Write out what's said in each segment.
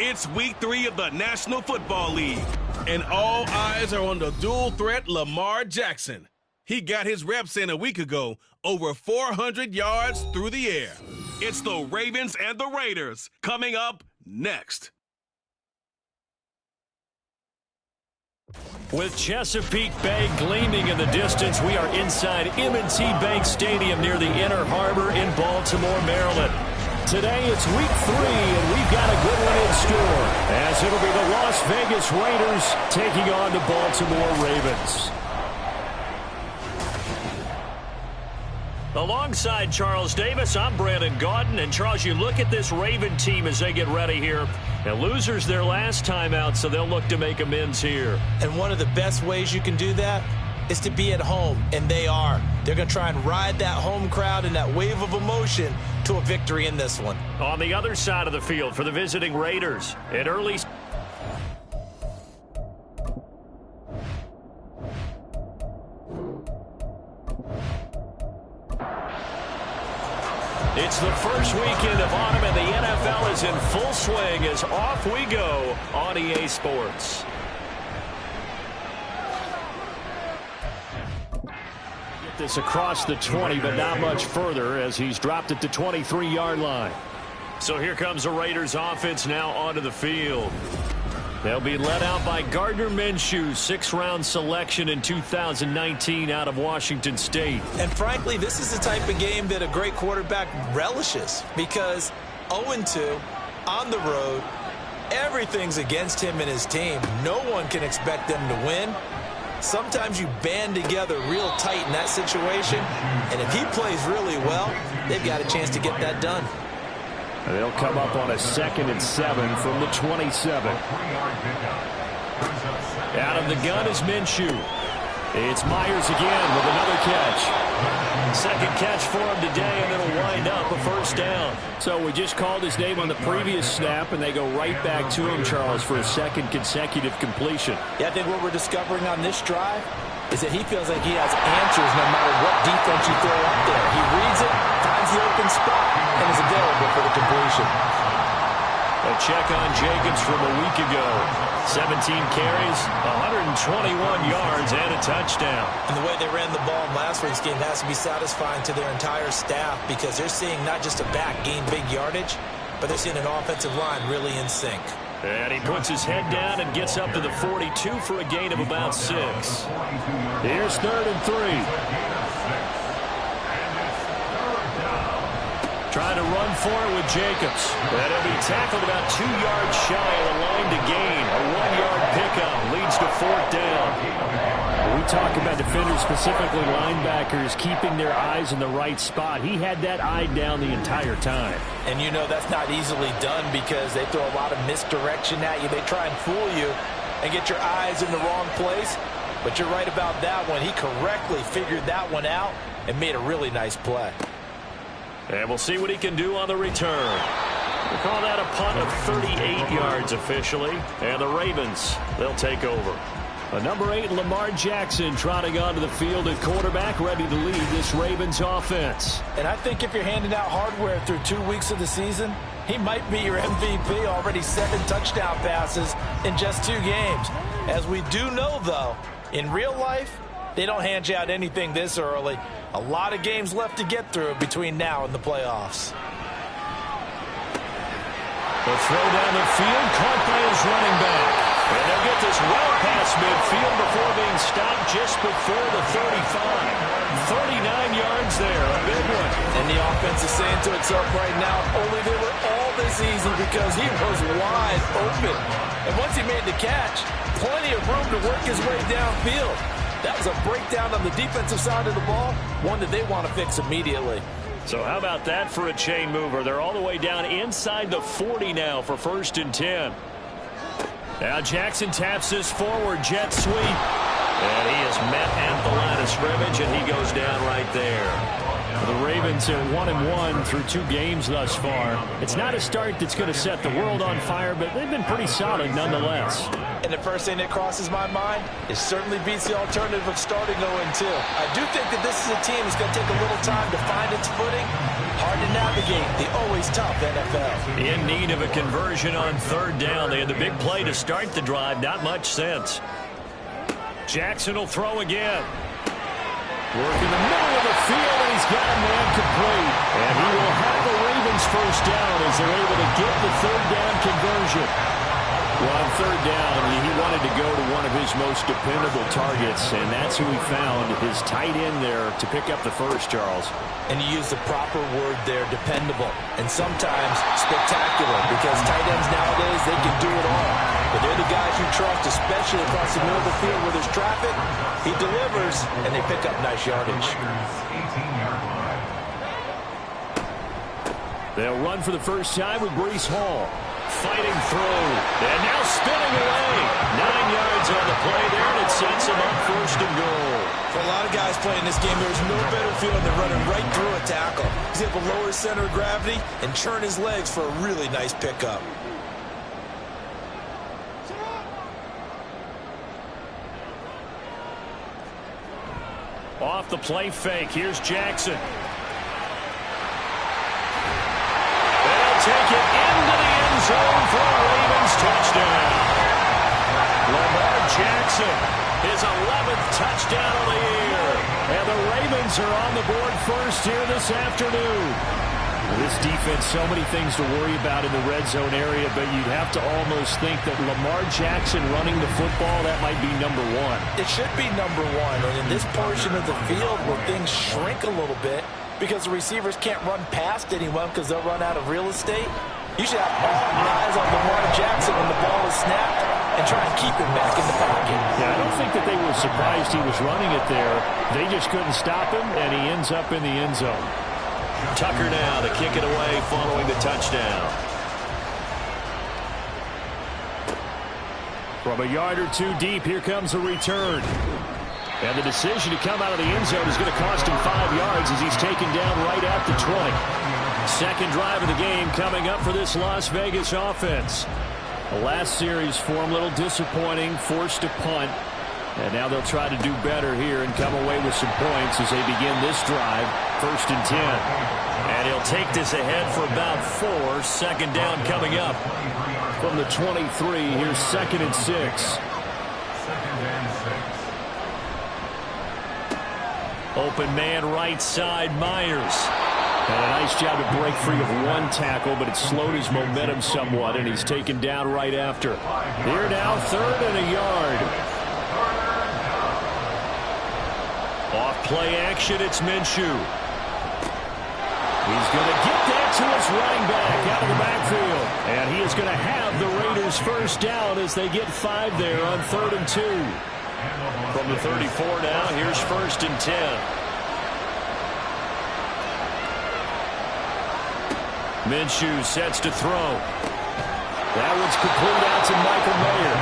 It's week 3 of the National Football League, and all eyes are on the dual threat Lamar Jackson. He got his reps in a week ago, over 400 yards through the air. It's the Ravens and the Raiders coming up next. With Chesapeake Bay gleaming in the distance, we are inside M&T Bank Stadium near the Inner Harbor in Baltimore, Maryland. Today it's week 3, and we've got a good one in store, as it'll be the Las Vegas Raiders taking on the Baltimore Ravens. Alongside Charles Davis, I'm Brandon Gaudin. And Charles, you look at this Raven team as they get ready here. And losers their last time out, so they'll look to make amends here. And one of the best ways you can do that is to be at home, and they are. They're going to try and ride that home crowd and that wave of emotion to a victory in this one. On the other side of the field for the visiting Raiders, an early... It's the first weekend of autumn, and the NFL is in full swing as off we go on EA Sports. Get this across the 20, but not much further as he's dropped it to 23-yard line. So here comes the Raiders offense now onto the field. They'll be led out by Gardner Minshew, 6th-round selection in 2019 out of Washington State. And frankly, this is the type of game that a great quarterback relishes, because 0-2 on the road, everything's against him and his team. No one can expect them to win. Sometimes you band together real tight in that situation, and if he plays really well, they've got a chance to get that done. They'll come up on a 2nd and 7 from the 27. Out of the gun is Minshew. It's Myers again with another catch. Second catch for him today, and it'll wind up a 1st down. So we just called his name on the previous snap, and they go right back to him, Charles, for a 2nd consecutive completion. Yeah, I think what we're discovering on this drive is that he feels like he has answers no matter what defense you throw up there. He reads it, finds the open spot, and is available for the completion. A check on Jacobs from a week ago. 17 carries, 121 yards, and a touchdown. And the way they ran the ball in last week's game has to be satisfying to their entire staff, because they're seeing not just a back gain big yardage, but they're seeing an offensive line really in sync. And he puts his head down and gets up to the 42 for a gain of about 6. Here's 3rd and 3. Trying to run for it with Jacobs. But he'll be tackled about 2 yards shy of the line to gain. A 1-yard pickup leads to 4th down. We talk about defenders, specifically linebackers, keeping their eyes in the right spot. He had that eye down the entire time. And you know that's not easily done, because they throw a lot of misdirection at you. They try and fool you and get your eyes in the wrong place. But you're right about that one. He correctly figured that one out and made a really nice play. And we'll see what he can do on the return. We'll call that a punt of 38 yards officially. And the Ravens, they'll take over. A number 8, Lamar Jackson, trotting onto the field at quarterback, ready to lead this Ravens offense. And I think if you're handing out hardware through 2 weeks of the season, he might be your MVP. Already 7 touchdown passes in just 2 games. As we do know, though, in real life, they don't hand you out anything this early. A lot of games left to get through between now and the playoffs. The throw down the field, caught by his running back. And they'll get this well past midfield before being stopped just before the 35. 39 yards there, a big one. And the offense is saying to itself right now, only they were all this easy, because he was wide open. And once he made the catch, plenty of room to work his way downfield. That was a breakdown on the defensive side of the ball, one that they want to fix immediately. So how about that for a chain mover? They're all the way down inside the 40 now for 1st and 10. Now Jackson taps this forward jet sweep. And he is met at the line of scrimmage, and he goes down right there. The Ravens are 1-1 through 2 games thus far. It's not a start that's going to set the world on fire, but they've been pretty solid nonetheless. And the first thing that crosses my mind, it certainly beats the alternative of starting 0-2. I do think that this is a team that's going to take a little time to find its footing. Hard to navigate the always tough NFL. In need of a conversion on third down. They had the big play to start the drive. Not much sense. Jackson will throw again. Work in the middle of the field, and he's got a man complete. And he will have the Ravens first down as they're able to get the third down conversion. Well, on third down, he wanted to go to one of his most dependable targets, and that's who he found, his tight end there, to pick up the first, Charles. And you use the proper word there, dependable, and sometimes spectacular, because tight ends nowadays, they can do it all. But they're the guys you trust, especially across the middle of the field where there's traffic. He delivers, and they pick up nice yardage. They'll run for the first time with Breece Hall. Fighting through, and now spinning away. 9 yards on the play there, and it sets him up first and goal. For a lot of guys playing this game, there's no better feeling than running right through a tackle. He's able to lower his center of gravity and churn his legs for a really nice pickup. Off the play fake, here's Jackson. They'll take it into the end zone for a Ravens touchdown. Lamar Jackson, his 11th touchdown of the year. And the Ravens are on the board first here this afternoon. This defense, so many things to worry about in the red zone area, but you'd have to almost think that Lamar Jackson running the football, that might be number one. It should be number one, and in this portion of the field where things shrink a little bit because the receivers can't run past anyone because they'll run out of real estate, you should have all eyes on Lamar Jackson when the ball is snapped and try and keep him back in the pocket. Yeah, I don't think that they were surprised he was running it there. They just couldn't stop him, and he ends up in the end zone. Tucker now to kick it away following the touchdown. From a yard or two deep, here comes a return. And the decision to come out of the end zone is going to cost him 5 yards as he's taken down right at the 20. Second drive of the game coming up for this Las Vegas offense. The last series for him, a little disappointing, forced to punt. And now they'll try to do better here and come away with some points as they begin this drive. First and 10. And he'll take this ahead for about 4. Second down coming up. From the 23, here's second and 6. Open man right side, Myers. And a nice job to break free of one tackle, but it slowed his momentum somewhat, and he's taken down right after. Here now, third and a yard. Off play action, it's Minshew. He's going to get that to his running back out of the backfield. And he is going to have the Raiders first down as they get 5 there on 3rd and 2. From the 34 now, here's first and 10. Minshew sets to throw. That one's complete out to Michael Mayer.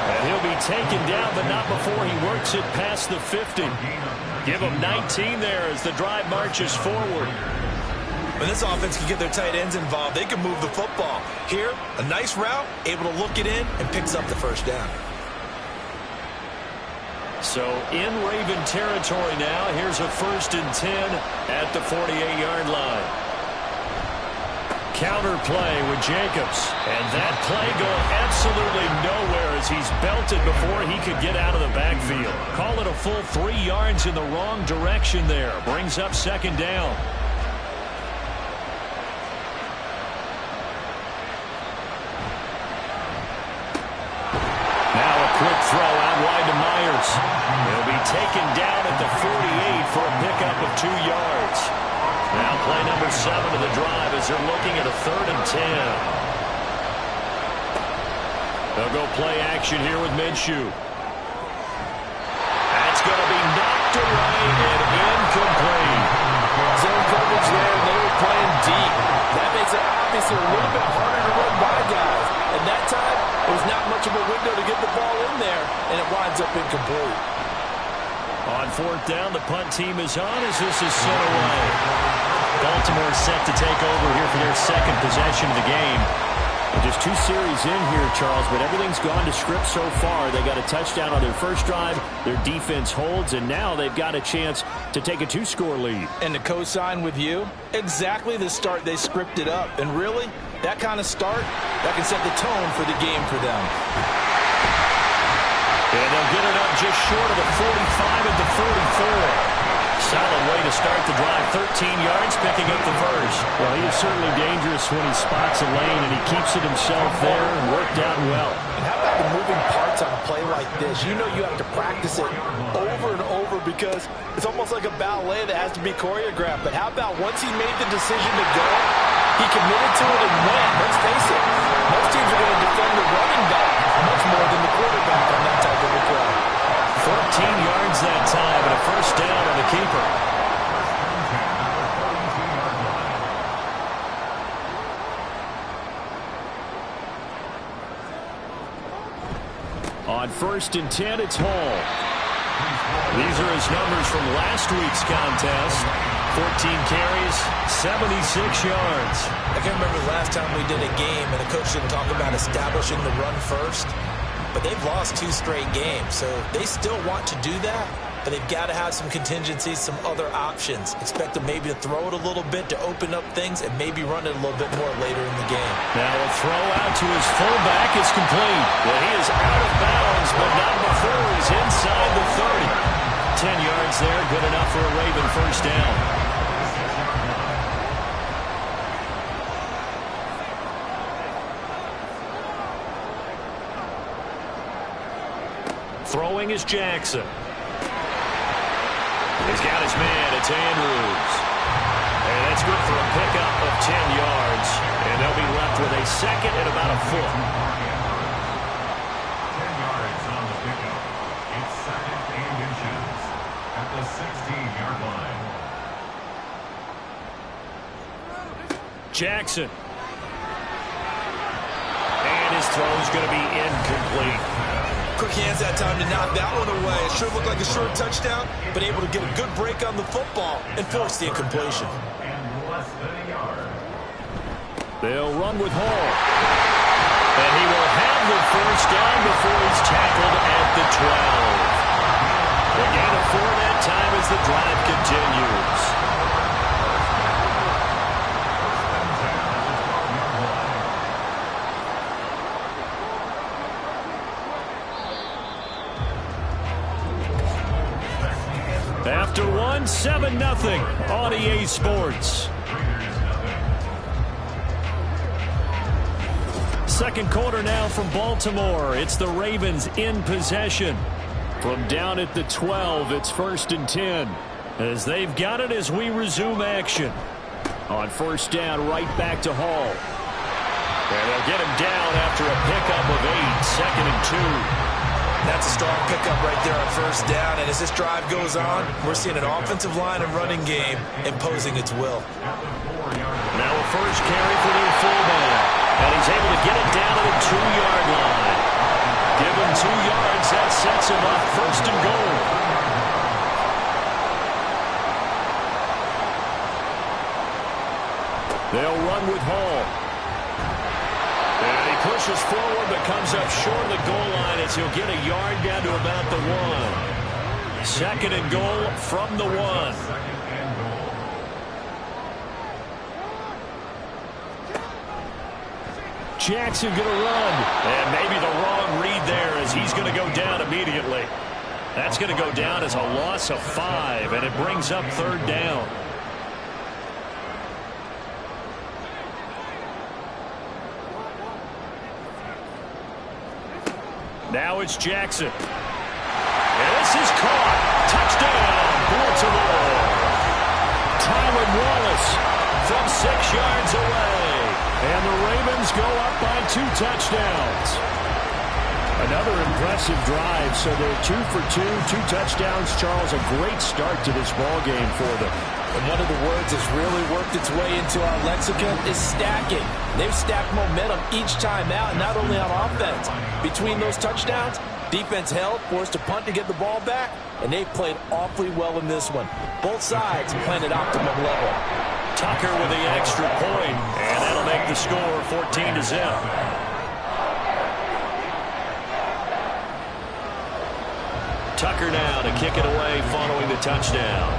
And he'll be taken down, but not before he works it past the 50. Give him 19 there as the drive marches forward. When this offense can get their tight ends involved, they can move the football. Here, a nice route, able to look it in, and picks up the first down. So in Raven territory now, here's a first and 10 at the 48-yard line. Counter play with Jacobs. And that play going absolutely nowhere as he's belted before he could get out of the backfield. Call it a full 3 yards in the wrong direction there. Brings up second down. Now a quick throw out wide to Myers. He'll be taken down at the 48 for a pickup of 2 yards. Now play number 7 of the drive as they're looking at a 3rd and 10. They'll go play action here with Minshew. That's going to be knocked away and incomplete. Zone coverage there, and they were playing deep. That makes it obviously a little bit harder to run by guys. And that time, there was not much of a window to get the ball in there, and it winds up incomplete. On 4th down, the punt team is on as this is sent away. Baltimore set to take over here for their second possession of the game. Just 2 series in here, Charles, but everything's gone to script so far. They got a touchdown on their first drive. Their defense holds, and now they've got a chance to take a 2-score lead. And to co-sign with you, exactly the start they scripted up. And really, that kind of start, that can set the tone for the game for them. And they'll get it up just short of the 45 at the 44. Solid way to start the drive. 13 yards, picking up the first. Well, he is certainly dangerous when he spots a lane, and he keeps it himself there and worked out well. And how about the moving parts on a play like this? You know you have to practice it over and over because it's almost like a ballet that has to be choreographed. But how about once he made the decision to go, he committed to it and went. Let's face it, most teams are going to defend the running back much more than the quarterback on that type of a play. 14 yards that time and a first down on the keeper. On 1st and 10, it's Hall. These are his numbers from last week's contest. 14 carries, 76 yards. I can remember the last time we did a game and the coach didn't talk about establishing the run first. But they've lost 2 straight games, so they still want to do that, but they've got to have some contingencies, some other options. Expect them maybe to throw it a little bit to open up things and maybe run it a little bit more later in the game. Now a throw out to his fullback is complete. Well, he is out of bounds, but not before he's inside the 30. 10 yards there, good enough for a Raven first down. Throwing is Jackson. He's got his man. It's Andrews. And that's good for a pickup of 10 yards. And they'll be left with a second and about a foot. 10 yards on the pickup. It's 2nd and inches at the 16-yard line. Jackson. And his throw is going to be incomplete. Quick hands that time to knock that one away. It sure looked like a short touchdown, but able to get a good break on the football and force the incompletion. And less than a yard. They'll run with Hall. And he will have the first down before he's tackled at the 12. The gain of 4 that time as the drive continues. After 7-0 on EA Sports. Second quarter now from Baltimore. It's the Ravens in possession. From down at the 12, it's 1st and 10. As they've got it as we resume action. On first down, right back to Hall. And they'll get him down after a pickup of 8, 2nd and 2. That's a strong pickup right there on first down. And as this drive goes on, we're seeing an offensive line and running game imposing its will. Now a first carry for their fullback. And he's able to get it down to the 2-yard line. Give him 2 yards. That sets him up 1st and goal. They'll run with Hall. And he pushes forward but comes up short of the goal line as he'll get a yard down to about the 1. 2nd and goal from the 1. Jackson going to run. And maybe the wrong read there as he's going to go down immediately. That's going to go down as a loss of 5, and it brings up 3rd down. Now it's Jackson. And this is caught. Touchdown, Baltimore. Tylan Wallace from 6 yards away. And the Ravens go up by 2 touchdowns. Another impressive drive. So they're 2 for 2, 2 touchdowns. Charles, a great start to this ball game for them. And one of the words that's really worked its way into our lexicon is stacking. They've stacked momentum each time out, not only on offense. Between those touchdowns, defense held, forced to punt to get the ball back, and they've played awfully well in this one. Both sides playing at optimum level. Tucker with the extra point, and that'll make the score 14-0. Tucker now to kick it away following the touchdown.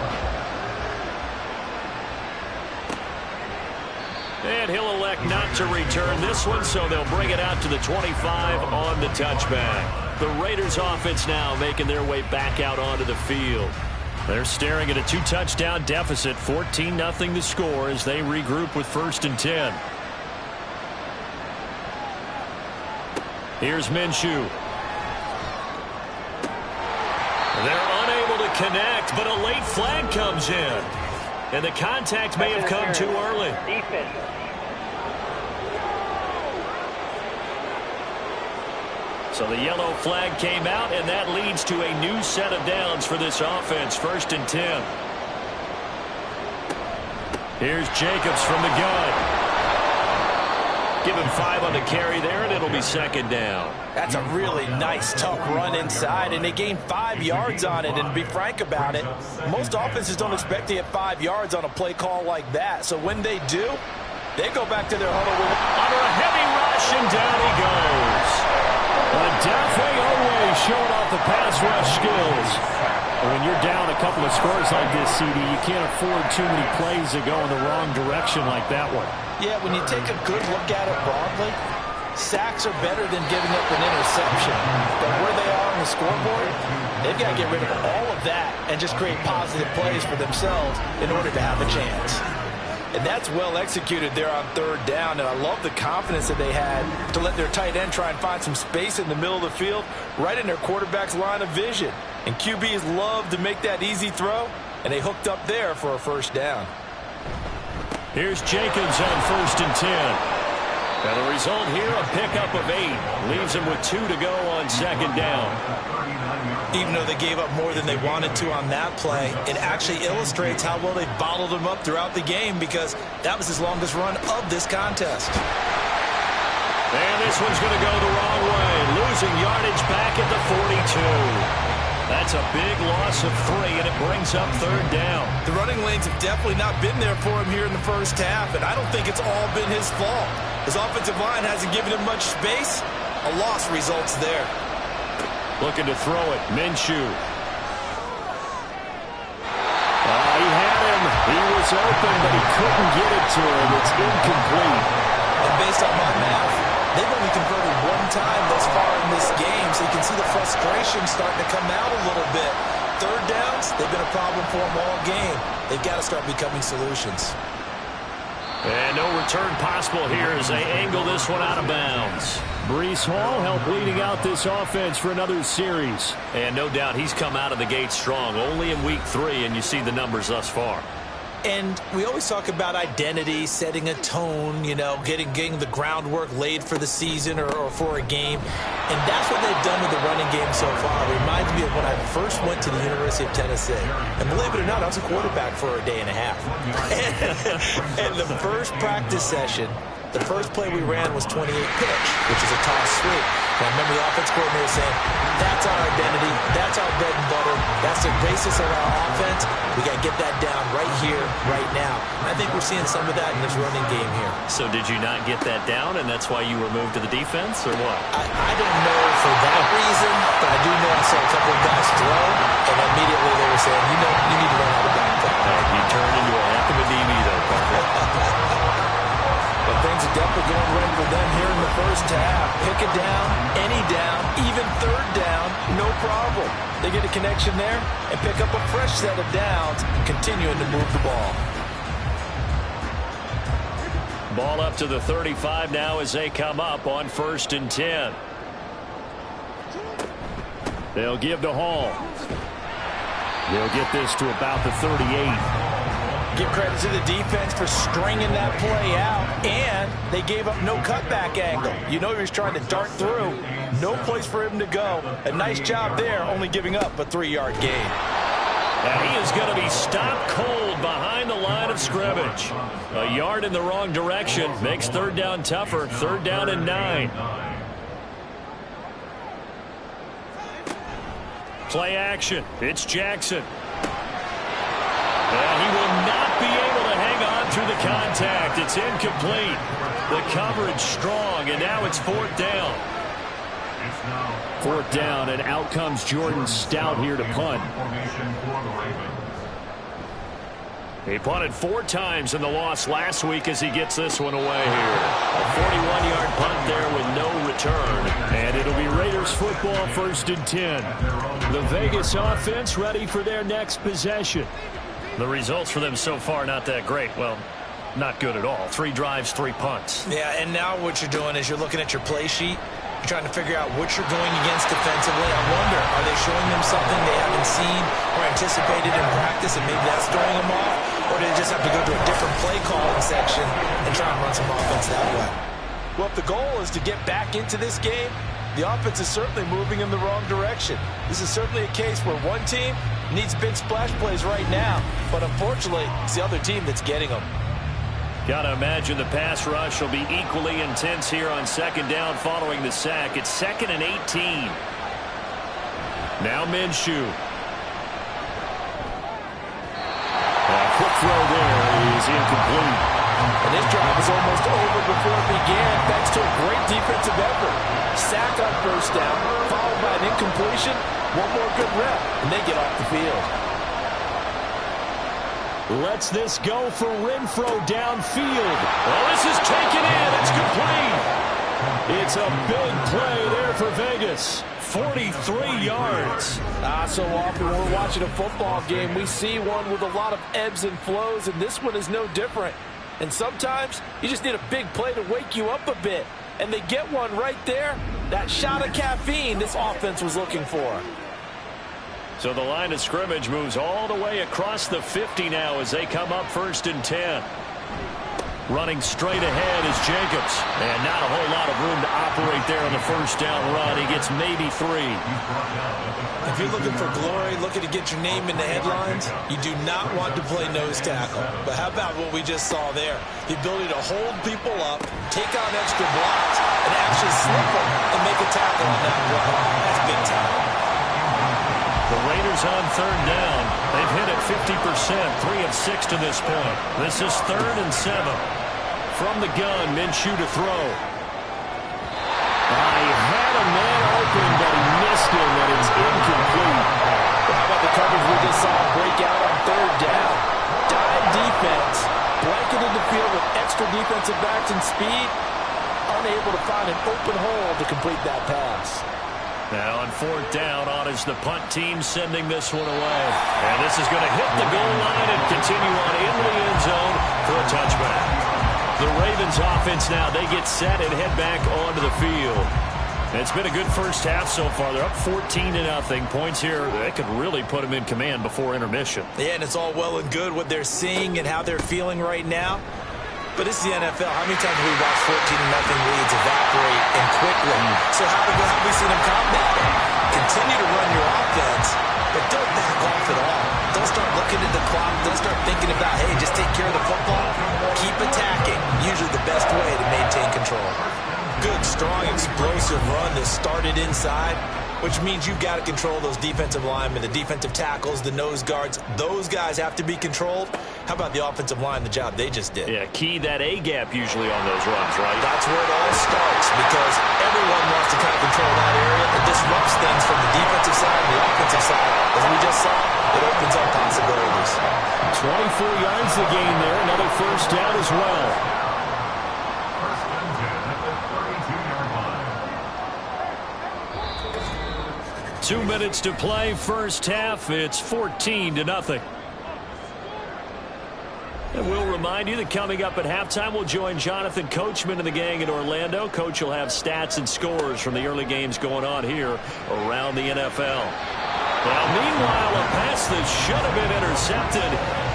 And he'll elect not to return this one, so they'll bring it out to the 25 on the touchback. The Raiders offense now making their way back out onto the field. They're staring at a 2-touchdown deficit, 14-0 the score as they regroup with 1st and 10. Here's Minshew. They're unable to connect, but a late flag comes in. And the contact may have come too early. So the yellow flag came out, and that leads to a new set of downs for this offense. 1st and 10. Here's Jacobs from the gun. Give him 5 on the carry there, and it'll be 2nd down. That's a really nice, tough run inside, and they gained 5 yards on it. And to be frank about it, most offenses don't expect to get 5 yards on a play call like that. So when they do, they go back to their huddle under a heavy rush, and down he goes. Odafe Oweh showing off the pass rush skills. And when you're down a couple of scores like this, CD, you can't afford too many plays that go in the wrong direction like that one. Yeah, when you take a good look at it broadly, sacks are better than giving up an interception. But where they are on the scoreboard, they've got to get rid of all of that and just create positive plays for themselves in order to have a chance. And that's well executed there on 3rd down. And I love the confidence that they had to let their tight end try and find some space in the middle of the field, right in their quarterback's line of vision. And QBs love to make that easy throw, and they hooked up there for a 1st down. Here's Jacobs on 1st and 10. And the result here, a pickup of 8. Leaves him with 2 to go on 2nd down. Even though they gave up more than they wanted to on that play, it actually illustrates how well they bottled him up throughout the game, because that was his longest run of this contest. And this one's going to go the wrong way. Losing yardage back at the 42. That's a big loss of 3, and it brings up 3rd down. The running lanes have definitely not been there for him here in the first half, and I don't think it's all been his fault. His offensive line hasn't given him much space. A loss results there. Looking to throw it. Minshew. He had him. He was open, but he couldn't get it to him. It's incomplete. And based on my math, they've only converted 1 time thus far in this game, so you can see the frustration starting to come out a little bit. 3rd downs, they've been a problem for them all game. They've got to start becoming solutions. And no return possible here as they angle this one out of bounds. Breece Hall helped leading out this offense for another series. And no doubt he's come out of the gate strong. Only in week 3, and you see the numbers thus far. And we always talk about identity, setting a tone, you know, getting the groundwork laid for the season or for a game. And that's what they've done with the running game so far. It reminds me of when I first went to the University of Tennessee. And believe it or not, I was a quarterback for a day and a half. And the first practice session, the first play we ran was 28 pitch, which is a toss sweep. And I remember the offense coordinator saying, that's our identity, that's our bread and butter, that's the basis of our offense. We got to get that down right here, right now. And I think we're seeing some of that in this running game here. So did you not get that down, and that's why you were moved to the defense, or what? I don't know for that reason, but I do know I saw a couple of guys throw, and immediately they were saying, you know, you need to learn how to back that. You turned into a heck of a DB, though, Parker. But things are definitely going right for them here in the first half. Pick it down, any down, even 3rd down, no problem. They get a connection there and pick up a fresh set of downs, continuing to move the ball. Ball up to the 35 now as they come up on 1st and 10. They'll give to Hall. They'll get this to about the 38. Give credit to the defense for stringing that play out, and they gave up no cutback angle. You know he was trying to dart through. No place for him to go. A nice job there, only giving up a 3-yard gain. And he is going to be stopped cold behind the line of scrimmage. A yard in the wrong direction makes 3rd down tougher. 3rd down and 9. Play action. It's Jackson. And he will not be able to hang on through the contact. It's incomplete. The coverage strong, and now it's 4th down. 4th down, and out comes Jordan Stout here to punt. He punted 4 times in the loss last week as he gets this one away here. A 41-yard punt there with no return. And it'll be Raiders football, 1st and 10. The Vegas offense ready for their next possession. The results for them so far not that great. Well, not good at all. 3 drives, 3 punts. Yeah, and now what you're doing is you're looking at your play sheet. You're trying to figure out what you're going against defensively. I wonder, are they showing them something they haven't seen or anticipated in practice, and maybe that's throwing them off? Or do they just have to go to a different play calling section and try and run some offense that way? Well, if the goal is to get back into this game, the offense is certainly moving in the wrong direction. This is certainly a case where one team needs big splash plays right now, but unfortunately, it's the other team that's getting them. Got to imagine the pass rush will be equally intense here on 2nd down following the sack. It's 2nd and 18. Now Minshew. Quick throw there is incomplete. And this drive is almost over before it began, thanks to a great defensive effort. Sack on 1st down, followed by an incompletion. One more good rep, and they get off the field. Lets this go for Renfro downfield. Well, this is taken in. It's complete. It's a big play there for Vegas. 43 yards. So often when we're watching a football game, we see one with a lot of ebbs and flows, and this one is no different. And sometimes you just need a big play to wake you up a bit. And they get one right there. That shot of caffeine this offense was looking for. So the line of scrimmage moves all the way across the 50 now as they come up 1st and 10. Running straight ahead is Jacobs. And not a whole lot of room to operate there on the 1st down run. He gets maybe 3. If you're looking for glory, looking to get your name in the headlines, you do not want to play nose tackle. But how about what we just saw there? The ability to hold people up, take on extra blocks, and actually slip them and make a tackle on that run. That's big time. The Raiders on 3rd down. They've hit it 50%, 3 of 6 to this point. This is 3rd and 7. From the gun, Minshew to throw. He had a man open, but he missed him, and it's incomplete. How about the coverage we just saw break out on 3rd down? Dive defense, blanketed the field with extra defensive backs and speed, unable to find an open hole to complete that pass. Now on 4th down, on is the punt team sending this one away. And this is going to hit the goal line and continue on into the end zone for a touchback. The Ravens offense now, they get set and head back onto the field. It's been a good first half so far. They're up 14-0. Points here, they could really put them in command before intermission. Yeah, and it's all well and good what they're seeing and how they're feeling right now. But this is the NFL. How many times have we watched 14-0 leads evaporate and quickly? So how have we seen them combat it? Continue to run your offense, but don't back off at all. Don't start looking at the clock. Don't start thinking about, hey, just take care of the football. Keep attacking. Usually the best way to maintain control. Good, strong, explosive run that started inside, which means you've got to control those defensive linemen, the defensive tackles, the nose guards. Those guys have to be controlled. How about the offensive line, the job they just did? Yeah, key that A-gap usually on those runs, right? That's where it all starts because everyone wants to kind of control that area. It disrupts things from the defensive side and the offensive side. As we just saw, it opens up possibilities. 24 yards the gain there. Another 1st down as well. 2 minutes to play, 1st half. It's 14-0. And we'll remind you that coming up at halftime, we'll join Jonathan Coachman and the gang in Orlando. Coach will have stats and scores from the early games going on here around the NFL. Now, meanwhile, a pass that should have been intercepted,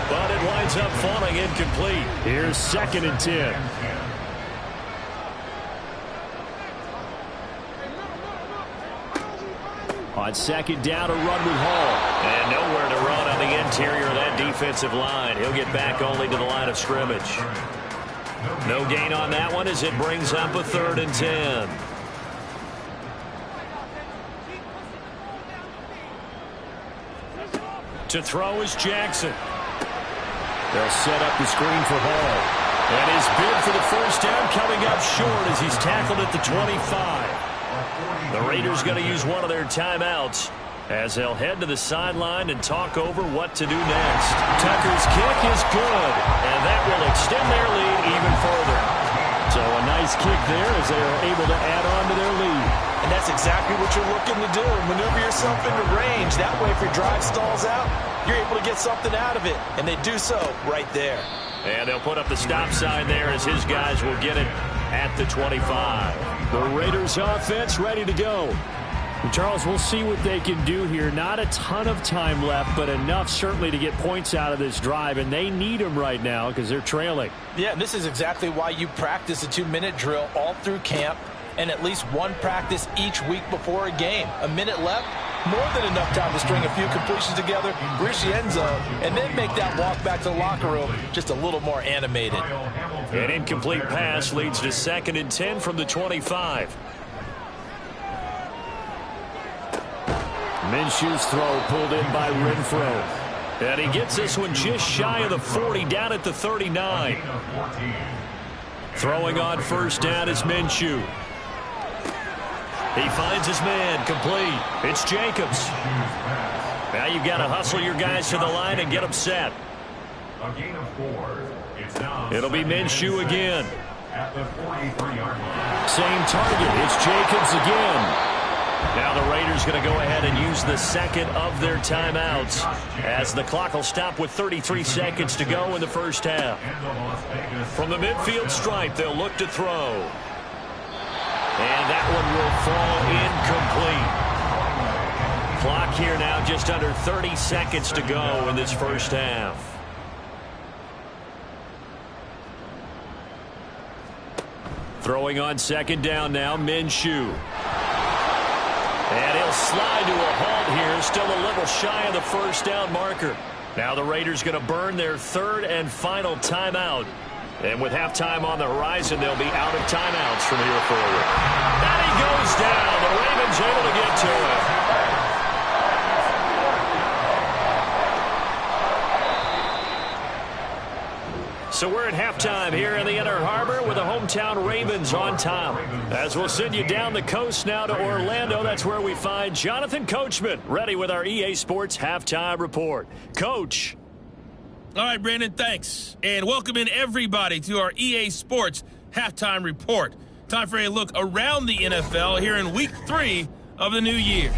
but it winds up falling incomplete. Here's 2nd and 10. On 2nd down, a run with Hall. And nowhere to run on the interior of that defensive line. He'll get back only to the line of scrimmage. No gain on that one as it brings up a 3rd and 10. To throw is Jackson. They'll set up the screen for Hall. And his bid for the first down coming up short as he's tackled at the 25. The Raiders going to use one of their timeouts as they'll head to the sideline and talk over what to do next. Tucker's kick is good, and that will extend their lead even further. So a nice kick there as they are able to add on to their lead. And that's exactly what you're looking to do. Maneuver yourself into range. That way, if your drive stalls out, you're able to get something out of it. And they do so right there. And they'll put up the stop sign there as his guys will get it at the 25. The Raiders offense ready to go. And Charles, we'll see what they can do here. Not a ton of time left, but enough certainly to get points out of this drive, and they need them right now because they're trailing. Yeah, and this is exactly why you practice a 2-minute drill all through camp and at least one practice each week before a game. A minute left, more than enough time to string a few completions together, reach the end zone, and then make that walk back to the locker room just a little more animated. An incomplete pass leads to 2nd and 10 from the 25. Minshew's throw pulled in by Renfro. And he gets this one just shy of the 40, down at the 39. Throwing on first down is Minshew. He finds his man, complete. It's Jacobs. Now you've got to hustle your guys to the line and get them set. A gain of 4. It's now It'll be Minshew again. at the 43-yard line. Same target. It's Jacobs again. Now the Raiders going to go ahead and use the second of their timeouts as the clock will stop with 33 seconds to go in the first half. From the midfield stripe, they'll look to throw. And that one will fall incomplete. Clock here now just under 30 seconds to go in this first half. Throwing on second down now, Minshew. And he'll slide to a halt here, still a little shy of the first down marker. Now the Raiders going to burn their third and final timeout. And with halftime on the horizon, they'll be out of timeouts from here forward. And he goes down. The Ravens able to get to him. So we're at halftime here in the Inner Harbor with the hometown Ravens on top. As we'll send you down the coast now to Orlando, that's where we find Jonathan Coachman ready with our EA Sports Halftime Report. Coach. All right, Brandon, thanks. And welcome in everybody to our EA Sports Halftime Report. Time for a look around the NFL here in Week 3 of the new year.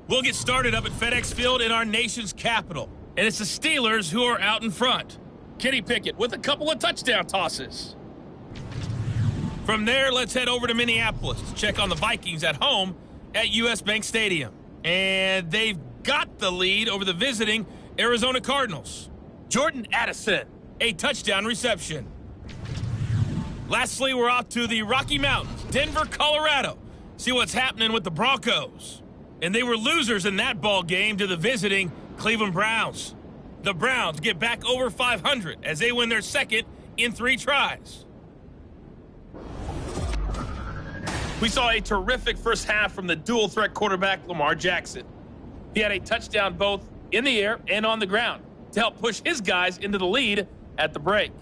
We'll get started up at FedEx Field in our nation's capital. And it's the Steelers who are out in front. Kenny Pickett with a couple of touchdown tosses. From there, let's head over to Minneapolis to check on the Vikings at home at US Bank Stadium. And they've got the lead over the visiting Arizona Cardinals. Jordan Addison, a touchdown reception. Lastly, we're off to the Rocky Mountains, Denver, Colorado. See what's happening with the Broncos. And they were losers in that ball game to the visiting Cleveland Browns. The Browns get back over 500 as they win their second in 3 tries. We saw a terrific first half from the dual-threat quarterback Lamar Jackson. He had a touchdown both in the air and on the ground to help push his guys into the lead at the break.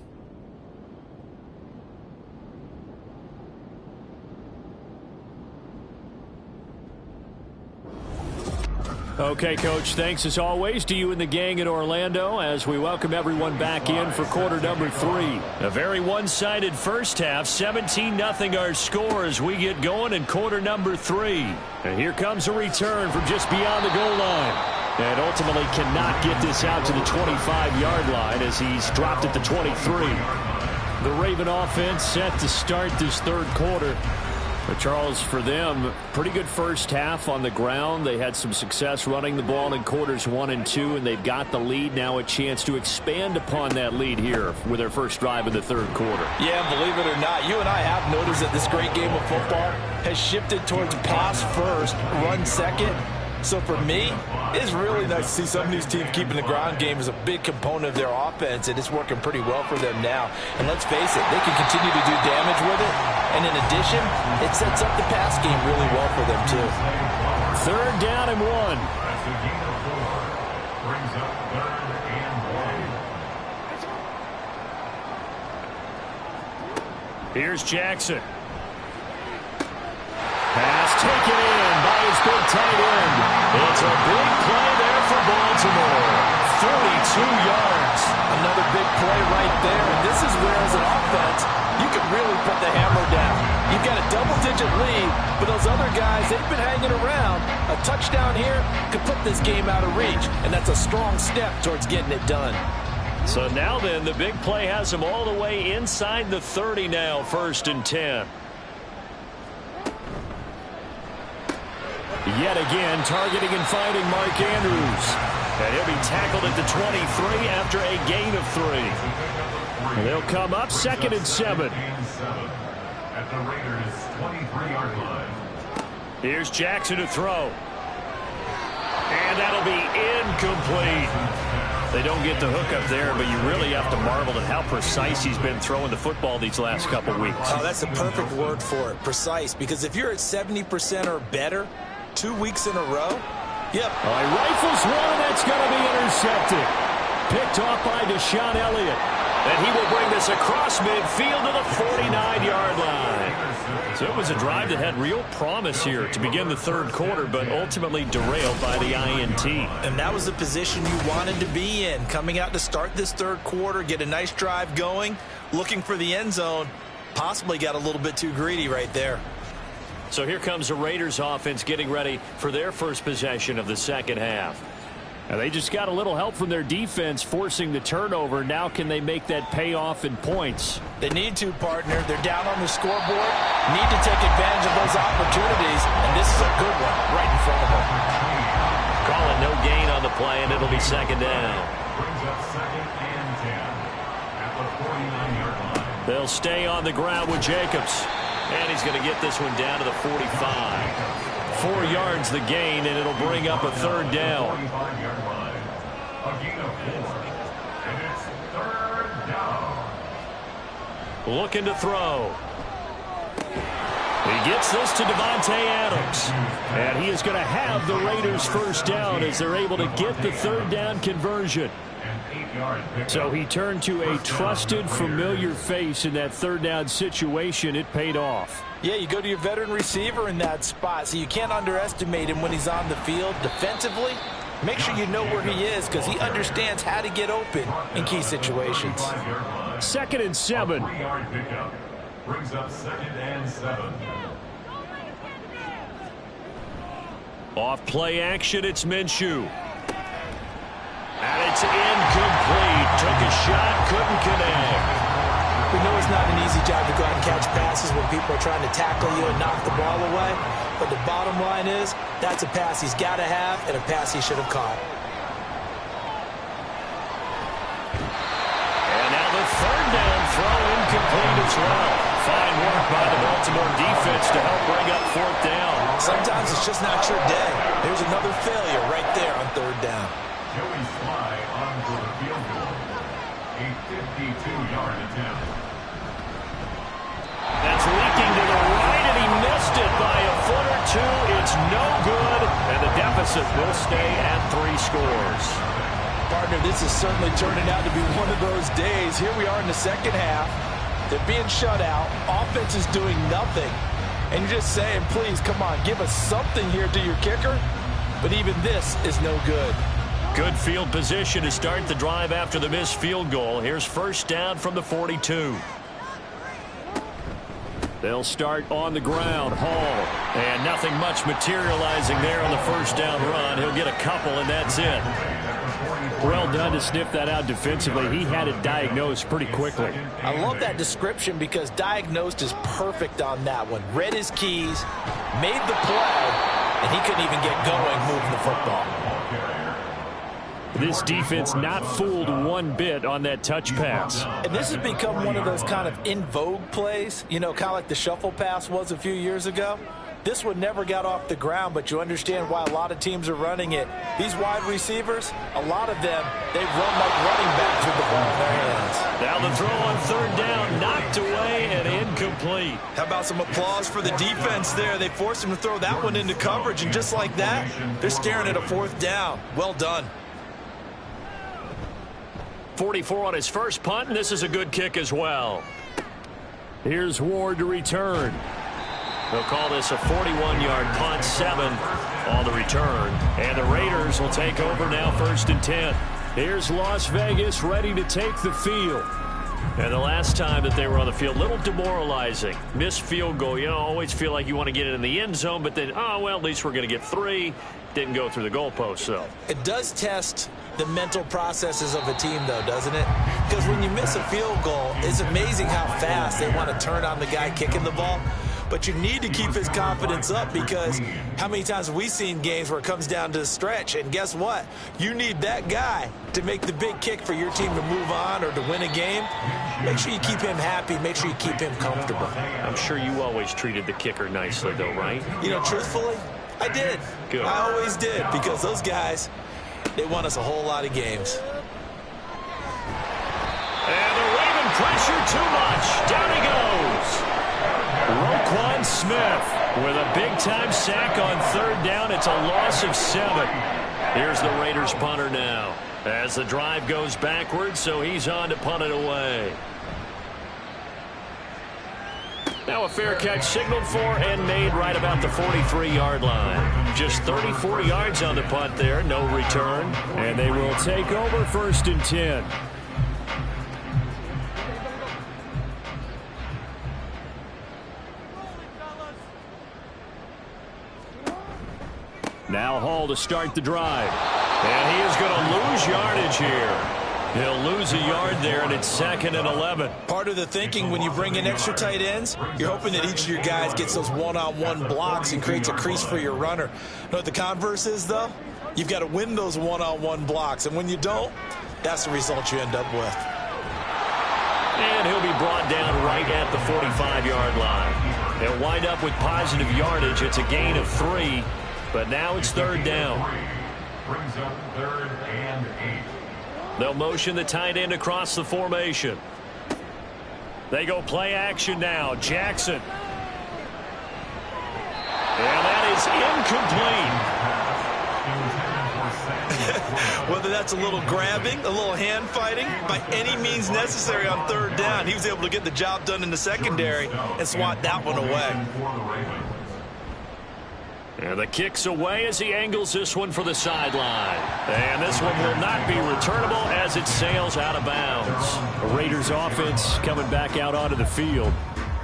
Okay, Coach, thanks as always to you and the gang in Orlando as we welcome everyone back in for quarter number 3. A very one-sided first half, 17-0 our score as we get going in quarter number 3. And here comes a return from just beyond the goal line. And ultimately cannot get this out to the 25-yard line as he's dropped at the 23. The Raven offense set to start this third quarter. But Charles, for them, pretty good first half on the ground. They had some success running the ball in quarters 1 and 2, and they've got the lead now, a chance to expand upon that lead here with their first drive in the third quarter. Yeah, believe it or not, you and I have noticed that this great game of football has shifted towards pass first, run second. So for me, it's really nice to see some of these teams keeping the ground game as a big component of their offense, and it's working pretty well for them now. And let's face it, they can continue to do damage with it. And in addition, it sets up the pass game really well for them, too. Third down and 1. That's a gain of 4. Brings up 3rd and Here's Jackson. Pass taken in by his big tight end. It's a big play there for Baltimore. 42 yards. Another big play right there. And this is where, as an offense, you can really put the hammer down. You've got a double-digit lead, but those other guys, they've been hanging around. A touchdown here could put this game out of reach, and that's a strong step towards getting it done. So now then, the big play has him all the way inside the 30 now, 1st and 10. Yet again, targeting and finding Mark Andrews. And he'll be tackled at the 23 after a gain of 3. They'll come up 2nd and 7. At the Raiders' 23-yard line. Here's Jackson to throw. And that'll be incomplete. They don't get the hook up there, but you really have to marvel at how precise he's been throwing the football these last couple weeks. Oh, that's the perfect word for it, precise. Because if you're at 70% or better 2 weeks in a row, yep. He rifles one, and that's going to be intercepted. Picked off by Deshaun Elliott. And he will bring this across midfield to the 49-yard line. So it was a drive that had real promise here to begin the 3rd quarter, but ultimately derailed by the INT. And that was the position you wanted to be in. Coming out to start this 3rd quarter, get a nice drive going, looking for the end zone. Possibly got a little bit too greedy right there. So here comes the Raiders offense getting ready for their first possession of the 2nd half. And they just got a little help from their defense forcing the turnover. Now can they make that pay off in points? They need to, partner. They're down on the scoreboard. Need to take advantage of those opportunities. And this is a good one right in front of them. Calling no gain on the play, and it'll be 2nd down. Brings up 2nd and 10 at the 49-yard line. They'll stay on the ground with Jacobs. And he's going to get this one down to the 45. 4 yards the gain, and it'll bring up a 3rd down. 45-yard line. A gain of 4. And it's 3rd down. Looking to throw. He gets this to Devontae Adams. And he is going to have the Raiders' 1st down as they're able to get the 3rd down conversion. So he turned to a trusted, familiar face in that 3rd down situation. It paid off. Yeah, you go to your veteran receiver in that spot, so you can't underestimate him when he's on the field. Defensively, make sure you know where he is because he understands how to get open in key situations. 2nd and 7. 3-yard pickup brings up 2nd and 7. Off play action, it's Minshew. And it's incomplete. Took a shot, couldn't connect. We know it's not an easy job to go out and catch passes when people are trying to tackle you and knock the ball away. But the bottom line is, that's a pass he's got to have and a pass he should have caught. And now the 3rd down throw incomplete as well. Fine work by the Baltimore defense to help bring up 4th down. Sometimes it's just not your day. There's another failure right there on 3rd down. Joey Sly on for the field goal. A 52-yard attempt. That's leaking to the right, and he missed it by a foot or 2. It's no good, and the deficit will stay at 3 scores. Partner, this is certainly turning out to be one of those days. Here we are in the 2nd half. They're being shut out. Offense is doing nothing. And you're just saying, please, come on, give us something here to your kicker. But even this is no good. Good field position to start the drive after the missed field goal. Here's 1st down from the 42. They'll start on the ground. Hall. And nothing much materializing there on the 1st down run. He'll get a couple, and that's it. Well done to sniff that out defensively. He had it diagnosed pretty quickly. I love that description because diagnosed is perfect on that one. Read his keys, made the play, and he couldn't even get going moving the football. This defense not fooled one bit on that touch pass. And this has become one of those kind of in vogue plays, you know, kind of like the shuffle pass was a few years ago. This one never got off the ground, but you understand why a lot of teams are running it. These wide receivers, a lot of them, they run like running backs with the ball in their hands. Now the throw on 3rd down, knocked away and incomplete. How about some applause for the defense there? They forced him to throw that one into coverage, and just like that, they're staring at a 4th down. Well done. 44 on his first punt, and this is a good kick as well. Here's Ward to return. They'll call this a 41-yard punt, 7 on the return. And the Raiders will take over now, 1st and 10. Here's Las Vegas ready to take the field. And the last time that they were on the field, a little demoralizing. Missed field goal. You know, always feel like you want to get it in the end zone, but then, oh, well, at least we're going to get 3. Didn't go through the goalpost, though. It does test the mental processes of a team, though, doesn't it? Because when you miss a field goal, it's amazing how fast they want to turn on the guy kicking the ball. But you need to keep his confidence up, because how many times have we seen games where it comes down to the stretch, and guess what? You need that guy to make the big kick for your team to move on or to win a game. Make sure you keep him happy. Make sure you keep him comfortable. I'm sure you always treated the kicker nicely, though, right? You know, truthfully, I did. Good. I always did, because those guys, they won us a whole lot of games. And the Raven pressure too much. Down he goes. Roquan Smith with a big-time sack on 3rd down. It's a loss of 7. Here's the Raiders punter now as the drive goes backwards, so he's on to punt it away. Now a fair catch signaled for and made right about the 43-yard line. Just 34 yards on the punt there, no return. And they will take over 1st and 10. Now Hall to start the drive. And he is going to lose yardage here. He'll lose a yard there, and it's 2nd and 11. Part of the thinking when you bring in extra tight ends, you're hoping that each of your guys gets those one-on-one blocks and creates a crease for your runner. You know what the converse is, though? You've got to win those one-on-one blocks, and when you don't, that's the result you end up with. And he'll be brought down right at the 45-yard line. He'll wind up with positive yardage. It's a gain of 3, but now it's 3rd down. Brings up 3rd and 8. They'll motion the tight end across the formation. They go play action now. Jackson. And that is incomplete. Whether that's a little grabbing, a little hand fighting, by any means necessary on 3rd down, he was able to get the job done in the secondary and swat that one away. And the kick's away as he angles this one for the sideline. And this one will not be returnable as it sails out of bounds. The Raiders offense coming back out onto the field.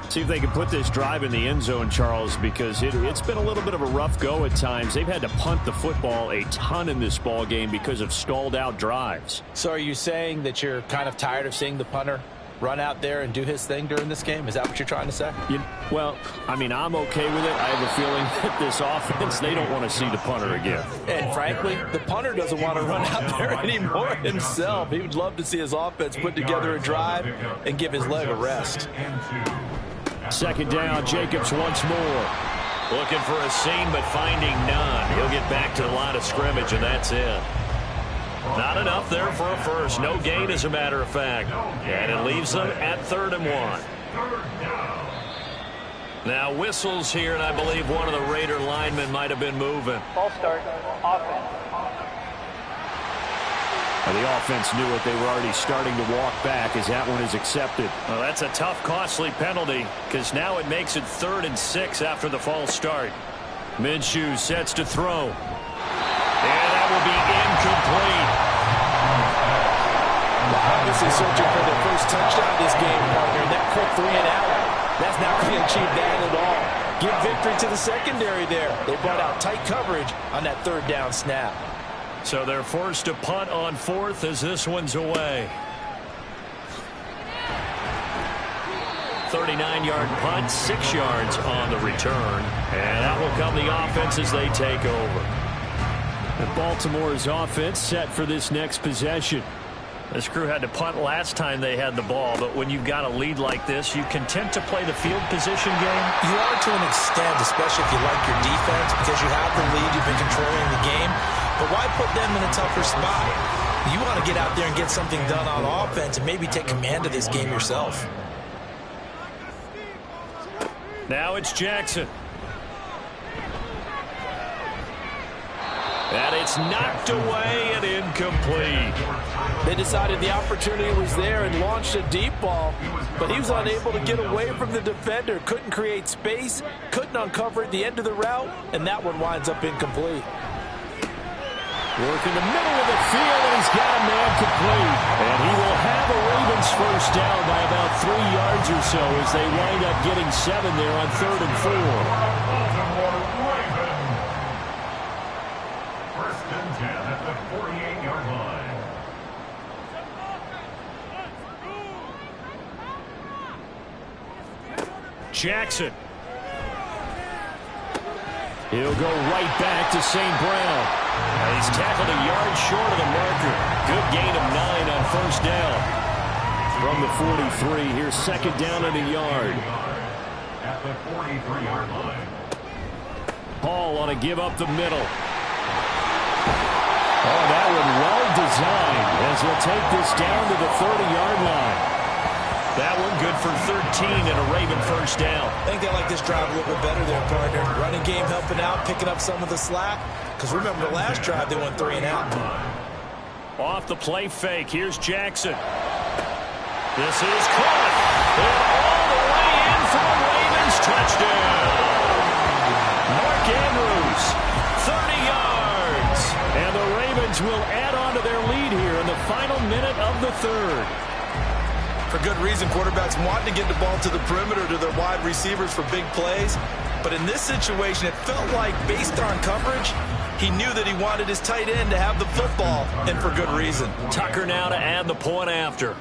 See if they can put this drive in the end zone, Charles, because it's been a little bit of a rough go at times. They've had to punt the football a ton in this ball game because of stalled out drives. So are you saying that you're kind of tired of seeing the punter run out there and do his thing during this game? Is that what you're trying to say? Well, I mean, I'm okay with it. I have a feeling that this offense, they don't want to see the punter again. And frankly, the punter doesn't want to run out there anymore himself. He would love to see his offense put together a drive and give his leg a rest. 2nd down, Jacobs once more. Looking for a seam, but finding none. He'll get back to the line of scrimmage, and that's it. Not enough there for a first. No gain, as a matter of fact. And it leaves them at 3rd and 1. Now whistles here, and I believe one of the Raider linemen might have been moving. Ball start, offense. The offense knew it. They were already starting to walk back as that one is accepted. Well, that's a tough, costly penalty, because now it makes it 3rd and 6 after the false start. Minshew sets to throw. And that will be incomplete. Obviously searching for their first touchdown this game, partner. That quick 3 and out, that's not going to achieve that at all. Give victory to the secondary there. They brought out tight coverage on that 3rd down snap. So they're forced to punt on 4th as this one's away. 39-yard punt, 6 yards on the return. And that will come the offense as they take over. And Baltimore's offense set for this next possession. This crew had to punt last time they had the ball, but when you've got a lead like this, you content to play the field position game? You are to an extent, especially if you like your defense, because you have the lead, you've been controlling the game. But why put them in a tougher spot? You want to get out there and get something done on offense and maybe take command of this game yourself. Now it's Jackson. And it's knocked away and incomplete. They decided the opportunity was there and launched a deep ball, but he was unable to get away from the defender. Couldn't create space, couldn't uncover at the end of the route, and that one winds up incomplete. Work in the middle of the field, and he's got a man complete. And he will have a Ravens first down by about 3 yards or so as they wind up getting 7 there on 3rd and 4. First and 10 at the 48-yard line. Jackson. He'll go right back to St. Brown. He's tackled a yard short of the marker. Good gain of 9 on first down. From the 43, here's 2nd down and a yard. At the 43-yard line. Hall on a give up the middle. Oh, that one well designed as he'll take this down to the 30-yard line. That one good for 13 and a Raven first down. I think they like this drive a little bit better there, partner. Running game helping out, picking up some of the slack. Because remember, the last drive they went 3 and out. Off the play fake, here's Jackson. This is caught. And all the way in for a Ravens touchdown. Mark Andrews, 30 yards. And the Ravens will add on to their lead here in the final minute of the 3rd. For good reason, quarterbacks want to get the ball to the perimeter to their wide receivers for big plays. But in this situation, it felt like, based on coverage, he knew that he wanted his tight end to have the football, and for good reason. Tucker now to add the point after.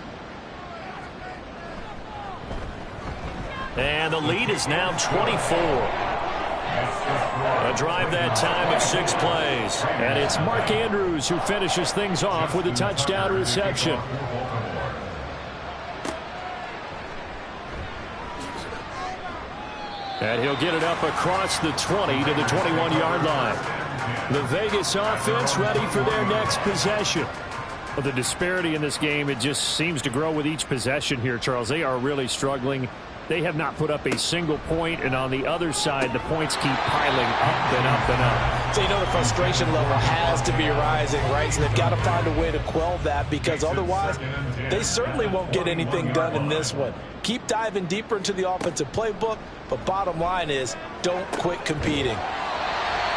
And the lead is now 24. A drive that time of 6 plays. And it's Mark Andrews who finishes things off with a touchdown reception. And he'll get it up across the 20 to the 21-yard line. The Vegas offense ready for their next possession. Well, the disparity in this game, it just seems to grow with each possession here, Charles. They are really struggling. They have not put up a single point, and on the other side, the points keep piling up and up and up. So you know the frustration level has to be rising, right? So they've got to find a way to quell that, because otherwise they certainly won't get anything done in this one. Keep diving deeper into the offensive playbook, but bottom line is don't quit competing.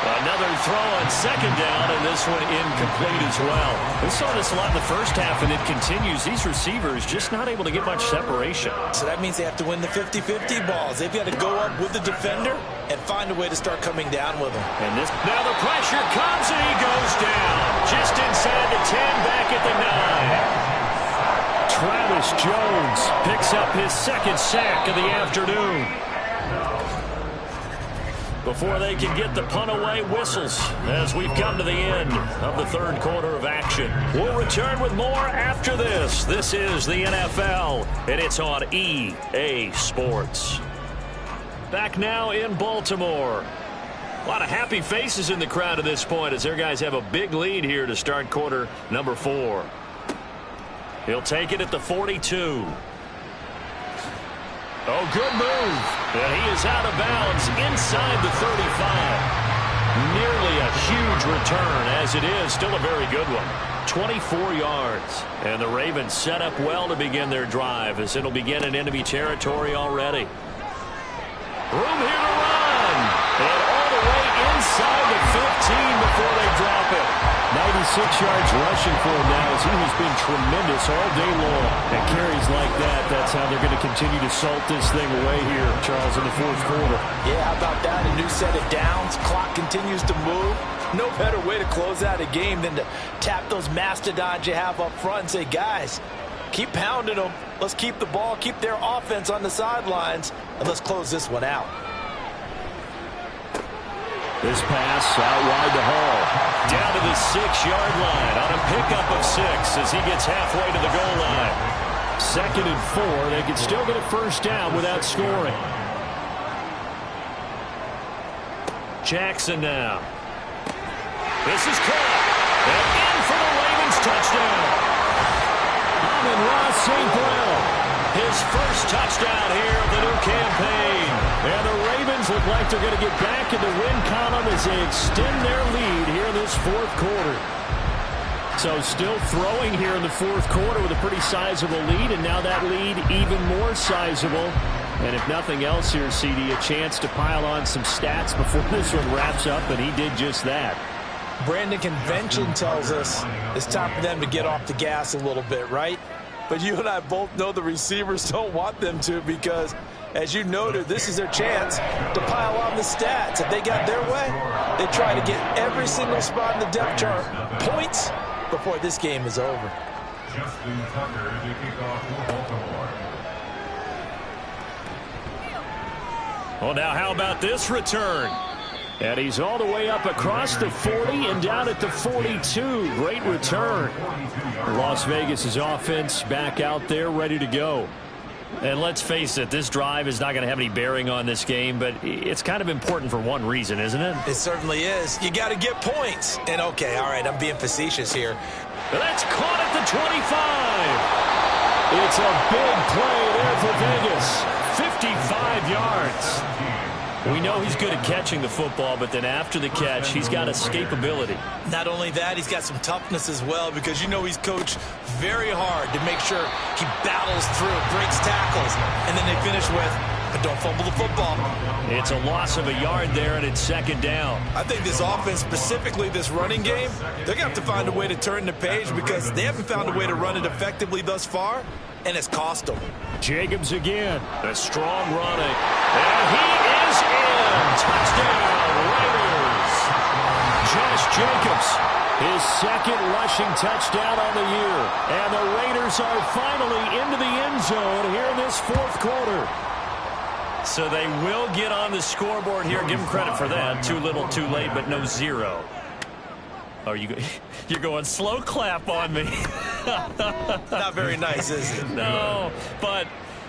Another throw on 2nd down, and this one incomplete as well. We saw this a lot in the first half, and it continues. These receivers just not able to get much separation. So that means they have to win the 50-50 balls. They've got to go up with the defender and find a way to start coming down with them. And this now the pressure comes, and he goes down. Just inside the 10, back at the 9. Travis Jones picks up his 2nd sack of the afternoon. Before they can get the punt away, whistles as we've come to the end of the 3rd quarter of action. We'll return with more after this. This is the NFL, and it's on EA Sports. Back now in Baltimore. A lot of happy faces in the crowd at this point as their guys have a big lead here to start quarter number 4. He'll take it at the 42. Oh, good move. And he is out of bounds inside the 35. Nearly a huge return, as it is. Still a very good one. 24 yards. And the Ravens set up well to begin their drive, as it'll begin in enemy territory already. Room here to run. And all the way inside the 15 before they drop it. 96 yards rushing for him now, as he has been tremendous all day long. And carries like that, that's how they're going to continue to salt this thing away here, Charles, in the 4th quarter. Yeah, how about that? A new set of downs. Clock continues to move. No better way to close out a game than to tap those mastodons you have up front and say, guys, keep pounding them. Let's keep the ball, keep their offense on the sidelines, and let's close this one out. This pass out wide to Hall. Down to the 6-yard line on a pickup of 6 as he gets halfway to the goal line. 2nd and 4. They can still get a first down without scoring. Jackson now. This is caught. And in for the Ravens touchdown. Amon-Ra St. Brown. His first touchdown here of the new campaign. And the Ravens look like they're going to get back in the win column as they extend their lead here in this fourth quarter. So still throwing here in the fourth quarter with a pretty sizable lead, and now that lead even more sizable. And if nothing else here, CD, a chance to pile on some stats before this one wraps up, and he did just that. Brandon, convention tells us it's time for them to get off the gas a little bit, right? But you and I both know the receivers don't want them to because, as you noted, this is their chance to pile on the stats. If they got their way, they try to get every single spot in the depth chart points before this game is over. Justin Tucker to kick off for Baltimore. Well, now how about this return? And he's all the way up across the 40 and down at the 42. Great return. Las Vegas' offense back out there ready to go. And let's face it, this drive is not going to have any bearing on this game, but it's kind of important for one reason, isn't it? It certainly is. You got to get points. And, okay, all right, I'm being facetious here. That's caught at the 25. It's a big play there for Vegas. 55 yards. We know he's good at catching the football, but then after the catch, he's got escapability. Not only that, he's got some toughness as well because you know he's coached very hard to make sure he battles through, breaks tackles, and then they finish with, but don't fumble the football. It's a loss of a yard there, and it's second down. I think this offense, specifically this running game, they're going to have to find a way to turn the page because they haven't found a way to run it effectively thus far, and it's cost them. Jacobs again. A strong running. And he is in. Touchdown, Raiders. Josh Jacobs, his second rushing touchdown on the year. And the Raiders are finally into the end zone here in this fourth quarter. So they will get on the scoreboard here. Give them credit for that. Too little, too late, but no zero. Oh, you're going slow clap on me. Not very nice, is it? No, but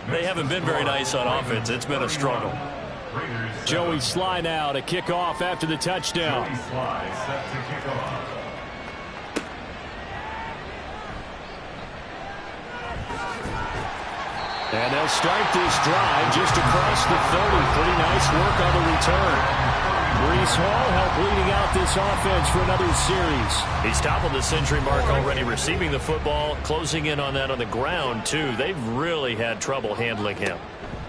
they haven't been very nice on offense. It's been a struggle. Joey Sly now to kick off after the touchdown. Joey Sly set to kick off. And they'll start this drive just across the 30. Pretty nice work on the return. Breece Hall helped leading out this offense for another series. He's toppled the century mark already receiving the football, closing in on that on the ground, too. They've really had trouble handling him.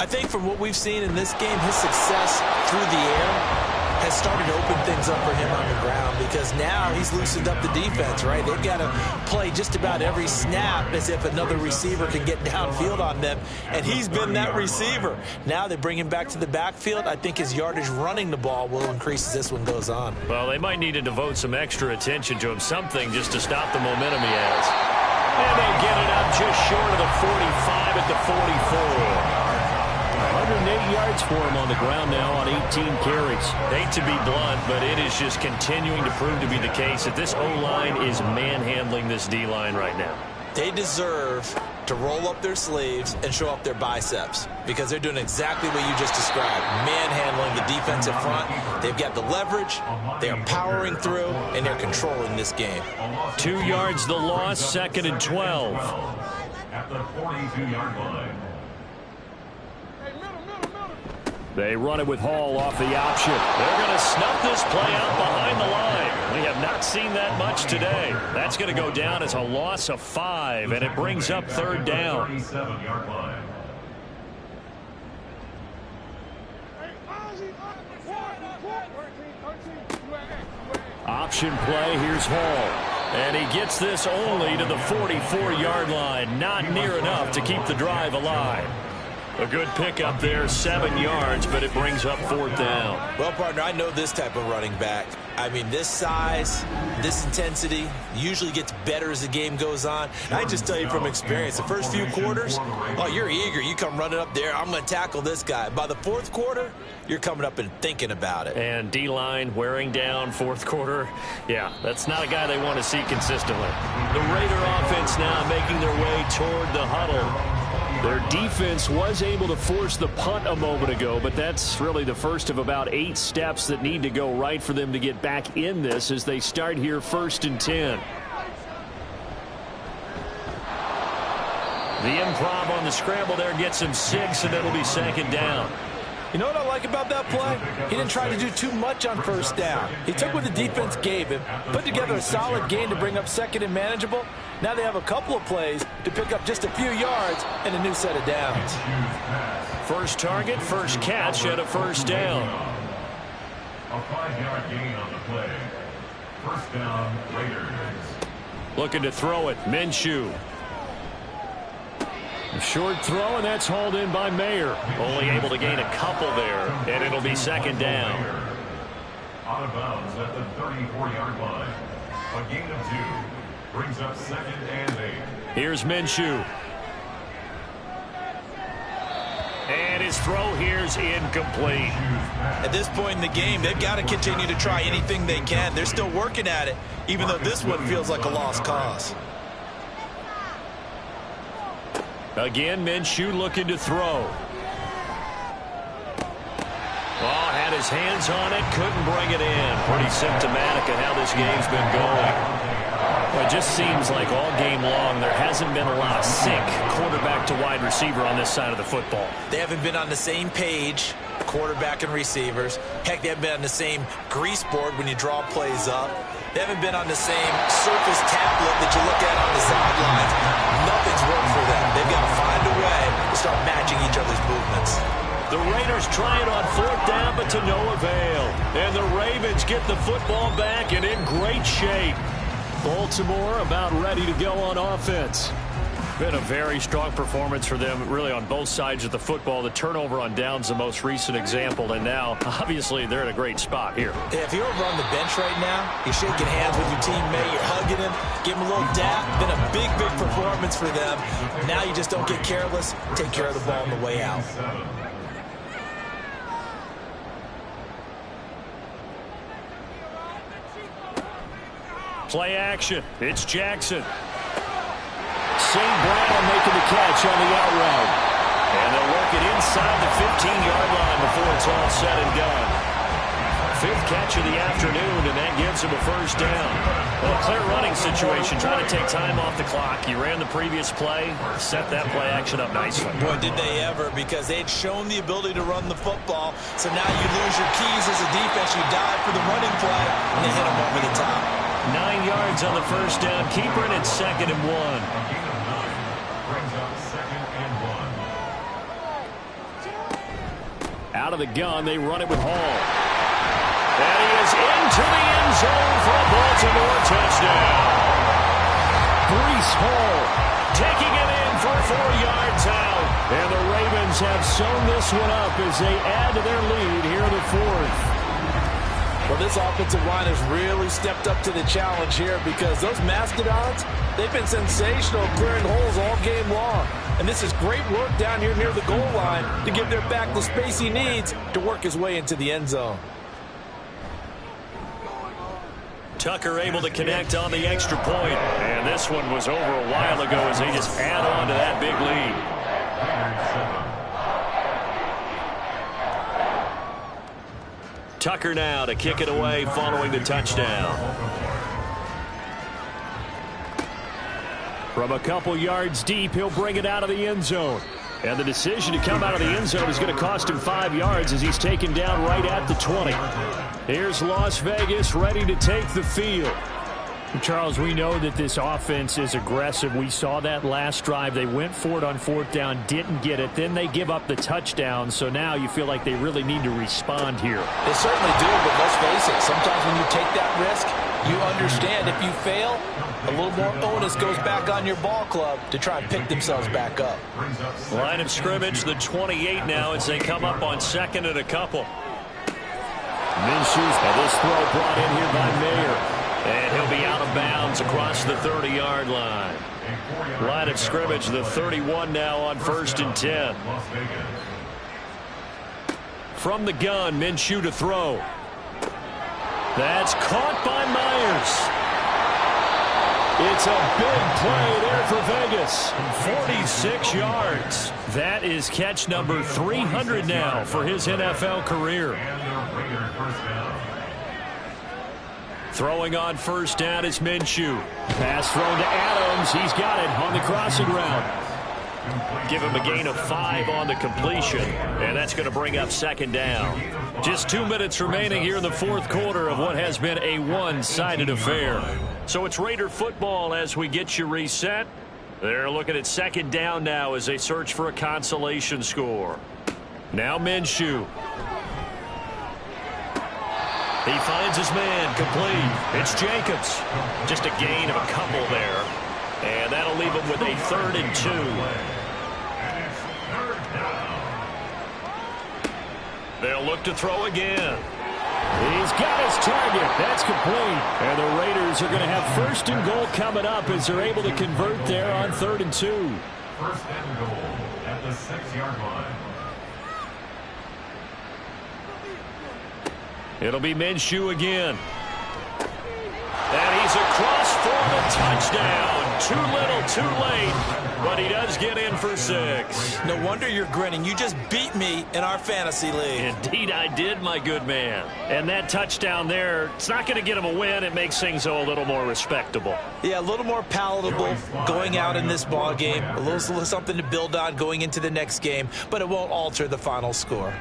I think from what we've seen in this game, his success through the air has started to open things up for him on the ground because now he's loosened up the defense, right? They've got to play just about every snap as if another receiver can get downfield on them, and he's been that receiver. Now they bring him back to the backfield. I think his yardage running the ball will increase as this one goes on. Well, they might need to devote some extra attention to him, something just to stop the momentum he has. And they get it up just short of the 45 at the 44. 108 yards for him on the ground now on 18 carries. Hate to be blunt, but it is just continuing to prove to be the case that this O-line is manhandling this D-line right now. They deserve to roll up their sleeves and show up their biceps because they're doing exactly what you just described, manhandling the defensive front. They've got the leverage, they're powering through, and they're controlling this game. 2 yards the loss, second and 12. At the 42-yard line. They run it with Hall off the option. They're going to snuff this play out behind the line. We have not seen that much today. That's going to go down as a loss of 5, and it brings up third down. 37-yard line. Option play, here's Hall. And he gets this only to the 44-yard line. Not near enough to keep the drive alive. A good pickup there, 7 yards, but it brings up fourth down. Well, partner, I know this type of running back. I mean, this size, this intensity usually gets better as the game goes on. And I just tell you from experience, the first few quarters, oh, you're eager. You come running up there, I'm going to tackle this guy. By the fourth quarter, you're coming up and thinking about it. And D-line wearing down fourth quarter. Yeah, that's not a guy they want to see consistently. The Raider offense now making their way toward the huddle. Their defense was able to force the punt a moment ago, but that's really the first of about 8 steps that need to go right for them to get back in this as they start here 1st and 10. The improv on the scramble there gets him 6, and it'll be second down. You know what I like about that play? He didn't try to do too much on first down. He took what the defense gave him, put together a solid gain to bring up second and manageable. Now they have a couple of plays to pick up just a few yards and a new set of downs. First target, first catch, and a first down. A 5-yard gain on the play. First down, Raiders. Looking to throw it, Minshew. A short throw, and that's hauled in by Mayer. Only able to gain a couple there, and it'll be second down. Out of bounds at the 34-yard line. A gain of 2 brings up second and 8. Here's Minshew. And his throw here's incomplete. At this point in the game, they've got to continue to try anything they can. They're still working at it, even though this one feels like a lost cause. Again, Minshew looking to throw. Oh, had his hands on it, couldn't bring it in. Pretty symptomatic of how this game's been going. Well, it just seems like all game long there hasn't been a lot of sync quarterback to wide receiver on this side of the football. They haven't been on the same page, quarterback and receivers. Heck, they haven't been on the same grease board when you draw plays up. They haven't been on the same surface tablet that you look at on the sidelines. Nothing's worked for them. They've got to find a way to start matching each other's movements. The Raiders try it on fourth down, but to no avail. And the Ravens get the football back and in great shape. Baltimore about ready to go on offense. Been a very strong performance for them, really, on both sides of the football. The turnover on downs, the most recent example, and now, obviously, they're in a great spot here. Yeah, if you're over on the bench right now, you're shaking hands with your teammate, you're hugging him, give him a little dap. Been a big, big performance for them. Now you just don't get careless. Take care of the ball on the way out. Play action. It's Jackson. St. Brown making the catch on the out route. And they'll work it inside the 15-yard line before it's all said and done. Fifth catch of the afternoon, and that gives him a first down. Well, a clear running situation, trying to take time off the clock. You ran the previous play, set that play action up nicely. Boy, did they ever, because they'd shown the ability to run the football. So now you lose your keys as a defense. You dive for the running play, and they hit them over the top. 9 yards on the first down. Keeper, and it's 2nd and 1. Brings up 2nd and 1. Out of the gun, they run it with Hall. And he is into the end zone for a Baltimore touchdown. Breece Hall Taking it in for 4 yards out. And the Ravens have sewn this one up as they add to their lead here in the fourth. Well, this offensive line has really stepped up to the challenge here because those Mastodons, they've been sensational clearing holes all game long. And this is great work down here near the goal line to give their back the space he needs to work his way into the end zone. Tucker able to connect on the extra point. And this one was over a while ago as they just add on to that big lead. Tucker now to kick it away following the touchdown. From a couple yards deep, he'll bring it out of the end zone. And the decision to come out of the end zone is going to cost him 5 yards as he's taken down right at the 20. Here's Las Vegas ready to take the field. Charles, we know that this offense is aggressive. We saw that last drive. They went for it on fourth down, didn't get it. Then they give up the touchdown. So now you feel like they really need to respond here. They certainly do, but let's face it. Sometimes when you take that risk, you understand if you fail, a little more onus goes back on your ball club to try and pick themselves back up. Line of scrimmage, the 28 now as they come up on 2nd and a couple. Minshew's got this throw brought in here by Mayer. And he'll be out of bounds across the 30-yard line. Line of scrimmage, the 31 now on 1st and 10. From the gun, Minshew to throw. That's caught by Myers. It's a big play there for Vegas. 46 yards. That is catch number 300 now for his NFL career. Throwing on 1st down is Minshew. Pass thrown to Adams. He's got it on the crossing route. Give him a gain of 5 on the completion, and that's going to bring up second down. Just 2 minutes remaining here in the fourth quarter of what has been a one-sided affair. So it's Raider football as we get you reset. They're looking at second down now as they search for a consolation score. Now Minshew. He finds his man complete. It's Jacobs. Just a gain of a couple there. And that'll leave him with a 3rd and 2. They'll look to throw again. He's got his target. That's complete. And the Raiders are going to have 1st and goal coming up as they're able to convert there on 3rd and 2. 1st and goal at the 6-yard line. It'll be Minshew again. And he's across for the touchdown. Too little, too late. But he does get in for 6. No wonder you're grinning. You just beat me in our fantasy league. Indeed I did, my good man. And that touchdown there, it's not going to get him a win. It makes things a little more respectable. Yeah, a little more palatable going out in this ball game. A little something to build on going into the next game, but it won't alter the final score.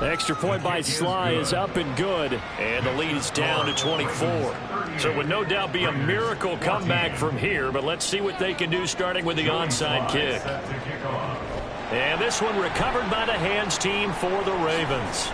The extra point by Sly is up and good. And the lead is down to 24. So it would no doubt be a miracle comeback from here, but let's see what they can do starting with the onside kick. And this one recovered by the hands team for the Ravens.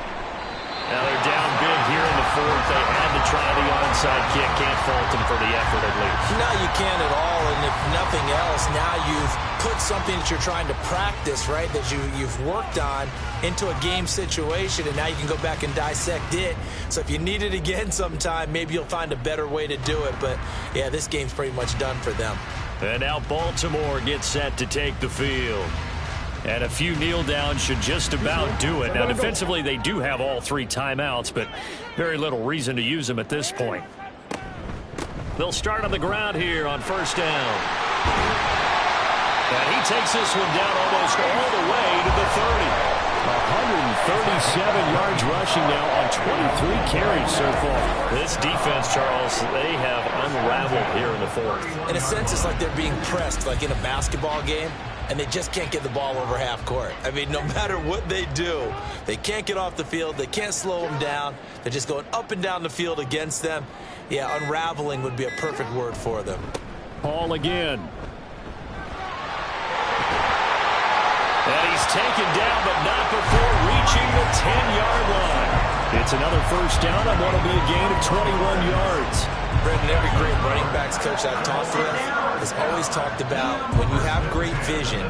Now they're down big here in the 4th. They had to try the onside kick. Can't fault them for the effort at least. No, you can't at all. And if nothing else, now you've put something that you're trying to practice, right, that you've worked on into a game situation, and now you can go back and dissect it. So if you need it again sometime, maybe you'll find a better way to do it. But, yeah, this game's pretty much done for them. And now Baltimore gets set to take the field. And a few kneel downs should just about do it. Now, defensively, they do have all 3 timeouts, but very little reason to use them at this point. They'll start on the ground here on 1st down. And he takes this one down almost all the way to the 30. 137 yards rushing now on 23 carries so far. This defense, Charles, they have unraveled here in the 4th. In a sense, it's like they're being pressed, like in a basketball game, and they just can't get the ball over half court. I mean, no matter what they do, they can't get off the field. They can't slow them down. They're just going up and down the field against them. Yeah, unraveling would be a perfect word for them. Paul again. And he's taken down, but not before reaching the 10-yard line. It's another 1st down on what will be a gain of 21 yards. Brendan, every great running backs coach I've talked with has always talked about when you have great vision,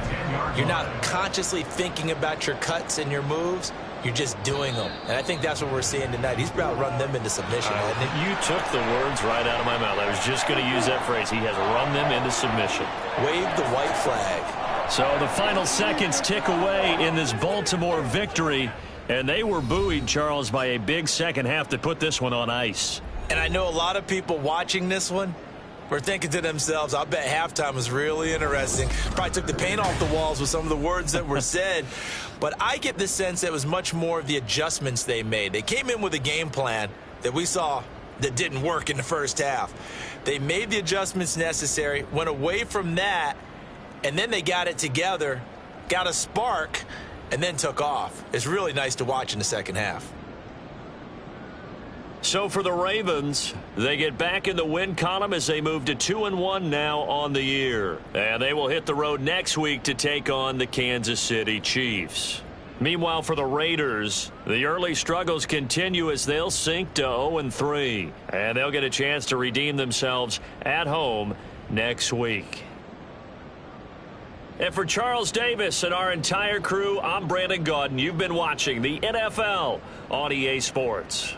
you're not consciously thinking about your cuts and your moves. You're just doing them. And I think that's what we're seeing tonight. He's about to run them into submission, hasn't he? You took the words right out of my mouth. I was just going to use that phrase. He has run them into submission. Wave the white flag. So the final seconds tick away in this Baltimore victory. And they were buoyed, Charles, by a big second half to put this one on ice. And I know a lot of people watching this one were thinking to themselves, I bet halftime was really interesting. Probably took the paint off the walls with some of the words that were said. But I get the sense that it was much more of the adjustments they made. They came in with a game plan that we saw that didn't work in the first half. They made the adjustments necessary, went away from that, and then they got it together, got a spark, and then took off. It's really nice to watch in the second half. So for the Ravens, they get back in the win column as they move to 2-1 now on the year. And they will hit the road next week to take on the Kansas City Chiefs. Meanwhile, for the Raiders, the early struggles continue as they'll sink to 0-3. And they'll get a chance to redeem themselves at home next week. And for Charles Davis and our entire crew, I'm Brandon Gaudin. You've been watching the NFL on EA Sports.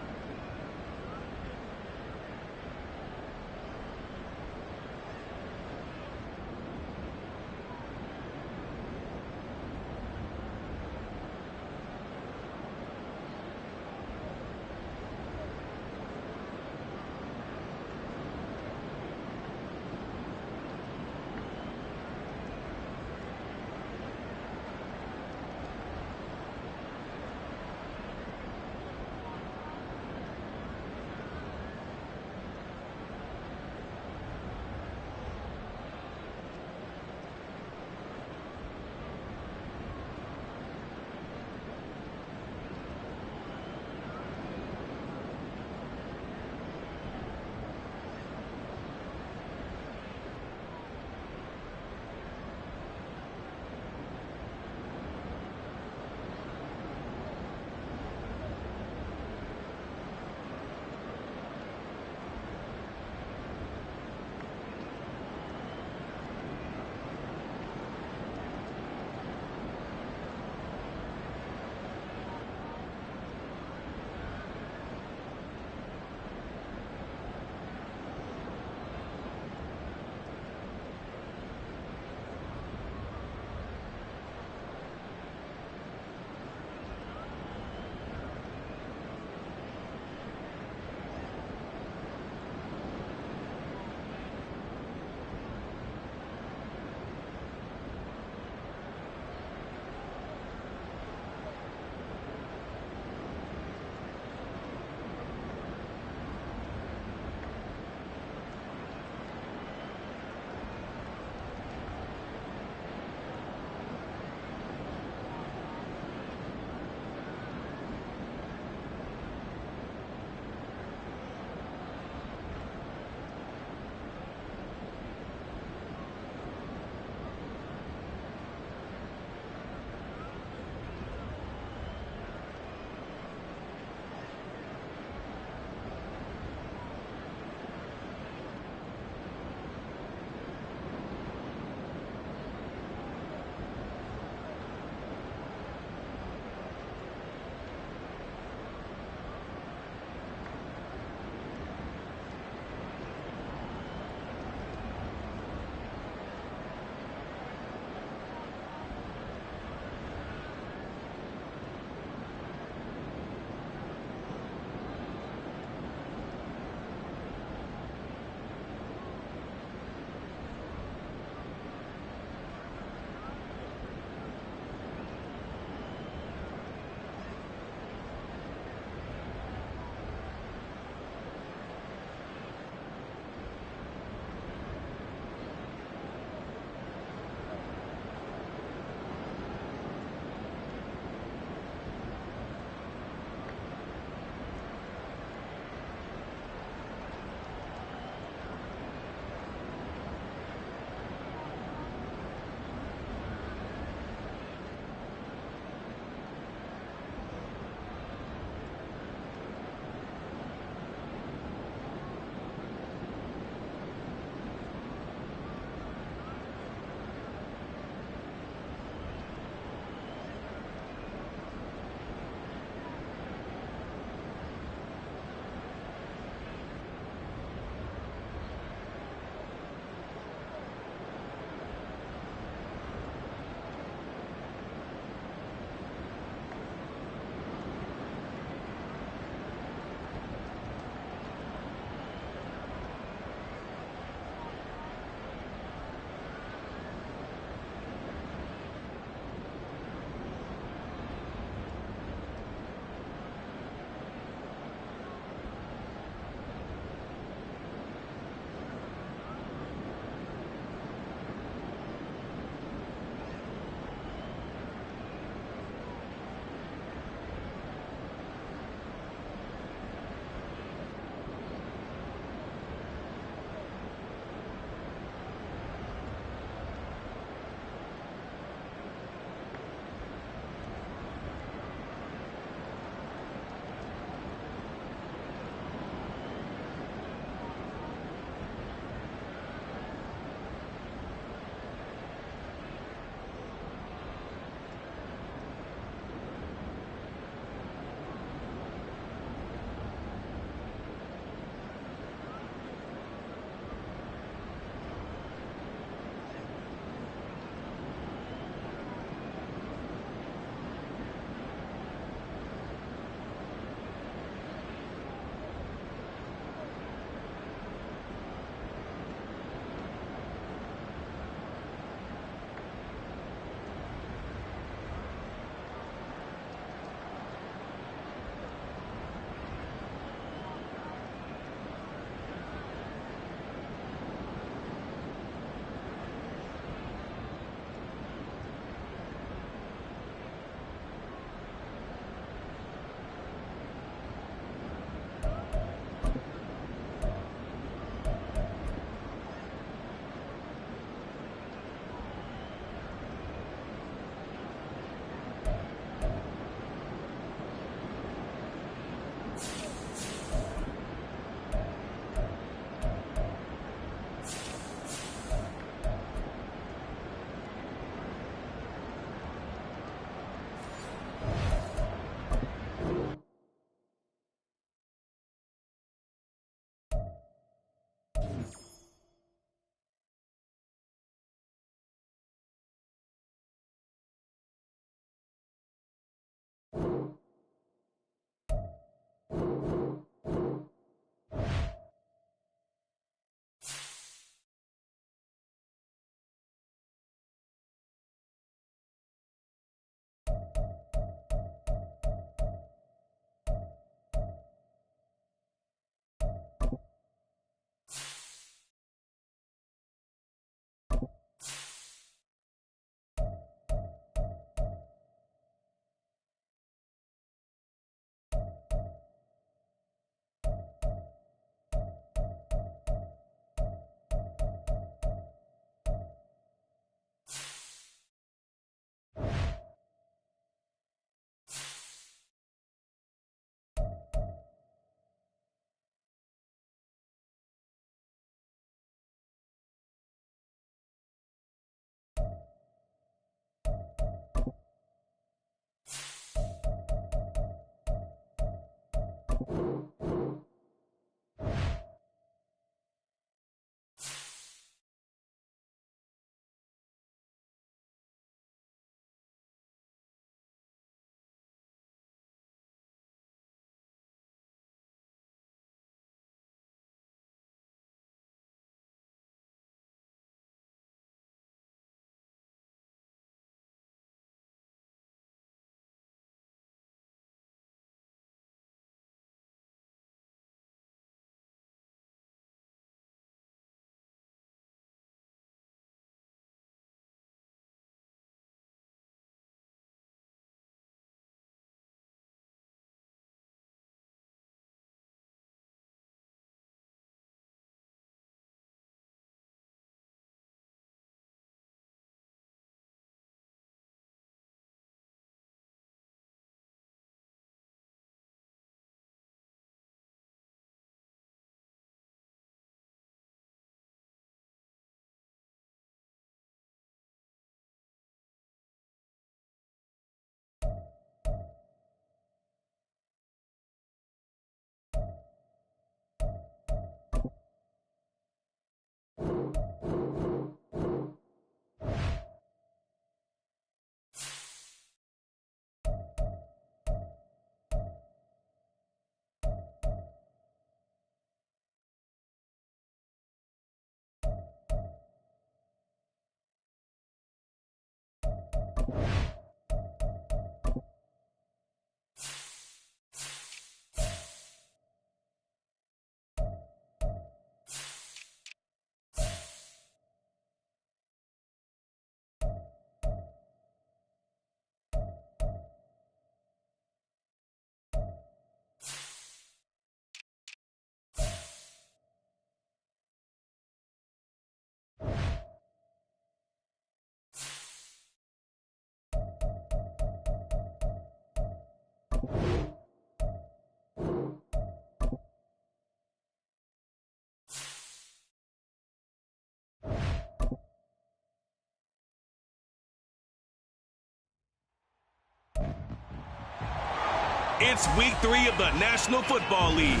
It's week 3 of the National Football League,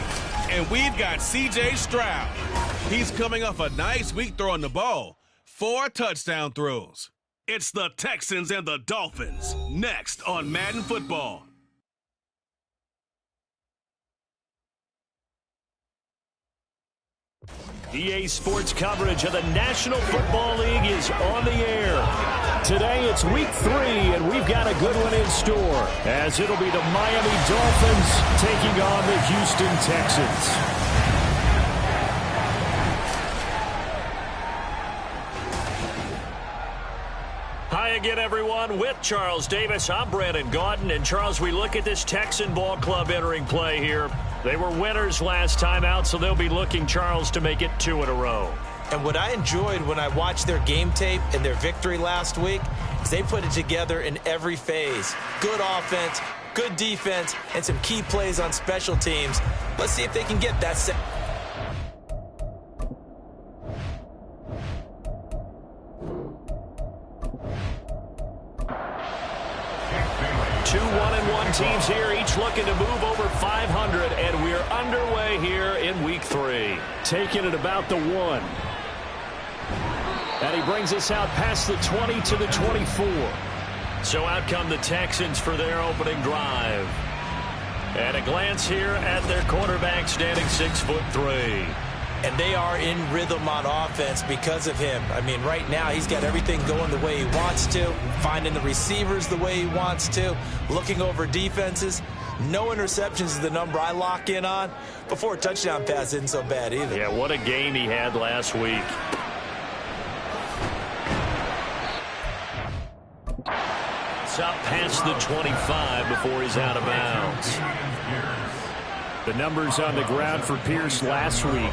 and we've got C.J. Stroud. He's coming off a nice week throwing the ball. 4 touchdown throws. It's the Texans and the Dolphins, next on Madden Football. EA Sports coverage of the National Football League is on the air. Today it's week 3, and we've got a good one in store, as it'll be the Miami Dolphins taking on the Houston Texans. Hi again, everyone. With Charles Davis, I'm Brandon Gaudin. And, Charles, we look at this Texan ball club entering play here. They were winners last time out, so they'll be looking, Charles, to make it 2 in a row. And what I enjoyed when I watched their game tape and their victory last week is they put it together in every phase. Good offense, good defense, and some key plays on special teams. Let's see if they can get that set. Two 1-1 teams here, each looking to move over 500, and we're underway here in week 3. Taking it about the 1. And he brings us out past the 20 to the 24. So out come the Texans for their opening drive. And a glance here at their quarterback, standing 6'3". And they are in rhythm on offense because of him. I mean, right now he's got everything going the way he wants to, finding the receivers the way he wants to, looking over defenses. No interceptions is the number I lock in on. Before a touchdown pass isn't so bad either. Yeah, what a game he had last week. It's up past the 25 before he's out of bounds. The numbers on the ground for Pierce last week.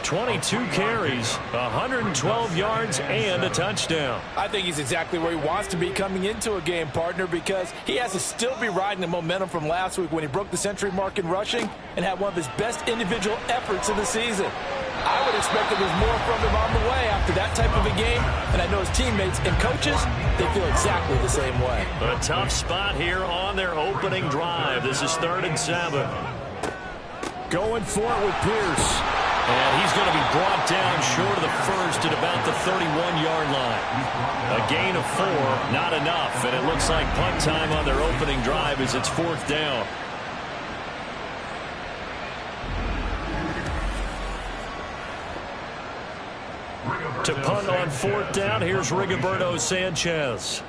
22 carries, 112 yards, and a touchdown. I think he's exactly where he wants to be coming into a game, partner, because he has to still be riding the momentum from last week when he broke the century mark in rushing and had one of his best individual efforts of the season. I would expect that there's more from him on the way after that type of a game, and I know his teammates and coaches, they feel exactly the same way. A tough spot here on their opening drive. This is 3rd and 7. Going for it with Pierce. And he's going to be brought down short of the first at about the 31-yard line. A gain of 4, not enough, and it looks like punt time on their opening drive as it's 4th down. To punt on 4th down, here's Rigoberto Sanchez.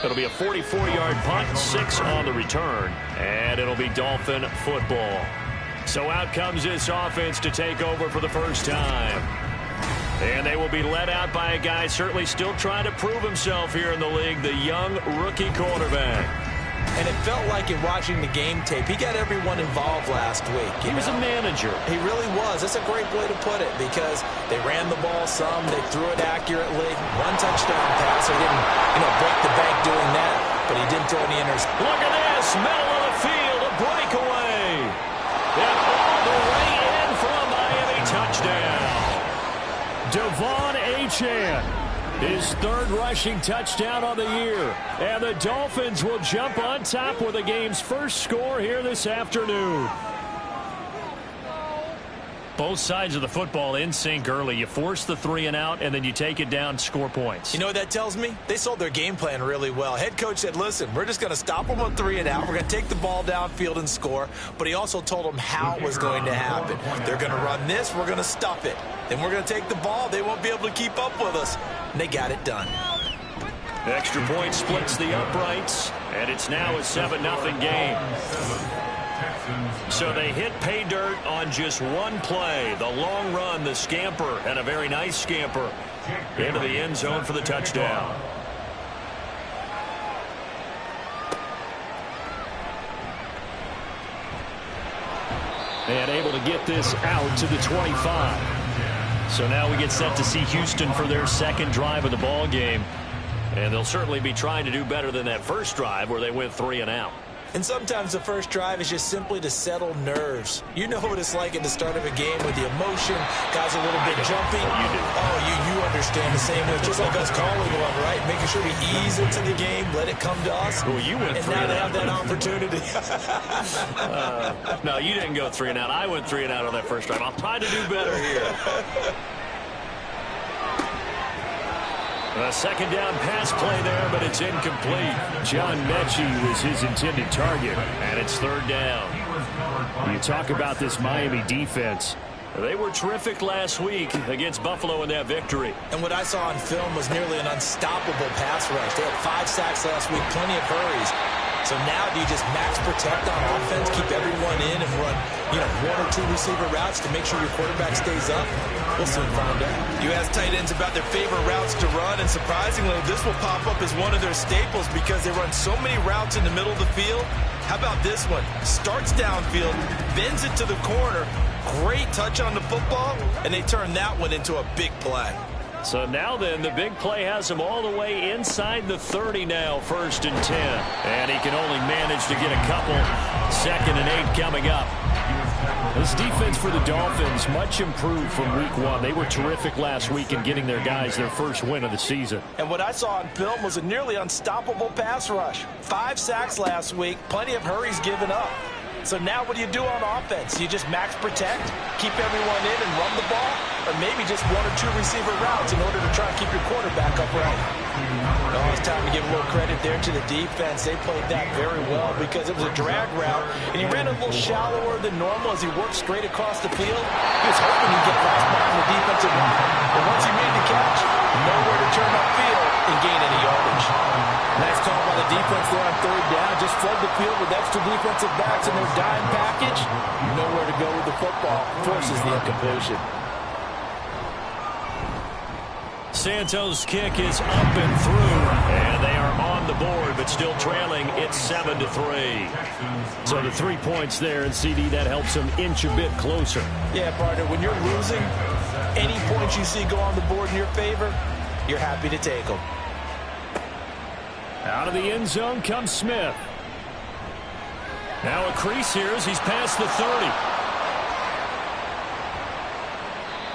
It'll be a 44-yard punt, 6 on the return, and it'll be Dolphin football. So out comes this offense to take over for the first time. And they will be led out by a guy certainly still trying to prove himself here in the league, the young rookie quarterback. And it felt like in watching the game tape, he got everyone involved last week. He was a manager. He really was. That's a great way to put it because they ran the ball some, they threw it accurately. 1 touchdown pass. He didn't, break the bank doing that, but he didn't throw any interceptions. Look at this, middle of the field, a breakaway. And all the way in for a Miami touchdown. Devon Achane, his 3rd rushing touchdown on the year. And the Dolphins will jump on top with the game's first score here this afternoon. Both sides of the football in sync early. You force the 3 and out, and then you take it down, score points. You know what that tells me? They sold their game plan really well. Head coach said, listen, we're just going to stop them on 3 and out. We're going to take the ball downfield and score. But he also told them how it was going to happen. They're going to run this. We're going to stuff it. Then we're going to take the ball. They won't be able to keep up with us. And they got it done. Extra point splits the uprights, and it's now a 7-0 game. So they hit pay dirt on just one play. The long run, the scamper, and a very nice scamper into the end zone for the touchdown. And able to get this out to the 25. So now we get set to see Houston for their second drive of the ball game. And they'll certainly be trying to do better than that first drive where they went 3 and out. And sometimes the first drive is just simply to settle nerves. You know what it's like at the start of a game with the emotion, guys a little bit jumpy. You do. Oh, you understand the same way. Just like us calling one, right? Making sure we ease into the game, let it come to us. Well, you went and 3 now and they out. have that opportunity. No, you didn't go 3 and out. I went 3 and out on that first drive. I'll try to do better here. A second down pass play there, but it's incomplete. John Mechie was his intended target. And it's 3rd down. You talk about this Miami defense. They were terrific last week against Buffalo in that victory. And what I saw on film was nearly an unstoppable pass rush. They had 5 sacks last week, plenty of hurries. So now do you just max protect on offense, keep everyone in and run, 1 or 2 receiver routes to make sure your quarterback stays up? We'll soon find out. You ask tight ends about their favorite routes to run, and surprisingly, this will pop up as one of their staples because they run so many routes in the middle of the field. How about this one? Starts downfield, bends it to the corner, great touch on the football, and they turn that one into a big play. So now then, the big play has him all the way inside the 30 now, 1st and 10. And he can only manage to get a couple. 2nd and 8 coming up. This defense for the Dolphins much improved from week 1. They were terrific last week in getting their guys their first win of the season. And what I saw on film was a nearly unstoppable pass rush. 5 sacks last week, plenty of hurries given up. So now what do you do on offense? You just max protect, keep everyone in and run the ball, or maybe just 1 or 2 receiver routes in order to try and keep your quarterback upright? Oh, it's time to give a little credit there to the defense. They played that very well because it was a drag route, and he ran a little shallower than normal as he worked straight across the field. He was hoping he'd get lost behind the defensive line. But once he made the catch, nowhere to turn upfield and gain any yardage. Nice call by the defense there on 3rd down. Just flood the field with extra defensive backs in their dime package. Nowhere to go with the football. Forces the incompletion. Santos' kick is up and through, and they are on the board, but still trailing. It's 7-3. So the 3 points there, and CD, that helps them inch a bit closer. Yeah, partner, when you're losing, any points you see go on the board in your favor, you're happy to take them. Out of the end zone comes Smith. Now a crease here as he's past the 30.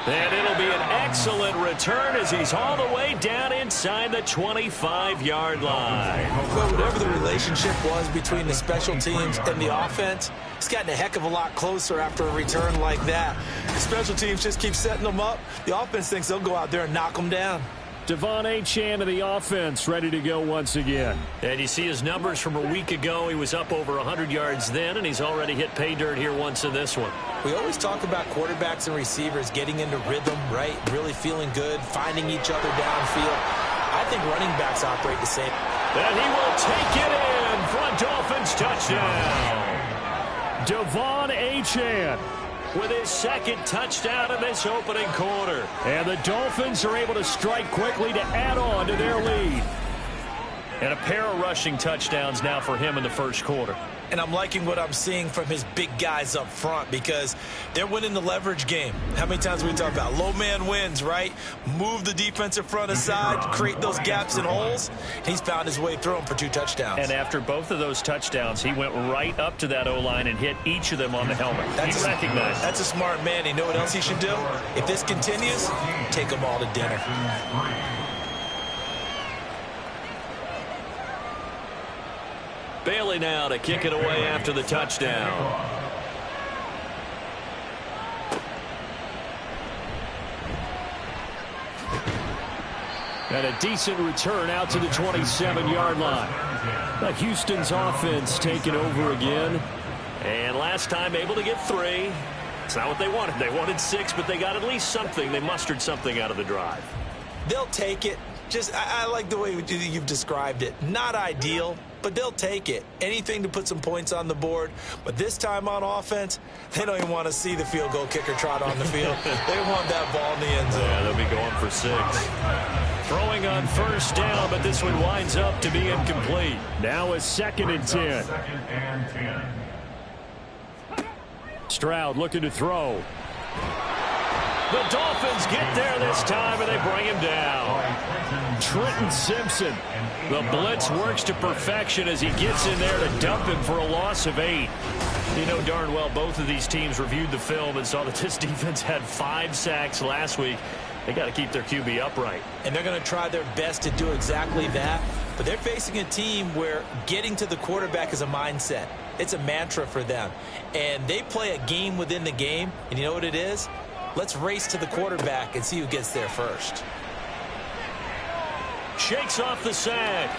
And it'll be an excellent return as he's all the way down inside the 25-yard line. Well, whatever the relationship was between the special teams and the offense, it's gotten a heck of a lot closer after a return like that. The special teams just keep setting them up. The offense thinks they'll go out there and knock them down. Devon Achane of the offense ready to go once again. And you see his numbers from a week ago. He was up over 100 yards then, and he's already hit pay dirt here once in this one. We always talk about quarterbacks and receivers getting into rhythm, right? Really feeling good, finding each other downfield. I think running backs operate the same. And he will take it in for a Dolphins touchdown. Devon Achane with his 2nd touchdown in this opening quarter. And the Dolphins are able to strike quickly to add on to their lead. And a pair of rushing touchdowns now for him in the first quarter. And I'm liking what I'm seeing from his big guys up front because they're winning the leverage game. How many times we talk about low man wins, right? Move the defensive front aside, create those gaps and holes. He's found his way through them for 2 touchdowns. And after both of those touchdowns, he went right up to that O-line and hit each of them on the helmet. He recognized. That's a smart man. You know what else he should do? If this continues, take them all to dinner. Bailey now to kick it away after the touchdown. And a decent return out to the 27-yard line. But Houston's offense taking over again. And last time able to get 3. It's not what they wanted. They wanted 6, but they got at least something. They mustered something out of the drive. They'll take it. I like the way you've described it. Not ideal, but they'll take it. Anything to put some points on the board. But this time on offense, they don't even want to see the field goal kicker trot on the field. They want that ball in the end zone. Yeah, they'll be going for 6. Throwing on 1st down, but this one winds up to be incomplete. Now a 2nd and 10. 2nd and 10. Stroud looking to throw. The Dolphins get there this time, and they bring him down. Trenton Simpson. The blitz works to perfection as he gets in there to dump him for a loss of 8. You know darn well both of these teams reviewed the film and saw that this defense had 5 sacks last week. They got to keep their QB upright. And they're going to try their best to do exactly that. But they're facing a team where getting to the quarterback is a mindset. It's a mantra for them. And they play a game within the game. And you know what it is? Let's race to the quarterback and see who gets there first. Shakes off the sack.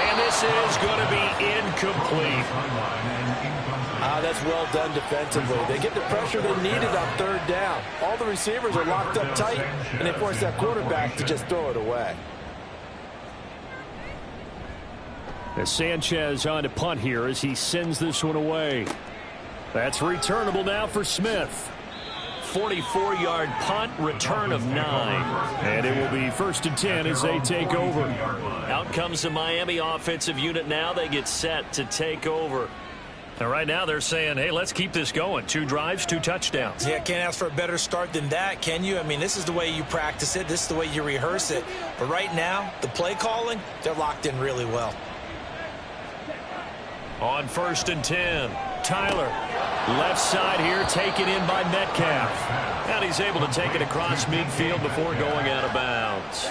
And this is going to be incomplete. That's well done defensively. They get the pressure they needed on 3rd down. All the receivers are locked up tight, and they force that quarterback to just throw it away. As Sanchez on to punt here as he sends this one away. That's returnable now for Smith. 44-yard punt, return of 9. And it will be 1st and 10 as they take over. Out comes the Miami offensive unit now. They get set to take over. And right now they're saying, hey, let's keep this going. 2 drives, 2 touchdowns. Yeah, can't ask for a better start than that, can you? I mean, this is the way you practice it. This is the way you rehearse it. But right now, the play calling, they're locked in really well. On 1st and 10, Tyler. Left side here, taken in by Metcalf. And he's able to take it across midfield before going out of bounds.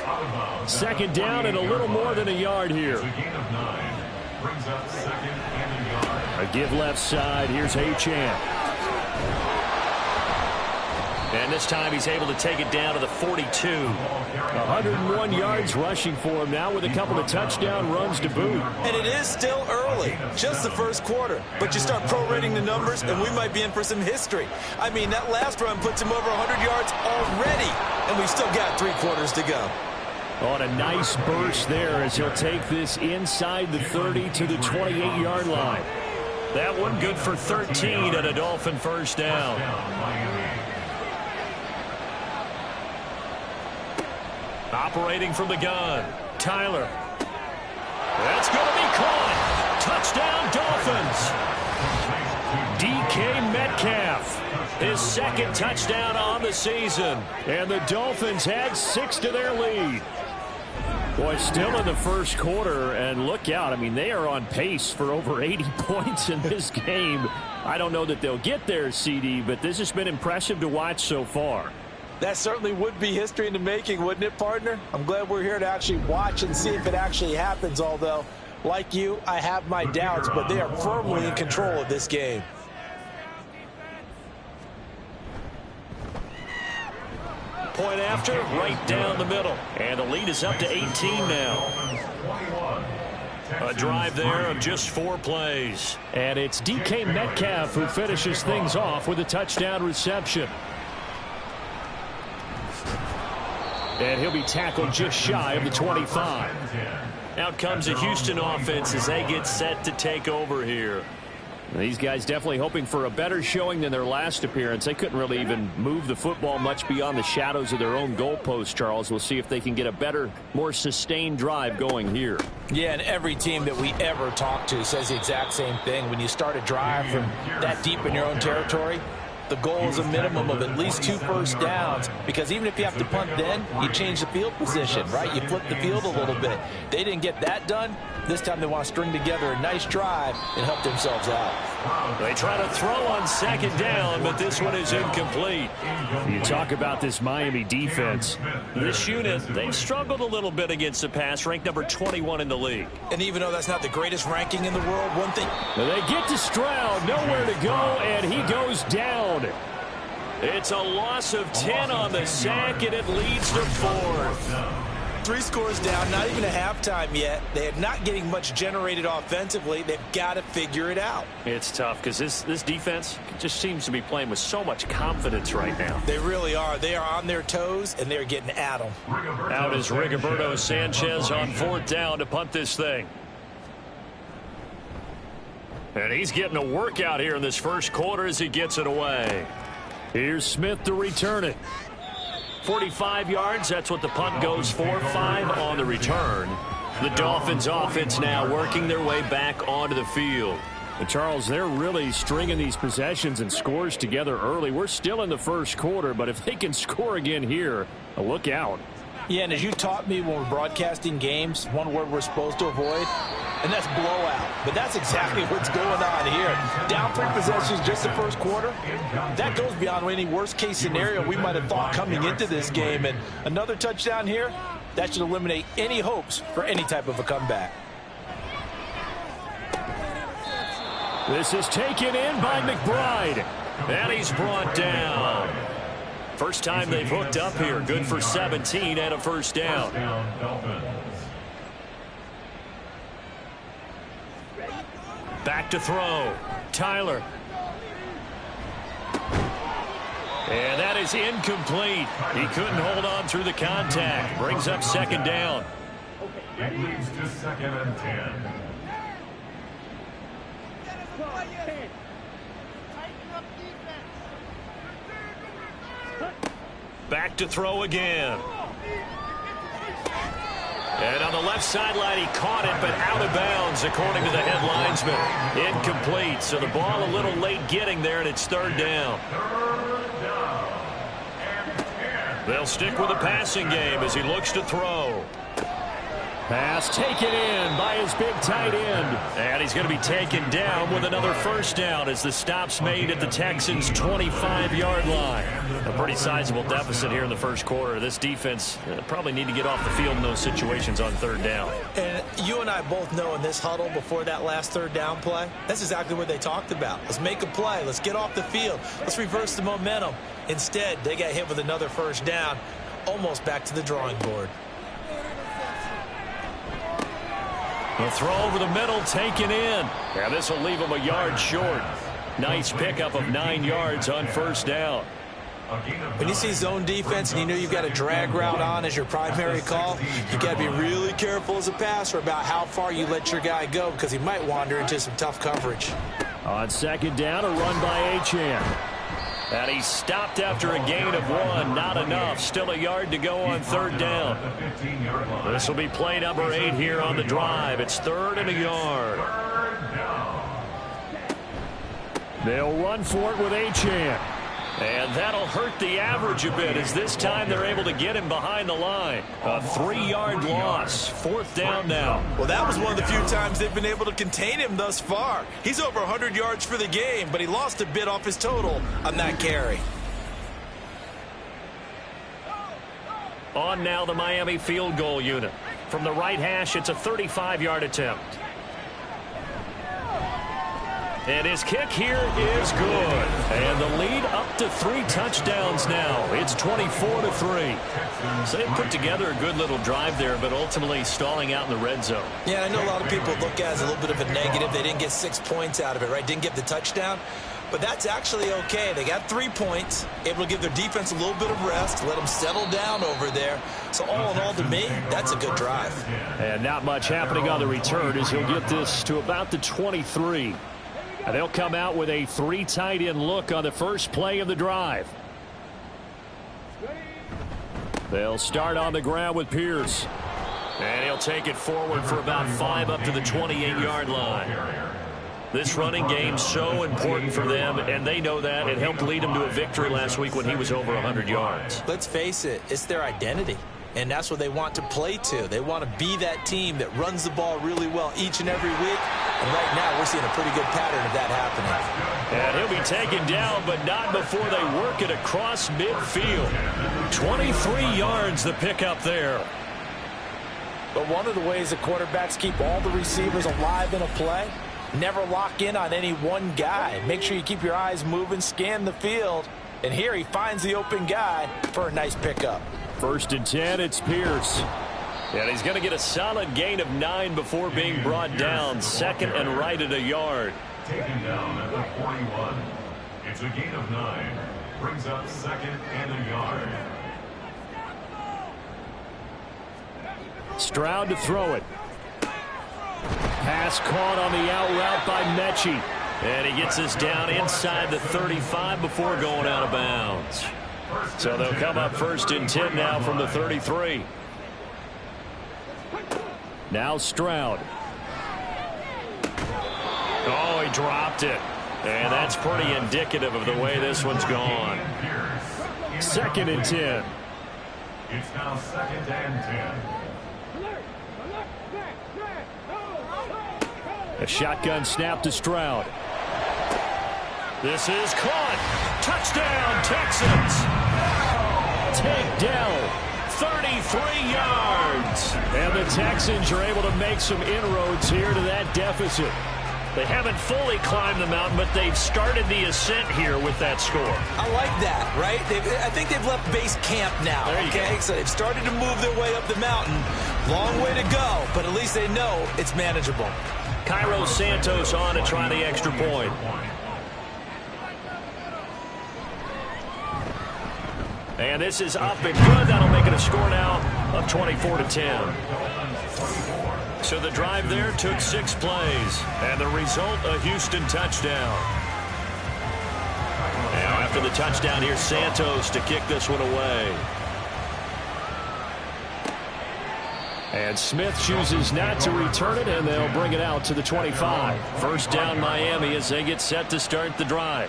2nd down and a little more than a yard here. Brings up 2nd and a yard. A give left side. Here's Achane. And this time he's able to take it down to the 42. 101 yards rushing for him now with a couple of touchdown runs to boot. And it is still early, just the first quarter. But you start prorating the numbers, and we might be in for some history. I mean, that last run puts him over 100 yards already, and we've still got 3 quarters to go. On a nice burst there as he'll take this inside the 30 to the 28-yard line. That one good for 13 and a Dolphin 1st down. Operating from the gun, Tyler. That's going to be caught. Touchdown, Dolphins. DK Metcalf. His 2nd touchdown on the season. And the Dolphins had 6 to their lead. Boy, still in the first quarter, and look out. I mean, they are on pace for over 80 points in this game. I don't know that they'll get there, CD, but this has been impressive to watch so far. That certainly would be history in the making, wouldn't it, partner? I'm glad we're here to actually watch and see if it actually happens, although, like you, I have my doubts, but they are firmly in control of this game. Point after, right down the middle. And the lead is up to 18 now. A drive there of just 4 plays. And it's DK Metcalf who finishes things off with a touchdown reception. And he'll be tackled just shy of the 25. Out comes the Houston offense as they get set to take over here. These guys definitely hoping for a better showing than their last appearance. They couldn't really even move the football much beyond the shadows of their own goalpost, Charles. We'll see if they can get a better, more sustained drive going here. Yeah, and every team that we ever talk to says the exact same thing. When you start a drive from that deep in your own territory, the goal is a minimum of at least 2 first downs, because even if you have to punt then, you change the field position, right? You flip the field a little bit. They didn't get that done. This time they want to string together a nice drive and help themselves out. They try to throw on 2nd down, but this one is incomplete. You talk about this Miami defense. This unit, they've struggled a little bit against the pass, ranked number 21 in the league. And even though that's not the greatest ranking in the world, one thing... They get to Stroud, nowhere to go, and he goes down. It's a loss of 10 on the sack, and it leads to 4th. 3 scores down, not even a halftime yet. They are not getting much generated offensively. They've got to figure it out. It's tough because this defense just seems to be playing with so much confidence right now. They really are. They are on their toes, and they're getting at them. Out is Rigoberto Sanchez on 4th down to punt this thing. And he's getting a workout here in this first quarter as he gets it away. Here's Smith to return it. 45 yards, that's what the punt goes for. 5 on the return. The Dolphins offense now working their way back onto the field. And Charles, they're really stringing these possessions and scores together early. We're still in the first quarter, but if they can score again here, look out. Yeah, and as you taught me when we're broadcasting games, one word we're supposed to avoid, and that's blowout. But that's exactly what's going on here. Down 3 possessions just the first quarter. That goes beyond any worst-case scenario we might have thought coming into this game. And another touchdown here, that should eliminate any hopes for any type of a comeback. This is taken in by McBride. And he's brought down. First time they've hooked up here. Good for 17 and a first down. Back to throw. Tyler. And that is incomplete. He couldn't hold on through the contact. Brings up second down. It leads to 2nd and 10. Back to throw again. And on the left sideline, he caught it, but out of bounds, according to the head linesman. Incomplete, so the ball a little late getting there, and it's third down. They'll stick with the passing game as he looks to throw. Pass taken in by his big tight end. And he's going to be taken down with another first down as the stop's made at the Texans' 25-yard line. A pretty sizable deficit here in the first quarter. This defense probably need to get off the field in those situations on third down. And you and I both know in this huddle before that last third down play, that's exactly what they talked about. Let's make a play. Let's get off the field. Let's reverse the momentum. Instead, they got hit with another first down, almost back to the drawing board. A throw over the middle, taken in. Yeah, this will leave him a yard short. Nice pickup of 9 yards on first down. When you see zone defense and you know you've got a drag route on as your primary call, you got to be really careful as a passer about how far you let your guy go because he might wander into some tough coverage. On second down, a run by Achane. And he stopped after a gain of 1. Not enough. Still a yard to go on third down. This will be play number 8 here on the drive. It's 3rd and a yard. They'll run for it with Achane. And that'll hurt the average a bit as this time they're able to get him behind the line. A 3-yard loss. 4th down now. Well, that was one of the few times they've been able to contain him thus far. He's over 100 yards for the game, but he lost a bit off his total on that carry. On now the Miami field goal unit. From the right hash, it's a 35-yard attempt. And his kick here is good. And the lead up to 3 touchdowns now. It's 24-3. So they put together a good little drive there, but ultimately stalling out in the red zone. Yeah, I know a lot of people look at it as a little bit of a negative. They didn't get 6 points out of it, right? Didn't get the touchdown. But that's actually okay. They got 3 points, able to give their defense a little bit of rest, let them settle down over there. So all in all, to me, that's a good drive. And not much happening on the return as he'll get this to about the 23. And they'll come out with a 3 tight end look on the first play of the drive. They'll start on the ground with Pierce. And he'll take it forward for about 5 up to the 28-yard line. This running game's so important for them, and they know that. It helped lead them to a victory last week when he was over 100 yards. Let's face it, it's their identity. And that's what they want to play to. They want to be that team that runs the ball really well each and every week. And right now, we're seeing a pretty good pattern of that happening. And he'll be taken down, but not before they work it across midfield. 23 yards the pickup there. But one of the ways that quarterbacks keep all the receivers alive in a play, never lock in on any one guy. Make sure you keep your eyes moving, scan the field. And here he finds the open guy for a nice pickup. 1st and 10, it's Pierce. And he's going to get a solid gain of 9 before being brought down. 2nd and right at a yard. Taken down at the 41. It's a gain of 9. Brings up 2nd and a yard. Stroud to throw it. Pass caught on the out route by Mechie. And he gets this down inside the 35 before going out of bounds. So they'll come up 1st and 10 now from the 33. Now Stroud. Oh, he dropped it. And that's pretty indicative of the way this one's gone. 2nd and 10. It's now 2nd and 10. A shotgun snap to Stroud. This is caught. Touchdown, Texans. Takedown. 33 yards. And the Texans are able to make some inroads here to that deficit. They haven't fully climbed the mountain, but they've started the ascent here with that score. I like that, right? I think they've left base camp now, okay? So they've started to move their way up the mountain. Long way to go, but at least they know it's manageable. Cairo Santos on to try the extra point. And this is up and good. That'll make it a score now of 24-10. So the drive there took 6 plays. And the result, a Houston touchdown. Now after the touchdown, here's Santos to kick this one away. And Smith chooses not to return it, and they'll bring it out to the 25. First down Miami as they get set to start the drive.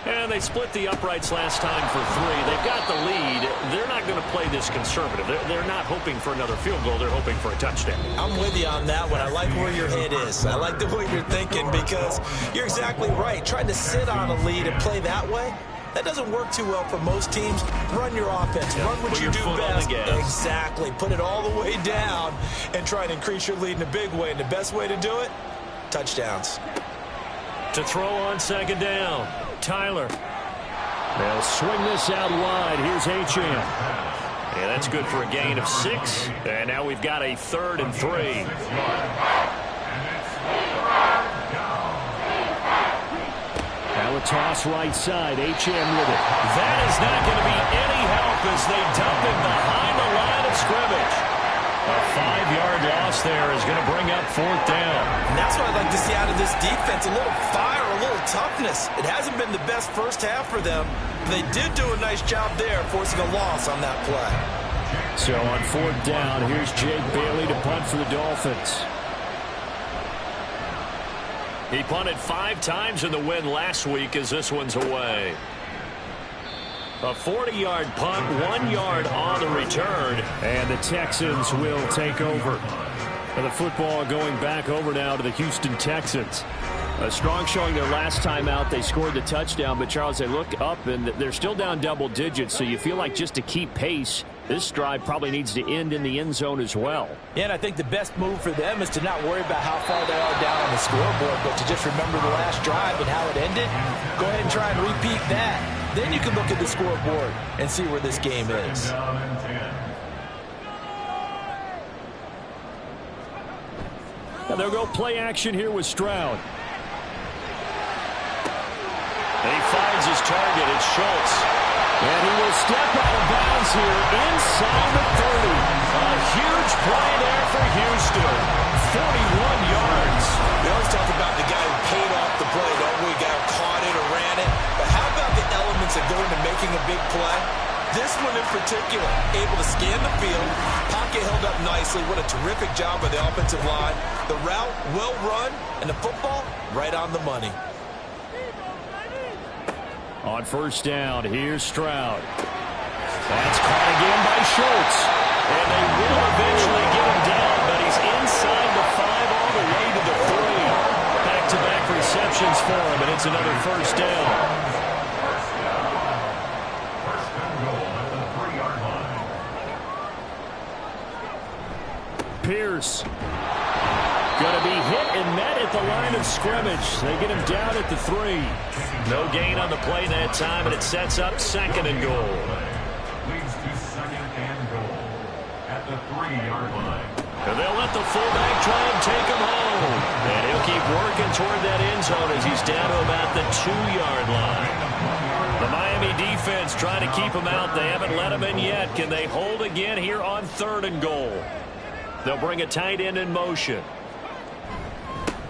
And they split the uprights last time for 3. They've got the lead. They're not going to play this conservative. They're not hoping for another field goal. They're hoping for a touchdown. I'm with you on that one. I like where your head is. I like the way you're thinking because you're exactly right. Trying to sit on a lead and play that way, that doesn't work too well for most teams. Run your offense. Run what you do best. Exactly. Put it all the way down and try and increase your lead in a big way. And the best way to do it, touchdowns. To throw on 2nd down, Tyler. They'll swing this out wide. Here's Achane. Yeah, that's good for a gain of 6. And now we've got a 3rd and 3. Now a toss right side. Achane with it. That is not going to be any help as they dump it behind the line of scrimmage. A 5-yard loss there is going to bring up 4th down. And that's what I'd like to see out of this defense. A little fire, a little toughness. It hasn't been the best first half for them. They did do a nice job there, forcing a loss on that play. So on 4th down, here's Jake Bailey to punt for the Dolphins. He punted 5 times in the win last week as this one's away. A 40-yard punt, 1 yard on the return. And the Texans will take over. And the football going back over now to the Houston Texans. A strong showing their last time out. They scored the touchdown, but Charles, they look up and they're still down double digits, so you feel like just to keep pace, this drive probably needs to end in the end zone as well. Yeah, and I think the best move for them is to not worry about how far they are down on the scoreboard, but to just remember the last drive and how it ended. Go ahead and try and repeat that. Then you can look at the scoreboard and see where this game is. Now they'll go play action here with Stroud. And he finds his target. It's Schultz. And he will step out of bounds here inside the 30. A huge play there for Houston. 41 yards. We always talk about the guy who paid off the play, don't we? Guy who caught it or ran it. But how about the elements that go into making a big play? This one in particular, able to scan the field, pocket held up nicely. What a terrific job by the offensive line. The route, well run, and the football, right on the money. On 1st down, here's Stroud. That's caught again by Schultz. And they will eventually get him down, but he's inside the 5 all the way to the 3. Back-to-back receptions for him, and it's another 1st down. Pierce. Going to be hit and met at the line of scrimmage. They get him down at the 3. No gain on the play that time, and it sets up 2nd and goal. Leads to 2nd and goal at the 3-yard line. And they'll let the fullback try and take him home. And he'll keep working toward that end zone as he's down to about the 2-yard line. The Miami defense trying to keep him out. They haven't let him in yet. Can they hold again here on 3rd and goal? They'll bring a tight end in motion.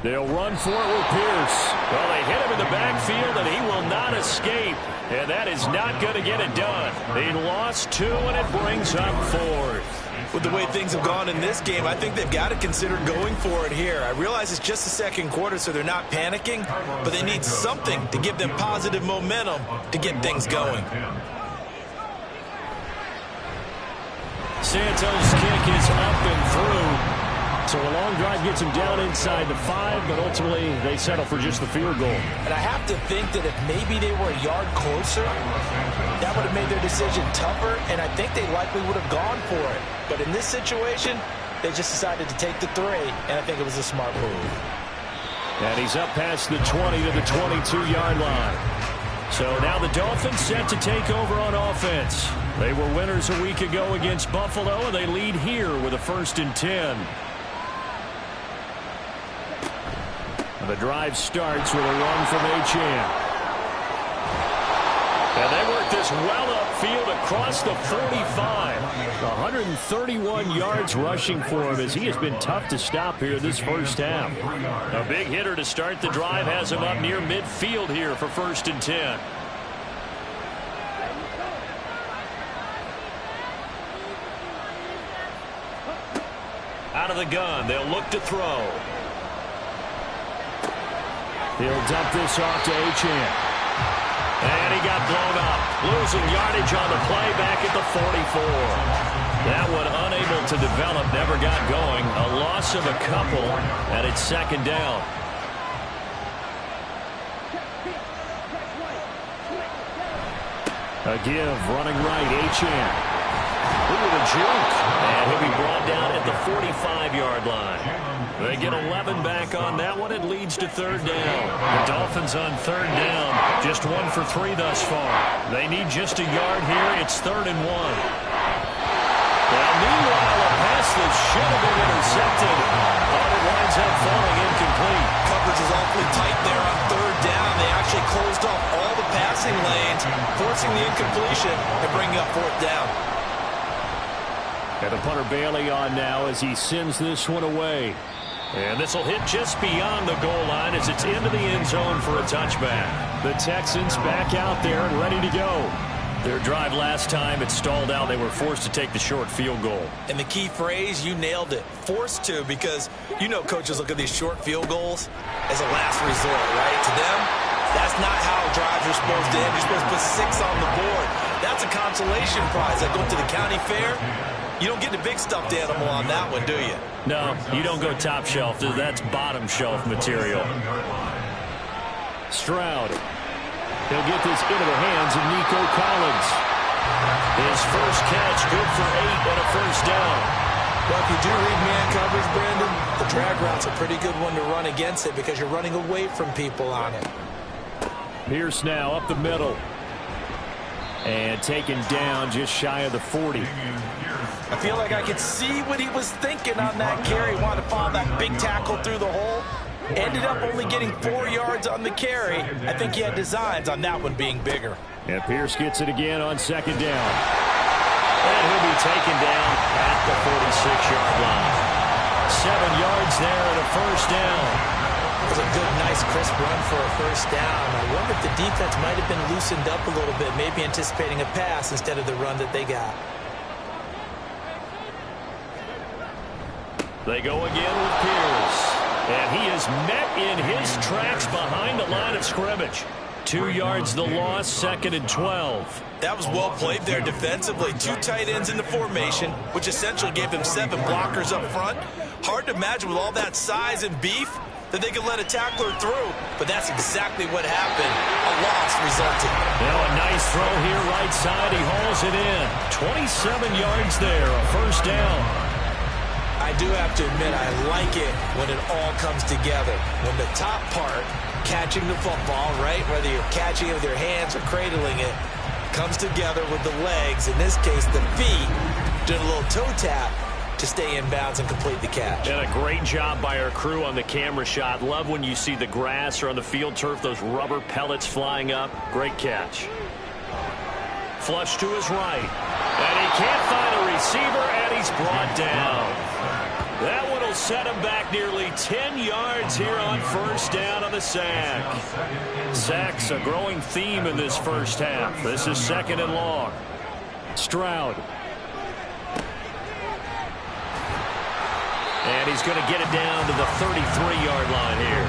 They'll run for it with Pierce. Well, they hit him in the backfield, and he will not escape. And that is not going to get it done. He lost 2, and it brings up 4th. With the way things have gone in this game, I think they've got to consider going for it here. I realize it's just the second quarter, so they're not panicking, but they need something to give them positive momentum to get things going. Santos' kick is up and through. So a long drive gets him down inside the 5, but ultimately they settle for just the field goal. And I have to think that if maybe they were a yard closer, that would have made their decision tougher, and I think they likely would have gone for it. But in this situation, they just decided to take the 3, and I think it was a smart move. And he's up past the 20 to the 22-yard line. So now the Dolphins set to take over on offense. They were winners a week ago against Buffalo, and they lead here with a 1st and 10. The drive starts with a run from Achane. And they work this well upfield across the 45. 131 yards rushing for him as he has been tough to stop here this first half. A big hitter to start the drive has him up near midfield here for 1st and 10. Out of the gun, they'll look to throw. He'll dump this off to Achane. And he got blown up. Losing yardage on the play back at the 44. That one unable to develop, never got going. A loss of a couple, and it's 2nd down. A give, running right, Achane. Look at the juke. And he'll be brought down at the 45-yard line. They get 11 back on that one. It leads to 3rd down. The Dolphins on 3rd down. Just 1 for 3 thus far. They need just a yard here. It's 3rd and 1. Well, meanwhile, a pass that should have been intercepted. But it winds up falling incomplete. Coverage is awfully tight there on 3rd down. They actually closed off all the passing lanes, forcing the incompletion and bringing up 4th down. And the punter Bailey on now as he sends this one away. And this will hit just beyond the goal line as it's into the end zone for a touchback. The Texans back out there and ready to go. Their drive last time, it stalled out. They were forced to take the short field goal. And the key phrase, you nailed it. Forced to, because you know coaches look at these short field goals as a last resort, right? To them, that's not how drives are supposed to end. You're supposed to put 6 on the board. That's a consolation prize. Like going to the county fair. You don't get the big stuffed animal on that one, do you? No, you don't go top shelf. That's bottom shelf material. Stroud. He'll get this into the hands of Nico Collins. His first catch, good for 8 and a 1st down. Well, if you do read man coverage, Brandon, the drag route's a pretty good one to run against it because you're running away from people on it. Pierce now up the middle. And taken down just shy of the 40. I feel like I could see what he was thinking on that carry. Wanted to follow that big tackle through the hole. Ended up only getting 4 yards on the carry. I think he had designs on that one being bigger. And Pierce gets it again on 2nd down. And he'll be taken down at the 46-yard line. 7 yards there and a 1st down. It was a good, nice, crisp run for a 1st down. I wonder if the defense might have been loosened up a little bit, maybe anticipating a pass instead of the run that they got. They go again with Pierce. And he is met in his tracks behind the line of scrimmage. 2 yards the loss, 2nd and 12. That was well played there defensively. 2 tight ends in the formation, which essentially gave them 7 blockers up front. Hard to imagine with all that size and beef that they could let a tackler through, but that's exactly what happened. A loss resulted. Now a nice throw here right side. He hauls it in. 27 yards there, a 1st down. I do have to admit, I like it when it all comes together. When the top part, catching the football, right, whether you're catching it with your hands or cradling it, comes together with the legs, in this case the feet, doing a little toe tap to stay in bounds and complete the catch. And a great job by our crew on the camera shot. Love when you see the grass or on the field turf, those rubber pellets flying up. Great catch. Flush to his right. And he can't find a receiver, and he's brought down. That one will set him back nearly 10 yards here on 1st down on the sack. Sacks a growing theme in this first half. This is 2nd and long. Stroud. And he's going to get it down to the 33-yard line here.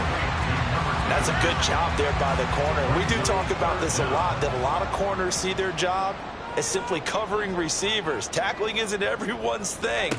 That's a good job there by the corner. We do talk about this a lot, that a lot of corners see their job as simply covering receivers. Tackling isn't everyone's thing.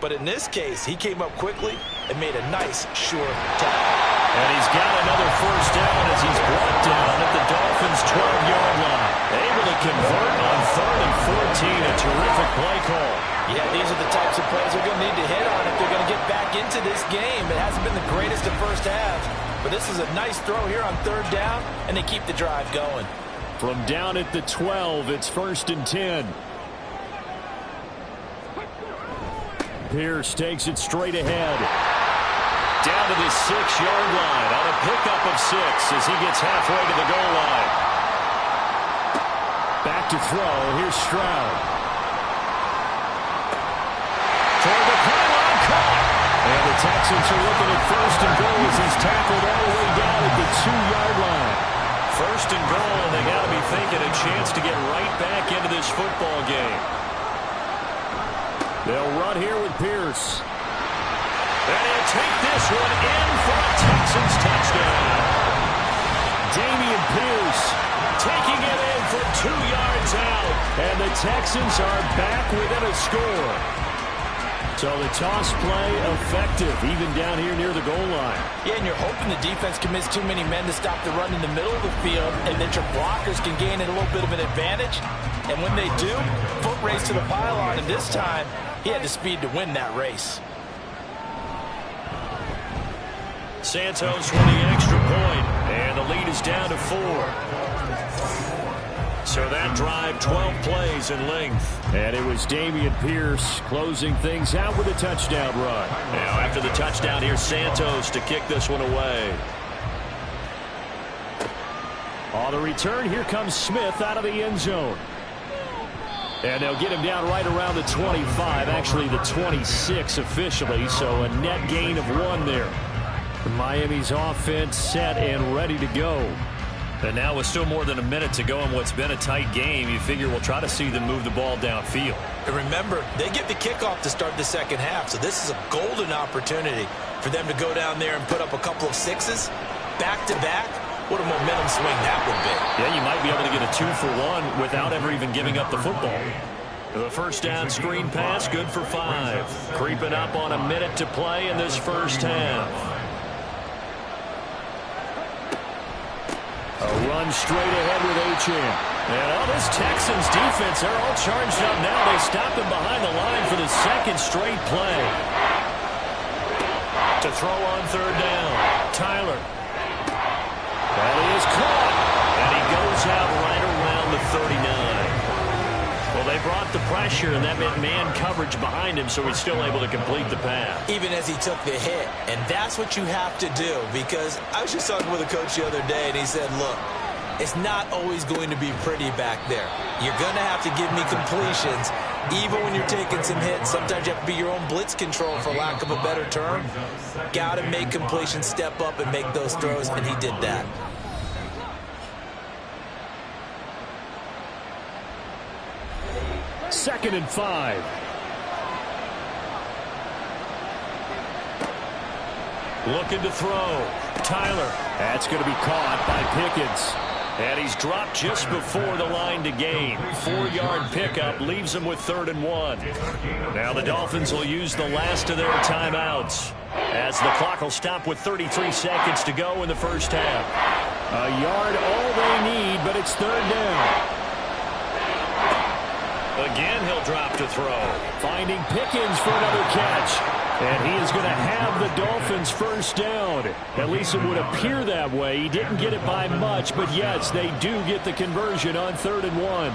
But in this case, he came up quickly and made a nice, sure tackle. And he's got another first down as he's brought down at the Dolphins' 12-yard line. Able to convert on 3rd and 14. A terrific play call. Yeah, these are the types of plays they're going to need to hit on if they're going to get back into this game. It hasn't been the greatest of first halves, but this is a nice throw here on 3rd down, and they keep the drive going. From down at the 12, it's 1st and 10. Pierce takes it straight ahead. Down to the 6-yard line on a pickup of 6 as he gets halfway to the goal line. Back to throw. Here's Stroud. Toward the pylon, caught. And the Texans are looking at 1st and goal as he's tackled all the way down at the 2-yard line. 1st and goal, and they got to be thinking a chance to get right back into this football game. They'll run here with Pierce. And he'll take this one in for a Texans touchdown. Dameon Pierce taking it in for 2 yards out. And the Texans are back within a score. So the toss play effective, even down here near the goal line. Yeah, and you're hoping the defense commits too many men to stop the run in the middle of the field, and that your blockers can gain a little bit of an advantage. And when they do, foot race to the pylon, and this time, he had the speed to win that race. Santos with the extra point, and the lead is down to 4. So that drive, 12 plays in length. And it was Dameon Pierce closing things out with a touchdown run. Now after the touchdown, here's Santos to kick this one away. On the return, here comes Smith out of the end zone. And they'll get him down right around the 25, actually the 26 officially, so a net gain of 1 there. Miami's offense set and ready to go. And now with still more than a minute to go in what's been a tight game, you figure we'll try to see them move the ball downfield. And remember, they get the kickoff to start the second half, so this is a golden opportunity for them to go down there and put up a couple of 6s back-to-back. What a momentum swing that would be. Yeah, you might be able to get a 2-for-1 without ever even giving up the football. The first down screen pass, good for 5. Creeping up on a minute to play in this first half. A run straight ahead with Achane. And all this Texans defense, they're all charged up now. They stop him behind the line for the second straight play. To throw on 3rd down, Tyler. That is caught. And he goes out right around the 39. Well, they brought the pressure, and that meant man coverage behind him, so he's still able to complete the pass. Even as he took the hit. And that's what you have to do, because I was just talking with a coach the other day, and he said, look, it's not always going to be pretty back there. You're going to have to give me completions, even when you're taking some hits. Sometimes you have to be your own blitz control, for lack of a better term. Got to make completions, step up, and make those throws, and he did that. Second and 5. Looking to throw. Tyler. That's going to be caught by Pickens. And he's dropped just before the line to gain. 4-yard pickup leaves him with 3rd and 1. Now the Dolphins will use the last of their timeouts, as the clock will stop with 33 seconds to go in the first half. A yard all they need, but it's 3rd down. Again, he'll drop to throw. Finding Pickens for another catch. And he is going to have the Dolphins first down. At least it would appear that way. He didn't get it by much, but yes, they do get the conversion on 3rd and 1.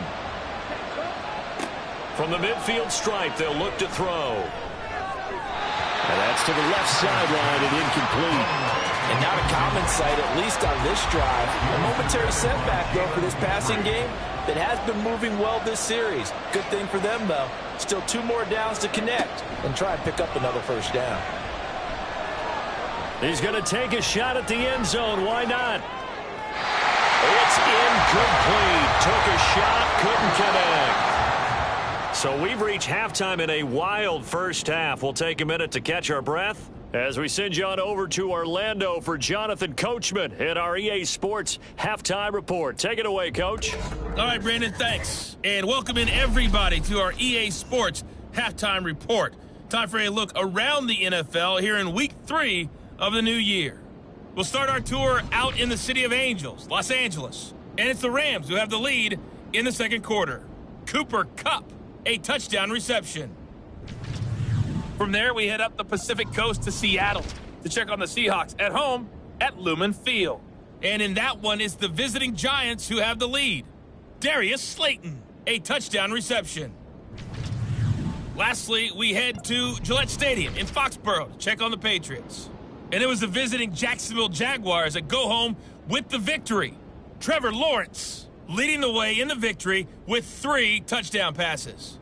From the midfield stripe, they'll look to throw. And that's to the left sideline and incomplete. And not a common sight, at least on this drive. A momentary setback, though, for this passing game that has been moving well this series. Good thing for them, though. Still 2 more downs to connect and try and pick up another first down. He's going to take a shot at the end zone. Why not? It's incomplete. Took a shot, couldn't connect. So we've reached halftime in a wild first half. We'll take a minute to catch our breath as we send you on over to Orlando for Jonathan Coachman at our EA Sports Halftime Report. Take it away, Coach. All right, Brandon, thanks. And welcome in everybody to our EA Sports Halftime Report. Time for a look around the NFL here in Week 3 of the new year. We'll start our tour out in the City of Angels, Los Angeles. And it's the Rams who have the lead in the second quarter. Cooper Kupp, a touchdown reception. From there, we head up the Pacific Coast to Seattle to check on the Seahawks at home at Lumen Field. And in that one, it's the visiting Giants who have the lead. Darius Slayton, a touchdown reception. Lastly, we head to Gillette Stadium in Foxborough to check on the Patriots. And it was the visiting Jacksonville Jaguars that go home with the victory. Trevor Lawrence leading the way in the victory with 3 touchdown passes.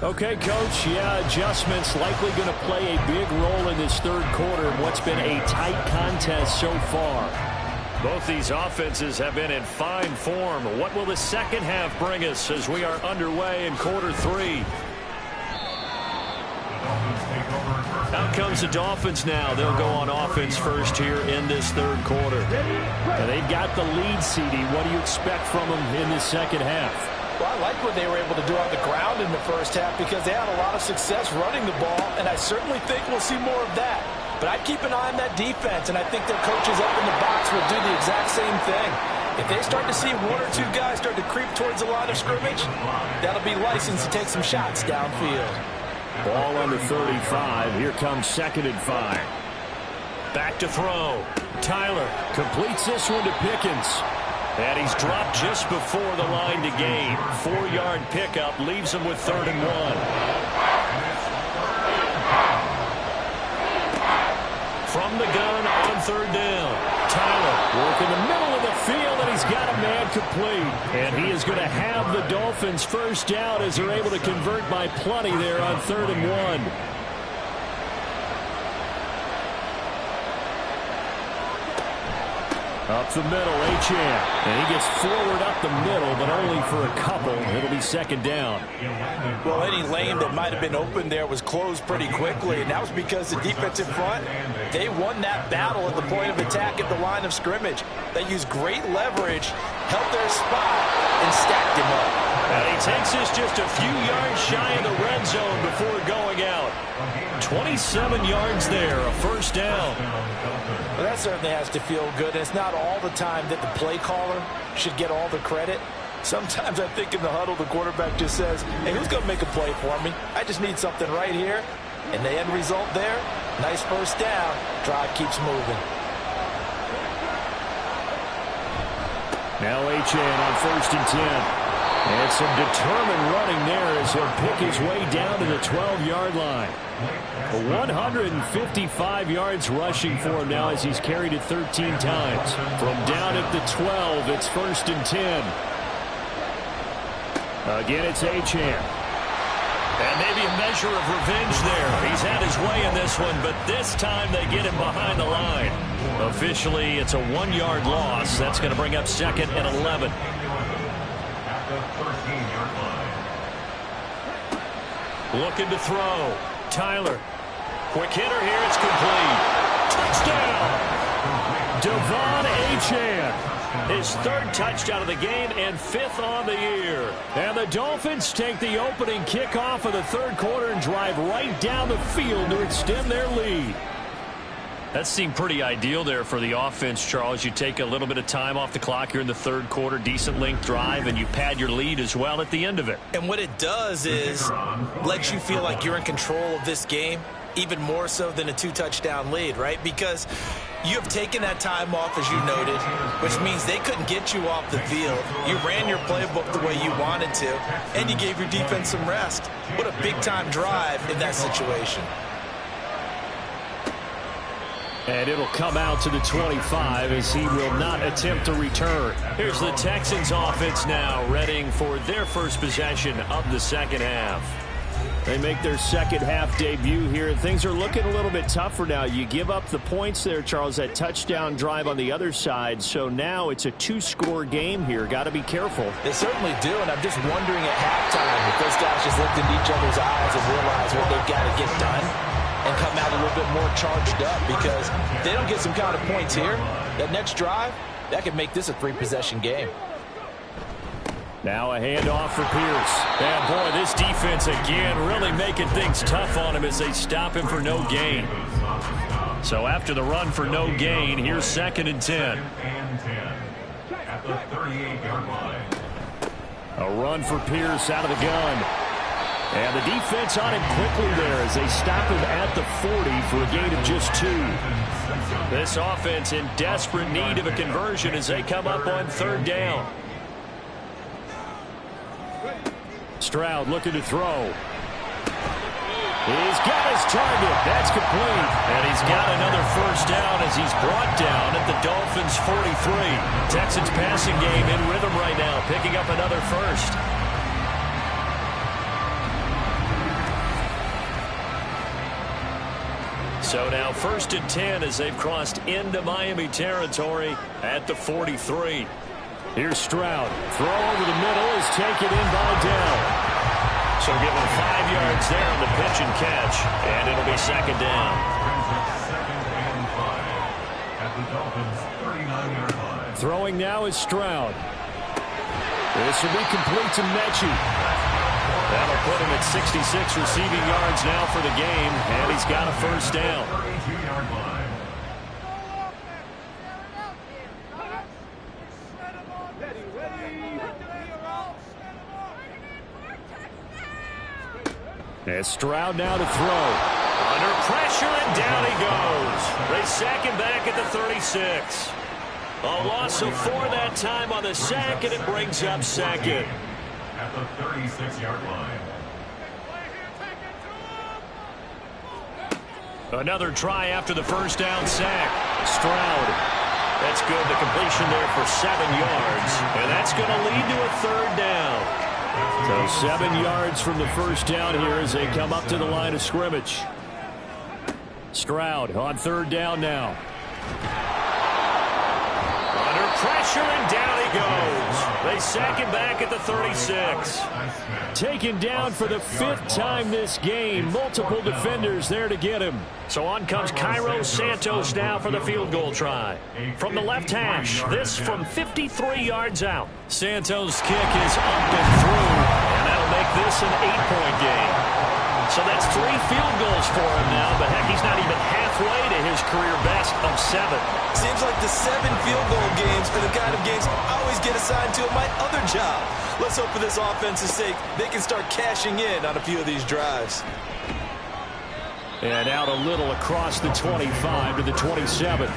Okay, Coach, adjustments likely going to play a big role in this third quarter in what's been a tight contest so far. Both these offenses have been in fine form. What will the second half bring us as we are underway in quarter 3? Out comes the Dolphins now. They'll go on offense first here in this third quarter. Now they've got the lead, CD. What do you expect from them in this second half? Well, I like what they were able to do on the ground in the first half because they had a lot of success running the ball, and I certainly think we'll see more of that. But I'd keep an eye on that defense, and I think their coaches up in the box will do the exact same thing. If they start to see 1 or 2 guys start to creep towards the line of scrimmage, that'll be licensed to take some shots downfield. Ball under 35. Here comes 2nd and 5. Back to throw. Tyler Completes this one to Pickens. And he's dropped just before the line to gain. 4-yard pickup leaves him with 3rd and 1. From the gun on 3rd down. Tyler working the middle of the field, and he's got a man complete. And he is going to have the Dolphins first down as they're able to convert by plenty there on 3rd and 1. Up the middle, Achane. And he gets forward up the middle, but only for a couple. It'll be 2nd down. Well, any lane that might have been open there was closed pretty quickly, and that was because the defensive front, they won that battle at the point of attack at the line of scrimmage. They used great leverage, held their spot, and stacked him up. And he takes us just a few yards shy of the red zone before going out. 27 yards there, a first down. Well, that certainly has to feel good. And it's not all the time that the play caller should get all the credit. Sometimes I think in the huddle, the quarterback just says, hey, who's going to make a play for me? I just need something right here. And the end result there, nice first down. Drive keeps moving. Now Achane on 1st and 10. And some determined running there as he'll pick his way down to the 12-yard line. 155 yards rushing for him now as he's carried it 13 times. From down at the 12, it's 1st and 10. Again, it's Achane. And maybe a measure of revenge there. He's had his way in this one, but this time they get him behind the line. Officially, it's a 1-yard loss. That's going to bring up 2nd and 11. At the 13-yard line. Looking to throw. Tyler. Quick hitter here. It's complete. Touchdown. Devon Achane. His 3rd touchdown of the game and 5th on the year. And the Dolphins take the opening kickoff of the 3rd quarter and drive right down the field to extend their lead. That seemed pretty ideal there for the offense, Charles. You take a little bit of time off the clock here in the 3rd quarter, decent length drive, and you pad your lead as well at the end of it. And what it does is lets you feel like you're in control of this game, even more so than a 2-touchdown lead, right? Because you have taken that time off, as you noted, which means they couldn't get you off the field. You ran your playbook the way you wanted to, and you gave your defense some rest. What a big-time drive in that situation. And it'll come out to the 25 as he will not attempt to return. Here's the Texans offense now, readying for their first possession of the second half. They make their second half debut here, and things are looking a little bit tougher now. You give up the points there, Charles, that touchdown drive on the other side. So now it's a 2-score game here. Got to be careful. They certainly do, and I'm just wondering at halftime if those guys just looked into each other's eyes and realize what they've got to get done and come out a little bit more charged up, because if they don't get some kind of points here, that next drive, that could make this a 3-possession game. Now a handoff for Pierce. And boy, this defense again really making things tough on him as they stop him for no gain. So after the run for no gain, here's 2nd and 10. At the 38-yard line. A run for Pierce out of the gun. And the defense on him quickly there as they stop him at the 40 for a gain of just 2. This offense in desperate need of a conversion as they come up on 3rd down. Stroud looking to throw. He's got his target. That's complete. And he's got another first down as he's brought down at the Dolphins' 43. Texans passing game in rhythm right now, picking up another first. So now 1st and 10 as they've crossed into Miami territory at the 43. Here's Stroud. Throw over the middle is taken in by Dell. So give him 5 yards there on the pitch and catch. And it'll be 2nd down. At the Dolphins' 39-yard line. Throwing now is Stroud. This will be complete to Mechie. That'll put him at 66 receiving yards now for the game. And he's got a first down. 32-yard line. As Stroud now to throw. Under pressure, and down he goes. They sack him back at the 36. A loss of 4 that time on the sack, and it brings up 2nd. At the 36-yard line. Another try after the first down sack. Stroud. That's good. The completion there for 7 yards. And that's going to lead to a 3rd down. So 7 yards from the first down here as they come up to the line of scrimmage. Stroud on 3rd down now. Under pressure, and down he goes. They sack him back at the 36. Taken down for the 5th time this game. Multiple defenders there to get him. So on comes Cairo Santos now for the field goal try. From the left hash, this from 53 yards out. Santos' kick is up and through, and that'll make this an 8-point game. So that's 3 field goals for him now, but heck, he's not even halfway to his career best of 7. Seems like the 7 field goal games are the kind of games I always get assigned to in my other job. Let's hope for this offense's sake they can start cashing in on a few of these drives. And out a little across the 25 to the 27.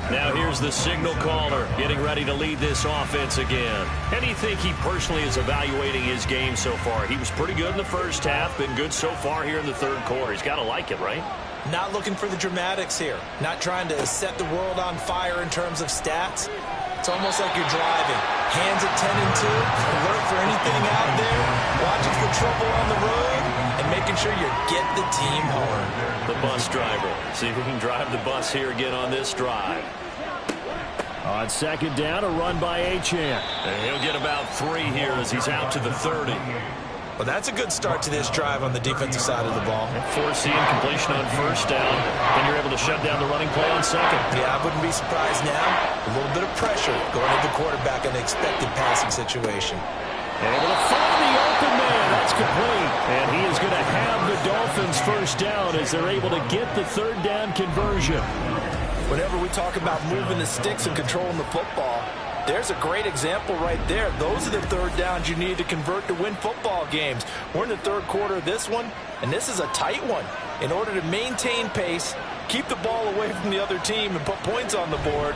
Now here's the signal caller getting ready to lead this offense again. How do you think he personally is evaluating his game so far? He was pretty good in the first half, been good so far here in the 3rd quarter. He's got to like it, right? Not looking for the dramatics here. Not trying to set the world on fire in terms of stats. It's almost like you're driving. Hands at 10 and 2, alert for anything out there, watching for trouble on the road, and making sure you get the team home. The bus driver. See if he can drive the bus here again on this drive. On 2nd down, a run by Achane. And he'll get about 3 here as he's out to the 30. Well, that's a good start to this drive on the defensive side of the ball. Forcing completion on first down, and you're able to shut down the running play on second. Yeah, I wouldn't be surprised now. A little bit of pressure going at the quarterback in an expected passing situation. Able to find the open man. That's complete. And he is going to have the Dolphins first down as they're able to get the 3rd down conversion. Whenever we talk about moving the sticks and controlling the football, there's a great example right there. Those are the 3rd downs you need to convert to win football games. We're in the 3rd quarter of this one, and this is a tight one. In order to maintain pace, keep the ball away from the other team, and put points on the board,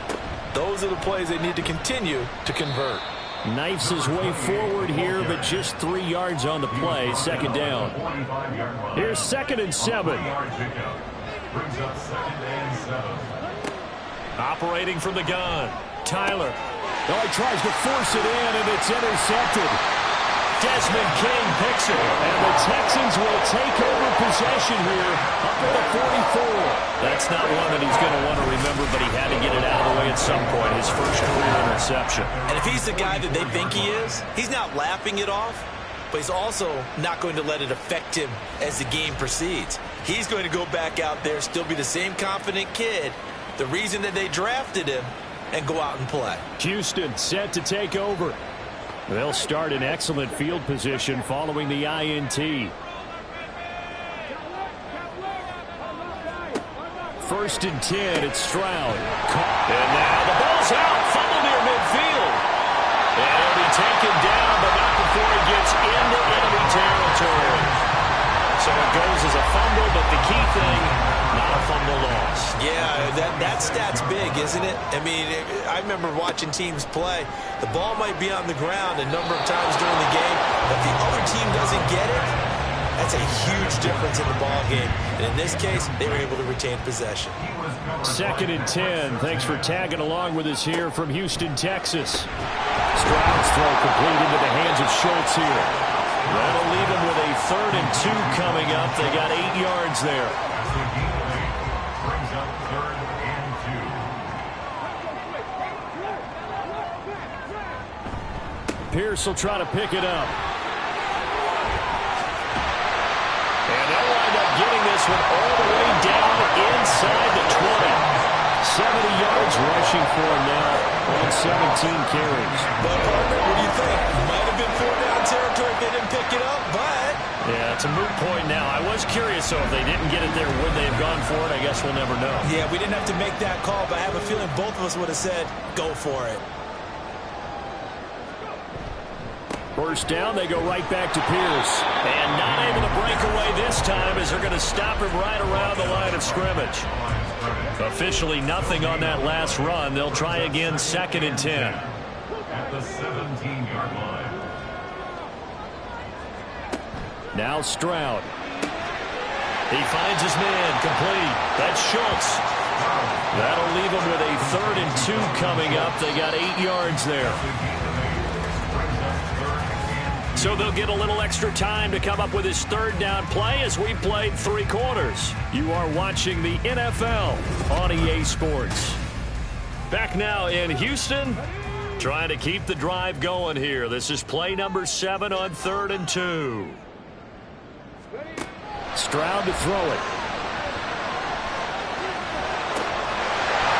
those are the plays they need to continue to convert. Knifes his way forward here, but just 3 yards on the play. 2nd down. Here's 2nd and 7. Brings up 2nd and 7. Operating from the gun, Tyler. Oh, he tries to force it in, and it's intercepted. Desmond King picks it. And the Texans will take over possession here up at the 44. That's not one that he's going to want to remember, but he had to get it out of the way at some point. His first career interception. And if he's the guy that they think he is, he's not laughing it off, but he's also not going to let it affect him as the game proceeds. He's going to go back out there, still be the same confident kid, the reason that they drafted him, and go out and play. Houston set to take over. They'll start in excellent field position following the INT. First and 10, it's Stroud. And now the ball's out, fumble near midfield. And he'll be taken down, but not before he gets into enemy territory. So it goes as a fumble, but the key thing, not a fumble loss. Yeah, that stat's big, isn't it? I mean, I remember watching teams play. The ball might be on the ground a number of times during the game, but if the other team doesn't get it, that's a huge difference in the ball game. And in this case, they were able to retain possession. 2nd and 10. Thanks for tagging along with us here from Houston, Texas. Stroud's throw complete into the hands of Schultz here. That'll leave him with a 3rd and 2 coming up. They got 8 yards there. Brings up 3rd and 2. Pierce will try to pick it up. And they'll wind up getting this one all the way down inside the 20. 70 yards rushing for him now on 17 carries. But, partner, what do you think? Might have been 4-down territory if they didn't pick it up, but... Yeah, it's a moot point now. I was curious, so if they didn't get it there, would they have gone for it? I guess we'll never know. Yeah, we didn't have to make that call, but I have a feeling both of us would have said, go for it. First down, they go right back to Pierce. And not able to break away this time as they're going to stop him right around the line of scrimmage. Officially nothing on that last run. They'll try again 2nd and 10. At the 17-yard line. Now Stroud. He finds his man complete. That's Schultz. That'll leave him with a 3rd and 2 coming up. They got 8 yards there. So they'll get a little extra time to come up with his 3rd down play as we played 3 quarters. You are watching the NFL on EA Sports. Back now in Houston, trying to keep the drive going here. This is play number 7 on 3rd and 2. Stroud to throw it.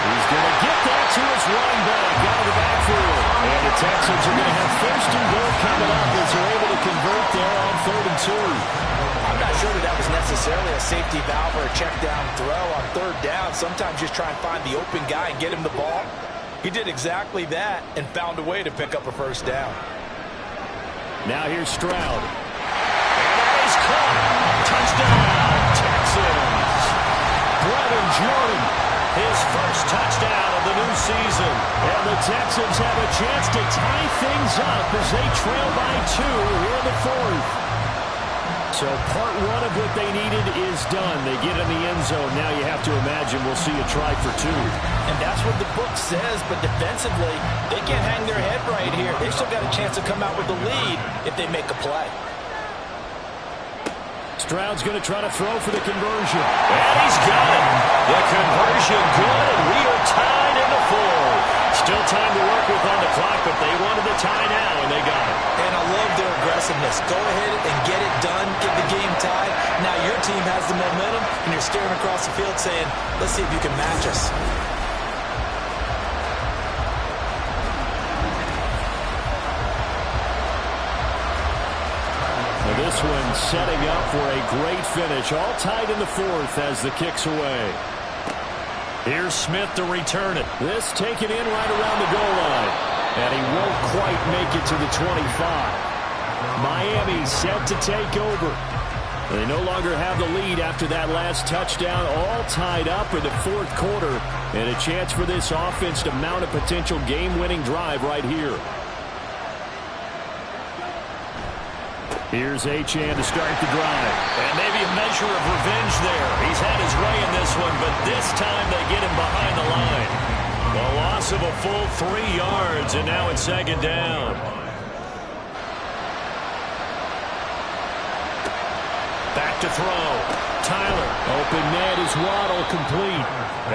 He's going to get that to his running back out of the backfield. And the Texans are going to have 1st and goal coming up as they're able to convert there on 3rd and 2. I'm not sure that was necessarily a safety valve or a check down throw on 3rd down. Sometimes just try and find the open guy and get him the ball. He did exactly that and found a way to pick up a 1st down. Now here's Stroud. And that is caught. Touchdown, Texans. Brevin Jordan. His first touchdown of the new season. And the Texans have a chance to tie things up as they trail by 2 here in the 4th. So part 1 of what they needed is done. They get in the end zone. Now you have to imagine we'll see a try for 2. And that's what the book says, but defensively, they can't hang their head right here. They still got a chance to come out with the lead if they make a play. Stroud's going to try to throw for the conversion. And he's got it. The conversion good, and we are tied in the 4th. Still time to work with on the clock, but they wanted the tie now, and they got it. And I love their aggressiveness. Go ahead and get it done, get the game tied. Now your team has the momentum, and you're staring across the field saying, let's see if you can match us. This one setting up for a great finish. All tied in the 4th as the kick's away. Here's Smith to return it. This taken in right around the goal line. And he won't quite make it to the 25. Miami set to take over. They no longer have the lead after that last touchdown. All tied up in the 4th quarter. And a chance for this offense to mount a potential game-winning drive right here. Here's Achane to start the drive. And maybe a measure of revenge there. He's had his way in this this one, but this time they get him behind the line. A loss of a full 3 yards, and now it's second down. Back to throw. Tyler. Open net is Waddle, complete.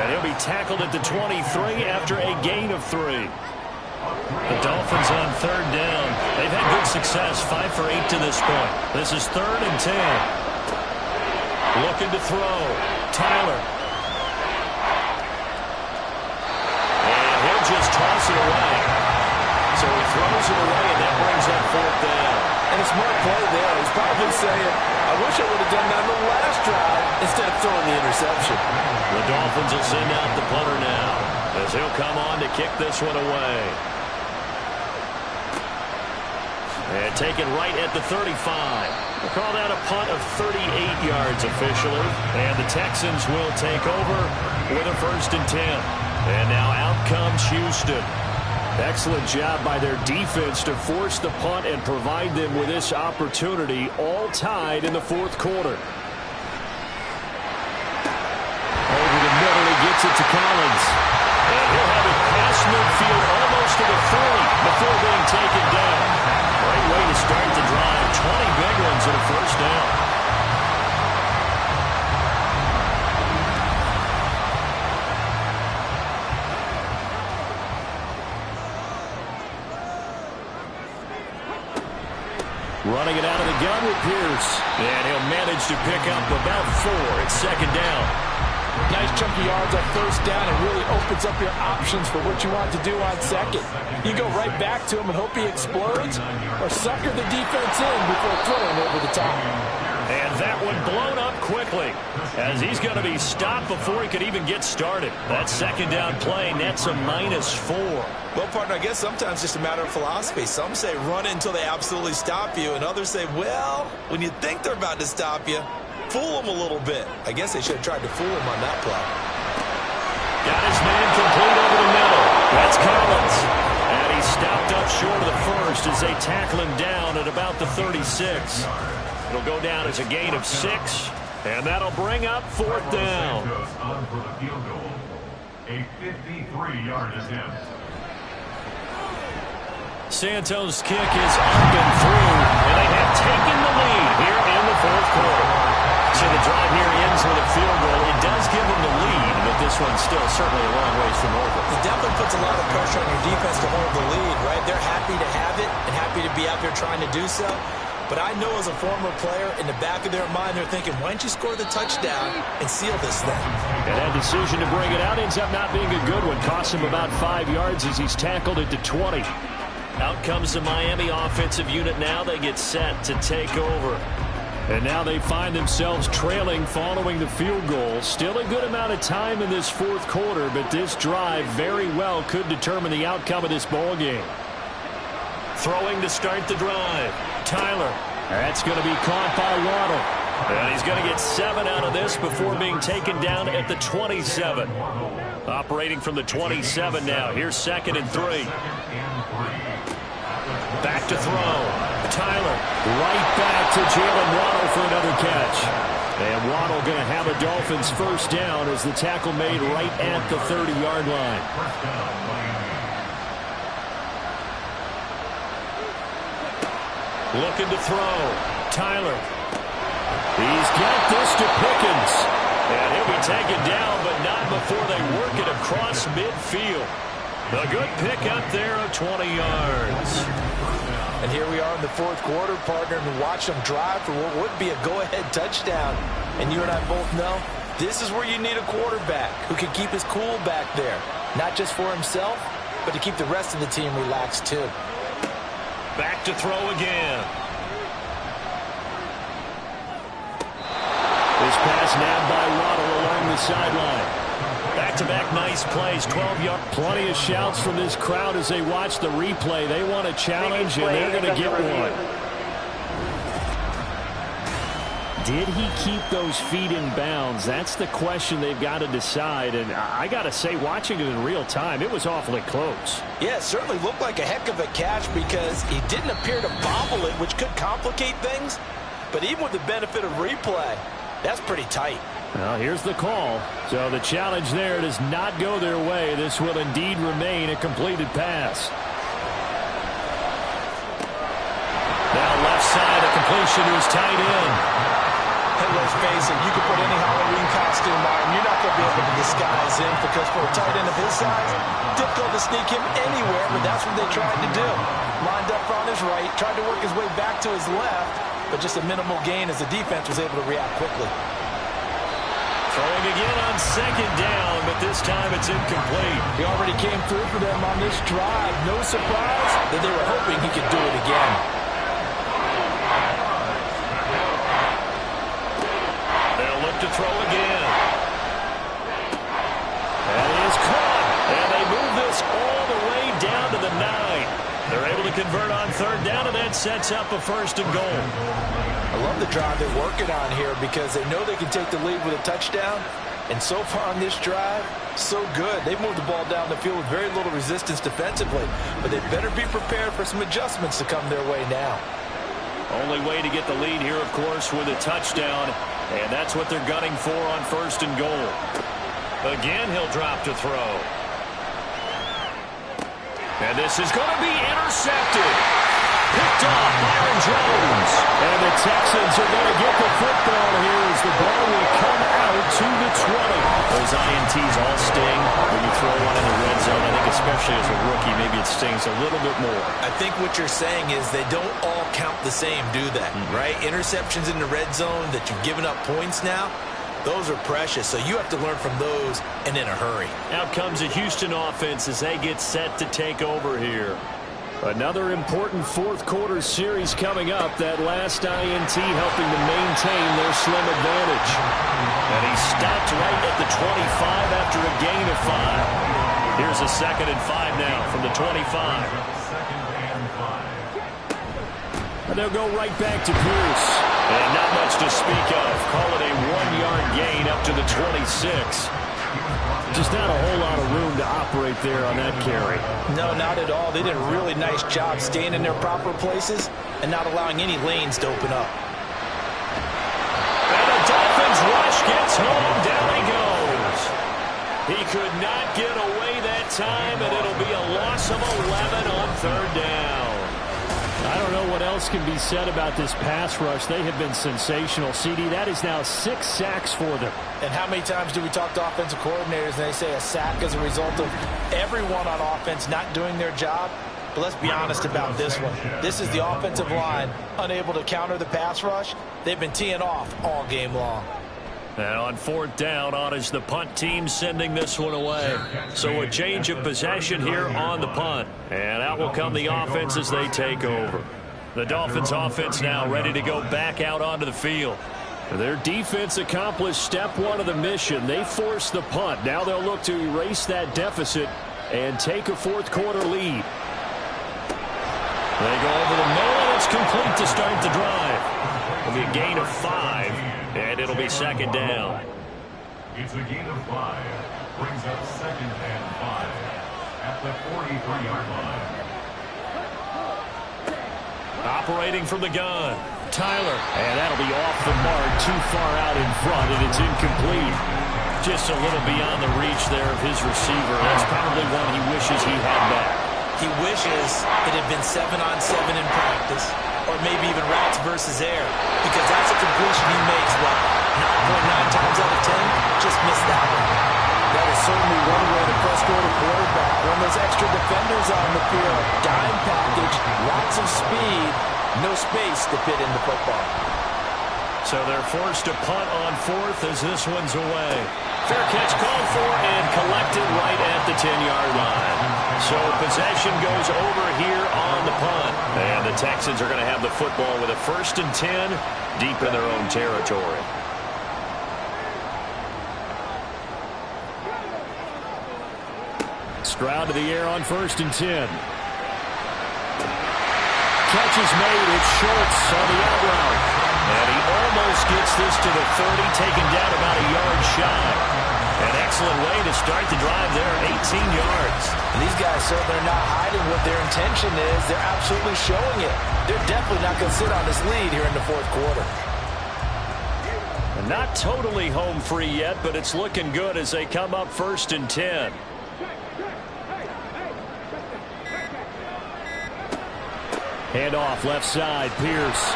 And he'll be tackled at the 23 after a gain of 3. The Dolphins on third down. They've had good success, 5 for 8 to this point. This is 3rd and 10. Looking to throw. Tyler. And he'll just toss it away. So he throws it away, and that brings up 4th down. And a smart play there. He's probably saying, I wish I would have done that on the last drive instead of throwing the interception. The Dolphins will send out the punter now, as he'll come on to kick this one away. And taken right at the 35. We'll call that a punt of 38 yards officially. And the Texans will take over with a 1st and 10. And now out comes Houston. Excellent job by their defense to force the punt and provide them with this opportunity, all tied in the 4th quarter. Over the middle, he gets it to Collins. And he'll have it past midfield almost to the 40 before being taken down. Great way to start the drive. 20 big ones and a 1st down. Running it out of the gun with Pierce. And he'll manage to pick up about 4. It's 2nd down. Nice chunky yards on 1st down. It really opens up your options for what you want to do on 2nd. You go right back to him and hope he explodes, or sucker the defense in before throwing over the top. And that one blown up quickly, as he's going to be stopped before he could even get started. That 2nd down play nets a -4. Well, partner, I guess sometimes it's just a matter of philosophy. Some say run it until they absolutely stop you, and others say, well, when you think they're about to stop you, fool them a little bit. I guess they should have tried to fool him on that play. Got his man complete over the middle. That's Collins. And he's stopped up short of the 1st as they tackle him down at about the 36. It'll go down as a gain of 6, and that'll bring up 4th down. On for the field goal. A 53-yard attempt. Santos' kick is up and through, and they have taken the lead here in the 4th quarter. So the drive here ends with a field goal. It does give them the lead, but this one's still certainly a long ways from over. It definitely puts a lot of pressure on your defense to hold the lead, right? They're happy to have it and happy to be out there trying to do so. But I know as a former player, in the back of their mind, they're thinking, why don't you score the touchdown and seal this thing? And that decision to bring it out ends up not being a good one. Costs him about 5 yards as he's tackled at the 20. Out comes the Miami offensive unit now. They get set to take over. And now they find themselves trailing following the field goal. Still a good amount of time in this 4th quarter, but this drive very well could determine the outcome of this ball game. Throwing to start the drive. Tyler. That's going to be caught by Waddle. And he's going to get 7 out of this before being taken down at the 27. Operating from the 27 now. Here's 2nd and 3. Back to throw. Tyler. Right back to Jalen Waddle for another catch. And Waddle going to have a Dolphins 1st down as the tackle made right at the 30-yard line. Looking to throw. Tyler. He's got this to Pickens. And he'll be taken down, but not before they work it across midfield. A good pick up there of 20 yards. And here we are in the 4th quarter, partner, and watch them drive for what would be a go-ahead touchdown. And you and I both know this is where you need a quarterback who can keep his cool back there. Not just for himself, but to keep the rest of the team relaxed too. Back to throw again. This pass nabbed by Waddle along the sideline. Back-to-back nice plays, 12-yard. Plenty of shouts from this crowd as they watch the replay. They want a challenge, and they're going to get one. Did he keep those feet in bounds? That's the question they've got to decide. And I got to say, watching it in real time, it was awfully close. Yeah, it certainly looked like a heck of a catch because he didn't appear to bobble it, which could complicate things. But even with the benefit of replay, that's pretty tight. Well, here's the call. So the challenge there does not go their way. This will indeed remain a completed pass. Now left side, a completion to his tight end. Hey, let's face it, you can put any Halloween costume on him. You're not going to be able to disguise him because for a tight end of his size, difficult to sneak him anywhere, but that's what they tried to do. Lined up on his right, tried to work his way back to his left, but just a minimal gain as the defense was able to react quickly. Throwing again on second down, but this time it's incomplete. He already came through for them on this drive. No surprise that they were hoping he could do it again. They'll look to throw again. That is caught, and they move this all the way down to the 9. They're able to convert on third down, and that sets up a 1st and goal. I love the drive they're working on here because they know they can take the lead with a touchdown. And so far on this drive, so good. They've moved the ball down the field with very little resistance defensively. But they better be prepared for some adjustments to come their way now. Only way to get the lead here, of course, with a touchdown. And that's what they're gunning for on 1st and goal. Again, he'll drop to throw. And this is going to be intercepted. Picked off Byron Jones. And the Texans are going to get the football here as the ball will come out to the 20. Those INTs all sting when you throw one in the red zone. I think especially as a rookie, maybe it stings a little bit more. I think what you're saying is they don't all count the same, do they? Right? Interceptions in the red zone that you've given up points now, those are precious. So you have to learn from those and in a hurry. Out comes a Houston offense as they get set to take over here. Another important fourth-quarter series coming up. That last INT helping to maintain their slim advantage. And he stopped right at the 25 after a gain of 5. Here's a 2nd and 5 now from the 25. And they'll go right back to Pierce. And not much to speak of. Call it a 1-yard gain up to the 26. Just not a whole lot of room to operate there on that carry. No, not at all. They did a really nice job staying in their proper places and not allowing any lanes to open up. And the Dolphins rush gets home. Down he goes. He could not get away that time, and it'll be a loss of 11 on 3rd down. I don't know what else can be said about this pass rush. They have been sensational. CD, that is now 6 sacks for them. And how many times do we talk to offensive coordinators and they say a sack as a result of everyone on offense not doing their job? But let's be honest about this one. This is the offensive line unable to counter the pass rush. They've been teeing off all game long. And on 4th down, on is the punt team sending this one away. So a change of possession here on the punt. And out will come the offense as they take over. The Dolphins offense now ready to go back out onto the field. Their defense accomplished step 1 of the mission. They forced the punt. Now they'll look to erase that deficit and take a 4th-quarter lead. They go over the middle, and it's complete to start the drive. It'll be a gain of 5, and it'll be 2nd down. It's a gain of 5. Brings up 2nd and 5 at the 43-yard line. Operating from the gun, Tyler. And that'll be off the mark, too far out in front, and it's incomplete. Just a little beyond the reach there of his receiver. That's probably one he wishes he had back. He wishes it had been 7-on-7 in practice, or maybe even routes versus air, because that's a completion he makes, 9.9 times out of 10, just missed that one. That is certainly one way to frustrate a quarterback. When there's extra defenders on the field, dime package, lots of speed, no space to fit in the football. So they're forced to punt on 4th as this one's away. Fair catch called for and collected right at the 10-yard line. So possession goes over here on the punt. And the Texans are going to have the football with a 1st and 10 deep in their own territory. Stroud to the air on 1st and 10. Catch is made. It's Schultz on the out route. And he almost gets this to the 30, taken down about a yard shy. An excellent way to start the drive there, 18 yards. And these guys certainly are not hiding what their intention is. They're absolutely showing it. They're definitely not going to sit on this lead here in the 4th quarter. And Not totally home free yet, but it's looking good as they come up 1st and 10. Hand off left side, Pierce.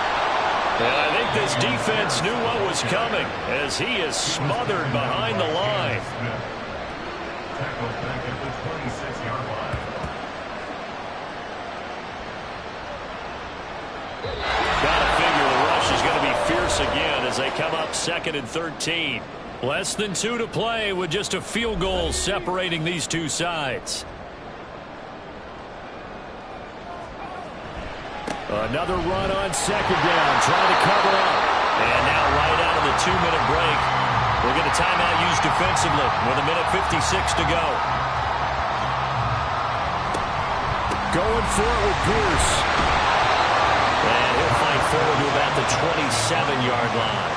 And I think this defense knew what was coming as he is smothered behind the line. Tackled back at the 26-yard line. Gotta figure the rush is going to be fierce again as they come up 2nd and 13. Less than 2 to play with just a field goal separating these two sides. Another run on 2nd down, trying to cover up. And now right out of the 2-minute break, we'll get a timeout used defensively with 1:56 to go. Going for it with Pierce. And he'll fight forward to about the 27-yard line.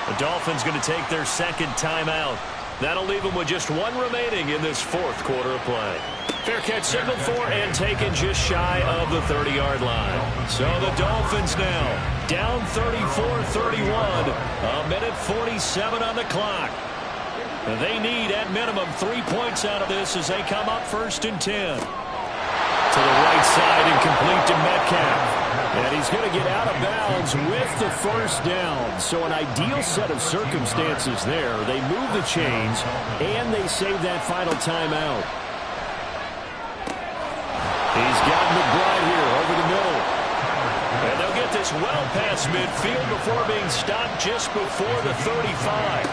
The Dolphins going to take their 2nd timeout. That'll leave them with just 1 remaining in this 4th quarter of play. Fair catch signaled for and taken just shy of the 30-yard line. So the Dolphins now down 34-31, 1:47 on the clock. They need at minimum 3 points out of this as they come up 1st and 10. To the right side and complete to Metcalf. And he's going to get out of bounds with the 1st down. So an ideal set of circumstances there. They move the chains, and they save that final timeout. He's got McBride here over the middle. And they'll get this well past midfield before being stopped just before the 35.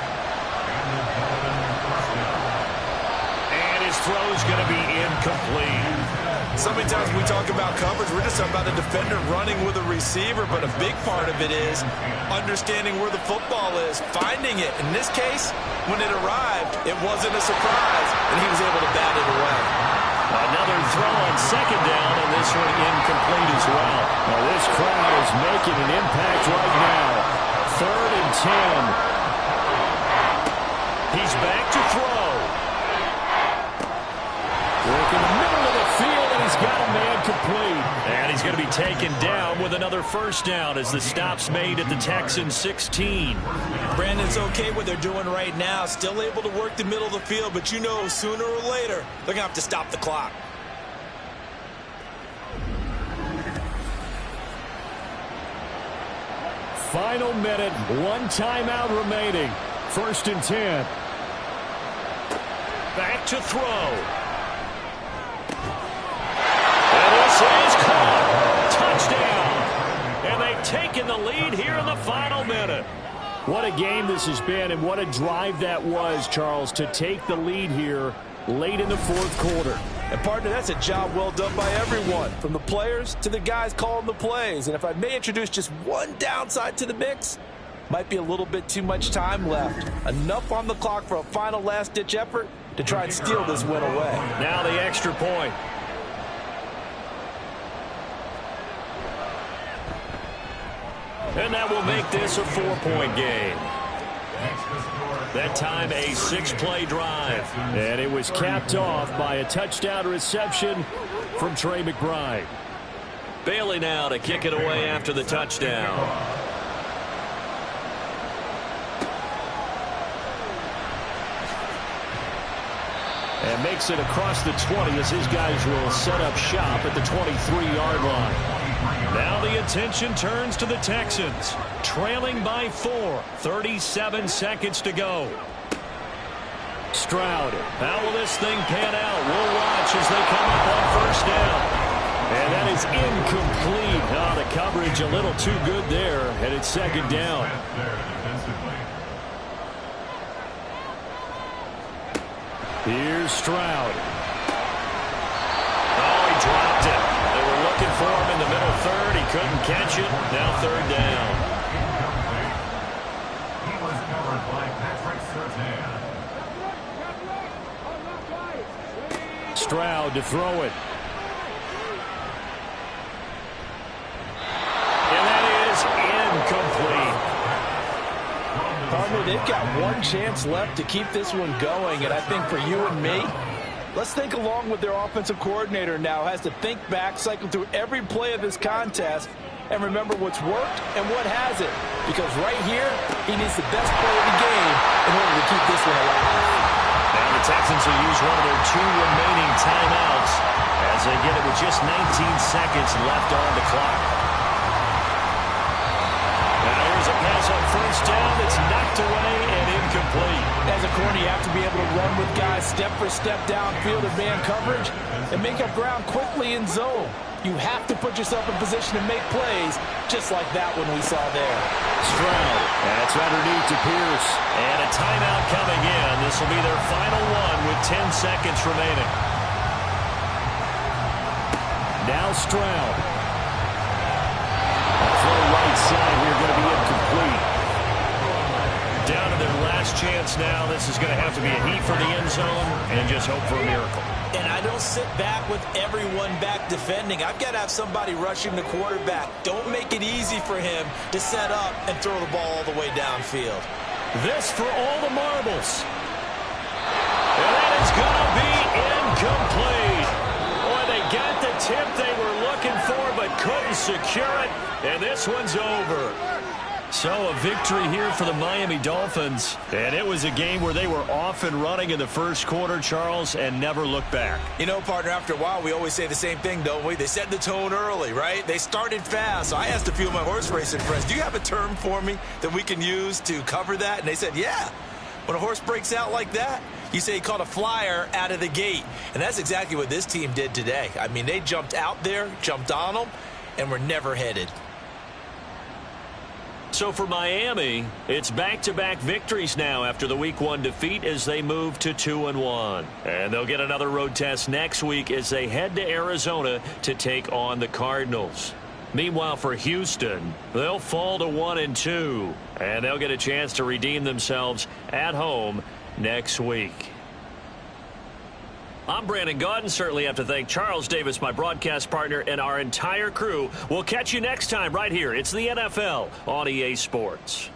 And his throw is going to be incomplete. So many times we talk about coverage, we're just talking about a defender running with a receiver, but a big part of it is understanding where the football is, finding it. In this case, when it arrived, it wasn't a surprise, and he was able to bat it away. Another throw on 2nd down, and this one incomplete as well. Well, this crowd is making an impact right now. 3rd and 10. He's back to throw. Work in the middle of the field, and he's got a man complete. And he's going to be taken down with another 1st down as the stop's made at the Texans 16. Brandon's okay what they're doing right now. Still able to work the middle of the field, but you know sooner or later they're going to have to stop the clock. Final minute, 1 timeout remaining. 1st and 10. Back to throw. And this is caught. Touchdown. And they've taken the lead here in the final minute. What a game this has been, and what a drive that was, Charles, to take the lead here late in the 4th quarter. And, partner, that's a job well done by everyone, from the players to the guys calling the plays. And if I may introduce just one downside to the mix, might be a little bit too much time left. Enough on the clock for a final last-ditch effort to try and steal this win away. Now the extra point. And that will make this a 4-point game. That time a 6-play drive. And it was capped off by a touchdown reception from Trey McBride. Bailey now to kick it away after the touchdown. And makes it across the 20 as his guys will set up shop at the 23-yard line. Now the attention turns to the Texans, trailing by 4, 37 seconds to go. Stroud. How will this thing pan out? We'll watch as they come up on 1st down. And that is incomplete. Oh, the coverage a little too good there, and it's 2nd down. Here's Stroud. Oh, he dropped it. They were looking for him in the middle 3rd. He couldn't catch it. Now 3rd down. He was covered by Patrick Surtain. Stroud to throw it. And that is incomplete. Partner, they've got one chance left to keep this one going, and I think for you and me, let's think along with their offensive coordinator now. Has to think back, cycle through every play of this contest, and remember what's worked and what hasn't. Because right here, he needs the best play of the game in order to keep this one alive. Now the Texans will use one of their 2 remaining timeouts as they get it with just 19 seconds left on the clock. Now here's a pass on first down that's knocked away and incomplete. As a corner, you have to be able to run with guys step for step downfield in man coverage and make up ground quickly in zone. You have to put yourself in position to make plays, just like that one we saw there. Stroud. That's underneath to Pierce. And a timeout coming in. This will be their final one with 10 seconds remaining. Now Stroud. Throw right side here, going to be incomplete. Down to their last chance now. This is going to have to be a heat for the end zone and just hope for a miracle. And I don't sit back with everyone back defending. I've got to have somebody rushing the quarterback. Don't make it easy for him to set up and throw the ball all the way downfield. This for all the marbles. And that is going to be incomplete. Boy, they got the tip they were looking for but couldn't secure it. And this one's over. So a victory here for the Miami Dolphins. And it was a game where they were off and running in the first quarter, Charles, and never looked back. You know, partner, after a while, we always say the same thing, don't we? They set the tone early, right? They started fast. So I asked a few of my horse racing friends, do you have a term for me that we can use to cover that? And they said, yeah. When a horse breaks out like that, you say he caught a flyer out of the gate. And that's exactly what this team did today. I mean, they jumped out there, jumped on them, and were never headed. So for Miami, it's back-to-back victories now after the Week 1 defeat as they move to 2-1. And they'll get another road test next week as they head to Arizona to take on the Cardinals. Meanwhile, for Houston, they'll fall to 1-2, and they'll get a chance to redeem themselves at home next week. I'm Brandon Gaudin. Certainly have to thank Charles Davis, my broadcast partner, and our entire crew. We'll catch you next time right here. It's the NFL on EA Sports.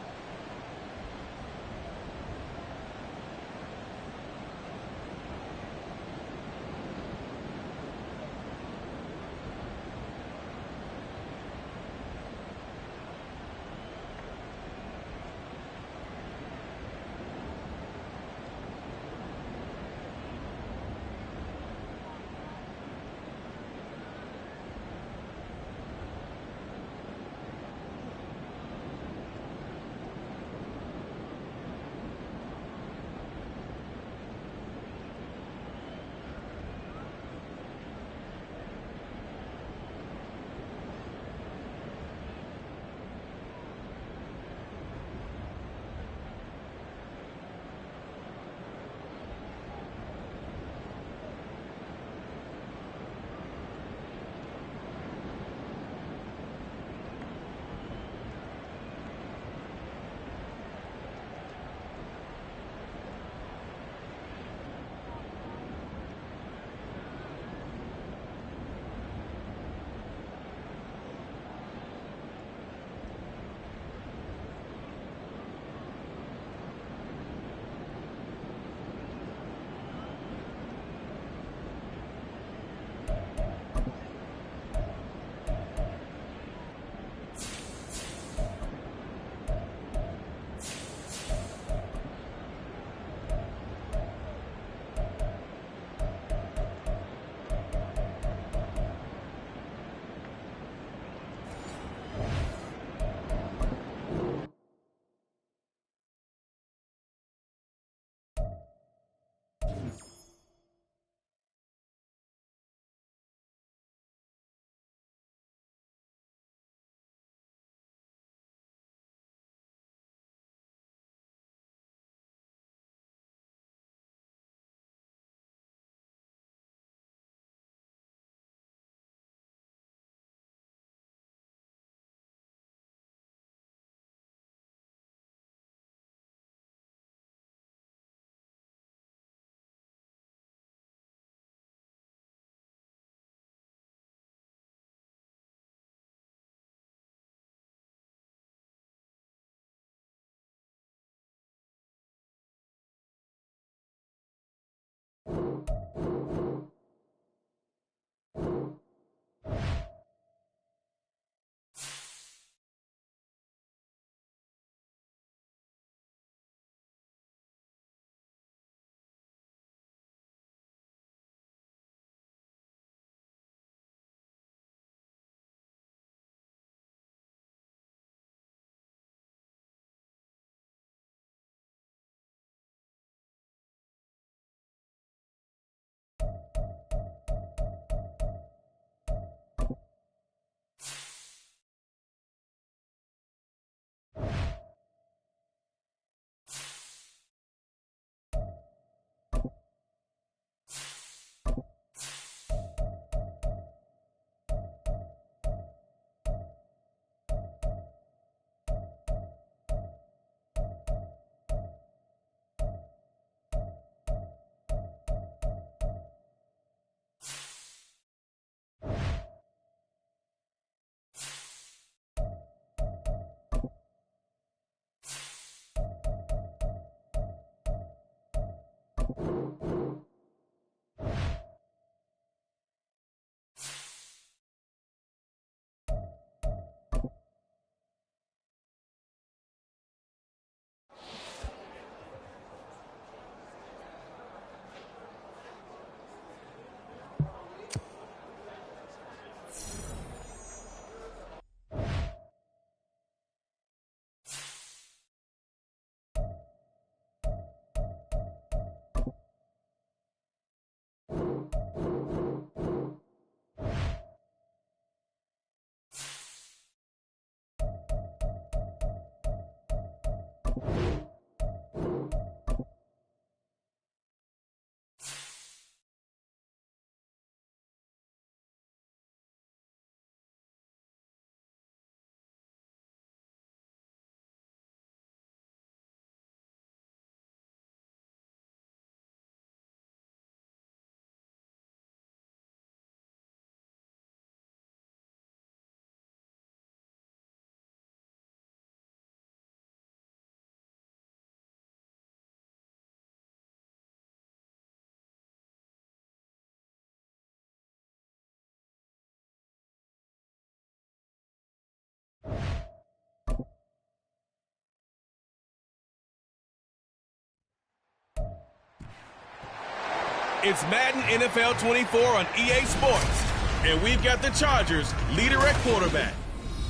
It's Madden NFL 24 on EA Sports, and we've got the Chargers' leader at quarterback.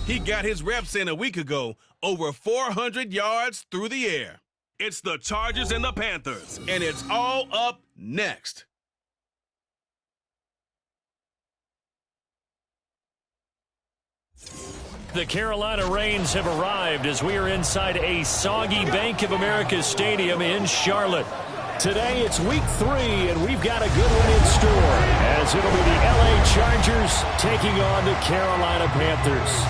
He got his reps in a week ago, over 400 yards through the air. It's the Chargers and the Panthers, and it's all up next. The Carolina Rains have arrived as we are inside a soggy Bank of America Stadium in Charlotte. Today it's week 3, and we've got a good one in store, as it'll be the LA Chargers taking on the Carolina Panthers.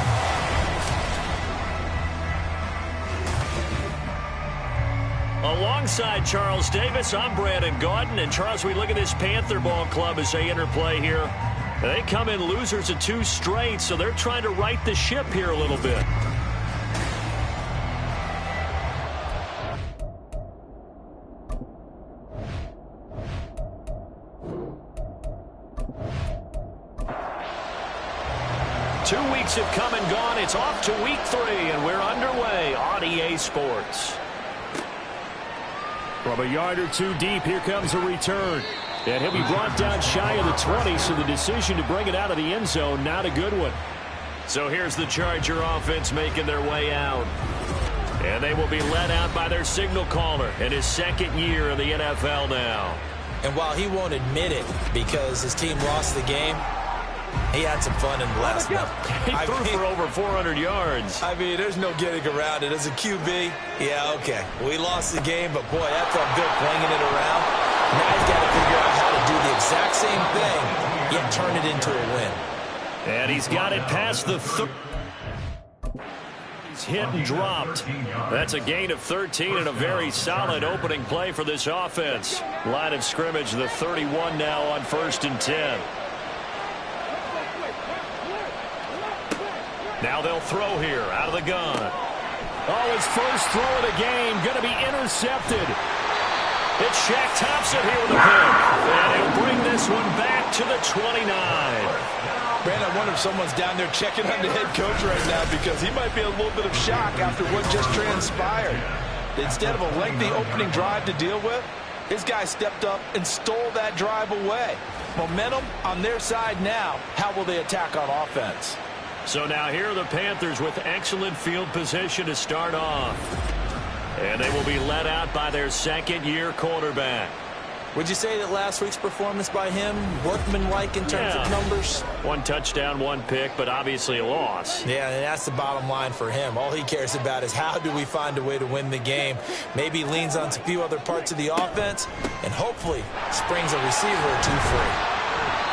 Alongside Charles Davis, I'm Brandon Gaudin. And Charles, we look at this Panther ball club as they enter play here. They come in losers of 2 straight, so they're trying to right the ship here a little bit. Two weeks have come and gone. It's off to week 3, and we're underway on EA Sports. From a yard or 2 deep, here comes a return. And he'll be brought down shy of the 20, so the decision to bring it out of the end zone, not a good one. So here's the Charger offense making their way out. And they will be led out by their signal caller in his 2nd year in the NFL now. And while he won't admit it because his team lost the game, he had some fun in the last one. He threw for over 400 yards. I mean, there's no getting around it. As a QB, yeah, okay. We lost the game, but boy, that felt good flinging it around. Now he's got to figure out how to do the exact same thing, yet turn it into a win. And he's got it past the He's hit and dropped. That's a gain of 13 and a very solid opening play for this offense. Line of scrimmage, the 31 now on 1st and 10. Now they'll throw here out of the gun. Oh, his first throw of the game going to be intercepted. It's Shaq Thompson here with a pick. And he'll bring this one back to the 29. Brandon, I wonder if someone's down there checking on the head coach right now because he might be in a little bit of shock after what just transpired. Instead of a lengthy opening drive to deal with, his guy stepped up and stole that drive away. Momentum on their side now. How will they attack on offense? So now here are the Panthers with excellent field position to start off. And they will be led out by their 2nd-year quarterback. Would you say that last week's performance by him, workmanlike in terms of numbers? 1 touchdown, 1 pick, but obviously a loss. Yeah, and that's the bottom line for him. All he cares about is how do we find a way to win the game. Maybe leans on a few other parts of the offense, and hopefully springs a receiver or 2 free.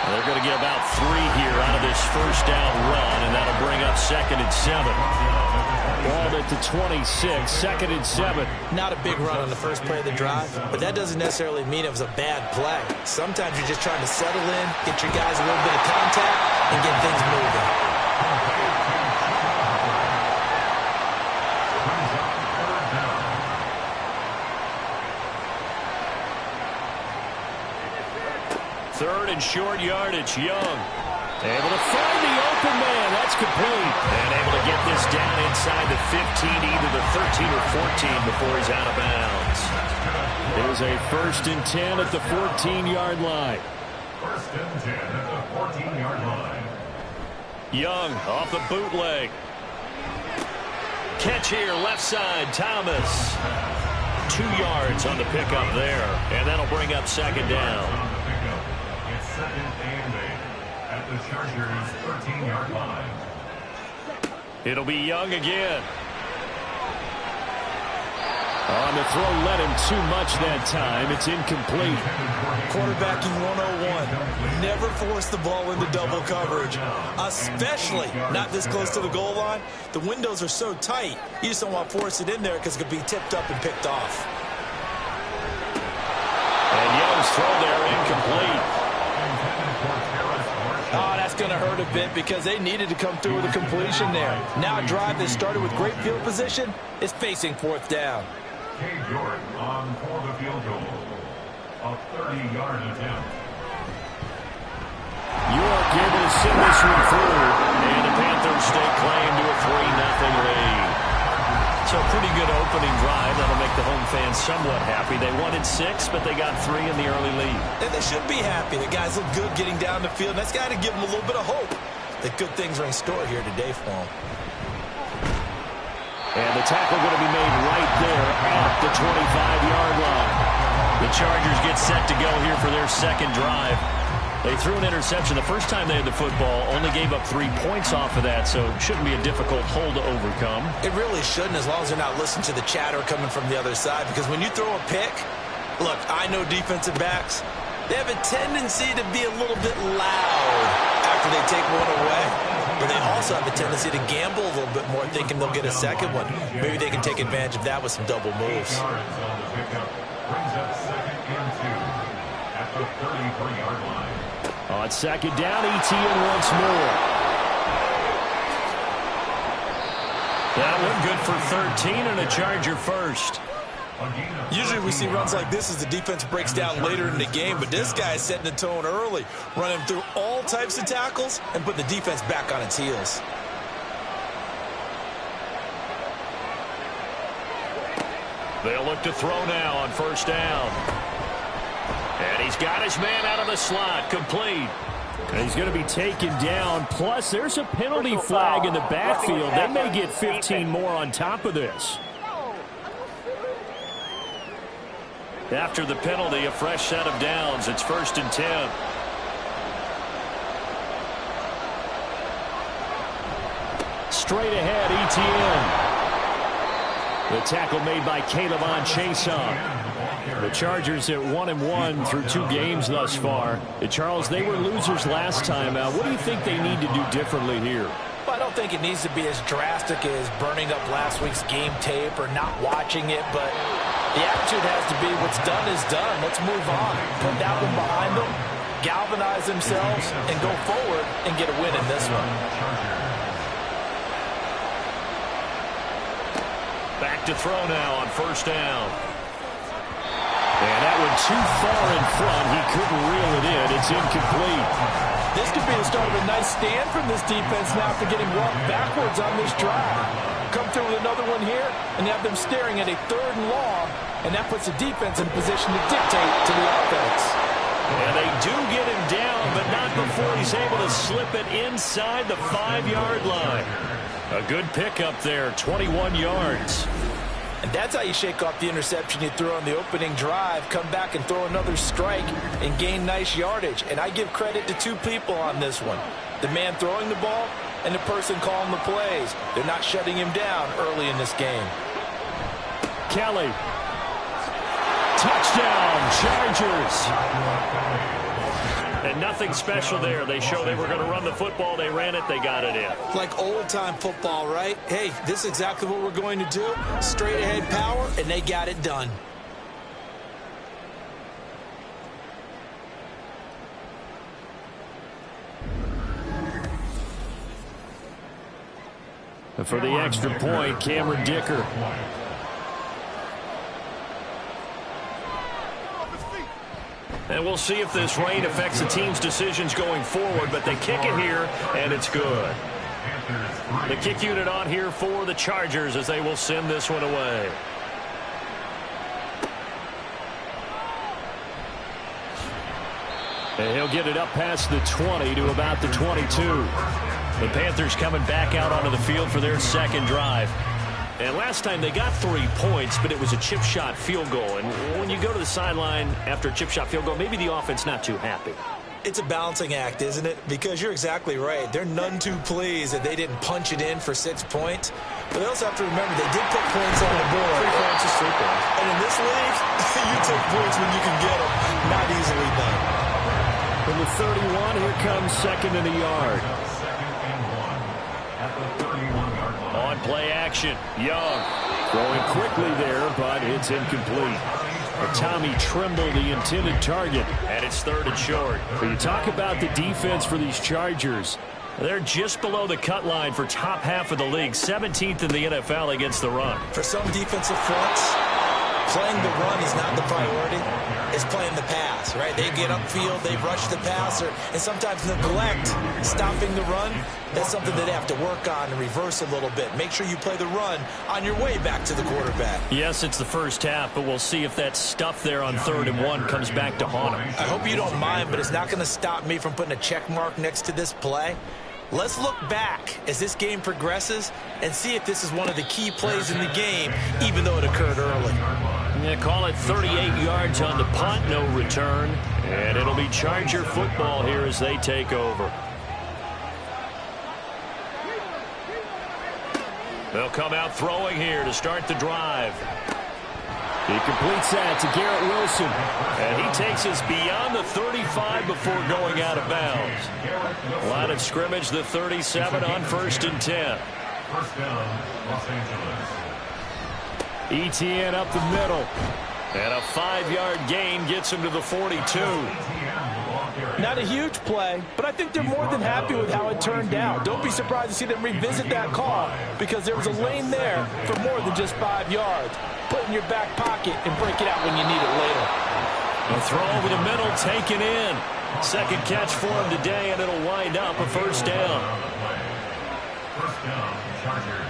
They're going to get about 3 here out of this first down run, and that'll bring up 2nd and 7. Ball at the 26, 2nd and 7. Not a big run on the first play of the drive, but that doesn't necessarily mean it was a bad play. Sometimes you're just trying to settle in, get your guys a little bit of contact, and get things moving. 3rd and short yardage. Young able to find the open man. That's complete. And able to get this down inside the 15, either the 13 or 14 before he's out of bounds. There's a 1st and 10 at the 14-yard line. 1st and 10 at the 14-yard line. Young off the bootleg. Catch here, left side, Thomas. 2 yards on the pickup there, and that'll bring up 2nd down. It's 2nd and 8 at the Chargers' 13-yard line. It'll be Young again. On the throw, led him too much that time. It's incomplete. Quarterbacking 101. Never force the ball into double coverage, especially not this close to the goal line. The windows are so tight, you just don't want to force it in there because it could be tipped up and picked off. And Young's throw there incomplete. Oh, that's going to hurt a bit because they needed to come through with a completion there. Now a drive that started with great field position is facing 4th down. Cade York on for the field goal. A 30-yard attempt. York able to send this one through. And the Panthers stake claim to a 3-0 lead. So a pretty good opening drive. That'll make the home fans somewhat happy. They wanted 6, but they got 3 in the early lead. And they should be happy. The guys look good getting down the field. That's got to give them a little bit of hope that good things are in store here today for them. And the tackle going to be made right there at the 25-yard line. The Chargers get set to go here for their 2nd drive. They threw an interception the first time they had the football, only gave up 3 points off of that, so it shouldn't be a difficult hole to overcome. It really shouldn't, as long as they're not listening to the chatter coming from the other side, because when you throw a pick, look, I know defensive backs, they have a tendency to be a little bit loud after they take one away. But they also have a tendency to gamble a little bit more, thinking they'll get a 2nd one. Maybe they can take advantage of that with some double moves. Brings up 2nd and 2 at the 33-yard line. On 2nd down, ETN once more. That one good for 13 and a Charger first. Usually we see runs like this as the defense breaks down later in the game, but this guy is setting the tone early, running through all types of tackles and putting the defense back on its heels. They'll look to throw now on 1st down. And he's got his man out of the slot, complete. And he's going to be taken down. Plus, there's a penalty flag in the backfield. They may get 15 more on top of this. After the penalty, a fresh set of downs. It's 1st and 10. Straight ahead, ETN. The tackle made by Caleb-On Chason. The Chargers at 1-1 through 2 games thus far. Charles, they were losers last time out. What do you think they need to do differently here? Well, I don't think it needs to be as drastic as burning up last week's game tape or not watching it, but the attitude has to be what's done is done. Let's move on. Put that one behind them, galvanize themselves, and go forward and get a win in this one. Back to throw now on 1st down. And that one too far in front. He couldn't reel it in. It's incomplete. This could be the start of a nice stand from this defense now after getting walked backwards on this drive. Come through with another one here and have them staring at a 3rd and long, and that puts the defense in a position to dictate to the offense. And they do get him down, but not before he's able to slip it inside the 5-yard line. A good pickup there, 21 yards. And that's how you shake off the interception you threw on the opening drive, come back and throw another strike and gain nice yardage. And I give credit to 2 people on this one. The man throwing the ball and the person calling the plays. They're not shutting him down early in this game. Kelly. Touchdown, Chargers. And nothing special there. They show they were going to run the football. They ran it. They got it in. Like old-time football, right? Hey, this is exactly what we're going to do. Straight-ahead power, and they got it done. For the extra point, Cameron Dicker. And we'll see if this rain affects the team's decisions going forward, but they kick it here, and it's good. The kick unit on here for the Chargers as they will send this one away. And he'll get it up past the 20 to about the 22. The Panthers coming back out onto the field for their second drive. And last time they got 3 points, but it was a chip shot field goal. And when you go to the sideline after a chip shot field goal, maybe the offense not too happy. It's a balancing act, isn't it? Because you're exactly right. They're none too pleased that they didn't punch it in for 6 points. But they also have to remember they did put points on the board. 3 points is 3 points. And in this league, you take points when you can get them. Not easily done. From the 31, here comes second and a yard. On play action, Young. Throwing quickly there, but it's incomplete. Tommy Tremble, the intended target. And it's 3rd and short. But you talk about the defense for these Chargers. They're just below the cut line for top half of the league, 17th in the NFL against the run. For some defensive fronts, playing the run is not the priority. It's playing the pass, right? They get upfield, they rush the passer, and sometimes neglect stopping the run. That's something that they have to work on and reverse a little bit. Make sure you play the run on your way back to the quarterback. Yes, it's the first half, but we'll see if that stuff there on 3rd and 1 comes back to haunt them. I hope you don't mind, but it's not going to stop me from putting a check mark next to this play. Let's look back as this game progresses and see if this is one of the key plays in the game, even though it occurred early. Yeah, call it 38 yards on the punt, no return. And it'll be Charger football here as they take over. They'll come out throwing here to start the drive. He completes that to Garrett Wilson. And he takes us beyond the 35 before going out of bounds. Line of scrimmage, the 37 on 1st and 10. First down, Los Angeles. ETN up the middle. And a 5-yard gain gets him to the 42. Not a huge play, but I think they're more than happy with how it turned out. Don't be surprised to see them revisit that call because there was a lane there for more than just 5 yards. Put it in your back pocket and break it out when you need it later. A throw over the middle taken in. Second catch for him today, and it'll wind up a first down. First down, Chargers.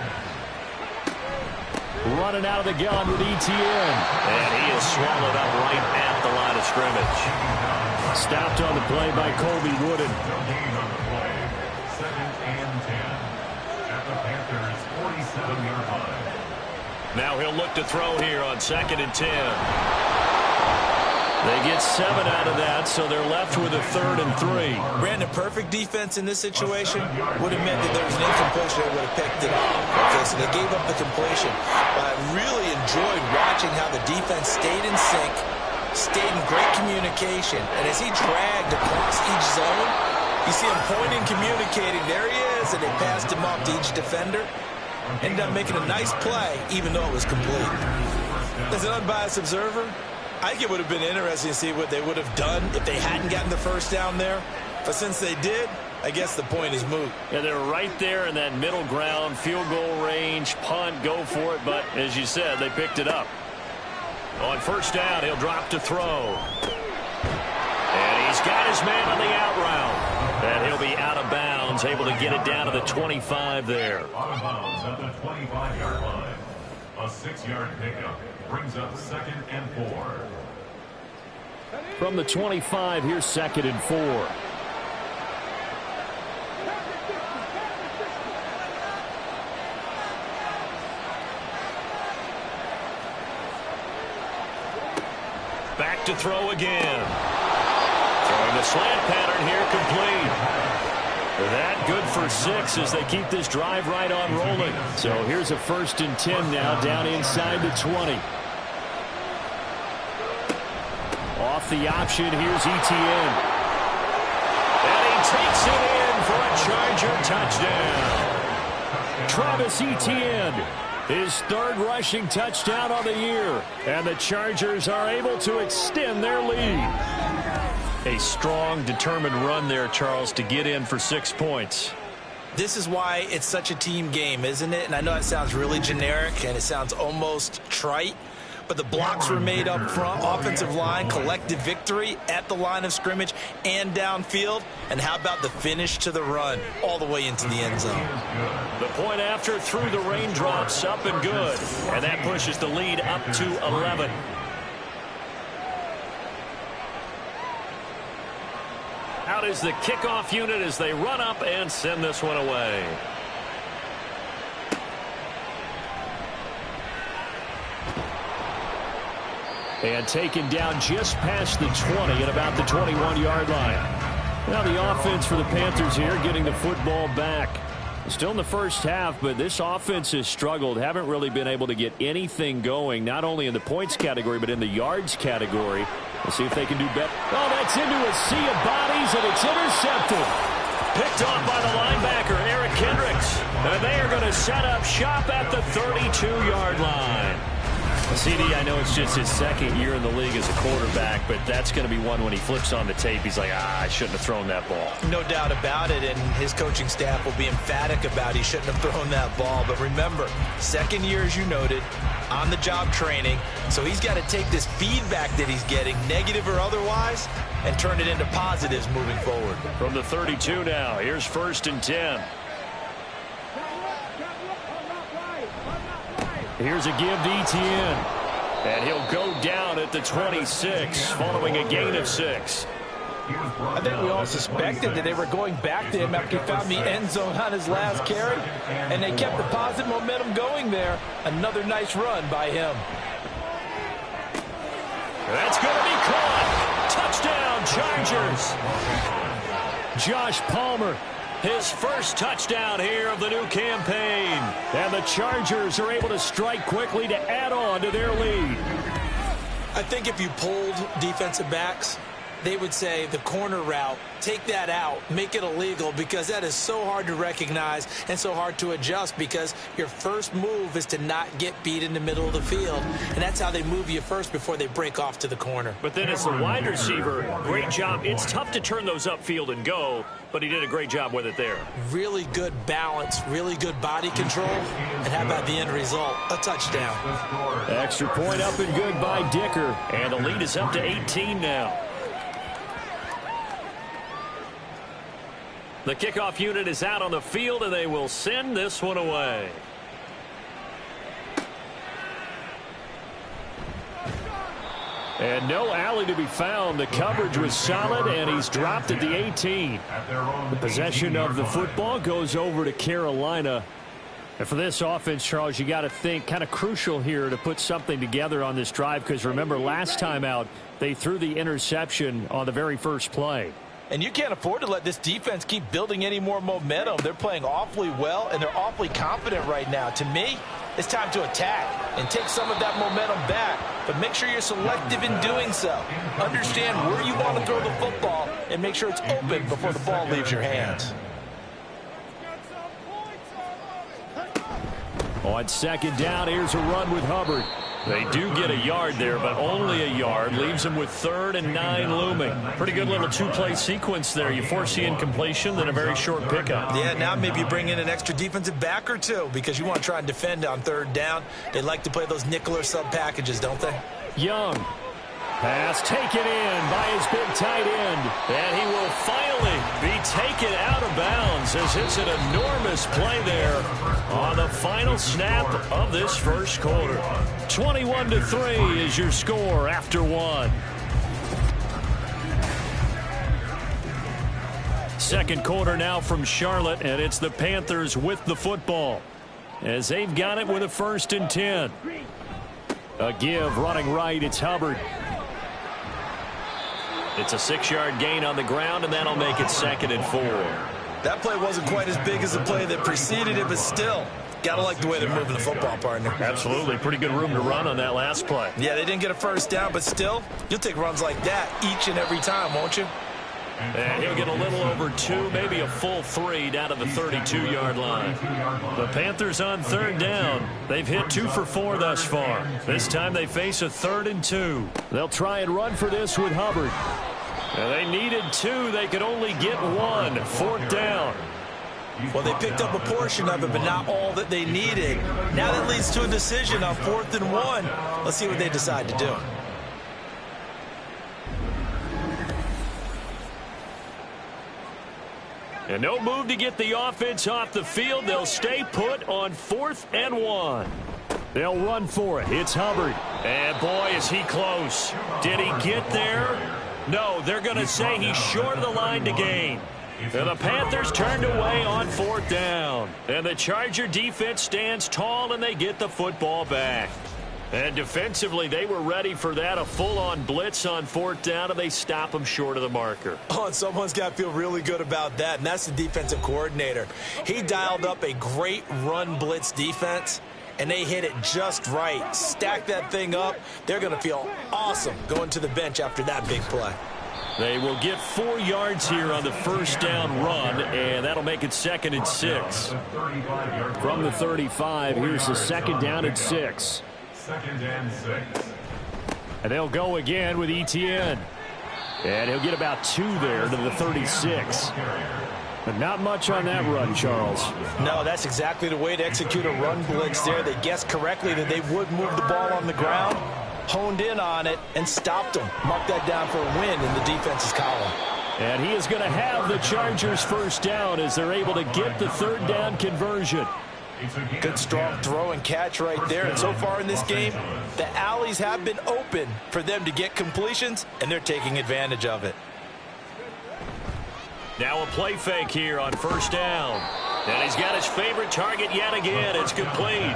Running out of the gun with ETN. And he is swallowed up right at the line of scrimmage. Stopped on the play by Colby Wooden. No gain on the play. 2nd and 10. At the Panthers' 47-yard line. Now he'll look to throw here on 2nd and 10. They get 7 out of that, so they're left with a 3rd and 3. Brandon, perfect defense in this situation would have meant that there was an incompletion. They would have picked it up. Okay, so they gave up the completion. But I really enjoyed watching how the defense stayed in sync, stayed in great communication. And as he dragged across each zone, you see him pointing, communicating. There he is, and they passed him off to each defender. Ended up making a nice play, even though it was complete. As an unbiased observer, I think it would have been interesting to see what they would have done if they hadn't gotten the first down there. But since they did, I guess the point is moot. Yeah, they're right there in that middle ground, field goal range, punt, go for it. But as you said, they picked it up. On first down, he'll drop to throw. And he's got his man on the out route. And he'll be out of bounds, able to get it down to the 25 there. Out of bounds at the 25-yard line. A 6-yard pickup brings up 2nd and 4. From the 25, here's 2nd and 4. Back to throw again. Throwing the slant pattern here complete. That good for 6 as they keep this drive right on rolling. So here's a 1st and 10 now down inside the 20. Off the option, here's ETN. And he takes it in for a Charger touchdown. Travis Etienne, his 3rd rushing touchdown on the year. And the Chargers are able to extend their lead. A strong, determined run there, Charles, to get in for 6 points. This is why it's such a team game, isn't it? And I know it sounds really generic and it sounds almost trite, but the blocks were made up front. Offensive line, collective victory at the line of scrimmage and downfield. And how about the finish to the run all the way into the end zone? The point after through the raindrops, up and good. And that pushes the lead up to 11. Out is the kickoff unit as they run up and send this one away. And taken down just past the 20 at about the 21-yard line. Now the offense for the Panthers here getting the football back. Still in the first half, but this offense has struggled. Haven't really been able to get anything going, not only in the points category, but in the yards category. We'll see if they can do better. Oh, that's into a sea of bodies, and it's intercepted. Picked off by the linebacker, Eric Kendricks. And they are going to set up shop at the 32-yard line. CD, I know it's just his second year in the league as a quarterback, but that's going to be one when he flips on the tape. He's like, I shouldn't have thrown that ball. No doubt about it, and his coaching staff will be emphatic about he shouldn't have thrown that ball. But remember, second year, as you noted, on-the-job training. So he's got to take this feedback that he's getting, negative or otherwise, and turn it into positives moving forward. From the 32 now, here's 1st and 10. Here's a give to Etienne. And he'll go down at the 26 following a gain of 6. I think we all suspected that they were going back to him after he found the end zone on his last carry. And they kept the positive momentum going there. Another nice run by him. That's going to be caught. Touchdown, Chargers. Josh Palmer. His first touchdown here of the new campaign. And the Chargers are able to strike quickly to add on to their lead. I think if you polled defensive backs, they would say the corner route, take that out, make it illegal, because that is so hard to recognize and so hard to adjust, because your first move is to not get beat in the middle of the field. And that's how they move you first before they break off to the corner. But then as the wide receiver, great job. It's tough to turn those upfield and go, but he did a great job with it there. Really good balance, really good body control. And how about the end result? A touchdown. Extra point up and good by Dicker. And the lead is up to 18 now. The kickoff unit is out on the field, and they will send this one away. And no alley to be found. The coverage was solid, and he's dropped at the 18. The possession of the football goes over to Carolina. And for this offense, Charles, you got to think kind of crucial here to put something together on this drive, because remember, last time out, they threw the interception on the very first play. And you can't afford to let this defense keep building any more momentum. They're playing awfully well, and they're awfully confident right now. To me, it's time to attack and take some of that momentum back. But make sure you're selective in doing so. Understand where you want to throw the football and make sure it's open before the ball leaves your hands. On second down, here's a run with Hubbard. They do get a yard there, but only a yard. Leaves them with 3rd and 9 looming. Pretty good little two-play sequence there. You force the incompletion, then a very short pickup. Yeah, now maybe you bring in an extra defensive back or two, because you want to try and defend on 3rd down. They like to play those nickel or sub packages, don't they? Young. Pass taken in by his big tight end. And he will finally be taken out of bounds as it's an enormous play there on the final snap of this first quarter. 21-3 is your score after 1. Second quarter now from Charlotte, and it's the Panthers with the football as they've got it with a 1st and 10. A give running right, it's Hubbard. It's a 6-yard gain on the ground, and that'll make it 2nd and 4. That play wasn't quite as big as the play that preceded it, but still, gotta like the way they're moving the football, partner. Absolutely. Pretty good room to run on that last play. Yeah, they didn't get a first down, but still, you'll take runs like that each and every time, won't you? And he'll get a little over 2, maybe a full 3 down to the 32-yard line. The Panthers on 3rd down. They've hit 2 for 4 thus far. This time they face a 3rd and 2. They'll try and run for this with Hubbard. And they needed 2. They could only get 1. 4th down. Well, they picked up a portion of it, but not all that they needed. Now that leads to a decision on 4th and 1. Let's see what they decide to do. And no move to get the offense off the field. They'll stay put on 4th and 1. They'll run for it. It's Hubbard. And boy, is he close. Did he get there? No, they're going to say he's short of the line to gain. And the Panthers turned away on 4th down. And the Charger defense stands tall, and they get the football back. And defensively, they were ready for that, a full-on blitz on 4th down, and they stop them short of the marker. Oh, and someone's got to feel really good about that, and that's the defensive coordinator. He dialed up a great run blitz defense, and they hit it just right. Stack that thing up. They're going to feel awesome going to the bench after that big play. They will get 4 yards here on the first down run, and that'll make it 2nd and 6. From the 35, here's the 2nd down and 6. 2nd and 6. And they'll go again with Etienne. And he'll get about 2 there to the 36. But not much on that run, Charles. No, that's exactly the way to execute a run blitz there. They guessed correctly that they would move the ball on the ground, honed in on it, and stopped them. Mark that down for a win in the defense's column. And he is going to have the Chargers first down as they're able to get the 3rd down conversion. Good strong throw and catch right there. And so far in this game, the alleys have been open for them to get completions, and they're taking advantage of it. Now a play fake here on 1st down. And he's got his favorite target yet again. It's complete.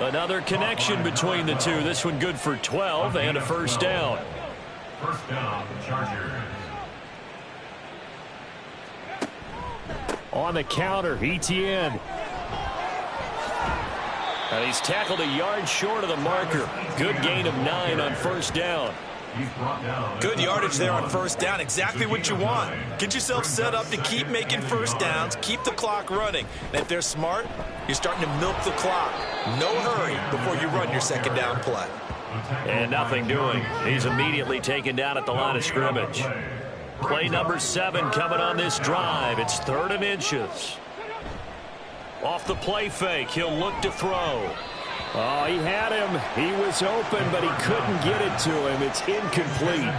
Another connection between the two. This one good for 12 and a first down. First down, the Chargers. On the counter, Etienne. And he's tackled a yard short of the marker. Good gain of 9 on 1st down. Good yardage there on 1st down. Exactly what you want. Get yourself set up to keep making first downs, keep the clock running. And if they're smart, you're starting to milk the clock. No hurry before you run your 2nd down play. And nothing doing. He's immediately taken down at the line of scrimmage. Play number 7 coming on this drive. It's 3rd and inches. Off the play fake, he'll look to throw. Oh, he had him. He was open, but he couldn't get it to him. It's incomplete.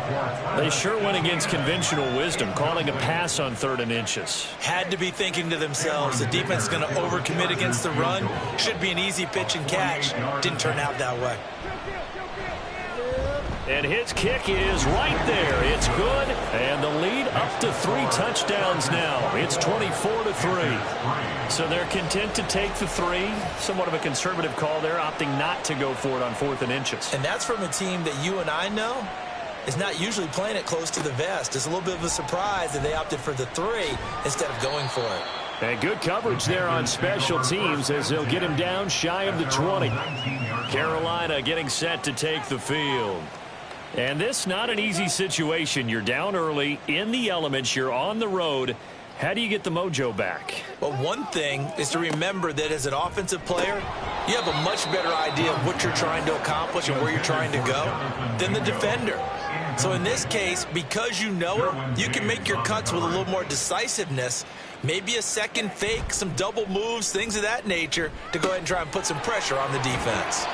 They sure went against conventional wisdom, calling a pass on 3rd and inches. Had to be thinking to themselves, the defense is going to overcommit against the run. Should be an easy pitch and catch. Didn't turn out that way. And his kick is right there. It's good. And the lead up to 3 touchdowns now. It's 24-3. So they're content to take the 3. Somewhat of a conservative call there, opting not to go for it on 4th and inches. And that's from a team that you and I know is not usually playing it close to the vest. It's a little bit of a surprise that they opted for the 3 instead of going for it. And good coverage there on special teams as they'll get him down shy of the 20. Carolina getting set to take the field. And this not an easy situation. You're down early, in the elements, you're on the road. How do you get the mojo back? Well, one thing is to remember that as an offensive player, you have a much better idea of what you're trying to accomplish and where you're trying to go than the defender. So in this case, because you know it, you can make your cuts with a little more decisiveness, maybe a second fake, some double moves, things of that nature, to go ahead and try and put some pressure on the defense.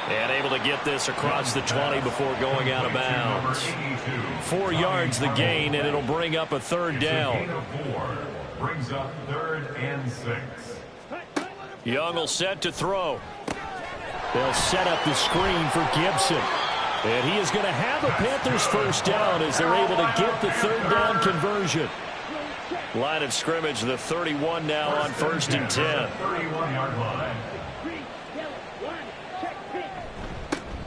And able to get this across the 20 before going out of bounds. 4 yards the gain, and it'll bring up a 3rd down. Brings up 3rd and 6. Young will set to throw. They'll set up the screen for Gibson. And he is going to have a Panthers first down as they're able to get the 3rd down conversion. Line of scrimmage, the 31 now on 1st and 10. 31-yard line.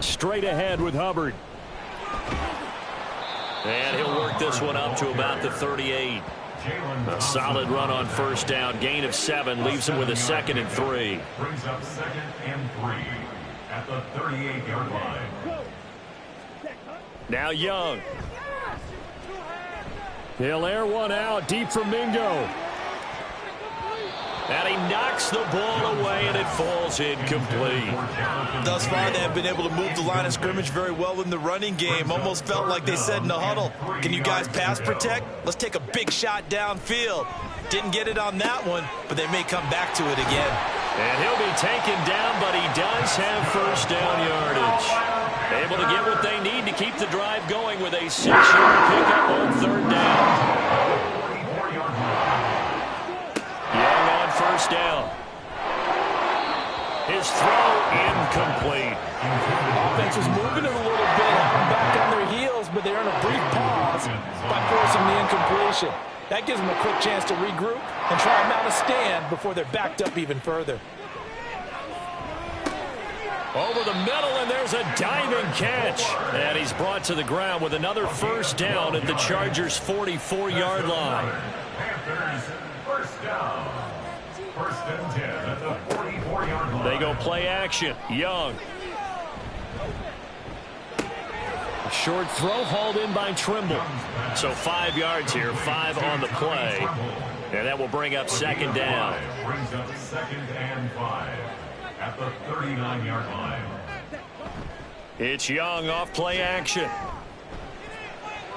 Straight ahead with Hubbard. And he'll work this one up to about the 38. A solid run on 1st down. Gain of 7 leaves him with a 2nd and 3. Brings up 2nd and 3 at the 38-yard line. Now Young. He'll air one out deep from Mingo. And he knocks the ball away, and it falls incomplete. Thus far, they have been able to move the line of scrimmage very well in the running game. Almost felt like they said in the huddle, can you guys pass protect? Let's take a big shot downfield. Didn't get it on that one, but they may come back to it again. And he'll be taken down, but he does have first down yardage. Able to get what they need to keep the drive going with a 6-yard pickup on third down. Young on first down. His throw incomplete. Offense was moving it a little bit, back on their heels, but they earn a brief pause by forcing the incompletion. That gives them a quick chance to regroup and try and mount a stand before they're backed up even further. Over the middle, and there's a diving catch. And he's brought to the ground with another first down at the Chargers' 44-yard line. Panthers, first down. First and 10 at the 44-yard line. They go play action. Young. Short throw hauled in by Trimble. So 5 yards here, 5 on the play. And that will bring up second down. Brings up second and 5 at the 39-yard line. It's Young off play action.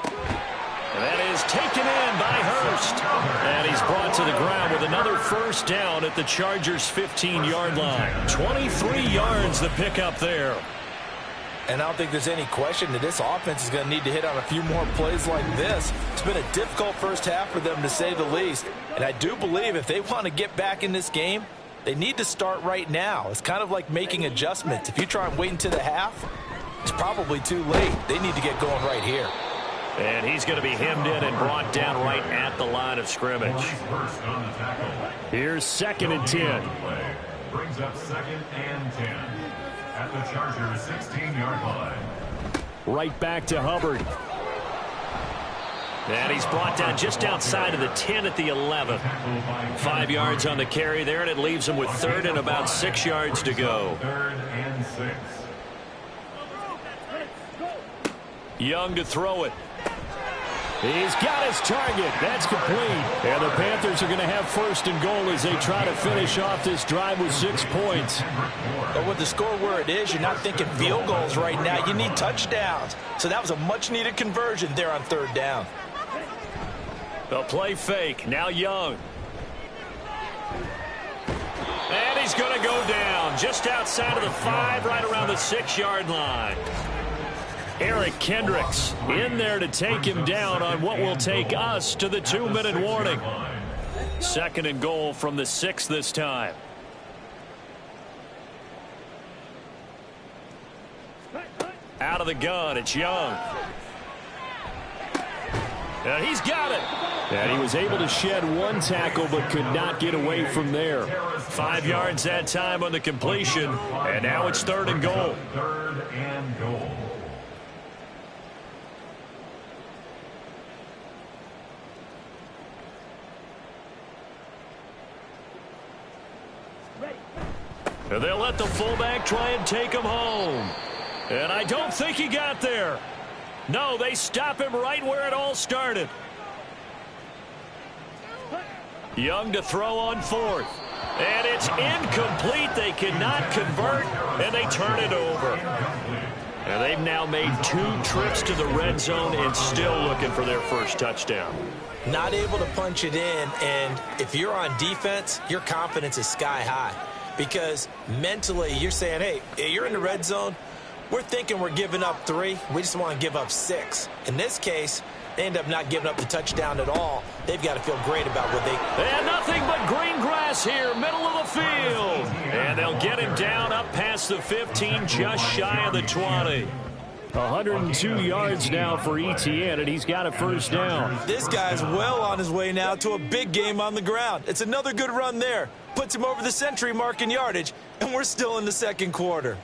And that is taken in by Hurst. And he's brought to the ground with another first down at the Chargers' 15-yard line. 23 yards the pickup there. And I don't think there's any question that this offense is going to need to hit on a few more plays like this. It's been a difficult first half for them, to say the least. And I do believe if they want to get back in this game, they need to start right now. It's kind of like making adjustments. If you try and wait until the half, it's probably too late. They need to get going right here. And he's going to be hemmed in and brought down right at the line of scrimmage. Here's second and 10. Brings up second and 10 at the Chargers' 16-yard line. Right back to Hubbard. And he's brought down just outside of the 10 at the 11. 5 yards on the carry there, and it leaves him with third and about 6 yards to go. Third and 6. Young to throw it. He's got his target. That's complete. And the Panthers are going to have first and goal as they try to finish off this drive with 6 points. But with the score where it is, you're not thinking field goals right now. You need touchdowns. So that was a much-needed conversion there on third down. The play fake. Now Young. And he's going to go down just outside of the 5, right around the 6-yard line. Eric Kendricks in there to take him down on what will take us to the 2-minute warning. Second and goal from the 6 this time. Out of the gun, it's Young. And he's got it. And he was able to shed 1 tackle but could not get away from there. 5 yards that time on the completion. And now it's third and goal. Third and goal. And they'll let the fullback try and take him home. And I don't think he got there. No, they stop him right where it all started. Young to throw on fourth. And it's incomplete. They cannot convert, and they turn it over. And they've now made 2 trips to the red zone and still looking for their first touchdown. Not able to punch it in, and if you're on defense, your confidence is sky high. Because mentally, you're saying, hey, you're in the red zone. We're thinking we're giving up 3. We just want to give up 6. In this case, they end up not giving up the touchdown at all. They've got to feel great about what they... And nothing but green grass here, middle of the field. And they'll get him down up past the 15, just shy of the 20. 102 yards now for ETN, and he's got a first down. This guy's well on his way now to a big game on the ground. It's another good run there. Puts him over the century mark in yardage, and we're still in the second quarter.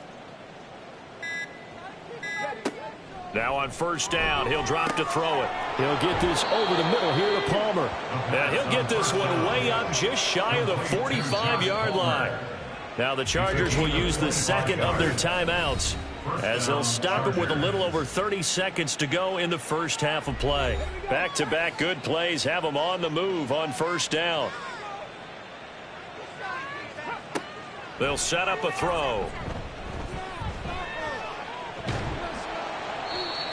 Now on first down, he'll drop to throw it. He'll get this over the middle here to Palmer. And he'll get this one way up just shy of the 45-yard line. Now the Chargers will use the second of their timeouts as they'll stop it with a little over 30 seconds to go in the first half of play. Back-to-back good plays have them on the move on first down. They'll set up a throw.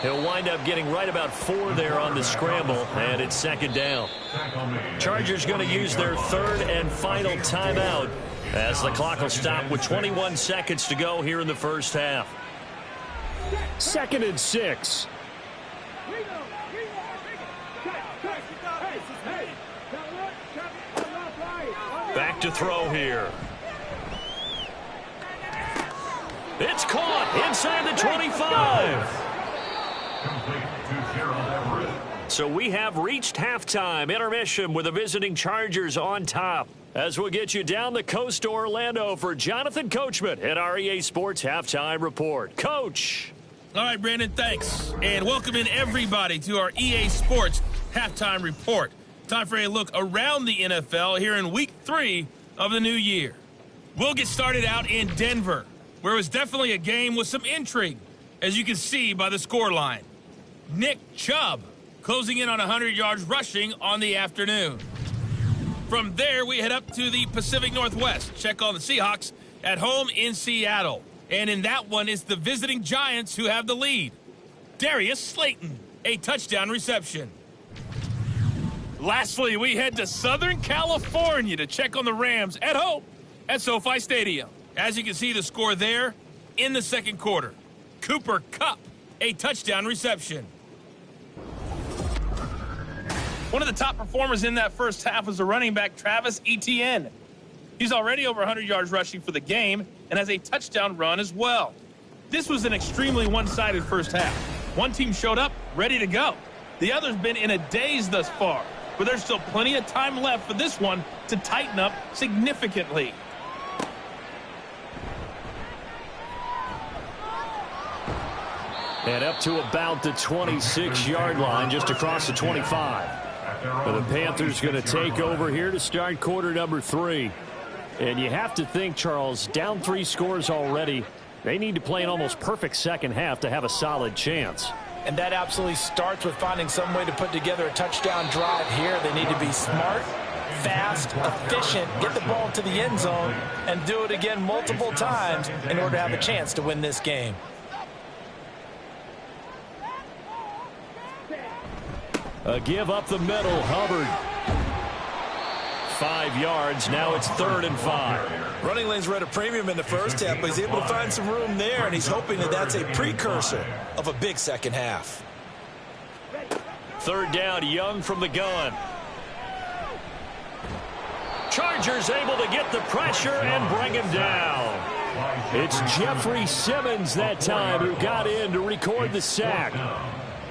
He'll wind up getting right about 4 there on the scramble, and it's second down. Chargers going to use their third and final timeout as the clock will stop with 21 seconds to go here in the first half. 2nd and 6. Back to throw here. It's caught inside the 25. So we have reached halftime. Intermission with the visiting Chargers on top. As we'll get you down the coast to Orlando for Jonathan Coachman at our EA Sports Halftime Report. Coach. All right, Brandon, thanks. And welcome in everybody to our EA Sports Halftime Report. Time for a look around the NFL here in Week 3 of the new year. We'll get started out in Denver, where it was definitely a game with some intrigue, as you can see by the scoreline. Nick Chubb closing in on 100 yards rushing on the afternoon. From there, we head up to the Pacific Northwest. Check on the Seahawks at home in Seattle. And in that one, it's the visiting Giants who have the lead. Darius Slayton, a touchdown reception. Lastly, we head to Southern California to check on the Rams at home at SoFi Stadium. As you can see the score there in the second quarter. Cooper Kupp, a touchdown reception. One of the top performers in that first half was the running back Travis Etienne. He's already over 100 yards rushing for the game and has a touchdown run as well. This was an extremely one-sided first half. One team showed up ready to go. The other's been in a daze thus far, but there's still plenty of time left for this one to tighten up significantly. And up to about the 26-yard line, just across the 25. But the Panthers going to take over here to start quarter number 3. And you have to think, Charles, down 3 scores already. They need to play an almost perfect second half to have a solid chance. And that absolutely starts with finding some way to put together a touchdown drive here. They need to be smart, fast, efficient, get the ball to the end zone, and do it again multiple times in order to have a chance to win this game. A give up the middle, Hubbard. 5 yards, now it's 3rd and 5. Running lanes were at a premium in the first half, but he's able to find some room there, and he's hoping that that's a precursor of a big second half. 3rd down, Young from the gun. Chargers able to get the pressure and bring him down. It's Jeffrey Simmons that time who got in to record the sack.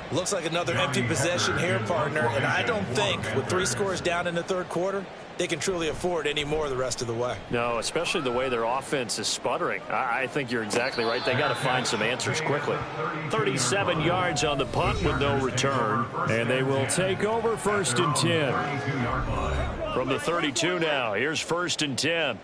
Looks like another empty possession here, partner, and I don't think with 3 scores down in the third quarter, they can truly afford any more the rest of the way. No, especially the way their offense is sputtering. I think you're exactly right. They got to find some answers quickly. 37 yards on the punt with no return. And they will take over 1st and 10. From the 32 now, here's 1st and 10.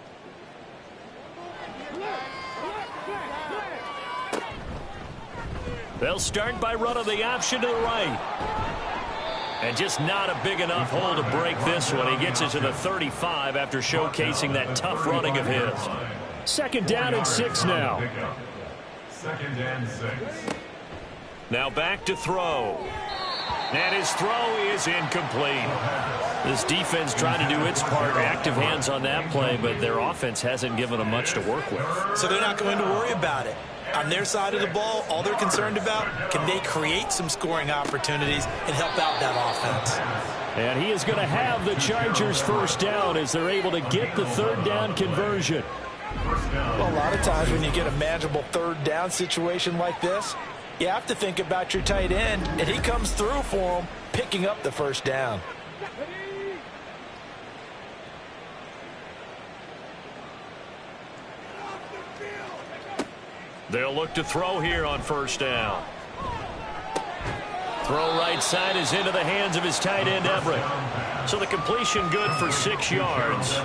They'll start by running the option to the right. And just not a big enough hole to break this one. He gets it to the 35 after showcasing that tough running of his. 2nd down and 6 now. 2nd and 6. Now back to throw. And his throw is incomplete. This defense trying to do its part. Active hands on that play, but their offense hasn't given them much to work with. So they're not going to worry about it. On their side of the ball, all they're concerned about, can they create some scoring opportunities and help out that offense? And he is going to have the Chargers 1st down as they're able to get the 3rd down conversion. Well, a lot of times when you get a manageable 3rd down situation like this, you have to think about your tight end, and he comes through for him, picking up the 1st down. They'll look to throw here on 1st down. Throw right side is into the hands of his tight end, Everett. So the completion good for 6 yards.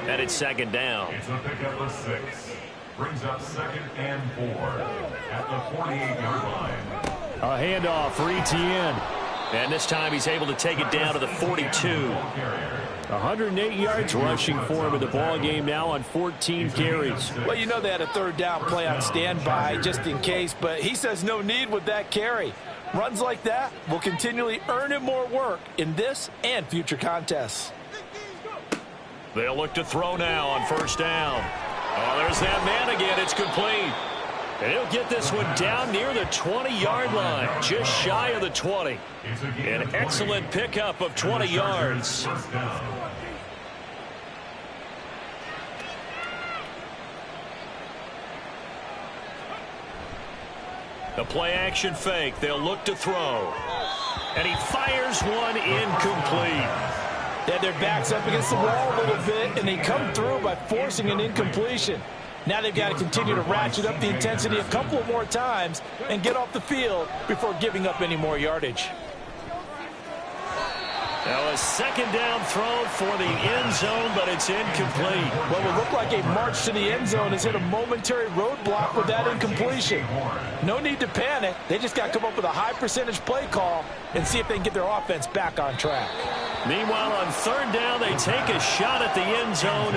And it's 2nd down. It's a pickup of 6. Brings up 2nd and 4 at the 48-yard line. A handoff for Etienne. And this time he's able to take it down to the 42. 108 yards rushing for him in the ball game now on 14 carries. Well, they had a 3rd down play on standby just in case, but he says no need with that carry. Runs like that will continually earn him more work in this and future contests. They'll look to throw now on first down. Oh, there's that man again. It's complete. And he'll get this one down near the 20-yard line, just shy of the 20. An excellent pickup of 20 yards. The play-action fake. They'll look to throw. And he fires one incomplete. They had their backs up against the wall a little bit, and they come through by forcing an incompletion. Now they've got to continue to ratchet up the intensity a couple of more times and get off the field before giving up any more yardage. Now a second down throw for the end zone, but it's incomplete. What would look like a march to the end zone has hit a momentary roadblock with that incompletion. No need to panic. They just got to come up with a high percentage play call and see if they can get their offense back on track. Meanwhile, on third down, they take a shot at the end zone,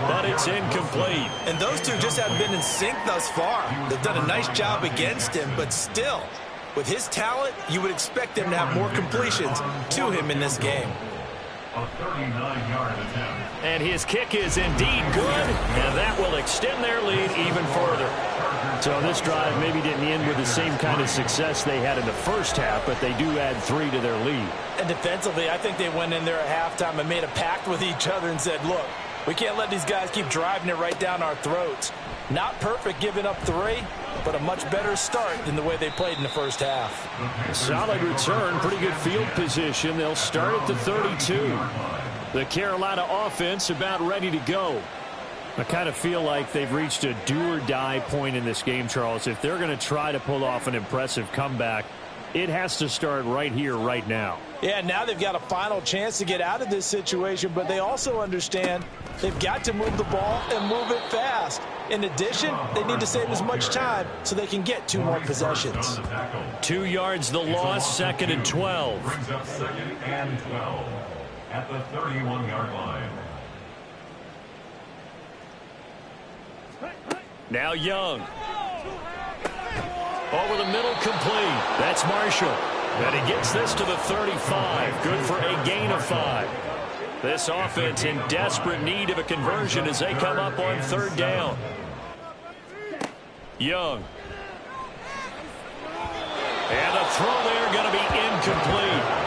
but it's incomplete. And those two just haven't been in sync thus far. They've done a nice job against him, but still, with his talent, you would expect them to have more completions to him in this game. A 39-yard attempt. And his kick is indeed good, and that will extend their lead even further. So this drive maybe didn't end with the same kind of success they had in the first half, but they do add 3 to their lead. And defensively, I think they went in there at halftime and made a pact with each other and said, look, we can't let these guys keep driving it right down our throats. Not perfect giving up 3, but a much better start than the way they played in the first half. Solid return, pretty good field position. They'll start at the 32. The Carolina offense about ready to go. I kind of feel like they've reached a do-or-die point in this game, Charles. If they're going to try to pull off an impressive comeback, it has to start right here, right now. Yeah, now they've got a final chance to get out of this situation, but they also understand they've got to move the ball and move it fast. In addition, they need to save as much time so they can get 2 more possessions. 2 yards the loss, second and 12. Brings up second and 12 at the 31-yard line. Now Young. Over the middle, complete. That's Marshall. And he gets this to the 35. Good for a gain of 5. This offense in desperate need of a conversion as they come up on third down. Young. And a throw there going to be incomplete.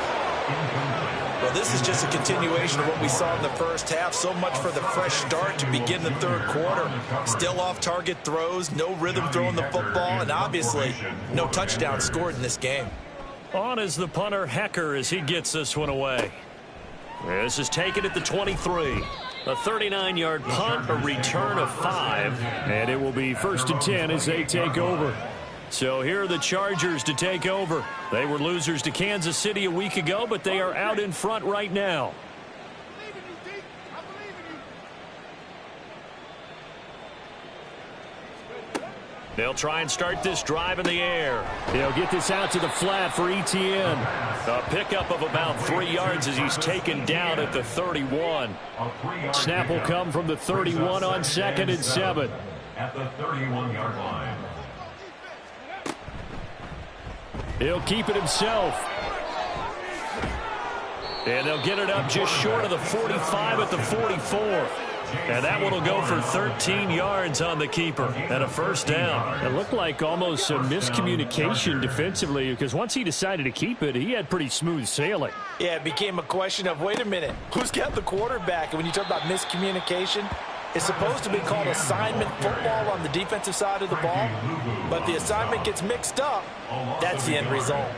Well, this is just a continuation of what we saw in the first half. So much for the fresh start to begin the third quarter. Still off-target throws, no rhythm throwing the football, and obviously no touchdown scored in this game. On is the punter, Hecker, as he gets this one away. This is taken at the 23. A 39-yard punt, a return of 5. And it will be 1st and 10 as they take over. So here are the Chargers to take over. They were losers to Kansas City a week ago, but they are out in front right now. They'll try and start this drive in the air. They'll get this out to the flat for Etienne. A pickup of about 3 yards as he's taken down at the 31. Snap will come from the 31 on 2nd and 7. At the 31-yard line. He'll keep it himself. And they'll get it up just short of the 45 at the 44. And that one will go for 13 yards on the keeper and a first down. It looked like almost a miscommunication defensively because once he decided to keep it, he had pretty smooth sailing. Yeah, it became a question of, wait a minute, who's got the quarterback? And when you talk about miscommunication, it's supposed to be called assignment football on the defensive side of the ball. But the assignment gets mixed up. That's the end result.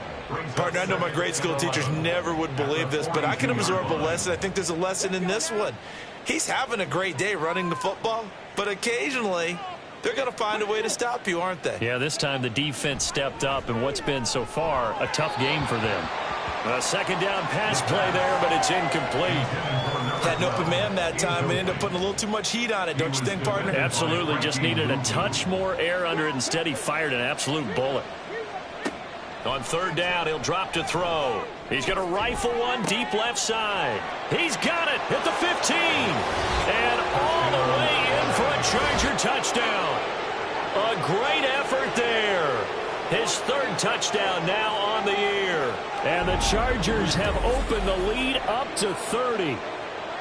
Partner, I know my grade school teachers never would believe this, but I can absorb a lesson. I think there's a lesson in this one. He's having a great day running the football, but occasionally they're going to find a way to stop you, aren't they? Yeah, this time the defense stepped up in what's been so far a tough game for them. A second down pass play there, but it's incomplete. Had an open man that time and ended up putting a little too much heat on it, don't you think, partner? Absolutely, just needed a touch more air under it. Instead, he fired an absolute bullet. On third down, he'll drop to throw. He's going to rifle one deep left side. He's got it at the 15. And all the way in for a Charger touchdown. A great effort there. His third touchdown now on the year. And the Chargers have opened the lead up to 30.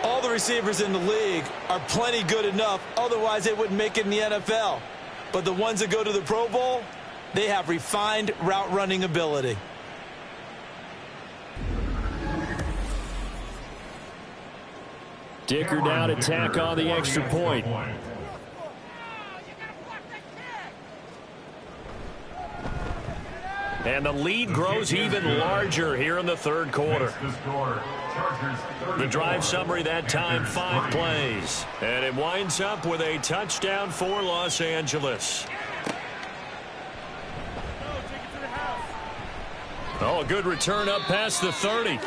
All the receivers in the league are plenty good enough, otherwise they wouldn't make it in the NFL. But the ones that go to the Pro Bowl, they have refined route running ability. Dicker down to tack on the extra point. And the lead grows even larger here in the third quarter. The drive summary that time, 5 plays. And it winds up with a touchdown for Los Angeles. Oh, a good return up past the 30.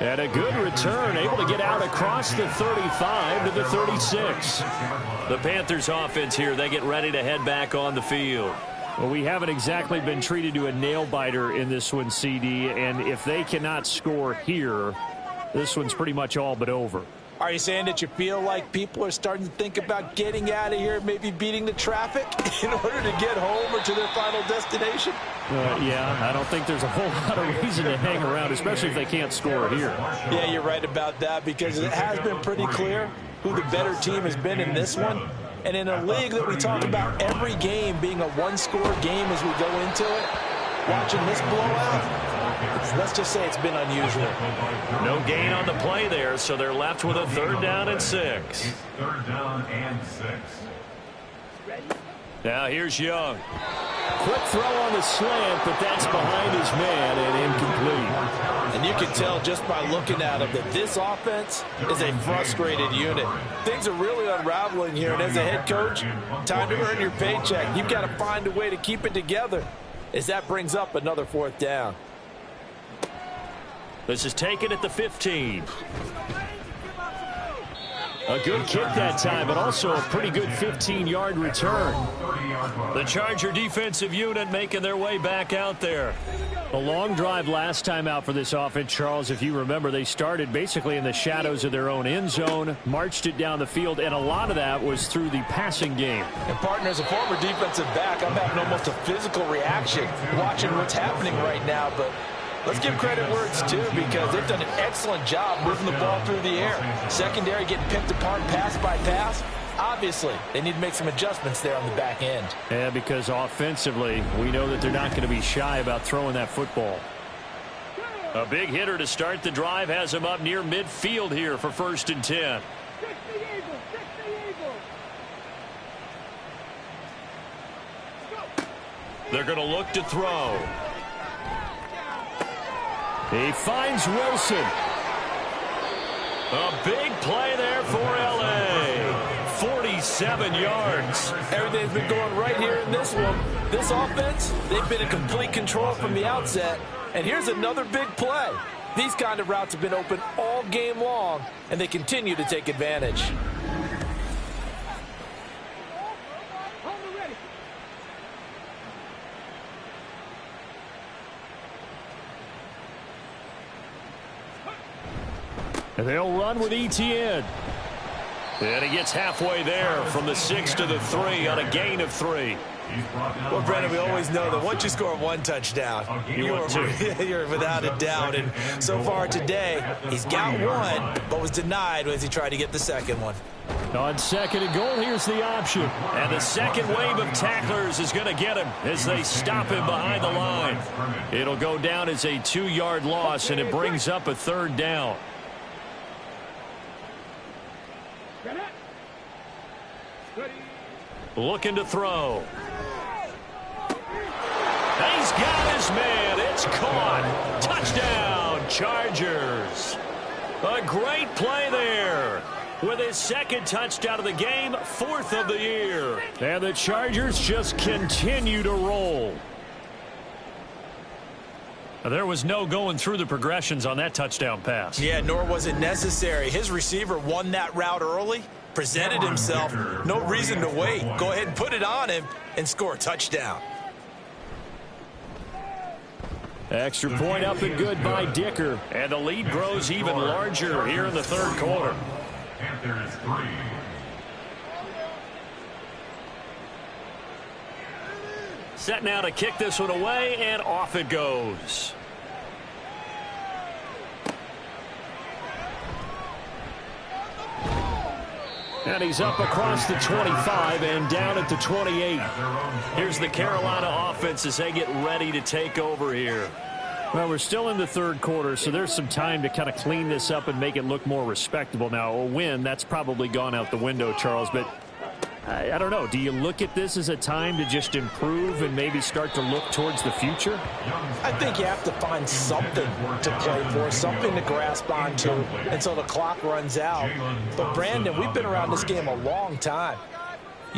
And a good return, able to get out across the 35 to the 36. The Panthers offense here, they get ready to head back on the field. Well, we haven't exactly been treated to a nail-biter in this one, CD, and if they cannot score here, this one's pretty much all but over. Are you saying that you feel like people are starting to think about getting out of here, maybe beating the traffic in order to get home or to their final destination? Yeah, I don't think there's a whole lot of reason to hang around, especially if they can't score here. Yeah, you're right about that, because it has been pretty clear who the better team has been in this one. And in a league that we talk about every game being a one-score game as we go into it, watching this blowout, let's just say it's been unusual. No gain on the play there, so they're left with a 3rd down and 6. Third down and 6. Now here's Young. Quick throw on the slant, but that's behind his man and incomplete. And you can tell just by looking at him that this offense is a frustrated unit. Things are really unraveling here, and as a head coach, time to earn your paycheck. You've got to find a way to keep it together as that brings up another 4th down. This is taken at the 15. A good kick that time, but also a pretty good 15-yard return. The Charger defensive unit making their way back out there. A long drive last time out for this offense, Charles. If you remember, they started basically in the shadows of their own end zone, marched it down the field, and a lot of that was through the passing game. And partner, as a former defensive back, I'm having almost a physical reaction watching what's happening right now, but let's give credit where it's due, because they've done an excellent job moving the ball through the air. Secondary getting picked apart pass by pass. Obviously, they need to make some adjustments there on the back end. Yeah, because offensively, we know that they're not going to be shy about throwing that football. A big hitter to start the drive has him up near midfield here for 1st and 10. They're going to look to throw. He finds Wilson. A big play there for L.A. 47 yards. Everything's been going right here in this one. This offense, they've been in complete control from the outset. And here's another big play. These kind of routes have been open all game long, and they continue to take advantage. And they'll run with Etienne. And he gets halfway there from the 6 to the 3 on a gain of 3. Well, Brendan, we always know that once you score 1 touchdown, you're without a doubt. And so far today, he's got 1, but was denied as he tried to get the second one. On 2nd and goal, here's the option. And the second wave of tacklers is going to get him as they stop him behind the line. It'll go down as a 2-yard loss, and it brings up a 3rd down. Looking to throw. He's got his man. It's caught. Touchdown, Chargers. A great play there. With his 2nd touchdown of the game, 4th of the year. And the Chargers just continue to roll. There was no going through the progressions on that touchdown pass. Yeah, nor was it necessary. His receiver won that route early, presented himself. No reason to wait. Go ahead and put it on him and score a touchdown. Extra point up and good by Dicker. And the lead grows even larger here in the 3rd quarter. Panthers 3. Set now to kick this one away, and off it goes. And he's up across the 25 and down at the 28. Here's the Carolina offense as they get ready to take over here. Well, we're still in the third quarter, so there's some time to kind of clean this up and make it look more respectable. Now, a win, that's probably gone out the window, Charles, but I don't know. Do you look at this as a time to just improve and maybe start to look towards the future? I think you have to find something to play for, something to grasp onto until the clock runs out. But, Brandon, we've been around this game a long time.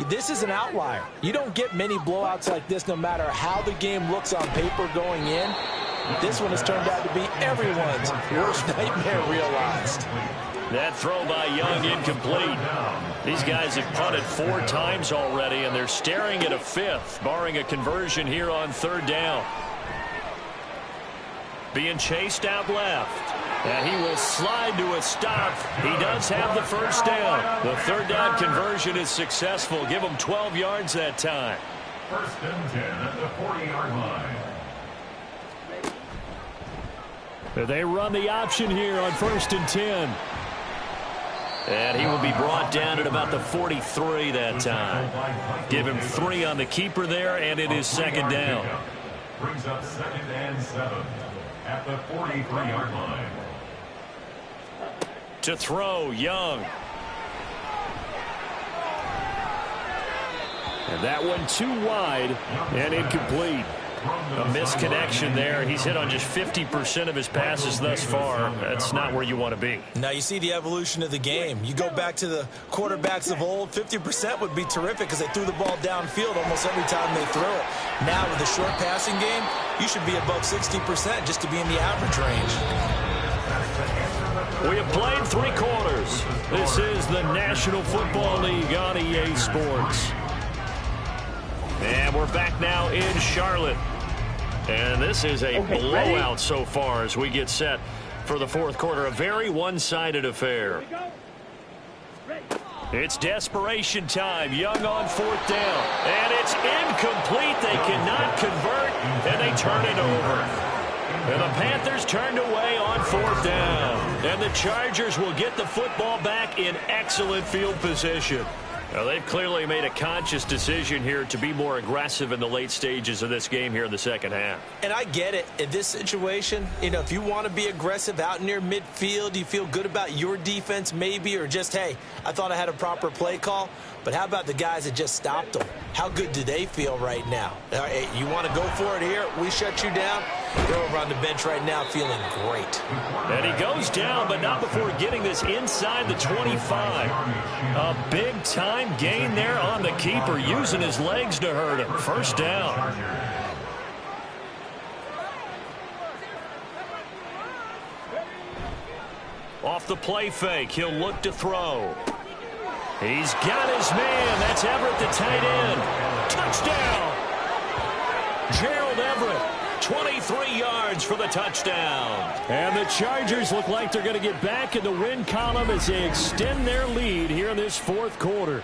This is an outlier. You don't get many blowouts like this no matter how the game looks on paper going in. This one has turned out to be everyone's worst nightmare realized. That throw by Young incomplete. These guys have punted 4 times already, and they're staring at a 5th, barring a conversion here on 3rd down. Being chased out left. And he will slide to a stop. He does have the 1st down. The 3rd down conversion is successful. Give him 12 yards that time. 1st and 10 at the 40-yard line. They run the option here on 1st and 10. And he will be brought down at about the 43 that time. Give him 3 on the keeper there, and it is 2nd down. Brings up 2nd and 7 at the 43-yard line. To throw, Young. And that one too wide and incomplete. A misconnection there. He's hit on just 50% of his passes thus far. That's not where you want to be. Now you see the evolution of the game. You go back to the quarterbacks of old, 50% would be terrific because they threw the ball downfield almost every time they threw it. Now with the short passing game, you should be above 60% just to be in the average range. We have played 3 quarters. This is the National Football League on EA Sports. And we're back now in Charlotte. And this is a blowout so far as we get set for the 4th quarter. A very one-sided affair. It's desperation time. Young on 4th down. And it's incomplete. They cannot convert, and they turn it over. And the Panthers turned away on 4th down. And the Chargers will get the football back in excellent field position. Now, they've clearly made a conscious decision here to be more aggressive in the late stages of this game here in the 2nd half. And I get it. In this situation, you know, if you want to be aggressive out near midfield, you feel good about your defense maybe, or just, hey, I thought I had a proper play call. But how about the guys that just stopped them? How good do they feel right now? Hey, you want to go for it here? We shut you down? They're over on the bench right now feeling great. And he goes down, but not before getting this inside the 25. A big-time gain there on the keeper, using his legs to hurt him. 1st down. Off the play fake, he'll look to throw. He's got his man. That's Everett, the tight end. Touchdown! Gerald Everett, 23 yards for the touchdown. And the Chargers look like they're going to get back in the win column as they extend their lead here in this 4th quarter.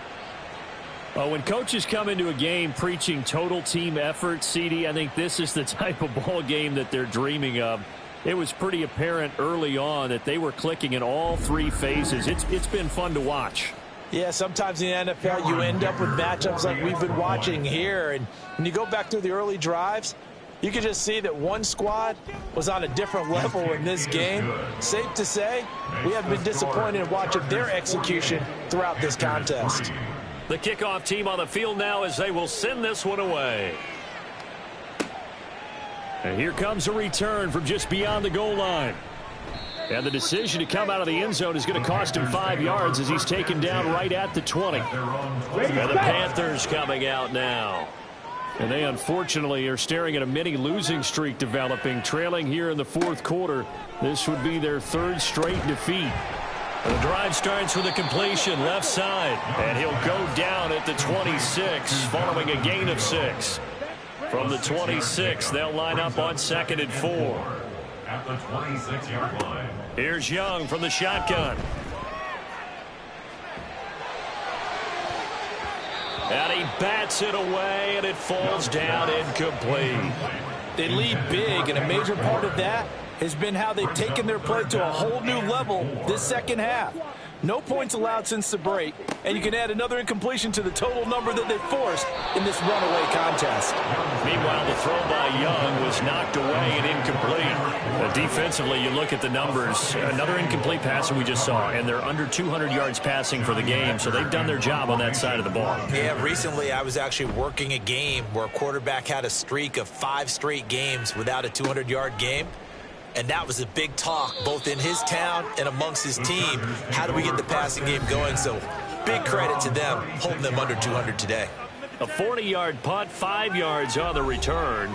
When coaches come into a game preaching total team effort, CD, I think this is the type of ball game that they're dreaming of. It was pretty apparent early on that they were clicking in all 3 phases. It's been fun to watch. Yeah, sometimes in the NFL you end up with matchups like we've been watching here. And when you go back through the early drives, you can just see that one squad was on a different level in this game. Safe to say, we have been disappointed in watching their execution throughout this contest. The kickoff team on the field now as they will send this one away. And here comes a return from just beyond the goal line. And the decision to come out of the end zone is going to cost him 5 yards as he's taken down right at the 20. And the Panthers coming out now. And they unfortunately are staring at a mini losing streak developing, trailing here in the 4th quarter. This would be their 3rd straight defeat. The drive starts with a completion left side. And he'll go down at the 26 following a gain of 6. From the 26, they'll line up on 2nd and 4. At the 26-yard line. Here's Young from the shotgun. And he bats it away, and it falls down incomplete. They lead big, and a major part of that has been how they've taken their play to a whole new level this second half. No points allowed since the break, and you can add another incompletion to the total number that they forced in this runaway contest. Meanwhile, the throw by Young was knocked away and incomplete. But defensively, you look at the numbers. Another incomplete pass that we just saw, and they're under 200 yards passing for the game, so they've done their job on that side of the ball. Yeah, recently I was actually working a game where a quarterback had a streak of 5 straight games without a 200-yard game. And that was a big talk, both in his town and amongst his team. How do we get the passing game going? So big credit to them, holding them under 200 today. A 40-yard punt, 5 yards on the return.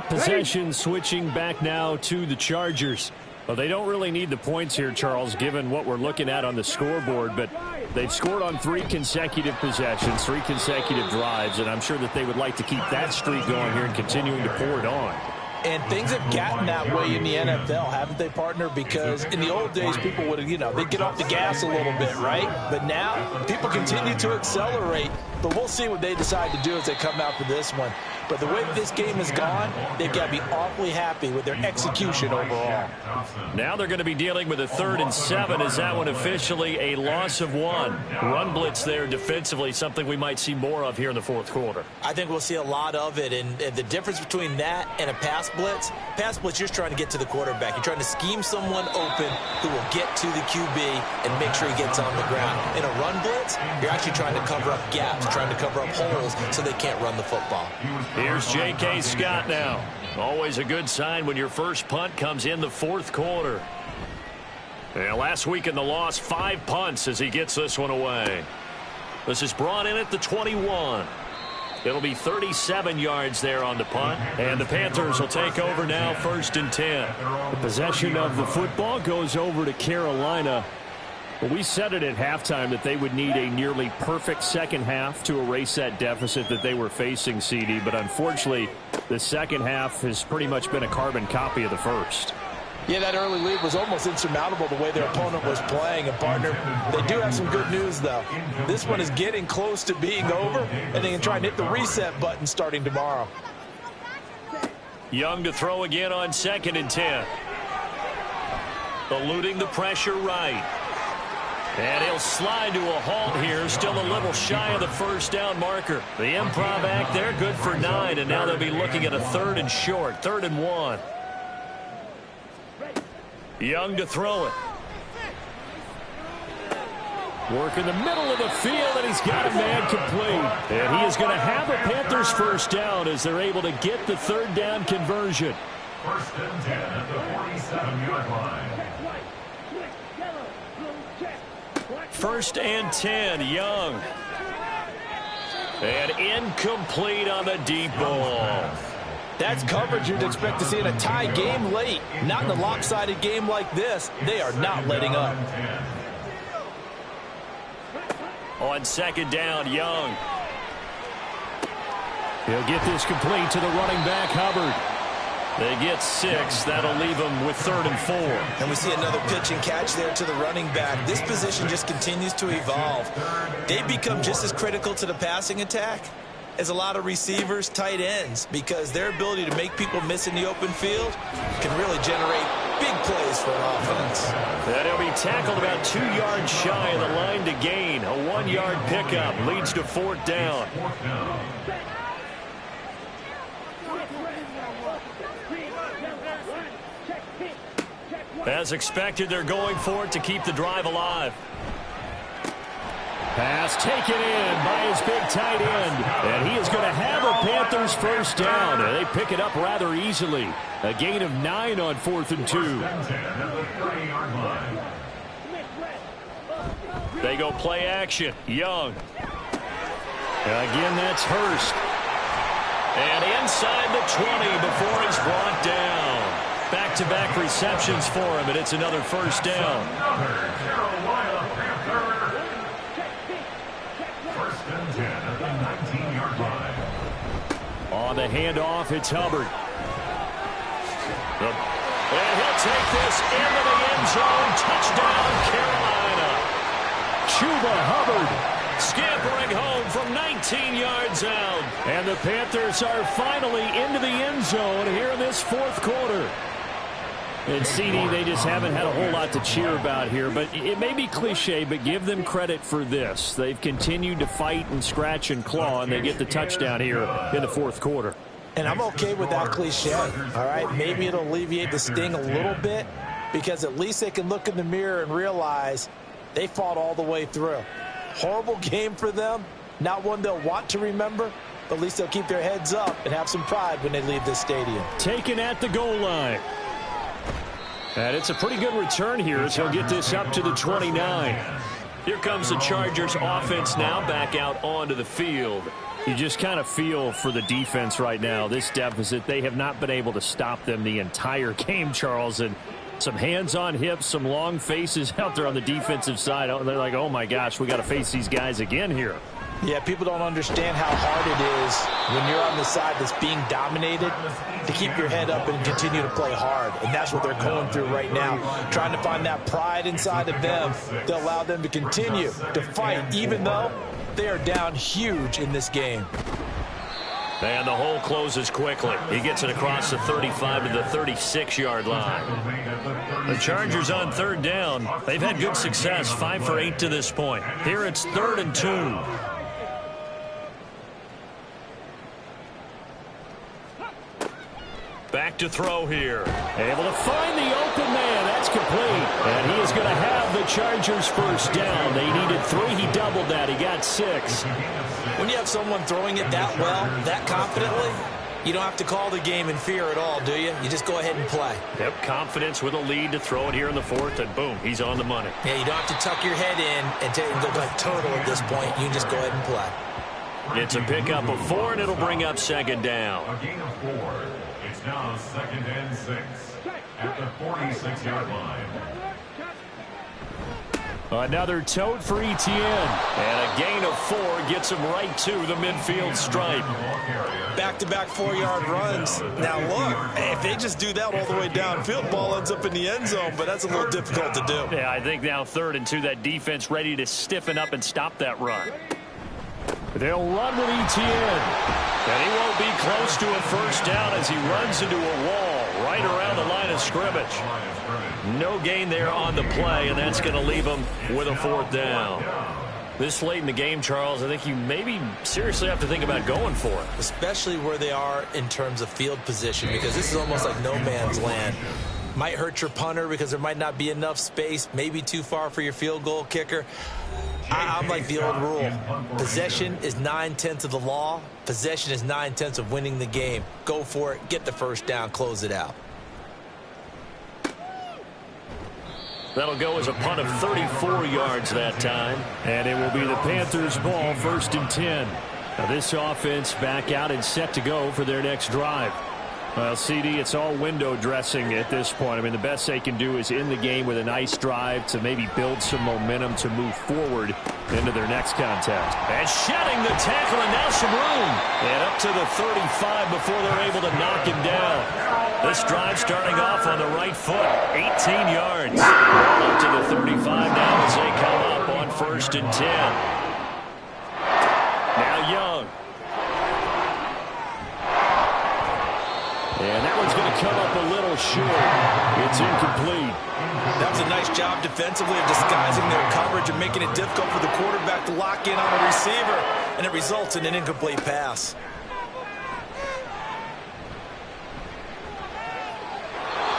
Possession switching back now to the Chargers. Well, they don't really need the points here, Charles, given what we're looking at on the scoreboard. But they've scored on 3 consecutive possessions, 3 consecutive drives, and I'm sure that they would like to keep that streak going here and continuing to pour it on. And things have gotten that way in the NFL, haven't they, partner? Because in the old days, people would, they'd get off the gas a little bit, right? But now, people continue to accelerate. But we'll see what they decide to do as they come out for this one. But the way this game has gone, they've got to be awfully happy with their execution overall. Now they're going to be dealing with a 3rd and 7. Is that one officially a loss of 1? Run blitz there defensively, something we might see more of here in the 4th quarter. I think we'll see a lot of it. And the difference between that and a pass blitz, you're just trying to get to the quarterback. You're trying to scheme someone open who will get to the QB and make sure he gets on the ground. In a run blitz, you're actually trying to cover up gaps, trying to cover up holes so they can't run the football. Here's J.K. Scott now. Always a good sign when your first punt comes in the 4th quarter. And last week in the loss, 5 punts as he gets this one away. This is brought in at the 21. It'll be 37 yards there on the punt. And the Panthers will take over now, 1st and 10. The possession of the football goes over to Carolina. Well, we said it at halftime that they would need a nearly perfect second half to erase that deficit that they were facing, CD. But unfortunately, the second half has pretty much been a carbon copy of the first. Yeah, that early lead was almost insurmountable the way their opponent was playing. And, partner, they do have some good news, though. This one is getting close to being over, and they can try and hit the reset button starting tomorrow. Young to throw again on 2nd and 10. Eluding the pressure right. And he'll slide to a halt here, still a little shy of the first down marker. The improv act there, good for 9, and now they'll be looking at a 3rd and short, 3rd and 1. Young to throw it. Work in the middle of the field, and he's got a man complete. And he is going to have a Panthers first down as they're able to get the 3rd down conversion. 1st and 10 at the 47-yard line. 1st and 10, Young. And incomplete on the deep ball. That's coverage you'd expect to see in a tie game late. Not in a lopsided game like this. They are not letting up. On 2nd down, Young. He'll get this complete to the running back, Hubbard. They get 6. That'll leave them with 3rd and 4. And we see another pitch and catch there to the running back. This position just continues to evolve. They become just as critical to the passing attack as a lot of receivers, tight ends, because their ability to make people miss in the open field can really generate big plays for an offense. And he'll be tackled about 2 yards shy of the line to gain. A 1-yard pickup leads to 4th down. As expected, they're going for it to keep the drive alive. Pass taken in by his big tight end. And he is going to have a Panthers first down. And they pick it up rather easily. A gain of 9 on 4th and 2. They go play action. Young. Again, that's Hurst. And inside the 20 before he's brought down. Back-to-back receptions for him, and it's another first down. On the handoff, it's Hubbard. And he'll take this into the end zone. Touchdown, Carolina. Chuba Hubbard scampering going home from 19 yards out. And the Panthers are finally into the end zone here in this fourth quarter. And CD, they just haven't had a whole lot to cheer about here. But it may be cliche, but give them credit for this. They've continued to fight and scratch and claw, and they get the touchdown here in the fourth quarter. And I'm okay with that cliche, all right? Maybe it'll alleviate the sting a little bit because at least they can look in the mirror and realize they fought all the way through. Horrible game for them, not one they'll want to remember, but at least they'll keep their heads up and have some pride when they leave this stadium. Taken at the goal line. And it's a pretty good return here as he'll get this up to the 29. Here comes the Chargers offense now back out onto the field. You just kind of feel for the defense right now. This deficit, they have not been able to stop them the entire game, Charles. And some hands on hips, some long faces out there on the defensive side. They're like, oh, my gosh, we got to face these guys again here. Yeah, people don't understand how hard it is when you're on the side that's being dominated to keep your head up and continue to play hard. And that's what they're going through right now, trying to find that pride inside of them to allow them to continue to fight, even though they are down huge in this game. And the hole closes quickly. He gets it across the 35 to the 36-yard line. The Chargers on third down. They've had good success, 5 for 8 to this point. Here it's 3rd and 2. Back to throw here. Able to find the open man. That's complete. And he is going to have the Chargers first down. They needed 3. He doubled that. He got 6. When you have someone throwing it that well, that confidently, you don't have to call the game in fear at all, do you? You just go ahead and play. Yep, confidence with a lead to throw it here in the fourth, and boom, he's on the money. Yeah, you don't have to tuck your head in and go like turtle at this point. You can just go ahead and play. It's a pickup of 4, and it'll bring up second down. A gain of 4. It's now 2nd and 6 at the 46-yard line. Another tote for Etienne. And a gain of 4 gets him right to the midfield stripe. Back-to-back 4-yard runs. Now, look, if they just do that all the way downfield, ball ends up in the end zone, but that's a little difficult to do. Yeah, I think now 3rd and 2, that defense ready to stiffen up and stop that run. They'll run with Etienne. And he won't be close to a first down as he runs into a wall right around the line of scrimmage. No gain there on the play, and that's going to leave him with a 4th down. This late in the game, Charles, I think you maybe seriously have to think about going for it. Especially where they are in terms of field position, because this is almost like no man's land. Might hurt your punter because there might not be enough space, maybe too far for your field goal kicker. I'm like the old rule. Possession is 9/10 of the law. Possession is 9/10 of winning the game. Go for it. Get the first down. Close it out. That'll go as a punt of 34 yards that time. And it will be the Panthers' ball, 1st and 10. Now this offense back out and set to go for their next drive. Well, CD, it's all window dressing at this point. I mean, the best they can do is in the game with a nice drive to maybe build some momentum to move forward into their next contest. And shedding the tackle, and now some room. And up to the 35 before they're able to knock him down. This drive starting off on the right foot, 18 yards. Up to the 35 now as they come up on 1st and 10. Now Young. And that one's going to come up a little short. It's incomplete. That was a nice job defensively of disguising their coverage and making it difficult for the quarterback to lock in on a receiver, and it results in an incomplete pass.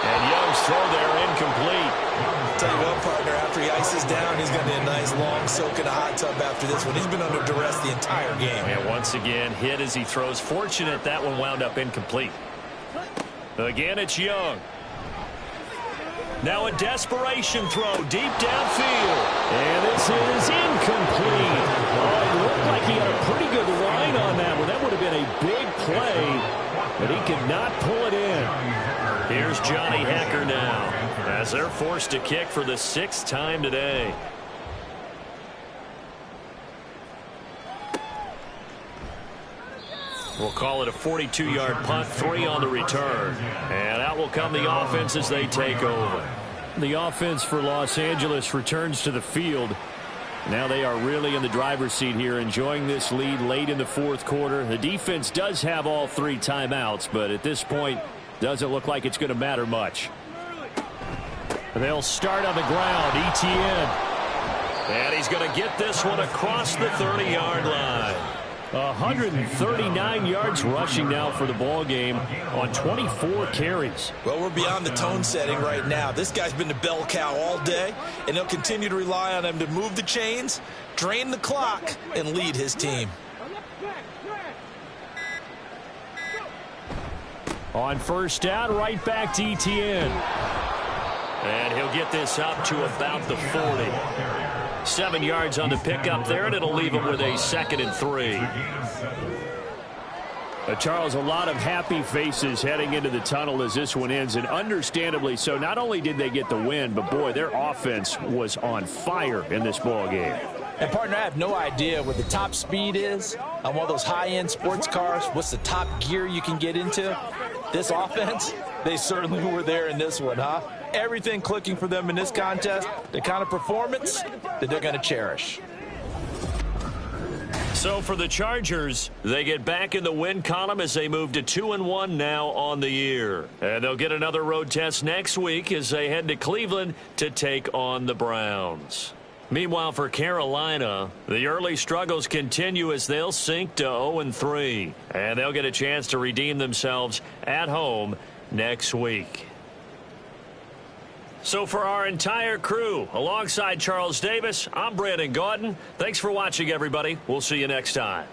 And Young's throw there incomplete. I'll tell you what, partner, after he ices down, he's going to be a nice long soak in a hot tub after this one. He's been under duress the entire game. And once again, hit as he throws. Fortunate that one wound up incomplete. Again, it's Young. Now a desperation throw deep downfield. And this is incomplete. Oh, it looked like he had a pretty good line on that one. That would have been a big play, but he could not pull it in. Here's Johnny Hecker now as they're forced to kick for the 6th time today. We'll call it a 42-yard punt, 3 on the return. And out will come the offense as they take over. The offense for Los Angeles returns to the field. Now they are really in the driver's seat here, enjoying this lead late in the fourth quarter. The defense does have all 3 timeouts, but at this point, doesn't look like it's going to matter much. They'll start on the ground. Etienne. And he's going to get this one across the 30-yard line. 139 yards rushing now for the ball game on 24 carries. Well, we're beyond the tone setting right now. This guy's been the bell cow all day, and they'll continue to rely on him to move the chains, drain the clock, and lead his team. On first down, right back to Etienne. And he'll get this up to about the 40. 7 yards on the pickup there, and it'll leave him with a 2nd and 3. Charles, a lot of happy faces heading into the tunnel as this one ends, and understandably so. Not only did they get the win, but boy, their offense was on fire in this ball game. And, partner, I have no idea what the top speed is on one of those high-end sports cars. What's the top gear you can get into? This offense, they certainly were there in this one, huh? Everything clicking for them in this contest, the kind of performance that they're going to cherish. So for the Chargers, they get back in the win column as they move to 2-1 now on the year. And they'll get another road test next week as they head to Cleveland to take on the Browns. Meanwhile, for Carolina, the early struggles continue as they'll sink to 0-3. And they'll get a chance to redeem themselves at home next week. So for our entire crew, alongside Charles Davis, I'm Brandon Gaudin. Thanks for watching, everybody. We'll see you next time.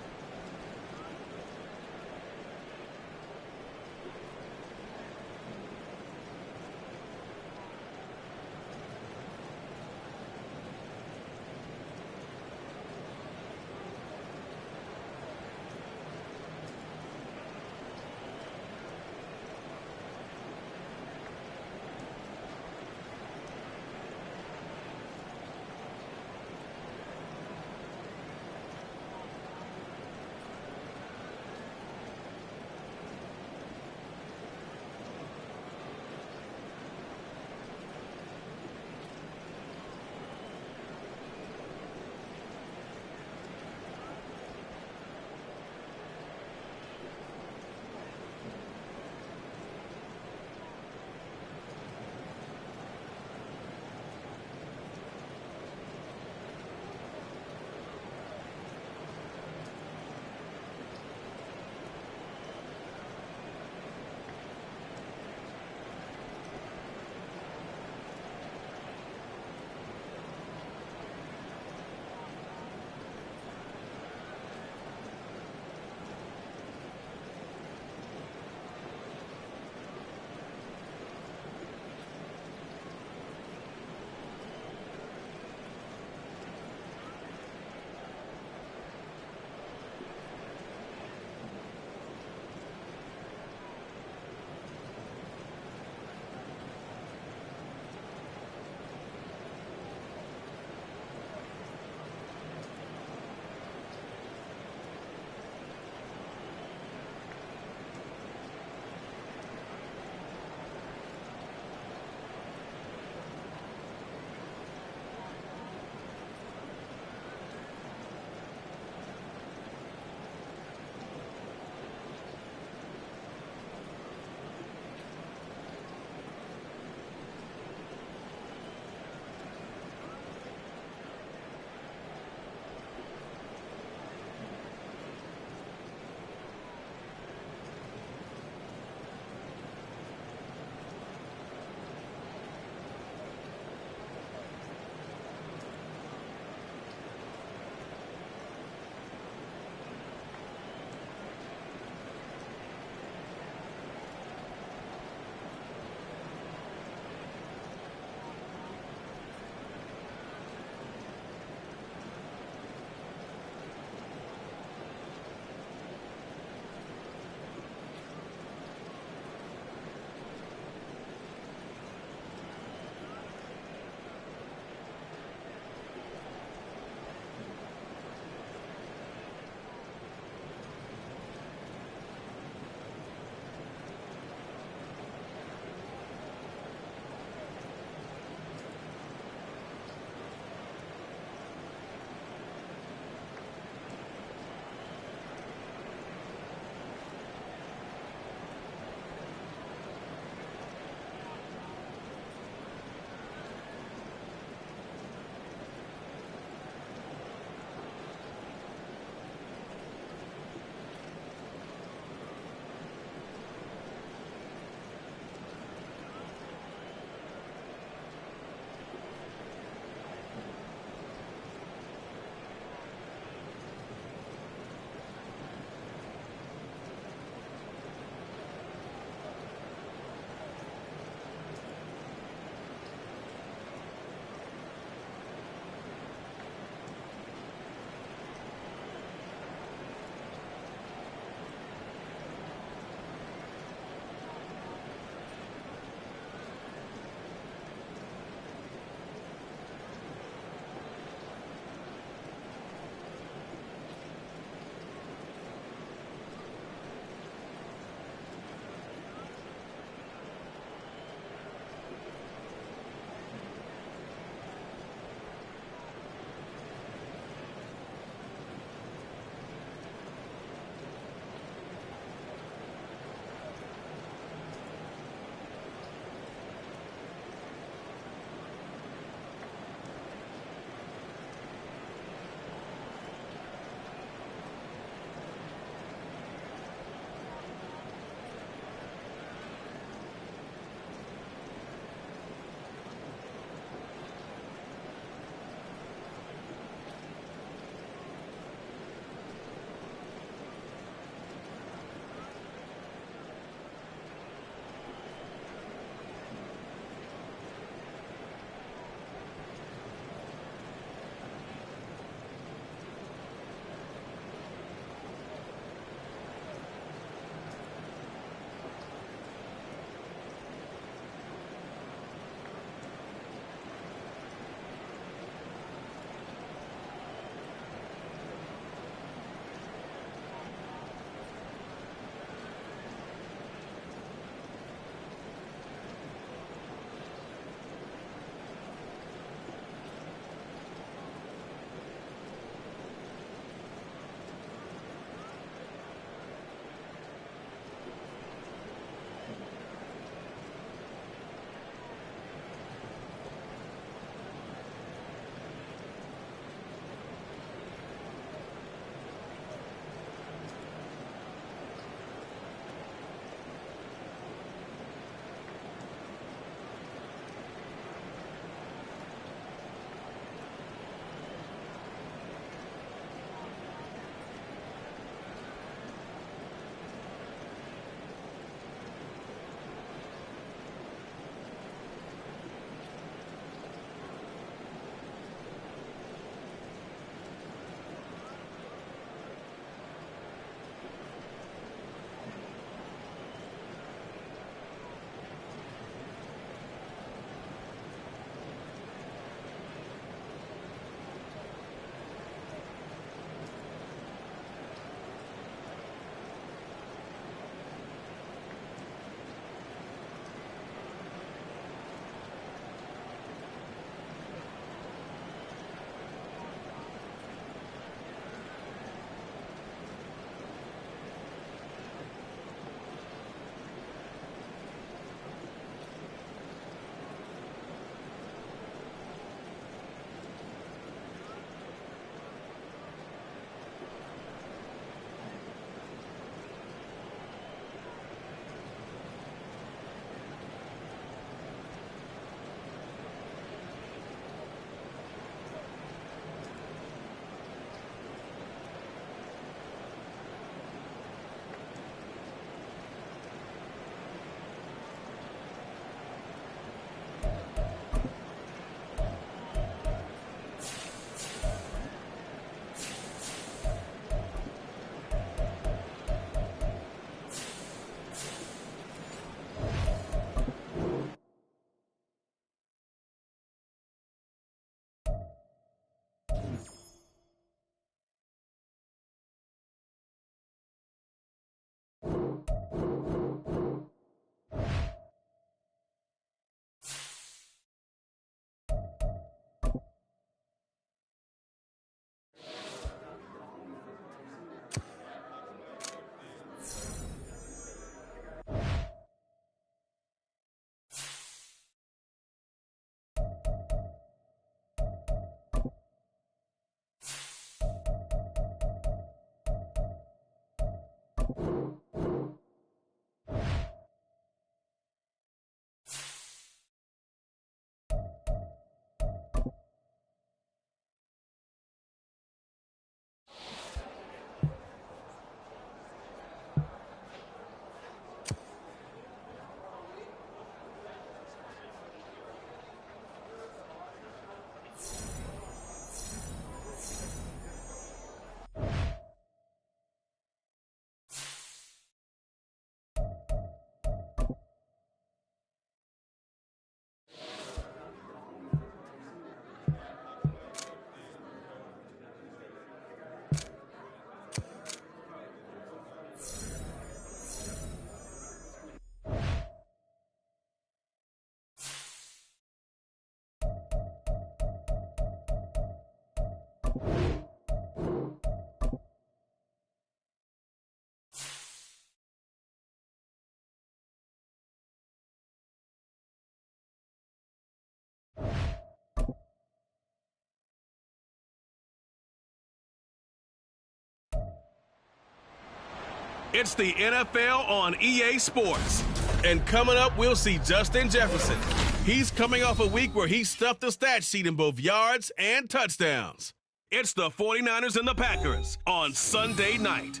It's the NFL on EA Sports. And coming up, we'll see Justin Jefferson. He's coming off a week where he stuffed the stat sheet in both yards and touchdowns. It's the 49ers and the Packers on Sunday night.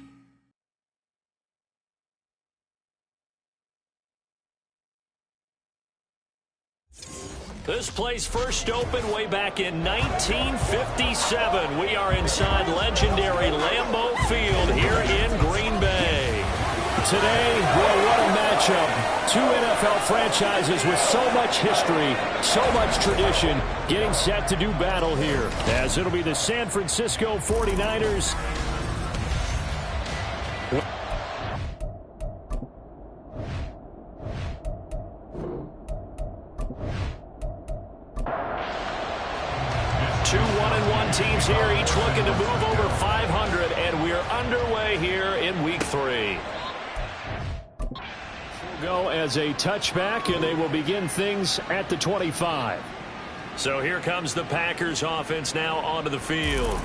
This place first opened way back in 1957. We are inside legendary Lambeau Field here in Green Bay. Today, boy, what a matchup. Two NFL franchises with so much history, so much tradition, getting set to do battle here. As it'll be the San Francisco 49ers. Two 1-1 teams here, each looking to move over 500, and we're underway here in Week 3. Go as a touchback, and they will begin things at the 25. So here comes the Packers offense now onto the field.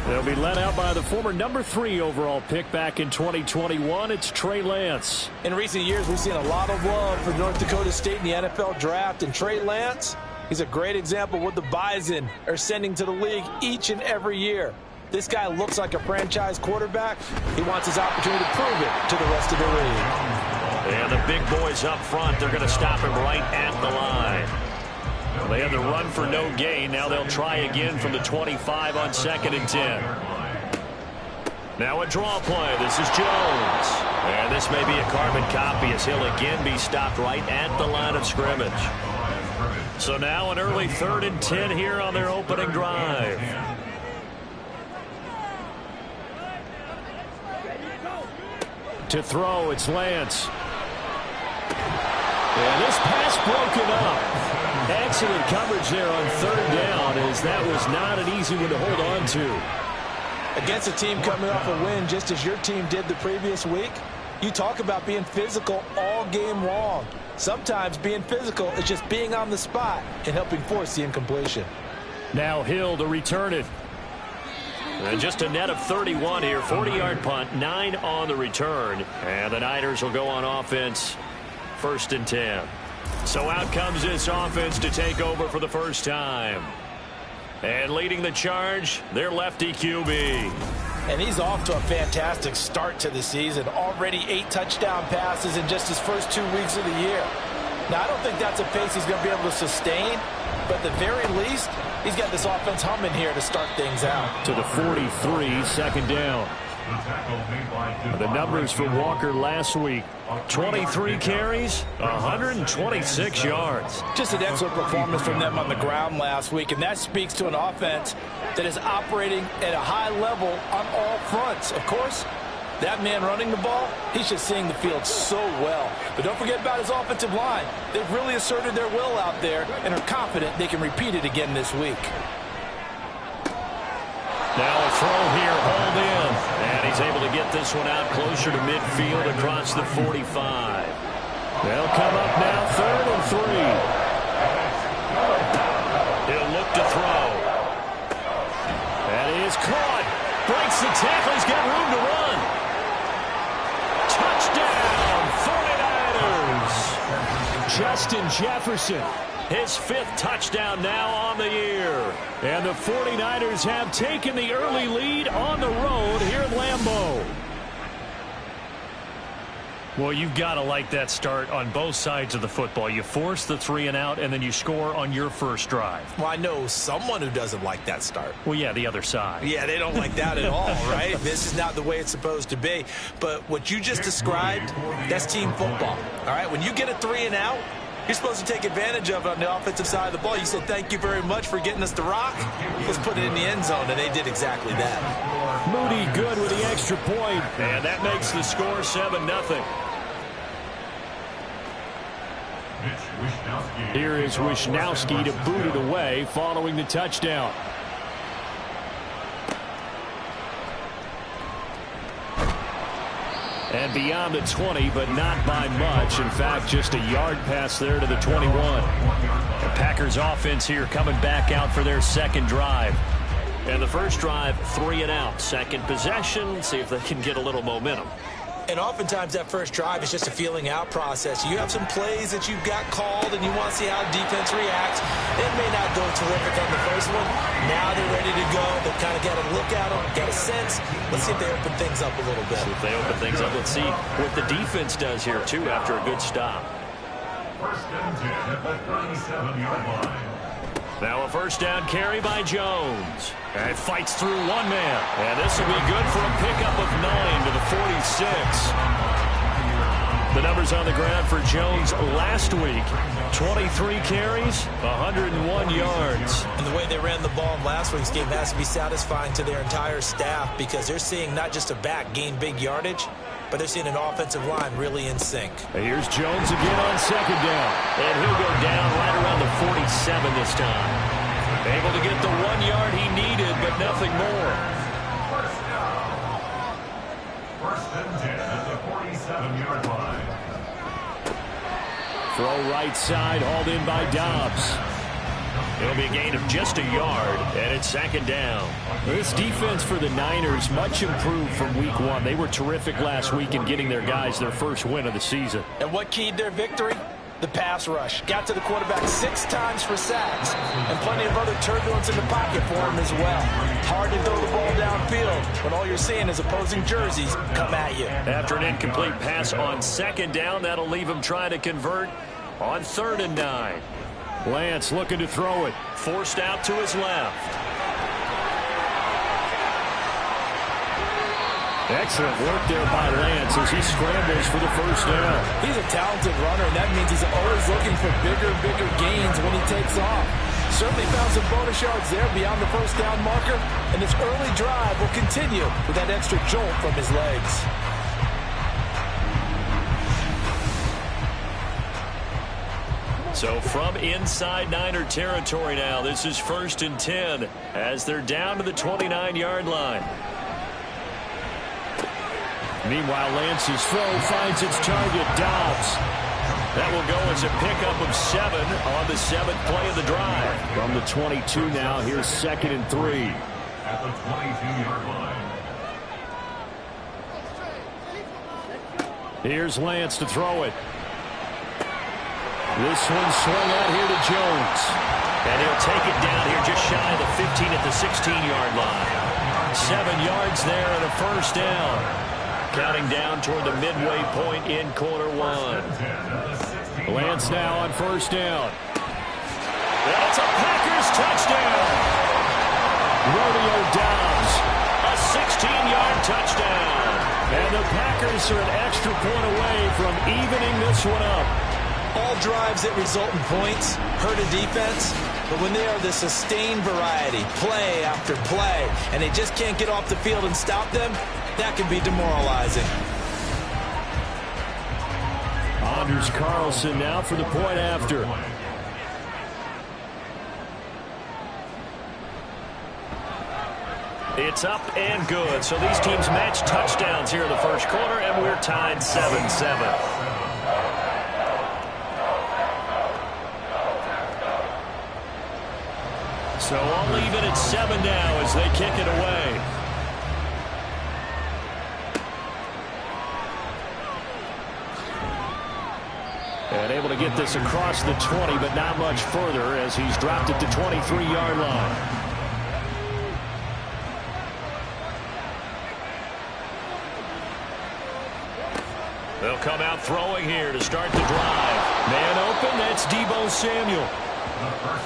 They'll be led out by the former number 3 overall pick back in 2021. It's Trey Lance. In recent years, we've seen a lot of love for North Dakota State in the NFL draft, and Trey Lance, he's a great example of what the Bison are sending to the league each and every year. This guy looks like a franchise quarterback. He wants his opportunity to prove it to the rest of the league. And the big boys up front, they're going to stop him right at the line. Well, they had the run for no gain. Now they'll try again from the 25 on 2nd and 10. Now a draw play. This is Jones. And this may be a carbon copy as he'll again be stopped right at the line of scrimmage. So now an early 3rd and 10 here on their opening drive. To throw, it's Lance. And this pass broken up. Excellent coverage there on 3rd down, as that was not an easy one to hold on to. Against a team coming off a win just as your team did the previous week, you talk about being physical all game long. Sometimes being physical is just being on the spot and helping force the incompletion. Now Hill to return it. And just a net of 31 here, 40-yard punt, 9 on the return. And the Niners will go on offense, 1st and 10. So out comes this offense to take over for the first time. And leading the charge, their lefty QB. And he's off to a fantastic start to the season. Already 8 touchdown passes in just his first 2 weeks of the year. Now, I don't think that's a pace he's going to be able to sustain, but at the very least, he's got this offense humming here to start things out. To the 43, 2nd down. The numbers for Walker last week: 23 carries, 126 yards. Just an excellent performance from them on the ground last week, and that speaks to an offense that is operating at a high level on all fronts. Of course, that man running the ball, he's just seeing the field so well. But don't forget about his offensive line. They've really asserted their will out there and are confident they can repeat it again this week. Now a throw here, hauled in. And he's able to get this one out closer to midfield across the 45. They'll come up now 3rd and 3. He'll look to throw. That is caught. Breaks the tackle. He's got room to run. Touchdown, 49ers. Justin Jefferson. His 5th touchdown now on the year. And the 49ers have taken the early lead on the road here at Lambeau. Well, you've got to like that start on both sides of the football. You force the 3 and out, and then you score on your first drive. Well, I know someone who doesn't like that start. Well, yeah, the other side. Yeah, they don't like that at all, right? This is not the way it's supposed to be. But what you just described, that's team football, all right? When you get a 3 and out, you're supposed to take advantage of it on the offensive side of the ball. You said, thank you very much for getting us the rock. Let's put it in the end zone, and they did exactly that. Moody good with the extra point. And that makes the score 7-0. Here is Wishnowsky to boot it away following the touchdown. And beyond the 20, but not by much. In fact, just a yard pass there to the 21. The Packers offense here coming back out for their second drive. And the first drive, 3 and out. Second possession, see if they can get a little momentum. And oftentimes that first drive is just a feeling out process. You have some plays that you've got called and you want to see how defense reacts. It may not go terrific on the first one. Now they're ready to go. They've kind of got a look at them, got a sense. Let's see if they open things up a little bit. See if they open things up. Let's see what the defense does here, too, after a good stop. First and 10 at the 37-yard line. Now a first down carry by Jones. And fights through one man. And this will be good for a pickup of 9 to the 46. The numbers on the ground for Jones last week. 23 carries, 101 yards. And the way they ran the ball in last week's game has to be satisfying to their entire staff because they're seeing not just a back gain big yardage, but they're seeing an offensive line really in sync. Here's Jones again on second down. And he'll go down right around the 47 this time. Able to get the 1 yard he needed, but nothing more. First and 10 at the 47-yard line. Throw right side, hauled in by Dobbs. It'll be a gain of just a yard, and it's second down. This defense for the Niners much improved from week 1. They were terrific last week in getting their guys their first win of the season. And what keyed their victory? The pass rush. Got to the quarterback 6 times for sacks, and plenty of other turbulence in the pocket for him as well. Hard to throw the ball downfield when all you're seeing is opposing jerseys come at you. After an incomplete pass on second down, that'll leave him trying to convert on 3rd and 9. Lance looking to throw it. Forced out to his left. Excellent work there by Lance as he scrambles for the first down. He's a talented runner, and that means he's always looking for bigger gains when he takes off. Certainly found some bonus yards there beyond the first down marker, and this early drive will continue with that extra jolt from his legs. So from inside Niner territory now, this is 1st and 10 as they're down to the 29-yard line. Meanwhile, Lance's throw finds its target, Dobbs. That will go as a pickup of 7 on the 7th play of the drive. From the 22 now, here's 2nd and 3. At the 22-yard line. Here's Lance to throw it. This one swung out here to Jones. And he'll take it down here just shy of the 15 at the 16-yard line. 7 yards there and a first down. Counting down toward the midway point in quarter 1. Lance now on first down. That's a Packers touchdown. Rodeo Dobbs. A 16-yard touchdown. And the Packers are an extra point away from evening this one up. All drives that result in points hurt a defense, but when they are the sustained variety, play after play, and they just can't get off the field and stop them, that can be demoralizing. Anders Carlson now for the point after. It's up and good. So these teams match touchdowns here in the first quarter, and we're tied 7-7. So all even at 7 now as they kick it away. And able to get this across the 20, but not much further as he's dropped at the 23-yard line. They'll come out throwing here to start the drive. Man open, that's Deebo Samuel.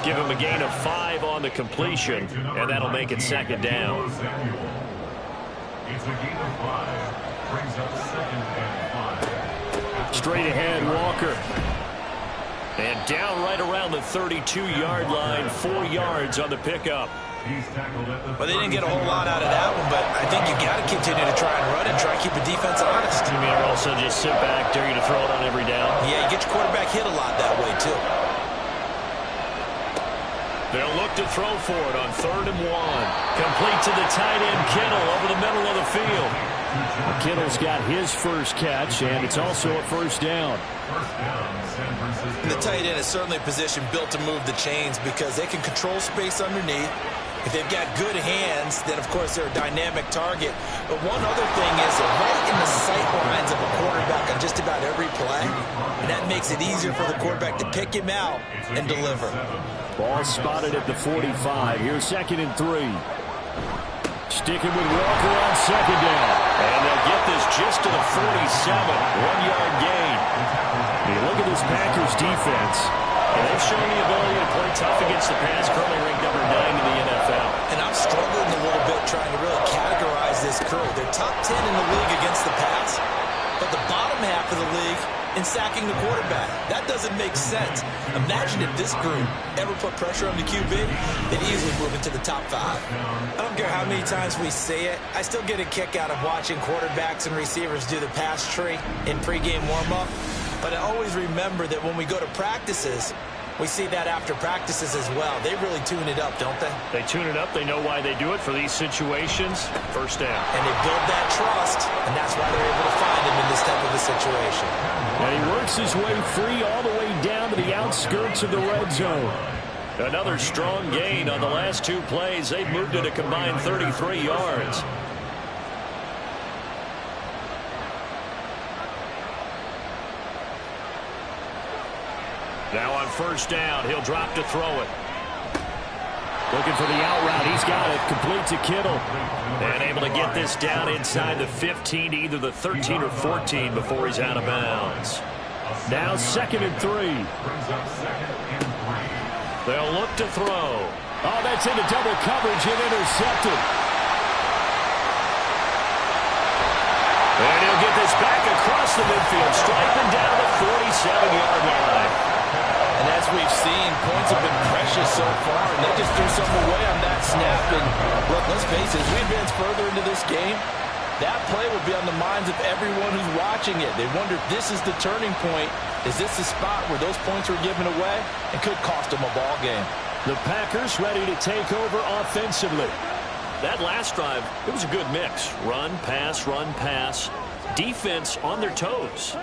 Give him a gain of 5 on the completion, and that'll make it 2nd down. It's a gain of 5. Brings up 2nd and 5. Straight ahead, Walker. And down right around the 32-yard line, 4 yards on the pickup. Well, they didn't get a whole lot out of that one, but I think you got to continue to try and run and try to keep the defense honest. You mean also just sit back, dare you to throw it on every down? Yeah, you get your quarterback hit a lot that way, too. They'll look to throw for it on 3rd and 1. Complete to the tight end, Kittle, over the middle of the field. Kittle's got his first catch, and it's also a first down. And the tight end is certainly a position built to move the chains because they can control space underneath. If they've got good hands, then, of course, they're a dynamic target. But one other thing is they're right in the sight lines of a quarterback on just about every play, and that makes it easier for the quarterback to pick him out and deliver. Ball spotted at the 45. Here's 2nd and 3. Sticking with Walker on 2nd down. And they'll get this just to the 47. 1-yard gain. You look at this Packers defense. And they've shown the ability to play tough against the pass, currently ranked number 9 in the NFL. And I'm struggling a little bit trying to really categorize this crew. They're top 10 in the league against the pass, but the bottom half of the league in sacking the quarterback. That doesn't make sense. Imagine if this group ever put pressure on the QB, they'd easily move into the top 5. I don't care how many times we say it, I still get a kick out of watching quarterbacks and receivers do the pass tree in pregame warm-up. But I always remember that when we go to practices, we see that after practices as well. They really tune it up, don't they? They tune it up. They know why they do it for these situations. First down. And they build that trust, and that's why they're able to find him in this type of a situation. And he works his way free all the way down to the outskirts of the red zone. Another strong gain on the last 2 plays. They've moved it a combined 33 yards. Now on first down, he'll drop to throw it. Looking for the out route. He's got it. Complete to Kittle. And able to get this down inside the 15 to either the 13 or 14 before he's out of bounds. Now 2nd and 3. They'll look to throw. Oh, that's into double coverage and intercepted. And he'll get this back across the midfield, striping down the 47-yard line. And as we've seen, points have been precious so far, and they just threw some away on that snap. And look, let's face it, as we advance further into this game, that play will be on the minds of everyone who's watching it. They wonder if this is the turning point. Is this the spot where those points were given away and could cost them a ball game? The Packers ready to take over offensively. That last drive, it was a good mix. Run, pass, defense on their toes.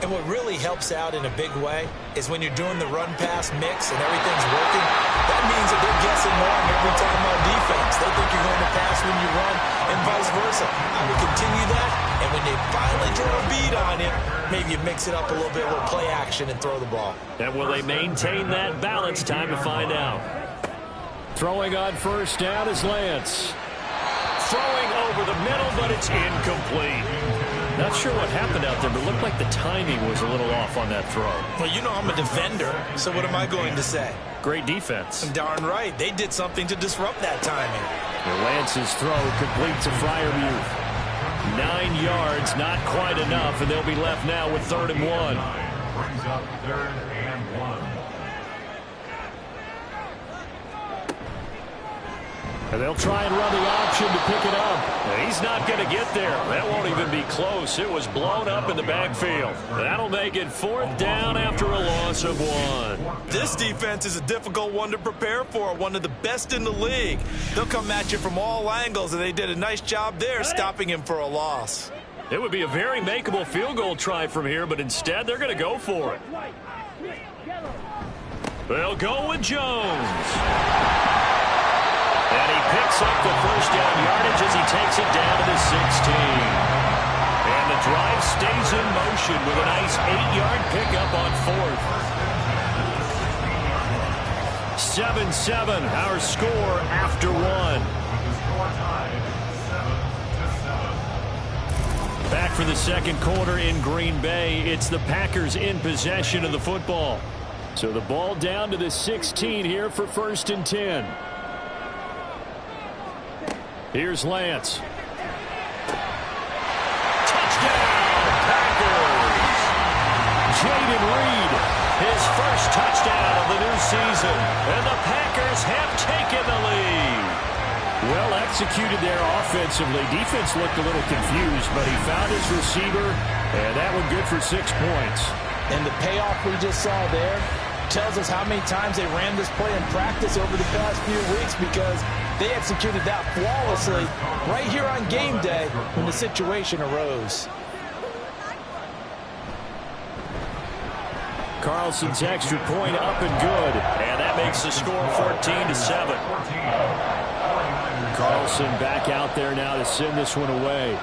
And what really helps out in a big way is when you're doing the run-pass mix and everything's working, that means that they're guessing wrong every time on defense. They think you're going to pass when you run and vice versa. I would continue that, and when they finally draw a bead on him, maybe you mix it up a little bit, a little play action, and throw the ball. And will they maintain that balance? Time to find out. Throwing on first down is Lance. Throwing over the middle, but it's incomplete. Not sure what happened out there, but it looked like the timing was a little off on that throw. Well, you know I'm a defender, so what am I going to say? Great defense. Darn right. They did something to disrupt that timing. Lance's throw complete to Freiermuth. 9 yards, not quite enough, and they'll be left now with 3rd and 1. Brings up 3rd and 1. And they'll try and run the option to pick it up. He's not going to get there. That won't even be close. It was blown up in the backfield. That'll make it 4th down after a loss of 1. This defense is a difficult one to prepare for, one of the best in the league. They'll come at you from all angles, and they did a nice job there stopping him for a loss. It would be a very makeable field goal try from here, but instead they're going to go for it. They'll go with Jones. And he picks up the first down yardage as he takes it down to the 16. And the drive stays in motion with a nice 8-yard pickup on 4th. 7-7, our score after 1. Back for the second quarter in Green Bay. It's the Packers in possession of the football. So the ball down to the 16 here for 1st and 10. Here's Lance. Touchdown, Packers! Jaden Reed. His first touchdown of the new season. And the Packers have taken the lead. Well executed there offensively. Defense looked a little confused, but he found his receiver, and that one good for 6 points. And the payoff we just saw there tells us how many times they ran this play in practice over the past few weeks, because They executed that flawlessly right here on game day when the situation arose. Carlson's extra point up and good. And that makes the score 14-7. Carlson back out there now to send this one away.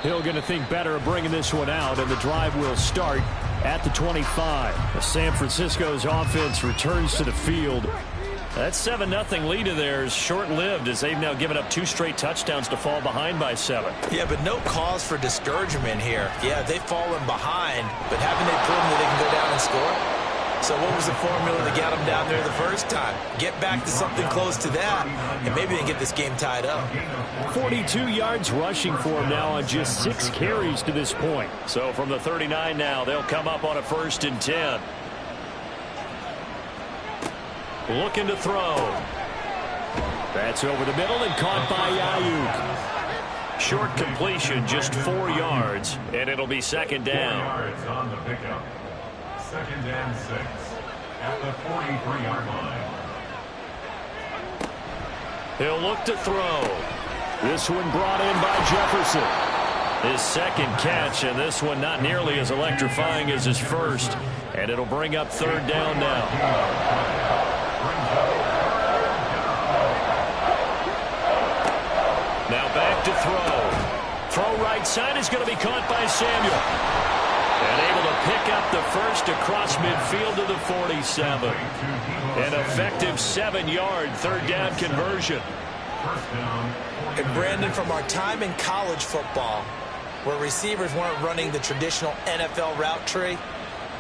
Hill going to think better of bringing this one out, and the drive will start at the 25. San Francisco's offense returns to the field. That 7-0 lead of theirs short-lived as they've now given up 2 straight touchdowns to fall behind by 7. Yeah, but no cause for discouragement here. Yeah, they've fallen behind, but haven't they proven that they can go down and score? So what was the formula that got them down there the first time? Get back to something close to that, and maybe they can get this game tied up. 42 yards rushing for him now on just 6 carries to this point. So from the 39 now, they'll come up on a 1st and 10. Looking to throw. That's over the middle and caught by Ayuk. Short completion, just 4 yards, and it'll be 2nd down. 4 yards on the pickup. 2nd and 6 at the 43-yard line. He'll look to throw. This one brought in by Jefferson. His 2nd catch, and this one not nearly as electrifying as his first. And it'll bring up 3rd down now. Now back to throw. Throw right side is going to be caught by Samuel. And able to pick up the first across midfield to the 47. An effective 7-yard 3rd down conversion. And Brandon, from our time in college football, where receivers weren't running the traditional NFL route tree,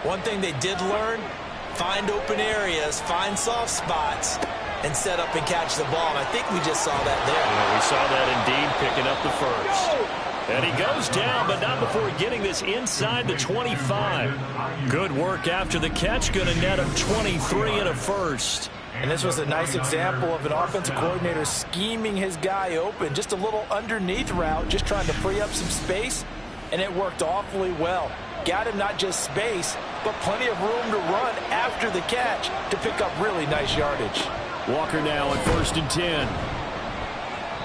one thing they did learn, find open areas, find soft spots, and set up and catch the ball. And I think we just saw that there. Yeah, we saw that indeed, picking up the first. And he goes down, but not before getting this inside the 25. Good work after the catch. Going to net him 23 and a first. And this was a nice example of an offensive coordinator scheming his guy open. Just a little underneath route, just trying to free up some space. And it worked awfully well. Got him not just space, but plenty of room to run after the catch to pick up really nice yardage. Walker now on 1st and 10.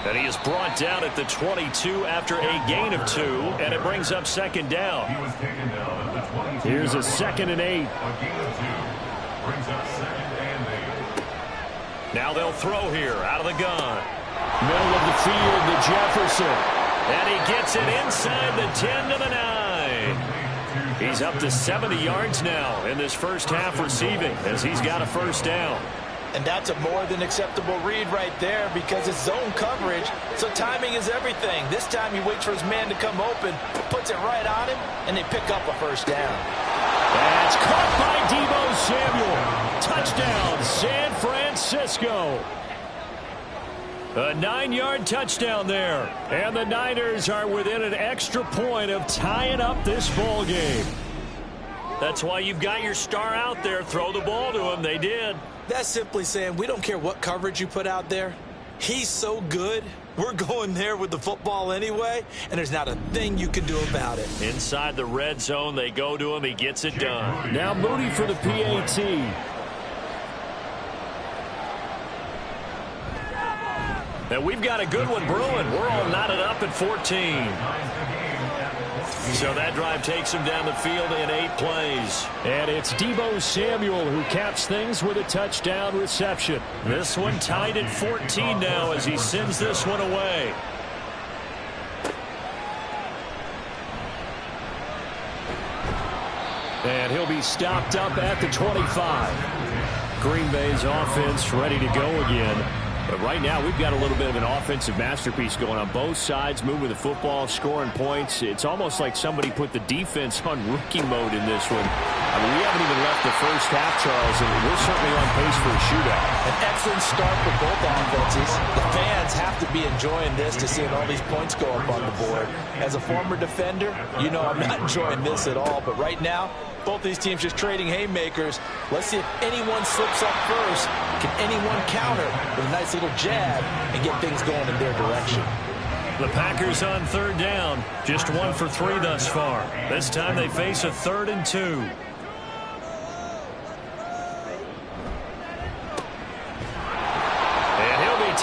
And he is brought down at the 22 after a gain of 2, and it brings up 2nd down. He was taken down at the 22. Here's a 2nd and 8. A gain of 2 brings up 2nd and 8. Now they'll throw here out of the gun. Middle of the field to Jefferson. And he gets it inside the 10 to the 9. He's up to 70 yards now in this first half receiving as he's got a 1st down. And that's a more than acceptable read right there because it's zone coverage, so timing is everything. This time he waits for his man to come open, puts it right on him, and they pick up a 1st down. That's caught by Deebo Samuel. Touchdown, San Francisco. A 9-yard touchdown there. And the Niners are within an extra point of tying up this ball game. That's why you've got your star out there. Throw the ball to him. They did. That's simply saying we don't care what coverage you put out there. He's so good. We're going there with the football anyway, and there's not a thing you can do about it. Inside the red zone, they go to him. He gets it done. Now Moody for the PAT. And we've got a good one brewing. We're all knotted up at 14. So that drive takes him down the field in 8 plays. And it's Deebo Samuel who caps things with a touchdown reception. This one tied at 14 now as he sends this one away. And he'll be stopped up at the 25. Green Bay's offense ready to go again. But right now, we've got a little bit of an offensive masterpiece going on both sides, moving the football, scoring points. It's almost like somebody put the defense on rookie mode in this one. I mean, we haven't even left the first half, Charles, and we're certainly on pace for a shootout. An excellent start for both offenses. The fans have to be enjoying this to seeing all these points go up on the board. As a former defender, you know I'm not enjoying this at all. But right now, both these teams just trading haymakers. Let's see if anyone slips up first. Can anyone counter with a nice little jab and get things going in their direction? The Packers on 3rd down. Just 1 for 3 thus far. This time they face a 3rd and 2.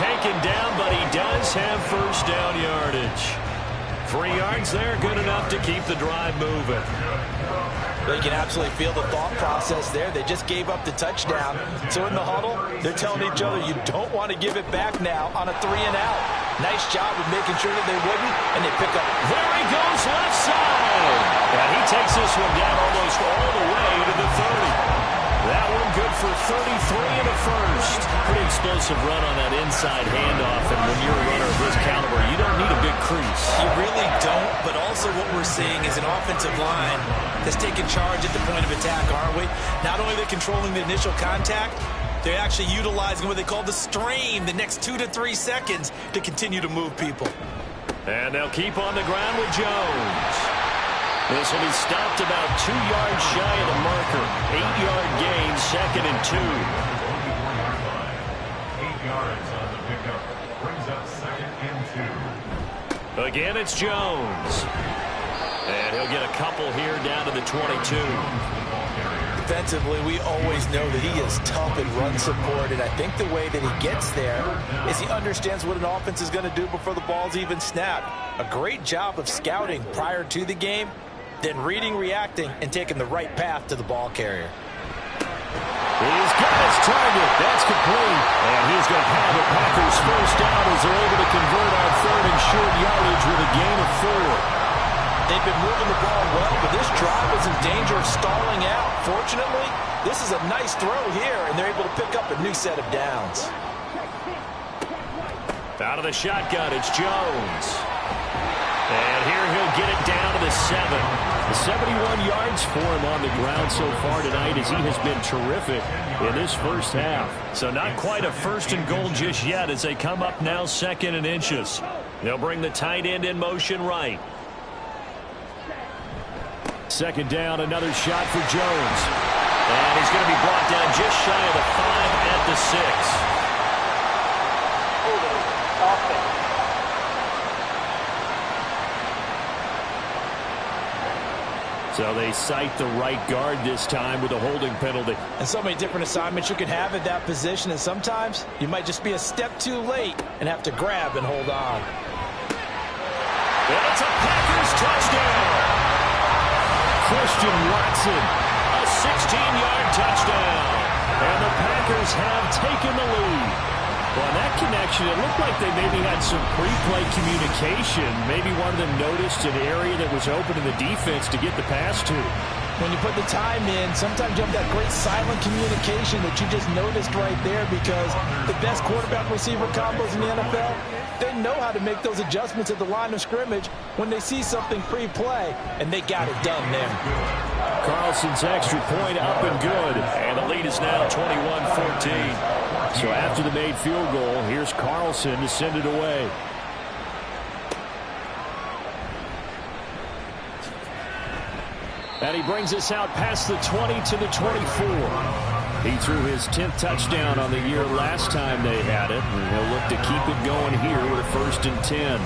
taken down, but he does have first down yardage. 3 yards there, good enough to keep the drive moving. You can absolutely feel the thought process there. They just gave up the touchdown. So in the huddle, they're telling each other, you don't want to give it back now on a 3-and-out. Nice job of making sure that they wouldn't, and they pick up. There he goes, left side. And he takes this one down almost all the way to the 30. That one good for 33 and a first. Pretty explosive run on that inside handoff, and when you're a runner of this caliber, you don't need a big crease. You really don't, but also what we're seeing is an offensive line that's taking charge at the point of attack, aren't we? Not only are they controlling the initial contact, they're actually utilizing what they call the strain, the next 2 to 3 seconds, to continue to move people. And they'll keep on the ground with Jones. This will be stopped about 2 yards shy of the marker. 8-yard gain, 2nd and 2. 8 yards on the pickup. Brings up 2nd and 2. Again, it's Jones. And he'll get a couple here down to the 22. Defensively, we always know that he is tough in run support, and I think the way that he gets there is he understands what an offense is going to do before the ball's even snapped. A great job of scouting prior to the game, then reading, reacting, and taking the right path to the ball carrier. He's got his target. That's complete. And he's going to have the Packers first down as they're able to convert on 3rd and short yardage with a gain of 4. They've been moving the ball well, but this drive was in danger of stalling out. Fortunately, this is a nice throw here, and they're able to pick up a new set of downs. Out of the shotgun, it's Jones. And here he'll get it down to the 7. The 71 yards for him on the ground so far tonight as he has been terrific in this first half. So not quite a 1st and goal just yet as they come up now 2nd and inches. They'll bring the tight end in motion right. 2nd down, another shot for Jones. And he's going to be brought down just shy of the 5 at the 6. So they cite the right guard this time with a holding penalty. And so many different assignments you can have at that position, and sometimes you might just be a step too late and have to grab and hold on. And it's a Packers touchdown. Christian Watson, a 16-yard touchdown. And the Packers have taken the lead. Well, on that connection, it looked like they maybe had some pre-play communication. Maybe one of them noticed an area that was open in the defense to get the pass to. When you put the time in, sometimes you have that great silent communication that you just noticed right there, because the best quarterback-receiver combos in the NFL, they know how to make those adjustments at the line of scrimmage when they see something pre-play, and they got it done there. Carlson's extra point up and good, and the lead is now 21-14. So after the made field goal, here's Carlson to send it away. And he brings us out past the 20 to the 24. He threw his 10th touchdown on the year last time they had it. And he'll look to keep it going here with a 1st and 10.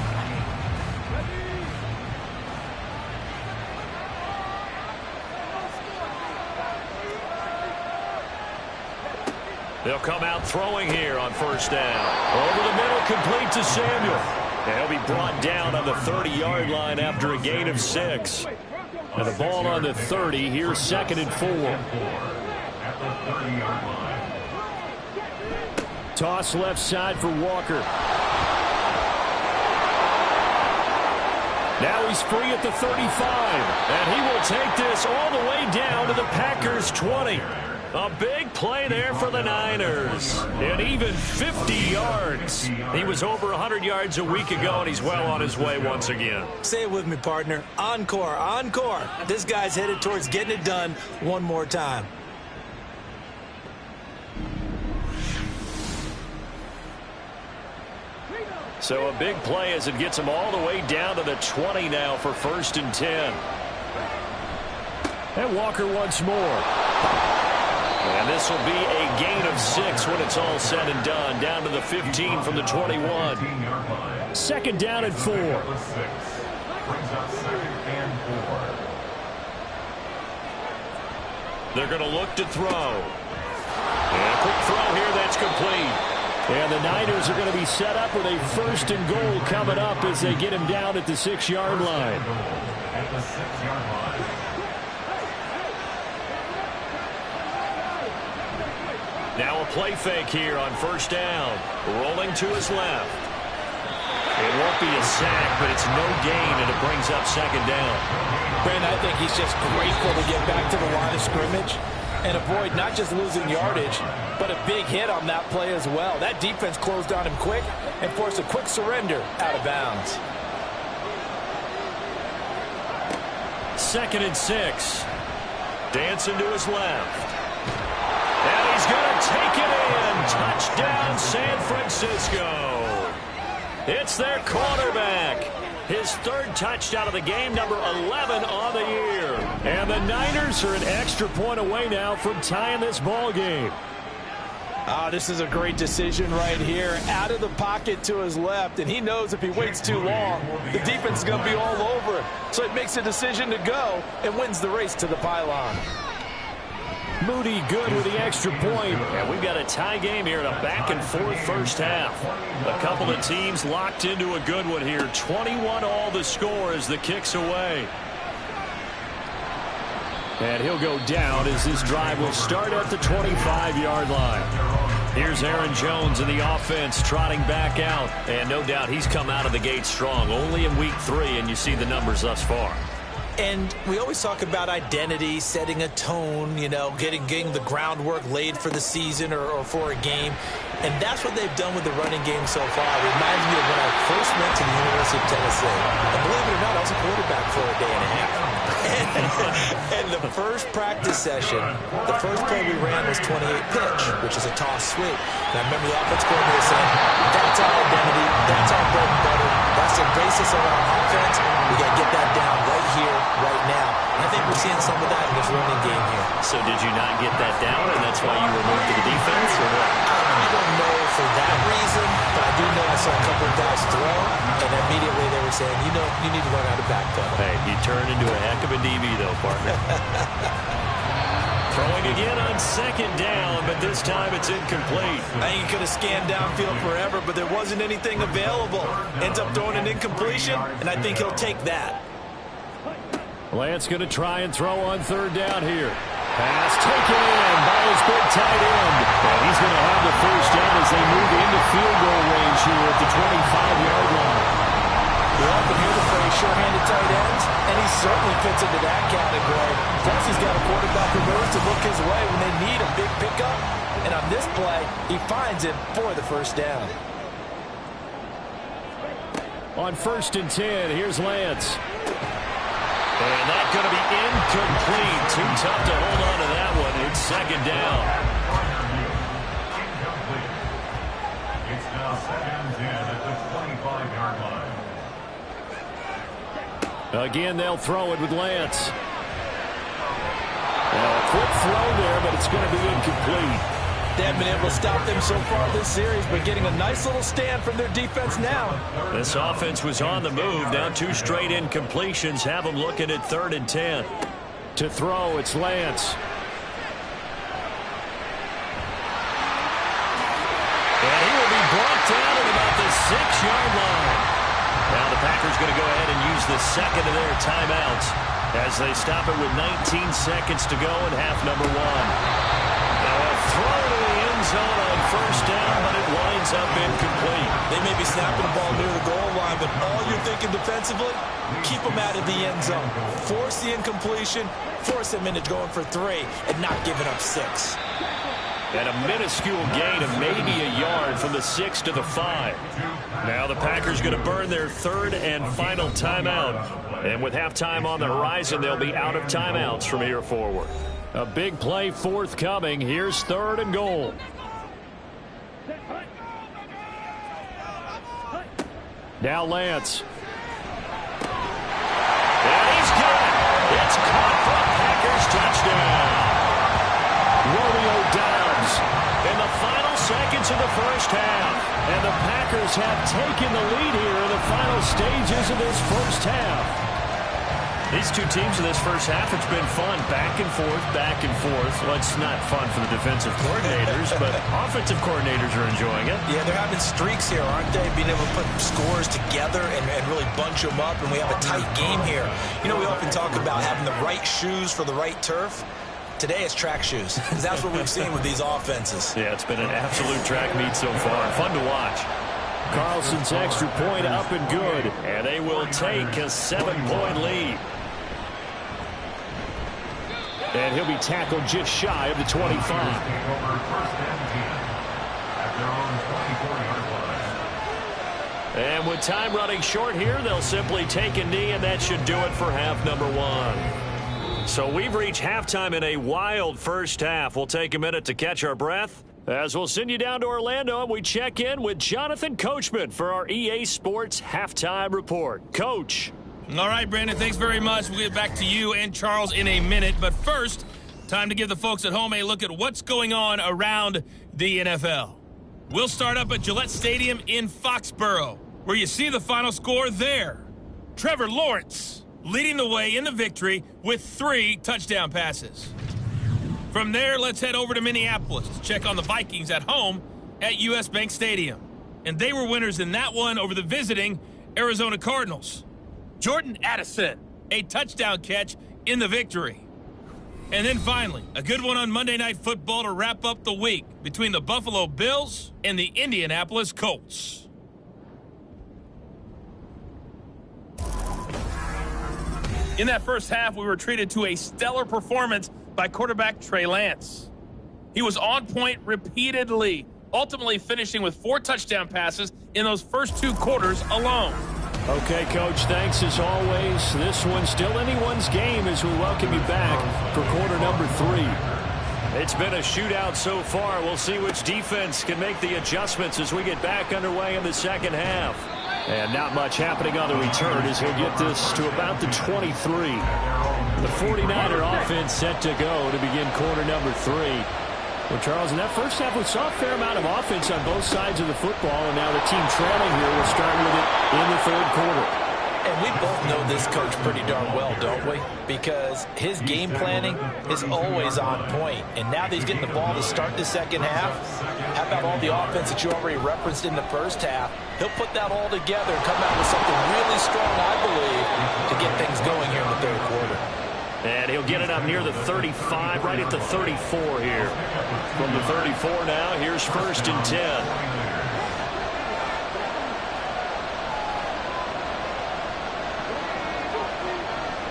They'll come out throwing here on 1st down. Over the middle, complete to Samuel. And he'll be brought down on the 30-yard line after a gain of 6. And the ball on the 30. Here's 2nd and 4. Toss left side for Walker. Now he's free at the 35. And he will take this all the way down to the Packers' 20. A big play there for the Niners. And even 50 yards. He was over 100 yards a week ago, and he's well on his way once again. Say it with me, partner. Encore, encore. This guy's headed towards getting it done one more time. So a big play as it gets him all the way down to the 20 now for 1st and 10. And Walker once more. And this will be a gain of 6 when it's all said and done. Down to the 15 from the 21. 2nd down and 4. Brings up 2nd and 4. They're going to look to throw. And a quick throw here, that's complete. And the Niners are going to be set up with a 1st and goal coming up as they get him down at the 6-yard line. At the 6-yard line. Now a play fake here on 1st down. Rolling to his left. It won't be a sack, but it's no gain, and it brings up 2nd down. Brandon, I think he's just grateful to get back to the line of scrimmage and avoid not just losing yardage, but a big hit on that play as well. That defense closed on him quick and forced a quick surrender out of bounds. 2nd and 6. Dancing to his left. And he's going to take it in. Touchdown, San Francisco. It's their quarterback. His 3rd touchdown of the game, number 11 on the year. And the Niners are an extra point away now from tying this ball game. This is a great decision right here. Out of the pocket to his left, and he knows if he waits too long, the defense is going to be all over it. So he makes a decision to go and wins the race to the pylon. Moody good with the extra point. And we've got a tie game here in a back-and-forth first half. A couple of teams locked into a good one here. 21-all the score as the kick's away. And he'll go down as this drive will start at the 25-yard line. Here's Aaron Jones in the offense trotting back out. And no doubt he's come out of the gate strong. Only in week 3, and you see the numbers thus far. And we always talk about identity, setting a tone, you know, getting the groundwork laid for the season or for a game. And that's what they've done with the running game so far. It reminds me of when I first went to the University of Tennessee. And believe it or not, I was a quarterback for a day and a half. And the first practice session, the first play we ran was 28 pitch, which is a toss sweep. And I remember the offense coordinator saying, that's our identity, that's our bread and butter, that's the basis of our offense. We got to get that down right here, right now. And I think we're seeing some of that in this running game here. So did you not get that down, and that's why you were moved to the defense, or what? I don't know for that reason, but I do know I saw a couple of guys throw, and immediately they were saying, you know, you need to learn how to backpedal. Hey, you turned into a heck of a DB, though, partner. Throwing again on 2nd down, but this time it's incomplete. I think he could have scanned downfield forever, but there wasn't anything available. Ends up throwing an incompletion, and I think he'll take that. Lance going to try and throw on 3rd down here. Pass taken in by his big tight end. And he's going to have the 1st down as they move into field goal range here at the 25-yard line. You're often hear the phrase sure-handed tight ends, and he certainly fits into that category. Plus, he's got a quarterback who knows to look his way when they need a big pickup. And on this play, he finds it for the 1st down. On 1st and 10, here's Lance. And that's going to be incomplete. Too tough to hold on to that one. It's 2nd down. It's now 2nd and 10 at the 25-yard line. Again, they'll throw it with Lance. Well, a quick throw there, but it's going to be incomplete. They haven't been able to stop them so far this series, but getting a nice little stand from their defense now. This offense was on the move. Now 2 straight incompletions have them looking at 3rd and 10. To throw, it's Lance. And he will be brought down at about the 6-yard line. Now the Packers going to go ahead and use the 2nd of their timeouts as they stop it with 19 seconds to go in half number 1. Now a throw to the end zone on 1st down, but it winds up incomplete. They may be snapping the ball near the goal line, but all you're thinking defensively, keep them out of the end zone. Force the incompletion, force them into going for 3, and not giving up 6. And a minuscule gain of maybe a yard from the 6 to the 5. Now the Packers going to burn their 3rd and final timeout. And with halftime on the horizon, they'll be out of timeouts from here forward. A big play forthcoming. Here's 3rd and goal. Now Lance. And he's got it. It's caught for a Packers touchdown. Romeo Doubs In the final seconds of the first half. And the Packers have taken the lead here in the final stages of this first half. These two teams in this first half, it's been fun. Back and forth, back and forth. Well, it's not fun for the defensive coordinators, but offensive coordinators are enjoying it. Yeah, they're having streaks here, aren't they? Being able to put scores together and really bunch them up, and we have a tight game here. You know, we often talk about having the right shoes for the right turf. Today it's track shoes, because that's what we've seen with these offenses. Yeah, it's been an absolute track meet so far. Fun to watch. Carlson's extra point up and good. And they will take a 7-point lead. And he'll be tackled just shy of the 25. And with time running short here, they'll simply take a knee, and that should do it for half number 1. So we've reached halftime in a wild first half. We'll take a minute to catch our breath as we'll send you down to Orlando, and we check in with Jonathan Coachman for our EA Sports Halftime Report. Coach. All right, Brandon, thanks very much. We'll get back to you and Charles in a minute. But first, time to give the folks at home a look at what's going on around the NFL. We'll start up at Gillette Stadium in Foxborough, where you see the final score there. Trevor Lawrence leading the way in the victory with 3 touchdown passes. From there, let's head over to Minneapolis to check on the Vikings at home at US Bank Stadium. And they were winners in that one over the visiting Arizona Cardinals. Jordan Addison, a touchdown catch in the victory. And then finally, a good one on Monday Night Football to wrap up the week between the Buffalo Bills and the Indianapolis Colts. In that first half, we were treated to a stellar performance by quarterback Trey Lance. He was on point repeatedly, ultimately finishing with 4 touchdown passes in those first 2 quarters alone. Okay, Coach, thanks as always. This one's still anyone's game as we welcome you back for quarter number 3. It's been a shootout so far. We'll see which defense can make the adjustments as we get back underway in the second half. And not much happening on the return as he'll get this to about the 23. The 49er offense set to go to begin quarter number 3. Well, Charles, in that first half, we saw a fair amount of offense on both sides of the football, and now the team trailing here will start with it in the third quarter. And we both know this coach pretty darn well, don't we? Because his game planning is always on point. And now that he's getting the ball to start the second half, how about all the offense that you already referenced in the first half? He'll put that all together and come out with something really strong, I believe, to get things going here in the third quarter. And he'll get it up near the 35, right at the 34 here. From the 34 now, here's 1st and 10.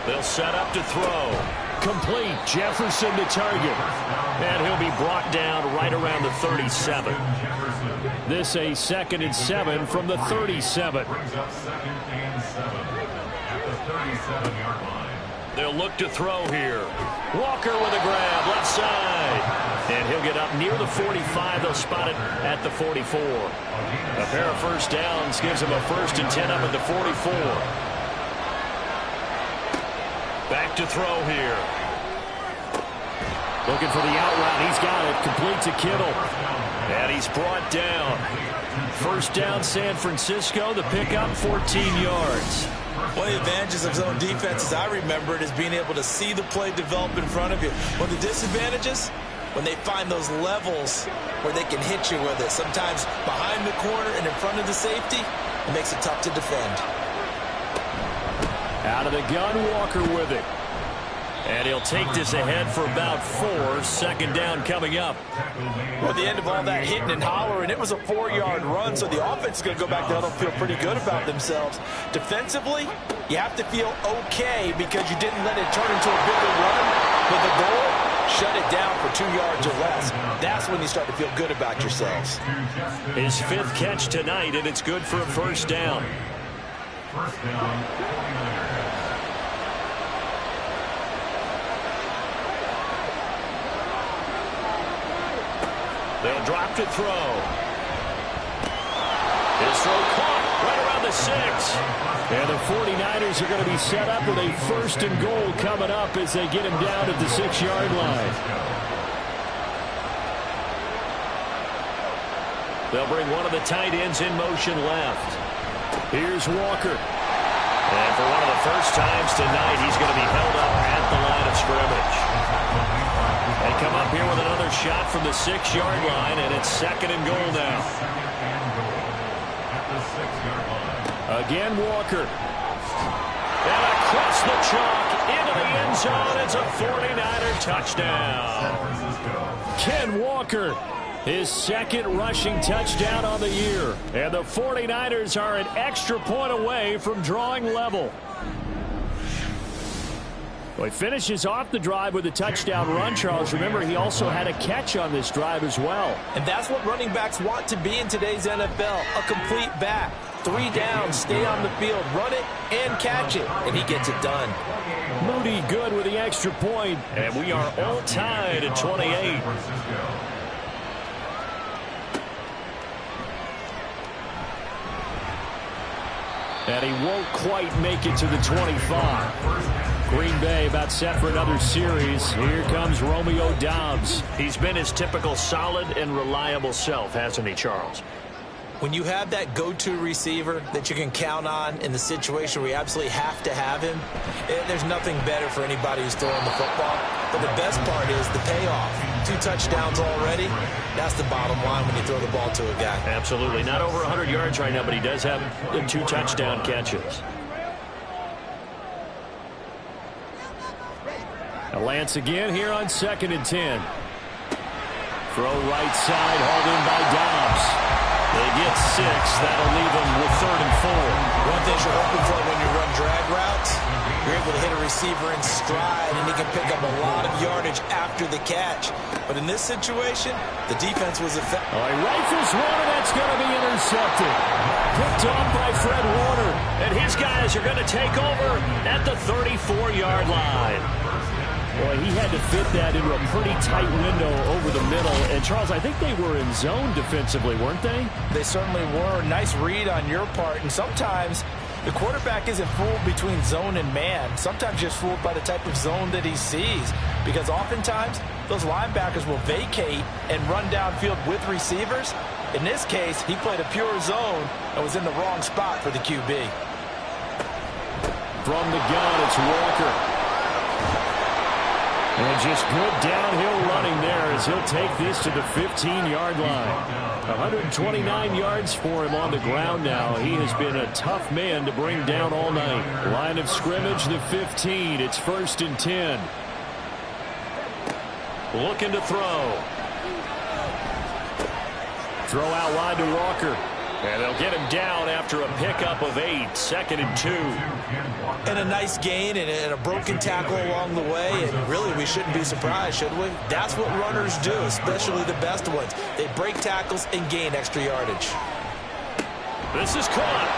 They'll set up to throw. Complete. Jefferson to target. And he'll be brought down right around the 37. This a 2nd and 7 from the 37. Brings up 2nd and 7 at the 37-yard line. They'll look to throw here. Walker with a grab, left side. And he'll get up near the 45. They'll spot it at the 44. A pair of first downs gives them a 1st and 10 up at the 44. Back to throw here. Looking for the out route. He's got it. Complete to Kittle. And he's brought down. 1st down, San Francisco. The pickup, 14 yards. One of the advantages of zone defense, as I remember it, is being able to see the play develop in front of you. One of the disadvantages, when they find those levels where they can hit you with it. Sometimes behind the corner and in front of the safety, it makes it tough to defend. Out of the gun, Walker with it. And he'll take this ahead for about 4. 2nd down coming up. Well, at the end of all that hitting and hollering, it was a 4-yard run, so the offense is going to go back there and feel pretty good about themselves. Defensively, you have to feel okay because you didn't let it turn into a bigger run. But the goal, shut it down for 2 yards or less. That's when you start to feel good about yourselves. His 5th catch tonight, and it's good for a 1st down. 1st down, 49ers. They'll drop to throw. His throw caught right around the 6. And the 49ers are going to be set up with a 1st and goal coming up as they get him down at the 6-yard line. They'll bring one of the tight ends in motion left. Here's Walker. And for one of the first times tonight he's going to be held up at the line of scrimmage. They come up here with another shot from the 6-yard line, and it's 2nd and goal now. Again, Walker. And across the chalk into the end zone. It's a 49er touchdown. Ken Walker, his 2nd rushing touchdown on the year. And the 49ers are an extra point away from drawing level. Well, he finishes off the drive with a touchdown run, Charles. Remember, he also had a catch on this drive as well. And that's what running backs want to be in today's NFL, a complete back. 3 downs, stay on the field, run it, and catch it. And he gets it done. Moody good with the extra point. And we are all tied at 28. And he won't quite make it to the 25. Green Bay about set for another series. Here comes Romeo Doubs. He's been his typical solid and reliable self, hasn't he, Charles? When you have that go-to receiver that you can count on in the situation where you absolutely have to have him, there's nothing better for anybody who's throwing the football. But the best part is the payoff. 2 touchdowns already. That's the bottom line when you throw the ball to a guy. Absolutely. Not over 100 yards right now, but he does have 2 touchdown catches. Lance again here on 2nd and 10. Throw right side, hauled in by Doubs. They get 6. That'll leave them with 3rd and 4. One thing you're hoping for when you run drag routes, you're able to hit a receiver in stride, and he can pick up a lot of yardage after the catch. But in this situation, the defense was effective. Oh, he rifles one, and that's going to be intercepted. Picked off by Fred Warner. And his guys are going to take over at the 34-yard line. Boy, he had to fit that into a pretty tight window over the middle. And, Charles, I think they were in zone defensively, weren't they? They certainly were. Nice read on your part. And sometimes the quarterback isn't fooled between zone and man. Sometimes just fooled by the type of zone that he sees. Because oftentimes, those linebackers will vacate and run downfield with receivers. In this case, he played a pure zone and was in the wrong spot for the QB. From the gun, it's Walker. And just good downhill running there as he'll take this to the 15-yard line. 129 yards for him on the ground now. He has been a tough man to bring down all night. Line of scrimmage, the 15. It's 1st and 10. Looking to throw. Throw out wide to Walker. And they'll get him down after a pickup of 8. 2nd and 2. And a nice gain and a broken tackle along the way. And really, we shouldn't be surprised, should we? That's what runners do, especially the best ones. They break tackles and gain extra yardage. This is caught.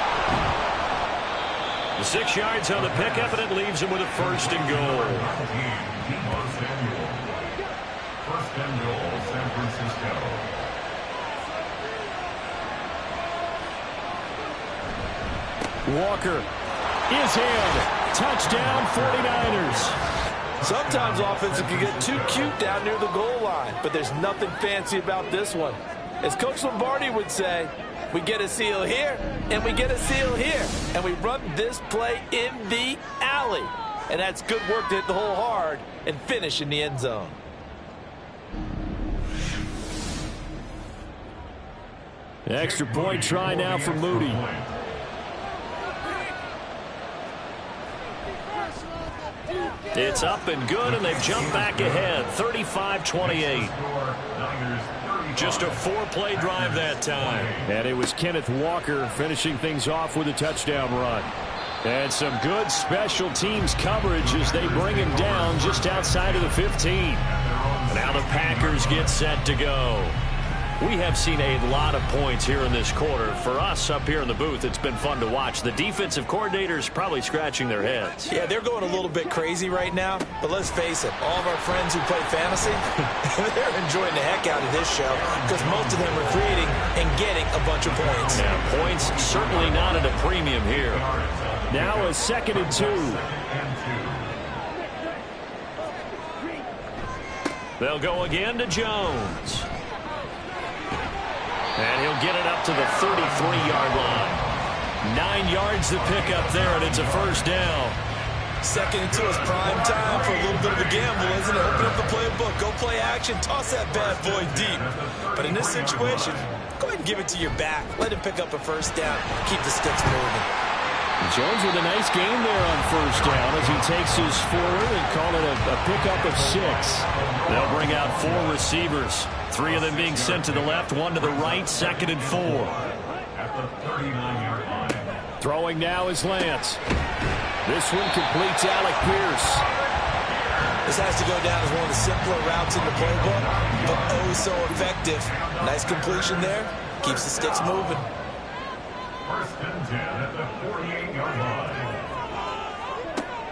The 6 yards on the pickup, and it leaves him with a 1st and goal. 1st and goal, San Francisco. Walker is in. Touchdown, 49ers. Sometimes offenses can get too cute down near the goal line, but there's nothing fancy about this one. As Coach Lombardi would say, we get a seal here, and we get a seal here, and we run this play in the alley. And that's good work to hit the hole hard and finish in the end zone. The extra point try now for Moody. It's up and good, and they've jumped back ahead, 35-28. Just a 4-play drive that time. And it was Kenneth Walker finishing things off with a touchdown run. And some good special teams coverage as they bring him down just outside of the 15. Now the Packers get set to go. We have seen a lot of points here in this quarter. For us up here in the booth, it's been fun to watch. The defensive coordinators probably scratching their heads. Yeah, they're going a little bit crazy right now. But let's face it, all of our friends who play fantasy, they're enjoying the heck out of this show because most of them are creating and getting a bunch of points. Yeah, points certainly not at a premium here. Now a 2nd and 2. They'll go again to Jones. And he'll get it up to the 33-yard line. 9 yards to pick up there, and it's a first down. Second and 2 is prime time for a little bit of a gamble, isn't it? Open up the playbook, go play action, toss that bad boy deep. But in this situation, go ahead and give it to your back. Let him pick up a first down. Keep the sticks moving. Jones with a nice gain there on first down as he takes his forward and call it a pickup of 6. They'll bring out 4 receivers. 3 of them being sent to the left, 1 to the right, second and 4. At the 39-yard line. Throwing now is Lance. This one completes Alec Pierce. This has to go down as one of the simpler routes in the playbook, but oh so effective. Nice completion there. Keeps the sticks moving. First and 10 at the 48-yard line.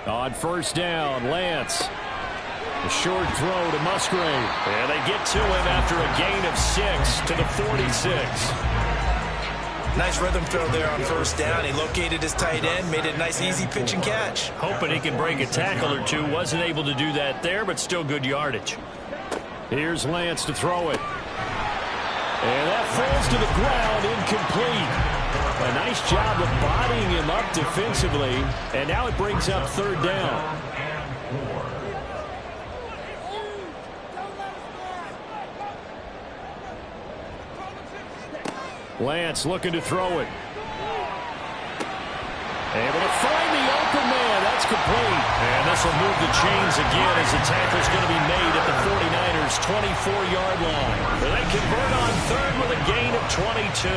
On first down, Lance. A short throw to Musgrave. And they get to him after a gain of 6 to the 46. Nice rhythm throw there on first down. He located his tight end, made it a nice easy pitch and catch. Hoping he can break a tackle or two. Wasn't able to do that there, but still good yardage. Here's Lance to throw it. And that falls to the ground, incomplete. A nice job of bodying him up defensively. And now it brings up third down. Lance looking to throw it. Able to find the open man. That's complete. And this will move the chains again as the tackle's going to be made at the 49ers' 24-yard line. They convert on third with a gain of 22.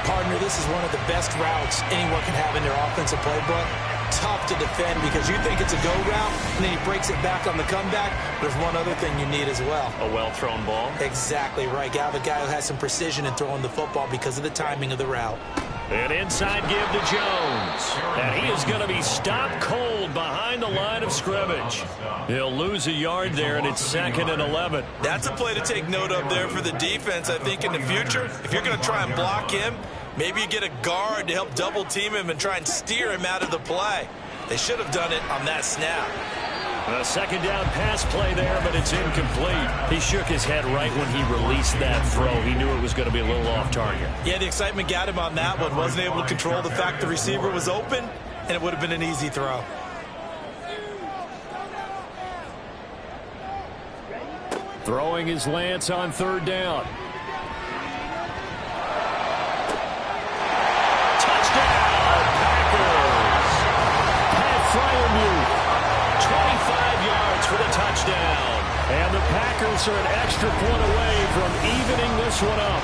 Partner, this is one of the best routes anyone can have in their offensive playbook. Tough to defend because you think it's a go route, and then he breaks it back on the comeback. There's one other thing you need as well. A well-thrown ball. Exactly right. Got a guy who has some precision in throwing the football because of the timing of the route. An inside give to Jones. And he is going to be stopped cold behind the line of scrimmage. He'll lose a yard there, and it's second and 11. That's a play to take note of there for the defense, I think, in the future. If you're going to try and block him, maybe you get a guard to help double team him and try and steer him out of the play. They should have done it on that snap. A second down pass play there, but it's incomplete. He shook his head right when he released that throw. He knew it was going to be a little off target. Yeah, the excitement got him on that one. Wasn't able to control the fact the receiver was open, and it would have been an easy throw. Throwing is Lance on third down. Touchdown, Packers! Pat Fryermuth, 25 yards for the touchdown. And the Packers are an extra point away from evening this one up.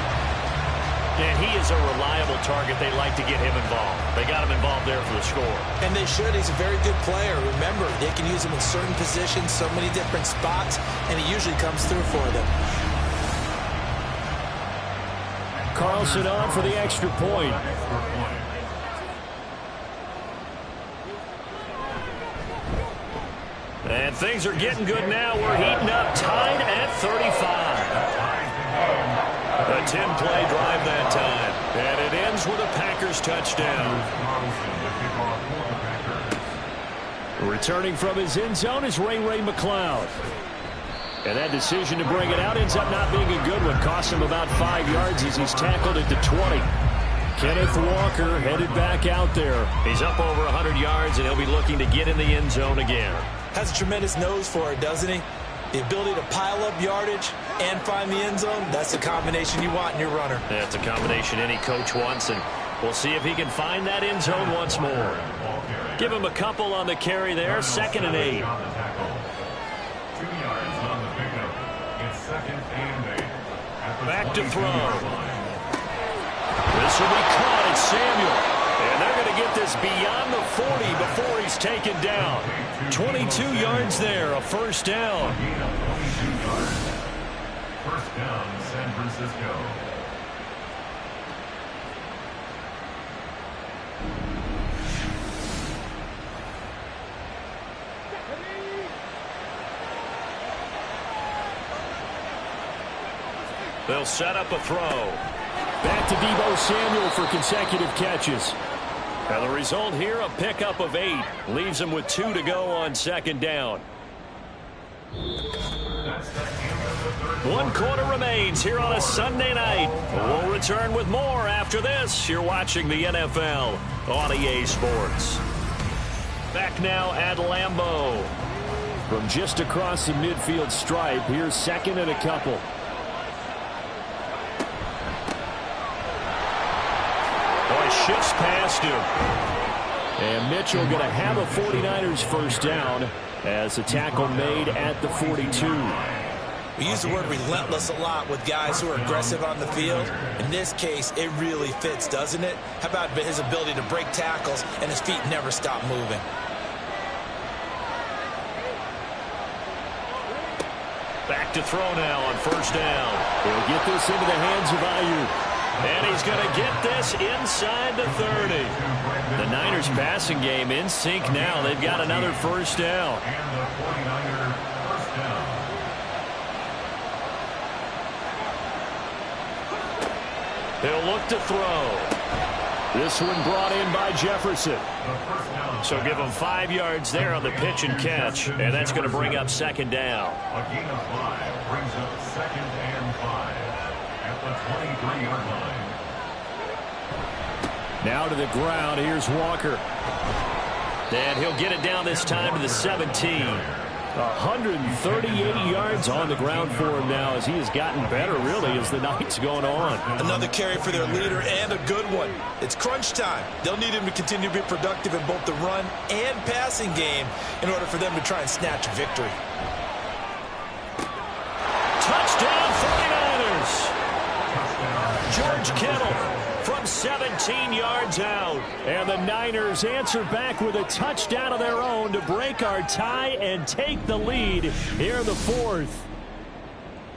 And he is a reliable target. They like to get him involved. They got him involved there for the score. And they should. He's a very good player. Remember, they can use him in certain positions, so many different spots, and he usually comes through for them. Carlson on for the extra point. And things are getting good now. We're heating up, tied at 35. A 10-play drive that time. And it ends with a Packers touchdown. Returning from his end zone is Ray McLeod. And that decision to bring it out ends up not being a good one. Costs him about 5 yards as he's tackled at the 20. Kenneth Walker headed back out there. He's up over 100 yards, and he'll be looking to get in the end zone again. Has a tremendous nose for it, doesn't he? The ability to pile up yardage and find the end zone, that's the combination you want in your runner. That's a combination any coach wants, and we'll see if he can find that end zone once more. Give him a couple on the carry there, second and 8. 2 yards on the pickup. It's second and 8. Back to throw. This will be caught. It's Samuel. And they're going to get this beyond the 40 before he's taken down. 22 yards there, a first down. First down, San Francisco. They'll set up a throw. Back to Deebo Samuel for consecutive catches. And the result here, a pickup of 8. Leaves him with 2 to go on second down. 1 quarter remains here on a Sunday night. We'll return with more after this. You're watching the NFL on EA Sports. Back now at Lambeau. From just across the midfield stripe, here's 2nd and a couple. Shifts past him. And Mitchell going to have a 49ers first down as a tackle made at the 42. We use the word relentless a lot with guys who are aggressive on the field. In this case, it really fits, doesn't it? How about his ability to break tackles and his feet never stop moving? Back to throw now on first down. He'll get this into the hands of Ayuk. And he's going to get this inside the 30. The Niners passing game in sync now. They've got another first down. And the 49er first down. He'll look to throw. This one brought in by Jefferson. So give him 5 yards there on the pitch and catch. And that's going to bring up 2nd down. A gain of 5 brings up 2nd and 5 at the 23-yard line. Now to the ground. Here's Walker. And he'll get it down this time to the 17. 138 yards on the ground for him now as he has gotten better, really, as the night's going on. Another carry for their leader and a good one. It's crunch time. They'll need him to continue to be productive in both the run and passing game in order for them to try and snatch a victory. Touchdown 49ers! George Kittle from 17 yards out. And the Niners answer back with a touchdown of their own to break our tie and take the lead here in the 4th.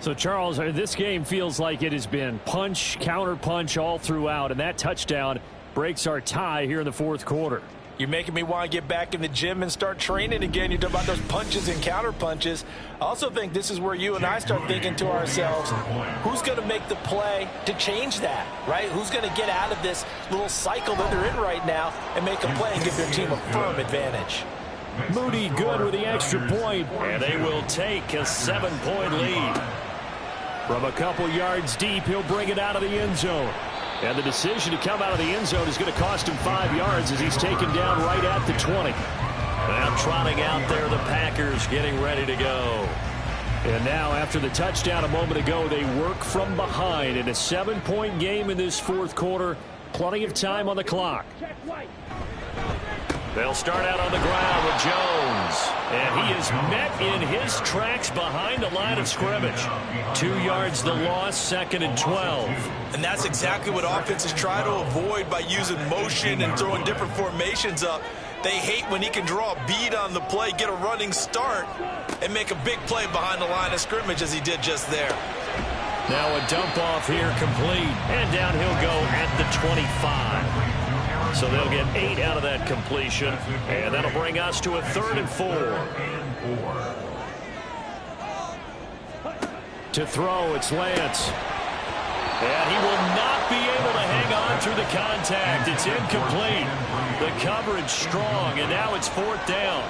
So, Charles, this game feels like it has been punch, counter punch all throughout, and that touchdown breaks our tie here in the 4th quarter. You're making me want to get back in the gym and start training again. You're talking about those punches and counter punches. I also think this is where you and I start thinking to ourselves, who's going to make the play to change that, right? Who's going to get out of this little cycle that they're in right now and make a play and give their team a firm advantage? Moody good with the extra point. And they will take a 7-point lead. From a couple yards deep, he'll bring it out of the end zone. And the decision to come out of the end zone is going to cost him 5 yards as he's taken down right at the 20. Now trotting out there, the Packers getting ready to go. And now, after the touchdown a moment ago, they work from behind in a 7-point game in this 4th quarter. Plenty of time on the clock. They'll start out on the ground with Jones. And he is met in his tracks behind the line of scrimmage. 2 yards the loss, 2nd and 12. And that's exactly what offenses try to avoid by using motion and throwing different formations up. They hate when he can draw a bead on the play, get a running start, and make a big play behind the line of scrimmage as he did just there. Now a dump off here complete. And down he'll go at the 25. So they'll get 8 out of that completion. And that'll bring us to a 3rd and 4. To throw, it's Lance. And he will not be able to hang on through the contact. It's incomplete. The coverage strong, and now it's 4th down.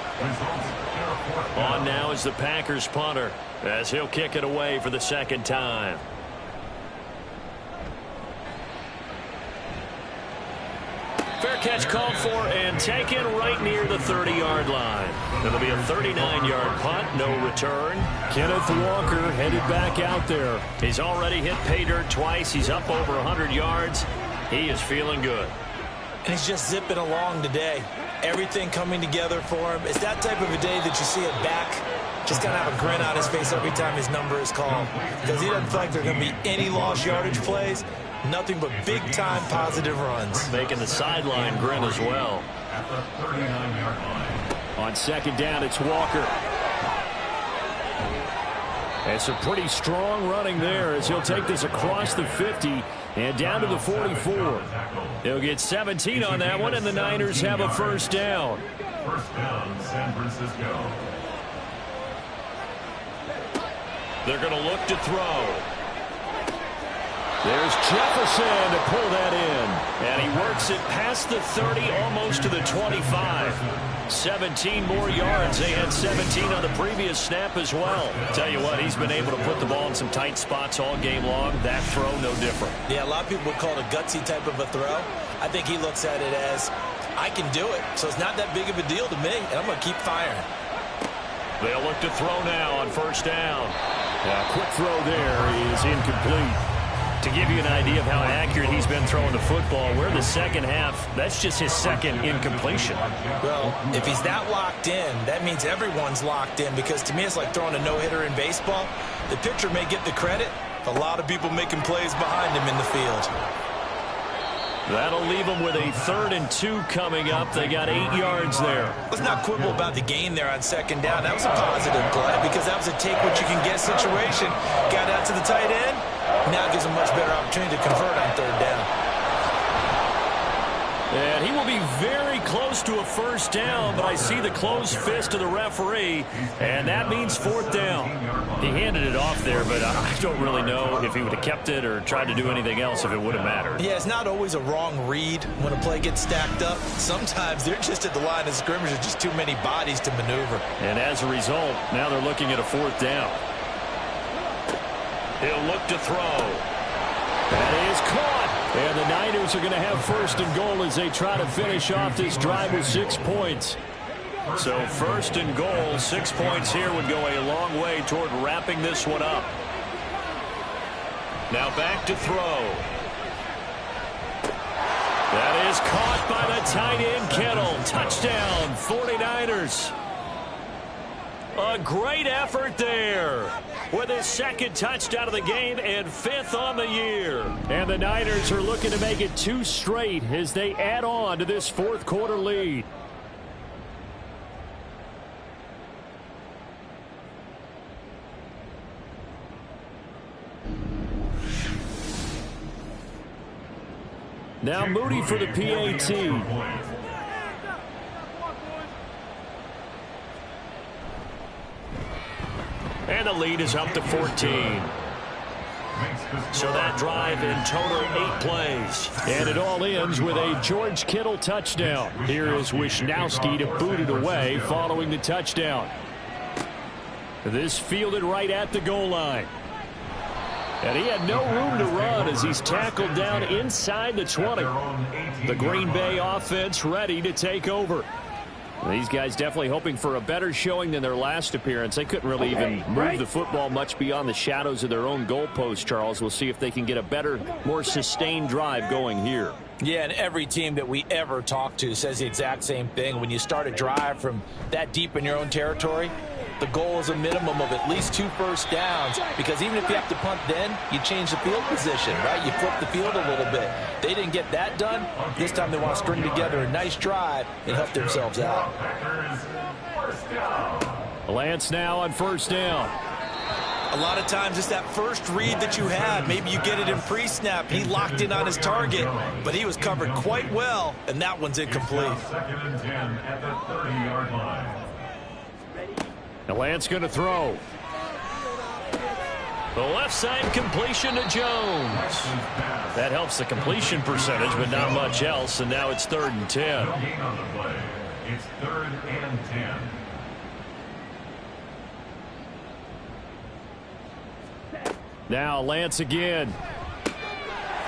On now is the Packers punter as he'll kick it away for the 2nd time. Fair catch called for and taken right near the 30-yard line. It'll be a 39-yard punt, no return. Kenneth Walker headed back out there. He's already hit pay dirt twice. He's up over 100 yards. He is feeling good. And he's just zipping along today. Everything coming together for him. It's that type of a day that you see a back just kind of have a grin on his face every time his number is called. Because he doesn't feel like there are going to be any lost yardage plays. Nothing but big-time positive runs. Making the sideline grin as well. At the 39-yard line. On 2nd down, it's Walker. And some pretty strong running there as he'll take this across the 50 and down to the 44. He'll get 17 on that one, and the Niners have a first down. First down, San Francisco. They're going to look to throw. There's Jefferson to pull that in. And he works it past the 30, almost to the 25. 17 more yards. They had 17 on the previous snap as well. Tell you what, he's been able to put the ball in some tight spots all game long. That throw, no different. Yeah, a lot of people would call it a gutsy type of a throw. I think he looks at it as, I can do it, so it's not that big of a deal to me, and I'm going to keep firing. They'll look to throw now on first down. A quick throw there is incomplete. To give you an idea of how accurate he's been throwing the football, we're in the second half. That's just his second incompletion. Well, if he's that locked in, that means everyone's locked in, because to me it's like throwing a no-hitter in baseball. The pitcher may get the credit. A lot of people making plays behind him in the field. That'll leave them with a 3rd and 2 coming up. They got 8 yards there. Let's not quibble about the gain there on second down. That was a positive play because that was a take-what-you-can-get situation. Got out to the tight end. Now it gives them much better opportunity to convert on 3rd down. And he will be very close to a first down, but I see the closed fist of the referee, and that means 4th down. He handed it off there, but I don't really know if he would have kept it or tried to do anything else if it would have mattered. Yeah, it's not always a wrong read when a play gets stacked up. Sometimes they're just at the line of scrimmage. There's just too many bodies to maneuver. And as a result, now they're looking at a 4th down. He'll look to throw. That is caught. And the Niners are going to have 1st and goal as they try to finish off this drive with 6 points. So 1st and goal, 6 points here would go a long way toward wrapping this one up. Now back to throw. That is caught by the tight end, Kittle. Touchdown, 49ers. A great effort there with his 2nd touchdown of the game and 5th on the year. And the Niners are looking to make it 2 straight as they add on to this 4th quarter lead. Now Moody for the PAT. And the lead is up to 14. So that drive in total 8 plays. And it all ends with a George Kittle touchdown. Here is Wisnowski to boot it away following the touchdown. This fielded right at the goal line. And he had no room to run as he's tackled down inside the 20. The Green Bay offense ready to take over. These guys definitely hoping for a better showing than their last appearance. They couldn't really even move the football much beyond the shadows of their own goalpost, Charles. We'll see if they can get a better, more sustained drive going here. Yeah, and every team that we ever talk to says the exact same thing. When you start a drive from that deep in your own territory, the goal is a minimum of at least 2 first downs, because even if you have to punt then, you change the field position, right? You flip the field a little bit. They didn't get that done. This time they want to string together a nice drive and help themselves out. Lance now on first down. A lot of times it's that first read that you had. Maybe you get it in pre-snap. He locked in on his target, but he was covered quite well, and that one's incomplete. 2nd and 10 at the 30-yard line. Now Lance going to throw. The left side completion to Jones. That helps the completion percentage, but not much else, and now it's 3rd and 10. No gain on the play. It's 3rd and 10. Now Lance again.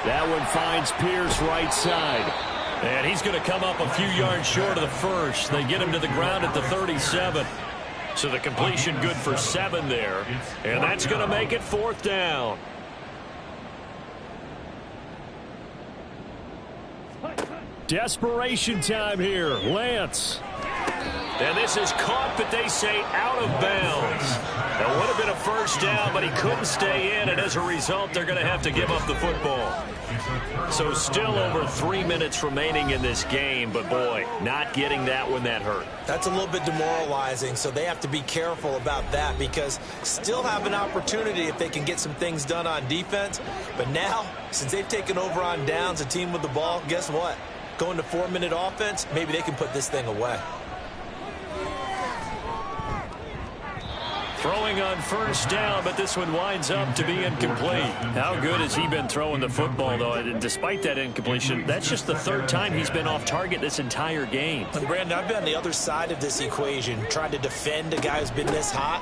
That one finds Pierce right side. And he's going to come up a few yards short of the first. They get him to the ground at the 37. So the completion good for 7 there. And that's going to make it 4th down. Desperation time here. Lance. And this is caught, but they say out of bounds. It would have been a first down, but he couldn't stay in, and as a result, they're going to have to give up the football. So still over 3 minutes remaining in this game, but boy, not getting that one, that hurt. That's a little bit demoralizing, so they have to be careful about that, because still have an opportunity if they can get some things done on defense. But now, since they've taken over on downs, a team with the ball, guess what? Going to 4-minute offense, maybe they can put this thing away. Throwing on first down, but this one winds up to be incomplete. How good has he been throwing the football, though? And despite that incompletion, that's just the third time he's been off target this entire game. And Brandon, I've been on the other side of this equation, trying to defend a guy who's been this hot,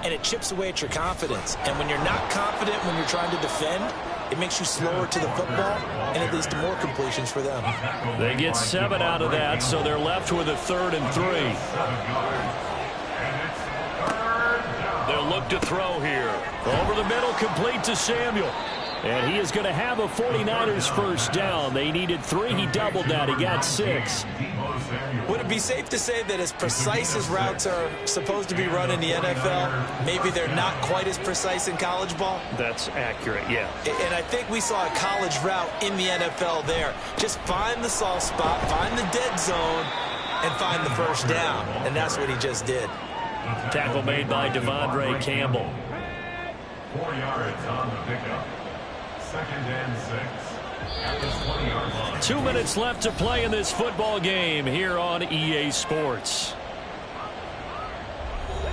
and it chips away at your confidence. And when you're not confident when you're trying to defend, it makes you slower to the football, and it leads to more completions for them. They get 7 out of that, so they're left with a 3rd and 3. They'll look to throw here. Over the middle, complete to Samuel. And he is going to have a 49ers first down. They needed 3. He doubled that. He got 6. Would it be safe to say that as precise as routes are supposed to be run in the NFL, maybe they're not quite as precise in college ball? That's accurate, yeah. And I think we saw a college route in the NFL there. Just find the soft spot, find the dead zone, and find the first down. And that's what he just did. Tackle made by Devondre Campbell. 4 yards on the pickup. 2nd and 6. At the 20-yard line. 2 minutes left to play in this football game here on EA Sports.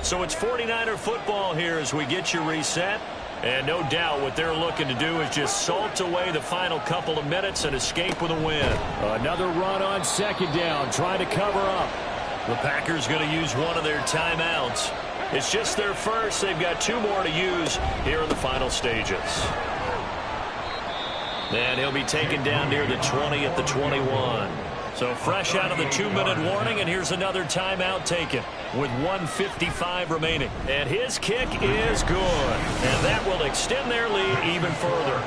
So it's 49er football here as we get you reset. And no doubt what they're looking to do is just salt away the final couple of minutes and escape with a win. Another run on 2nd down, trying to cover up. The Packers going to use one of their timeouts. It's just their first. They've got 2 more to use here in the final stages. And he'll be taken down near the 20 at the 21. So fresh out of the 2-minute warning, and here's another timeout taken with 1:55 remaining. And his kick is good. And that will extend their lead even further.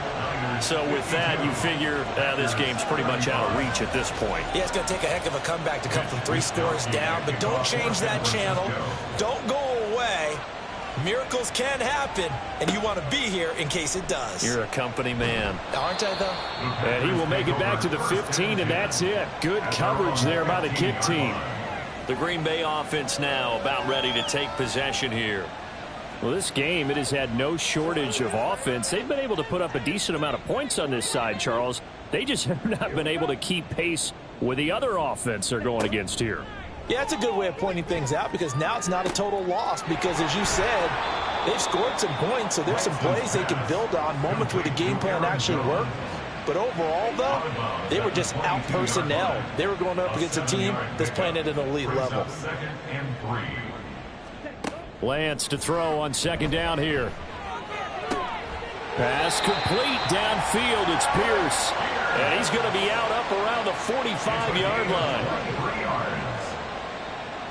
So with that, you figure this game's pretty much out of reach at this point. Yeah, it's going to take a heck of a comeback to come from 3 scores down, but don't change that channel. Don't go away. Miracles can happen, and you want to be here in case it does. You're a company man. Aren't I, though? And he will make it back to the 15, and that's it. Good coverage there by the kick team. The Green Bay offense now about ready to take possession here. Well, this game, it has had no shortage of offense. They've been able to put up a decent amount of points on this side, Charles. They just have not been able to keep pace with the other offense they're going against here. Yeah, that's a good way of pointing things out because now it's not a total loss because, as you said, they've scored some points, so there's some plays they can build on, moments where the game plan actually worked. But overall, though, they were just out-personnel. They were going up against a team that's playing at an elite level. Lance to throw on 2nd down here. Pass complete downfield. It's Pierce. And he's going to be out up around the 45-yard line.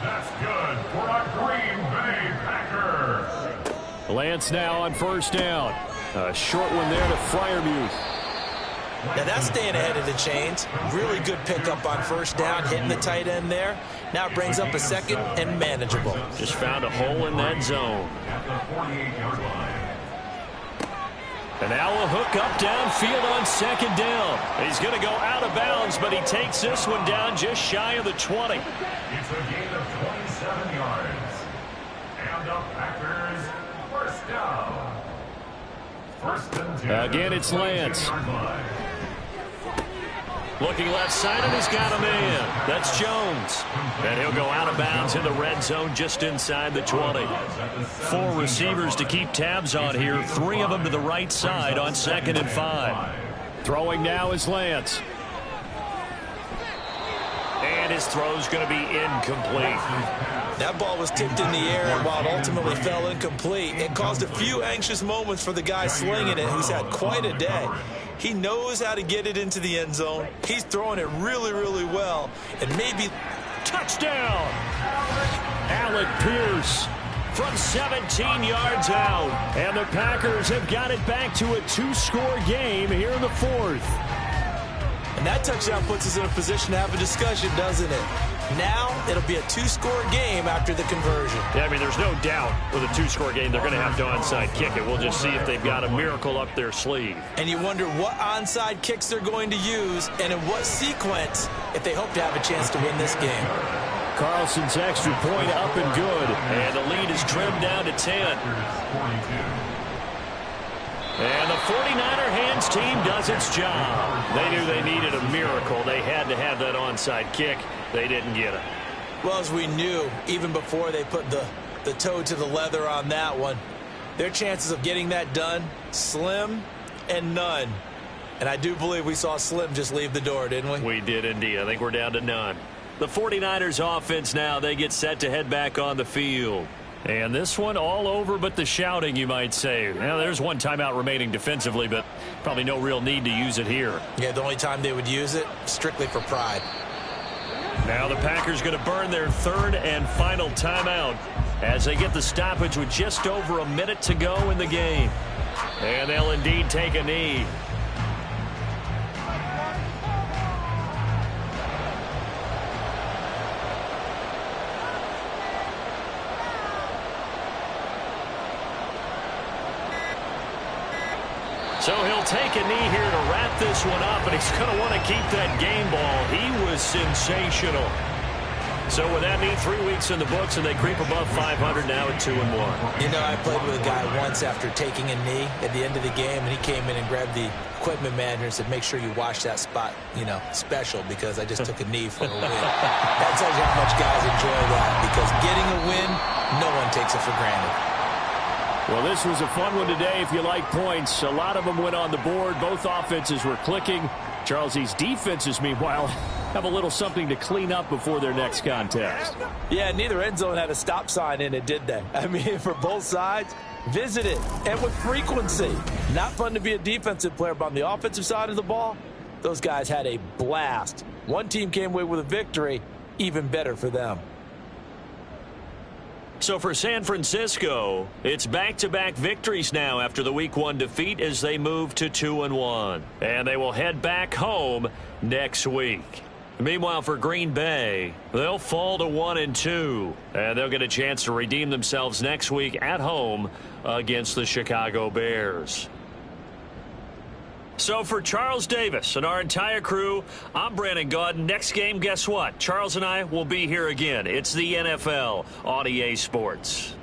That's good for a Green Bay Packer. Lance now on 1st down. A short one there to Freiermuth. Now that's staying ahead of the chains. Really good pickup on 1st down, hitting the tight end there. Now it brings up a 2nd and manageable. Just found a hole in that zone. At the 48-yard line. And now a hook up downfield on 2nd down. He's going to go out of bounds, but he takes this one down just shy of the 20. It's a gain of 27 yards. And the Packers first down. 1st and 10. Again, it's Lance. Looking left side, and he's got a man. That's Jones. And he'll go out of bounds in the red zone just inside the 20. 4 receivers to keep tabs on here. 3 of them to the right side on 2nd and 5. Throwing now is Lance. And his throw's going to be incomplete. That ball was tipped in the air, and while it ultimately fell incomplete, it caused a few anxious moments for the guy slinging it, who's had quite a day. He knows how to get it into the end zone. He's throwing it really, really well. And maybe touchdown! Alec Pierce from 17 yards out. And the Packers have got it back to a 2-score game here in the 4th. And that touchdown puts us in a position to have a discussion, doesn't it? Now it'll be a 2-score game after the conversion. Yeah, I mean, there's no doubt with a 2-score game they're going to have to onside kick it. We'll just see if they've got a miracle up their sleeve. And you wonder what onside kicks they're going to use and in what sequence if they hope to have a chance to win this game. Carlson's extra point up and good. And the lead is trimmed down to 10. And the 49er hands team does its job. They knew they needed a miracle. They had to have that onside kick. They didn't get it. Well, as we knew, even before they put the the toe to the leather on that one. Their chances of getting that done, slim and none. And I do believe we saw Slim just leave the door, didn't we? We did indeed. I think we're down to none. The 49ers offense now, they get set to head back on the field. And this one all over but the shouting, you might say. Now, there's one timeout remaining defensively, but probably no real need to use it here. Yeah, the only time they would use it, strictly for pride. Now the Packers going to burn their third and final timeout as they get the stoppage with just over a minute to go in the game. And they'll indeed take a knee. So he'll take a knee here to wrap this one up, and he's going to want to keep that game ball. He was sensational. So with that knee, 3 weeks in the books, and they creep above 500 now at 2-1. You know, I played with a guy once after taking a knee at the end of the game, and he came in and grabbed the equipment manager and said, make sure you wash that spot, you know, special, because I just took a knee for a win. That tells you how much guys enjoy that, because getting a win, no one takes it for granted. Well, this was a fun one today if you like points. A lot of them went on the board. Both offenses were clicking. Charles, these defenses, meanwhile, have a little something to clean up before their next contest. Yeah, neither end zone had a stop sign in it, did they? I mean, for both sides, visit it, and with frequency. Not fun to be a defensive player, but on the offensive side of the ball, those guys had a blast. One team came away with a victory, even better for them. So for San Francisco, it's back-to-back victories now after the Week 1 defeat as they move to 2-1. And they will head back home next week. Meanwhile, for Green Bay, they'll fall to 1-2. And they'll get a chance to redeem themselves next week at home against the Chicago Bears. So for Charles Davis and our entire crew, I'm Brandon Gaudin. Next game, guess what? Charles and I will be here again. It's the NFL on EA Sports.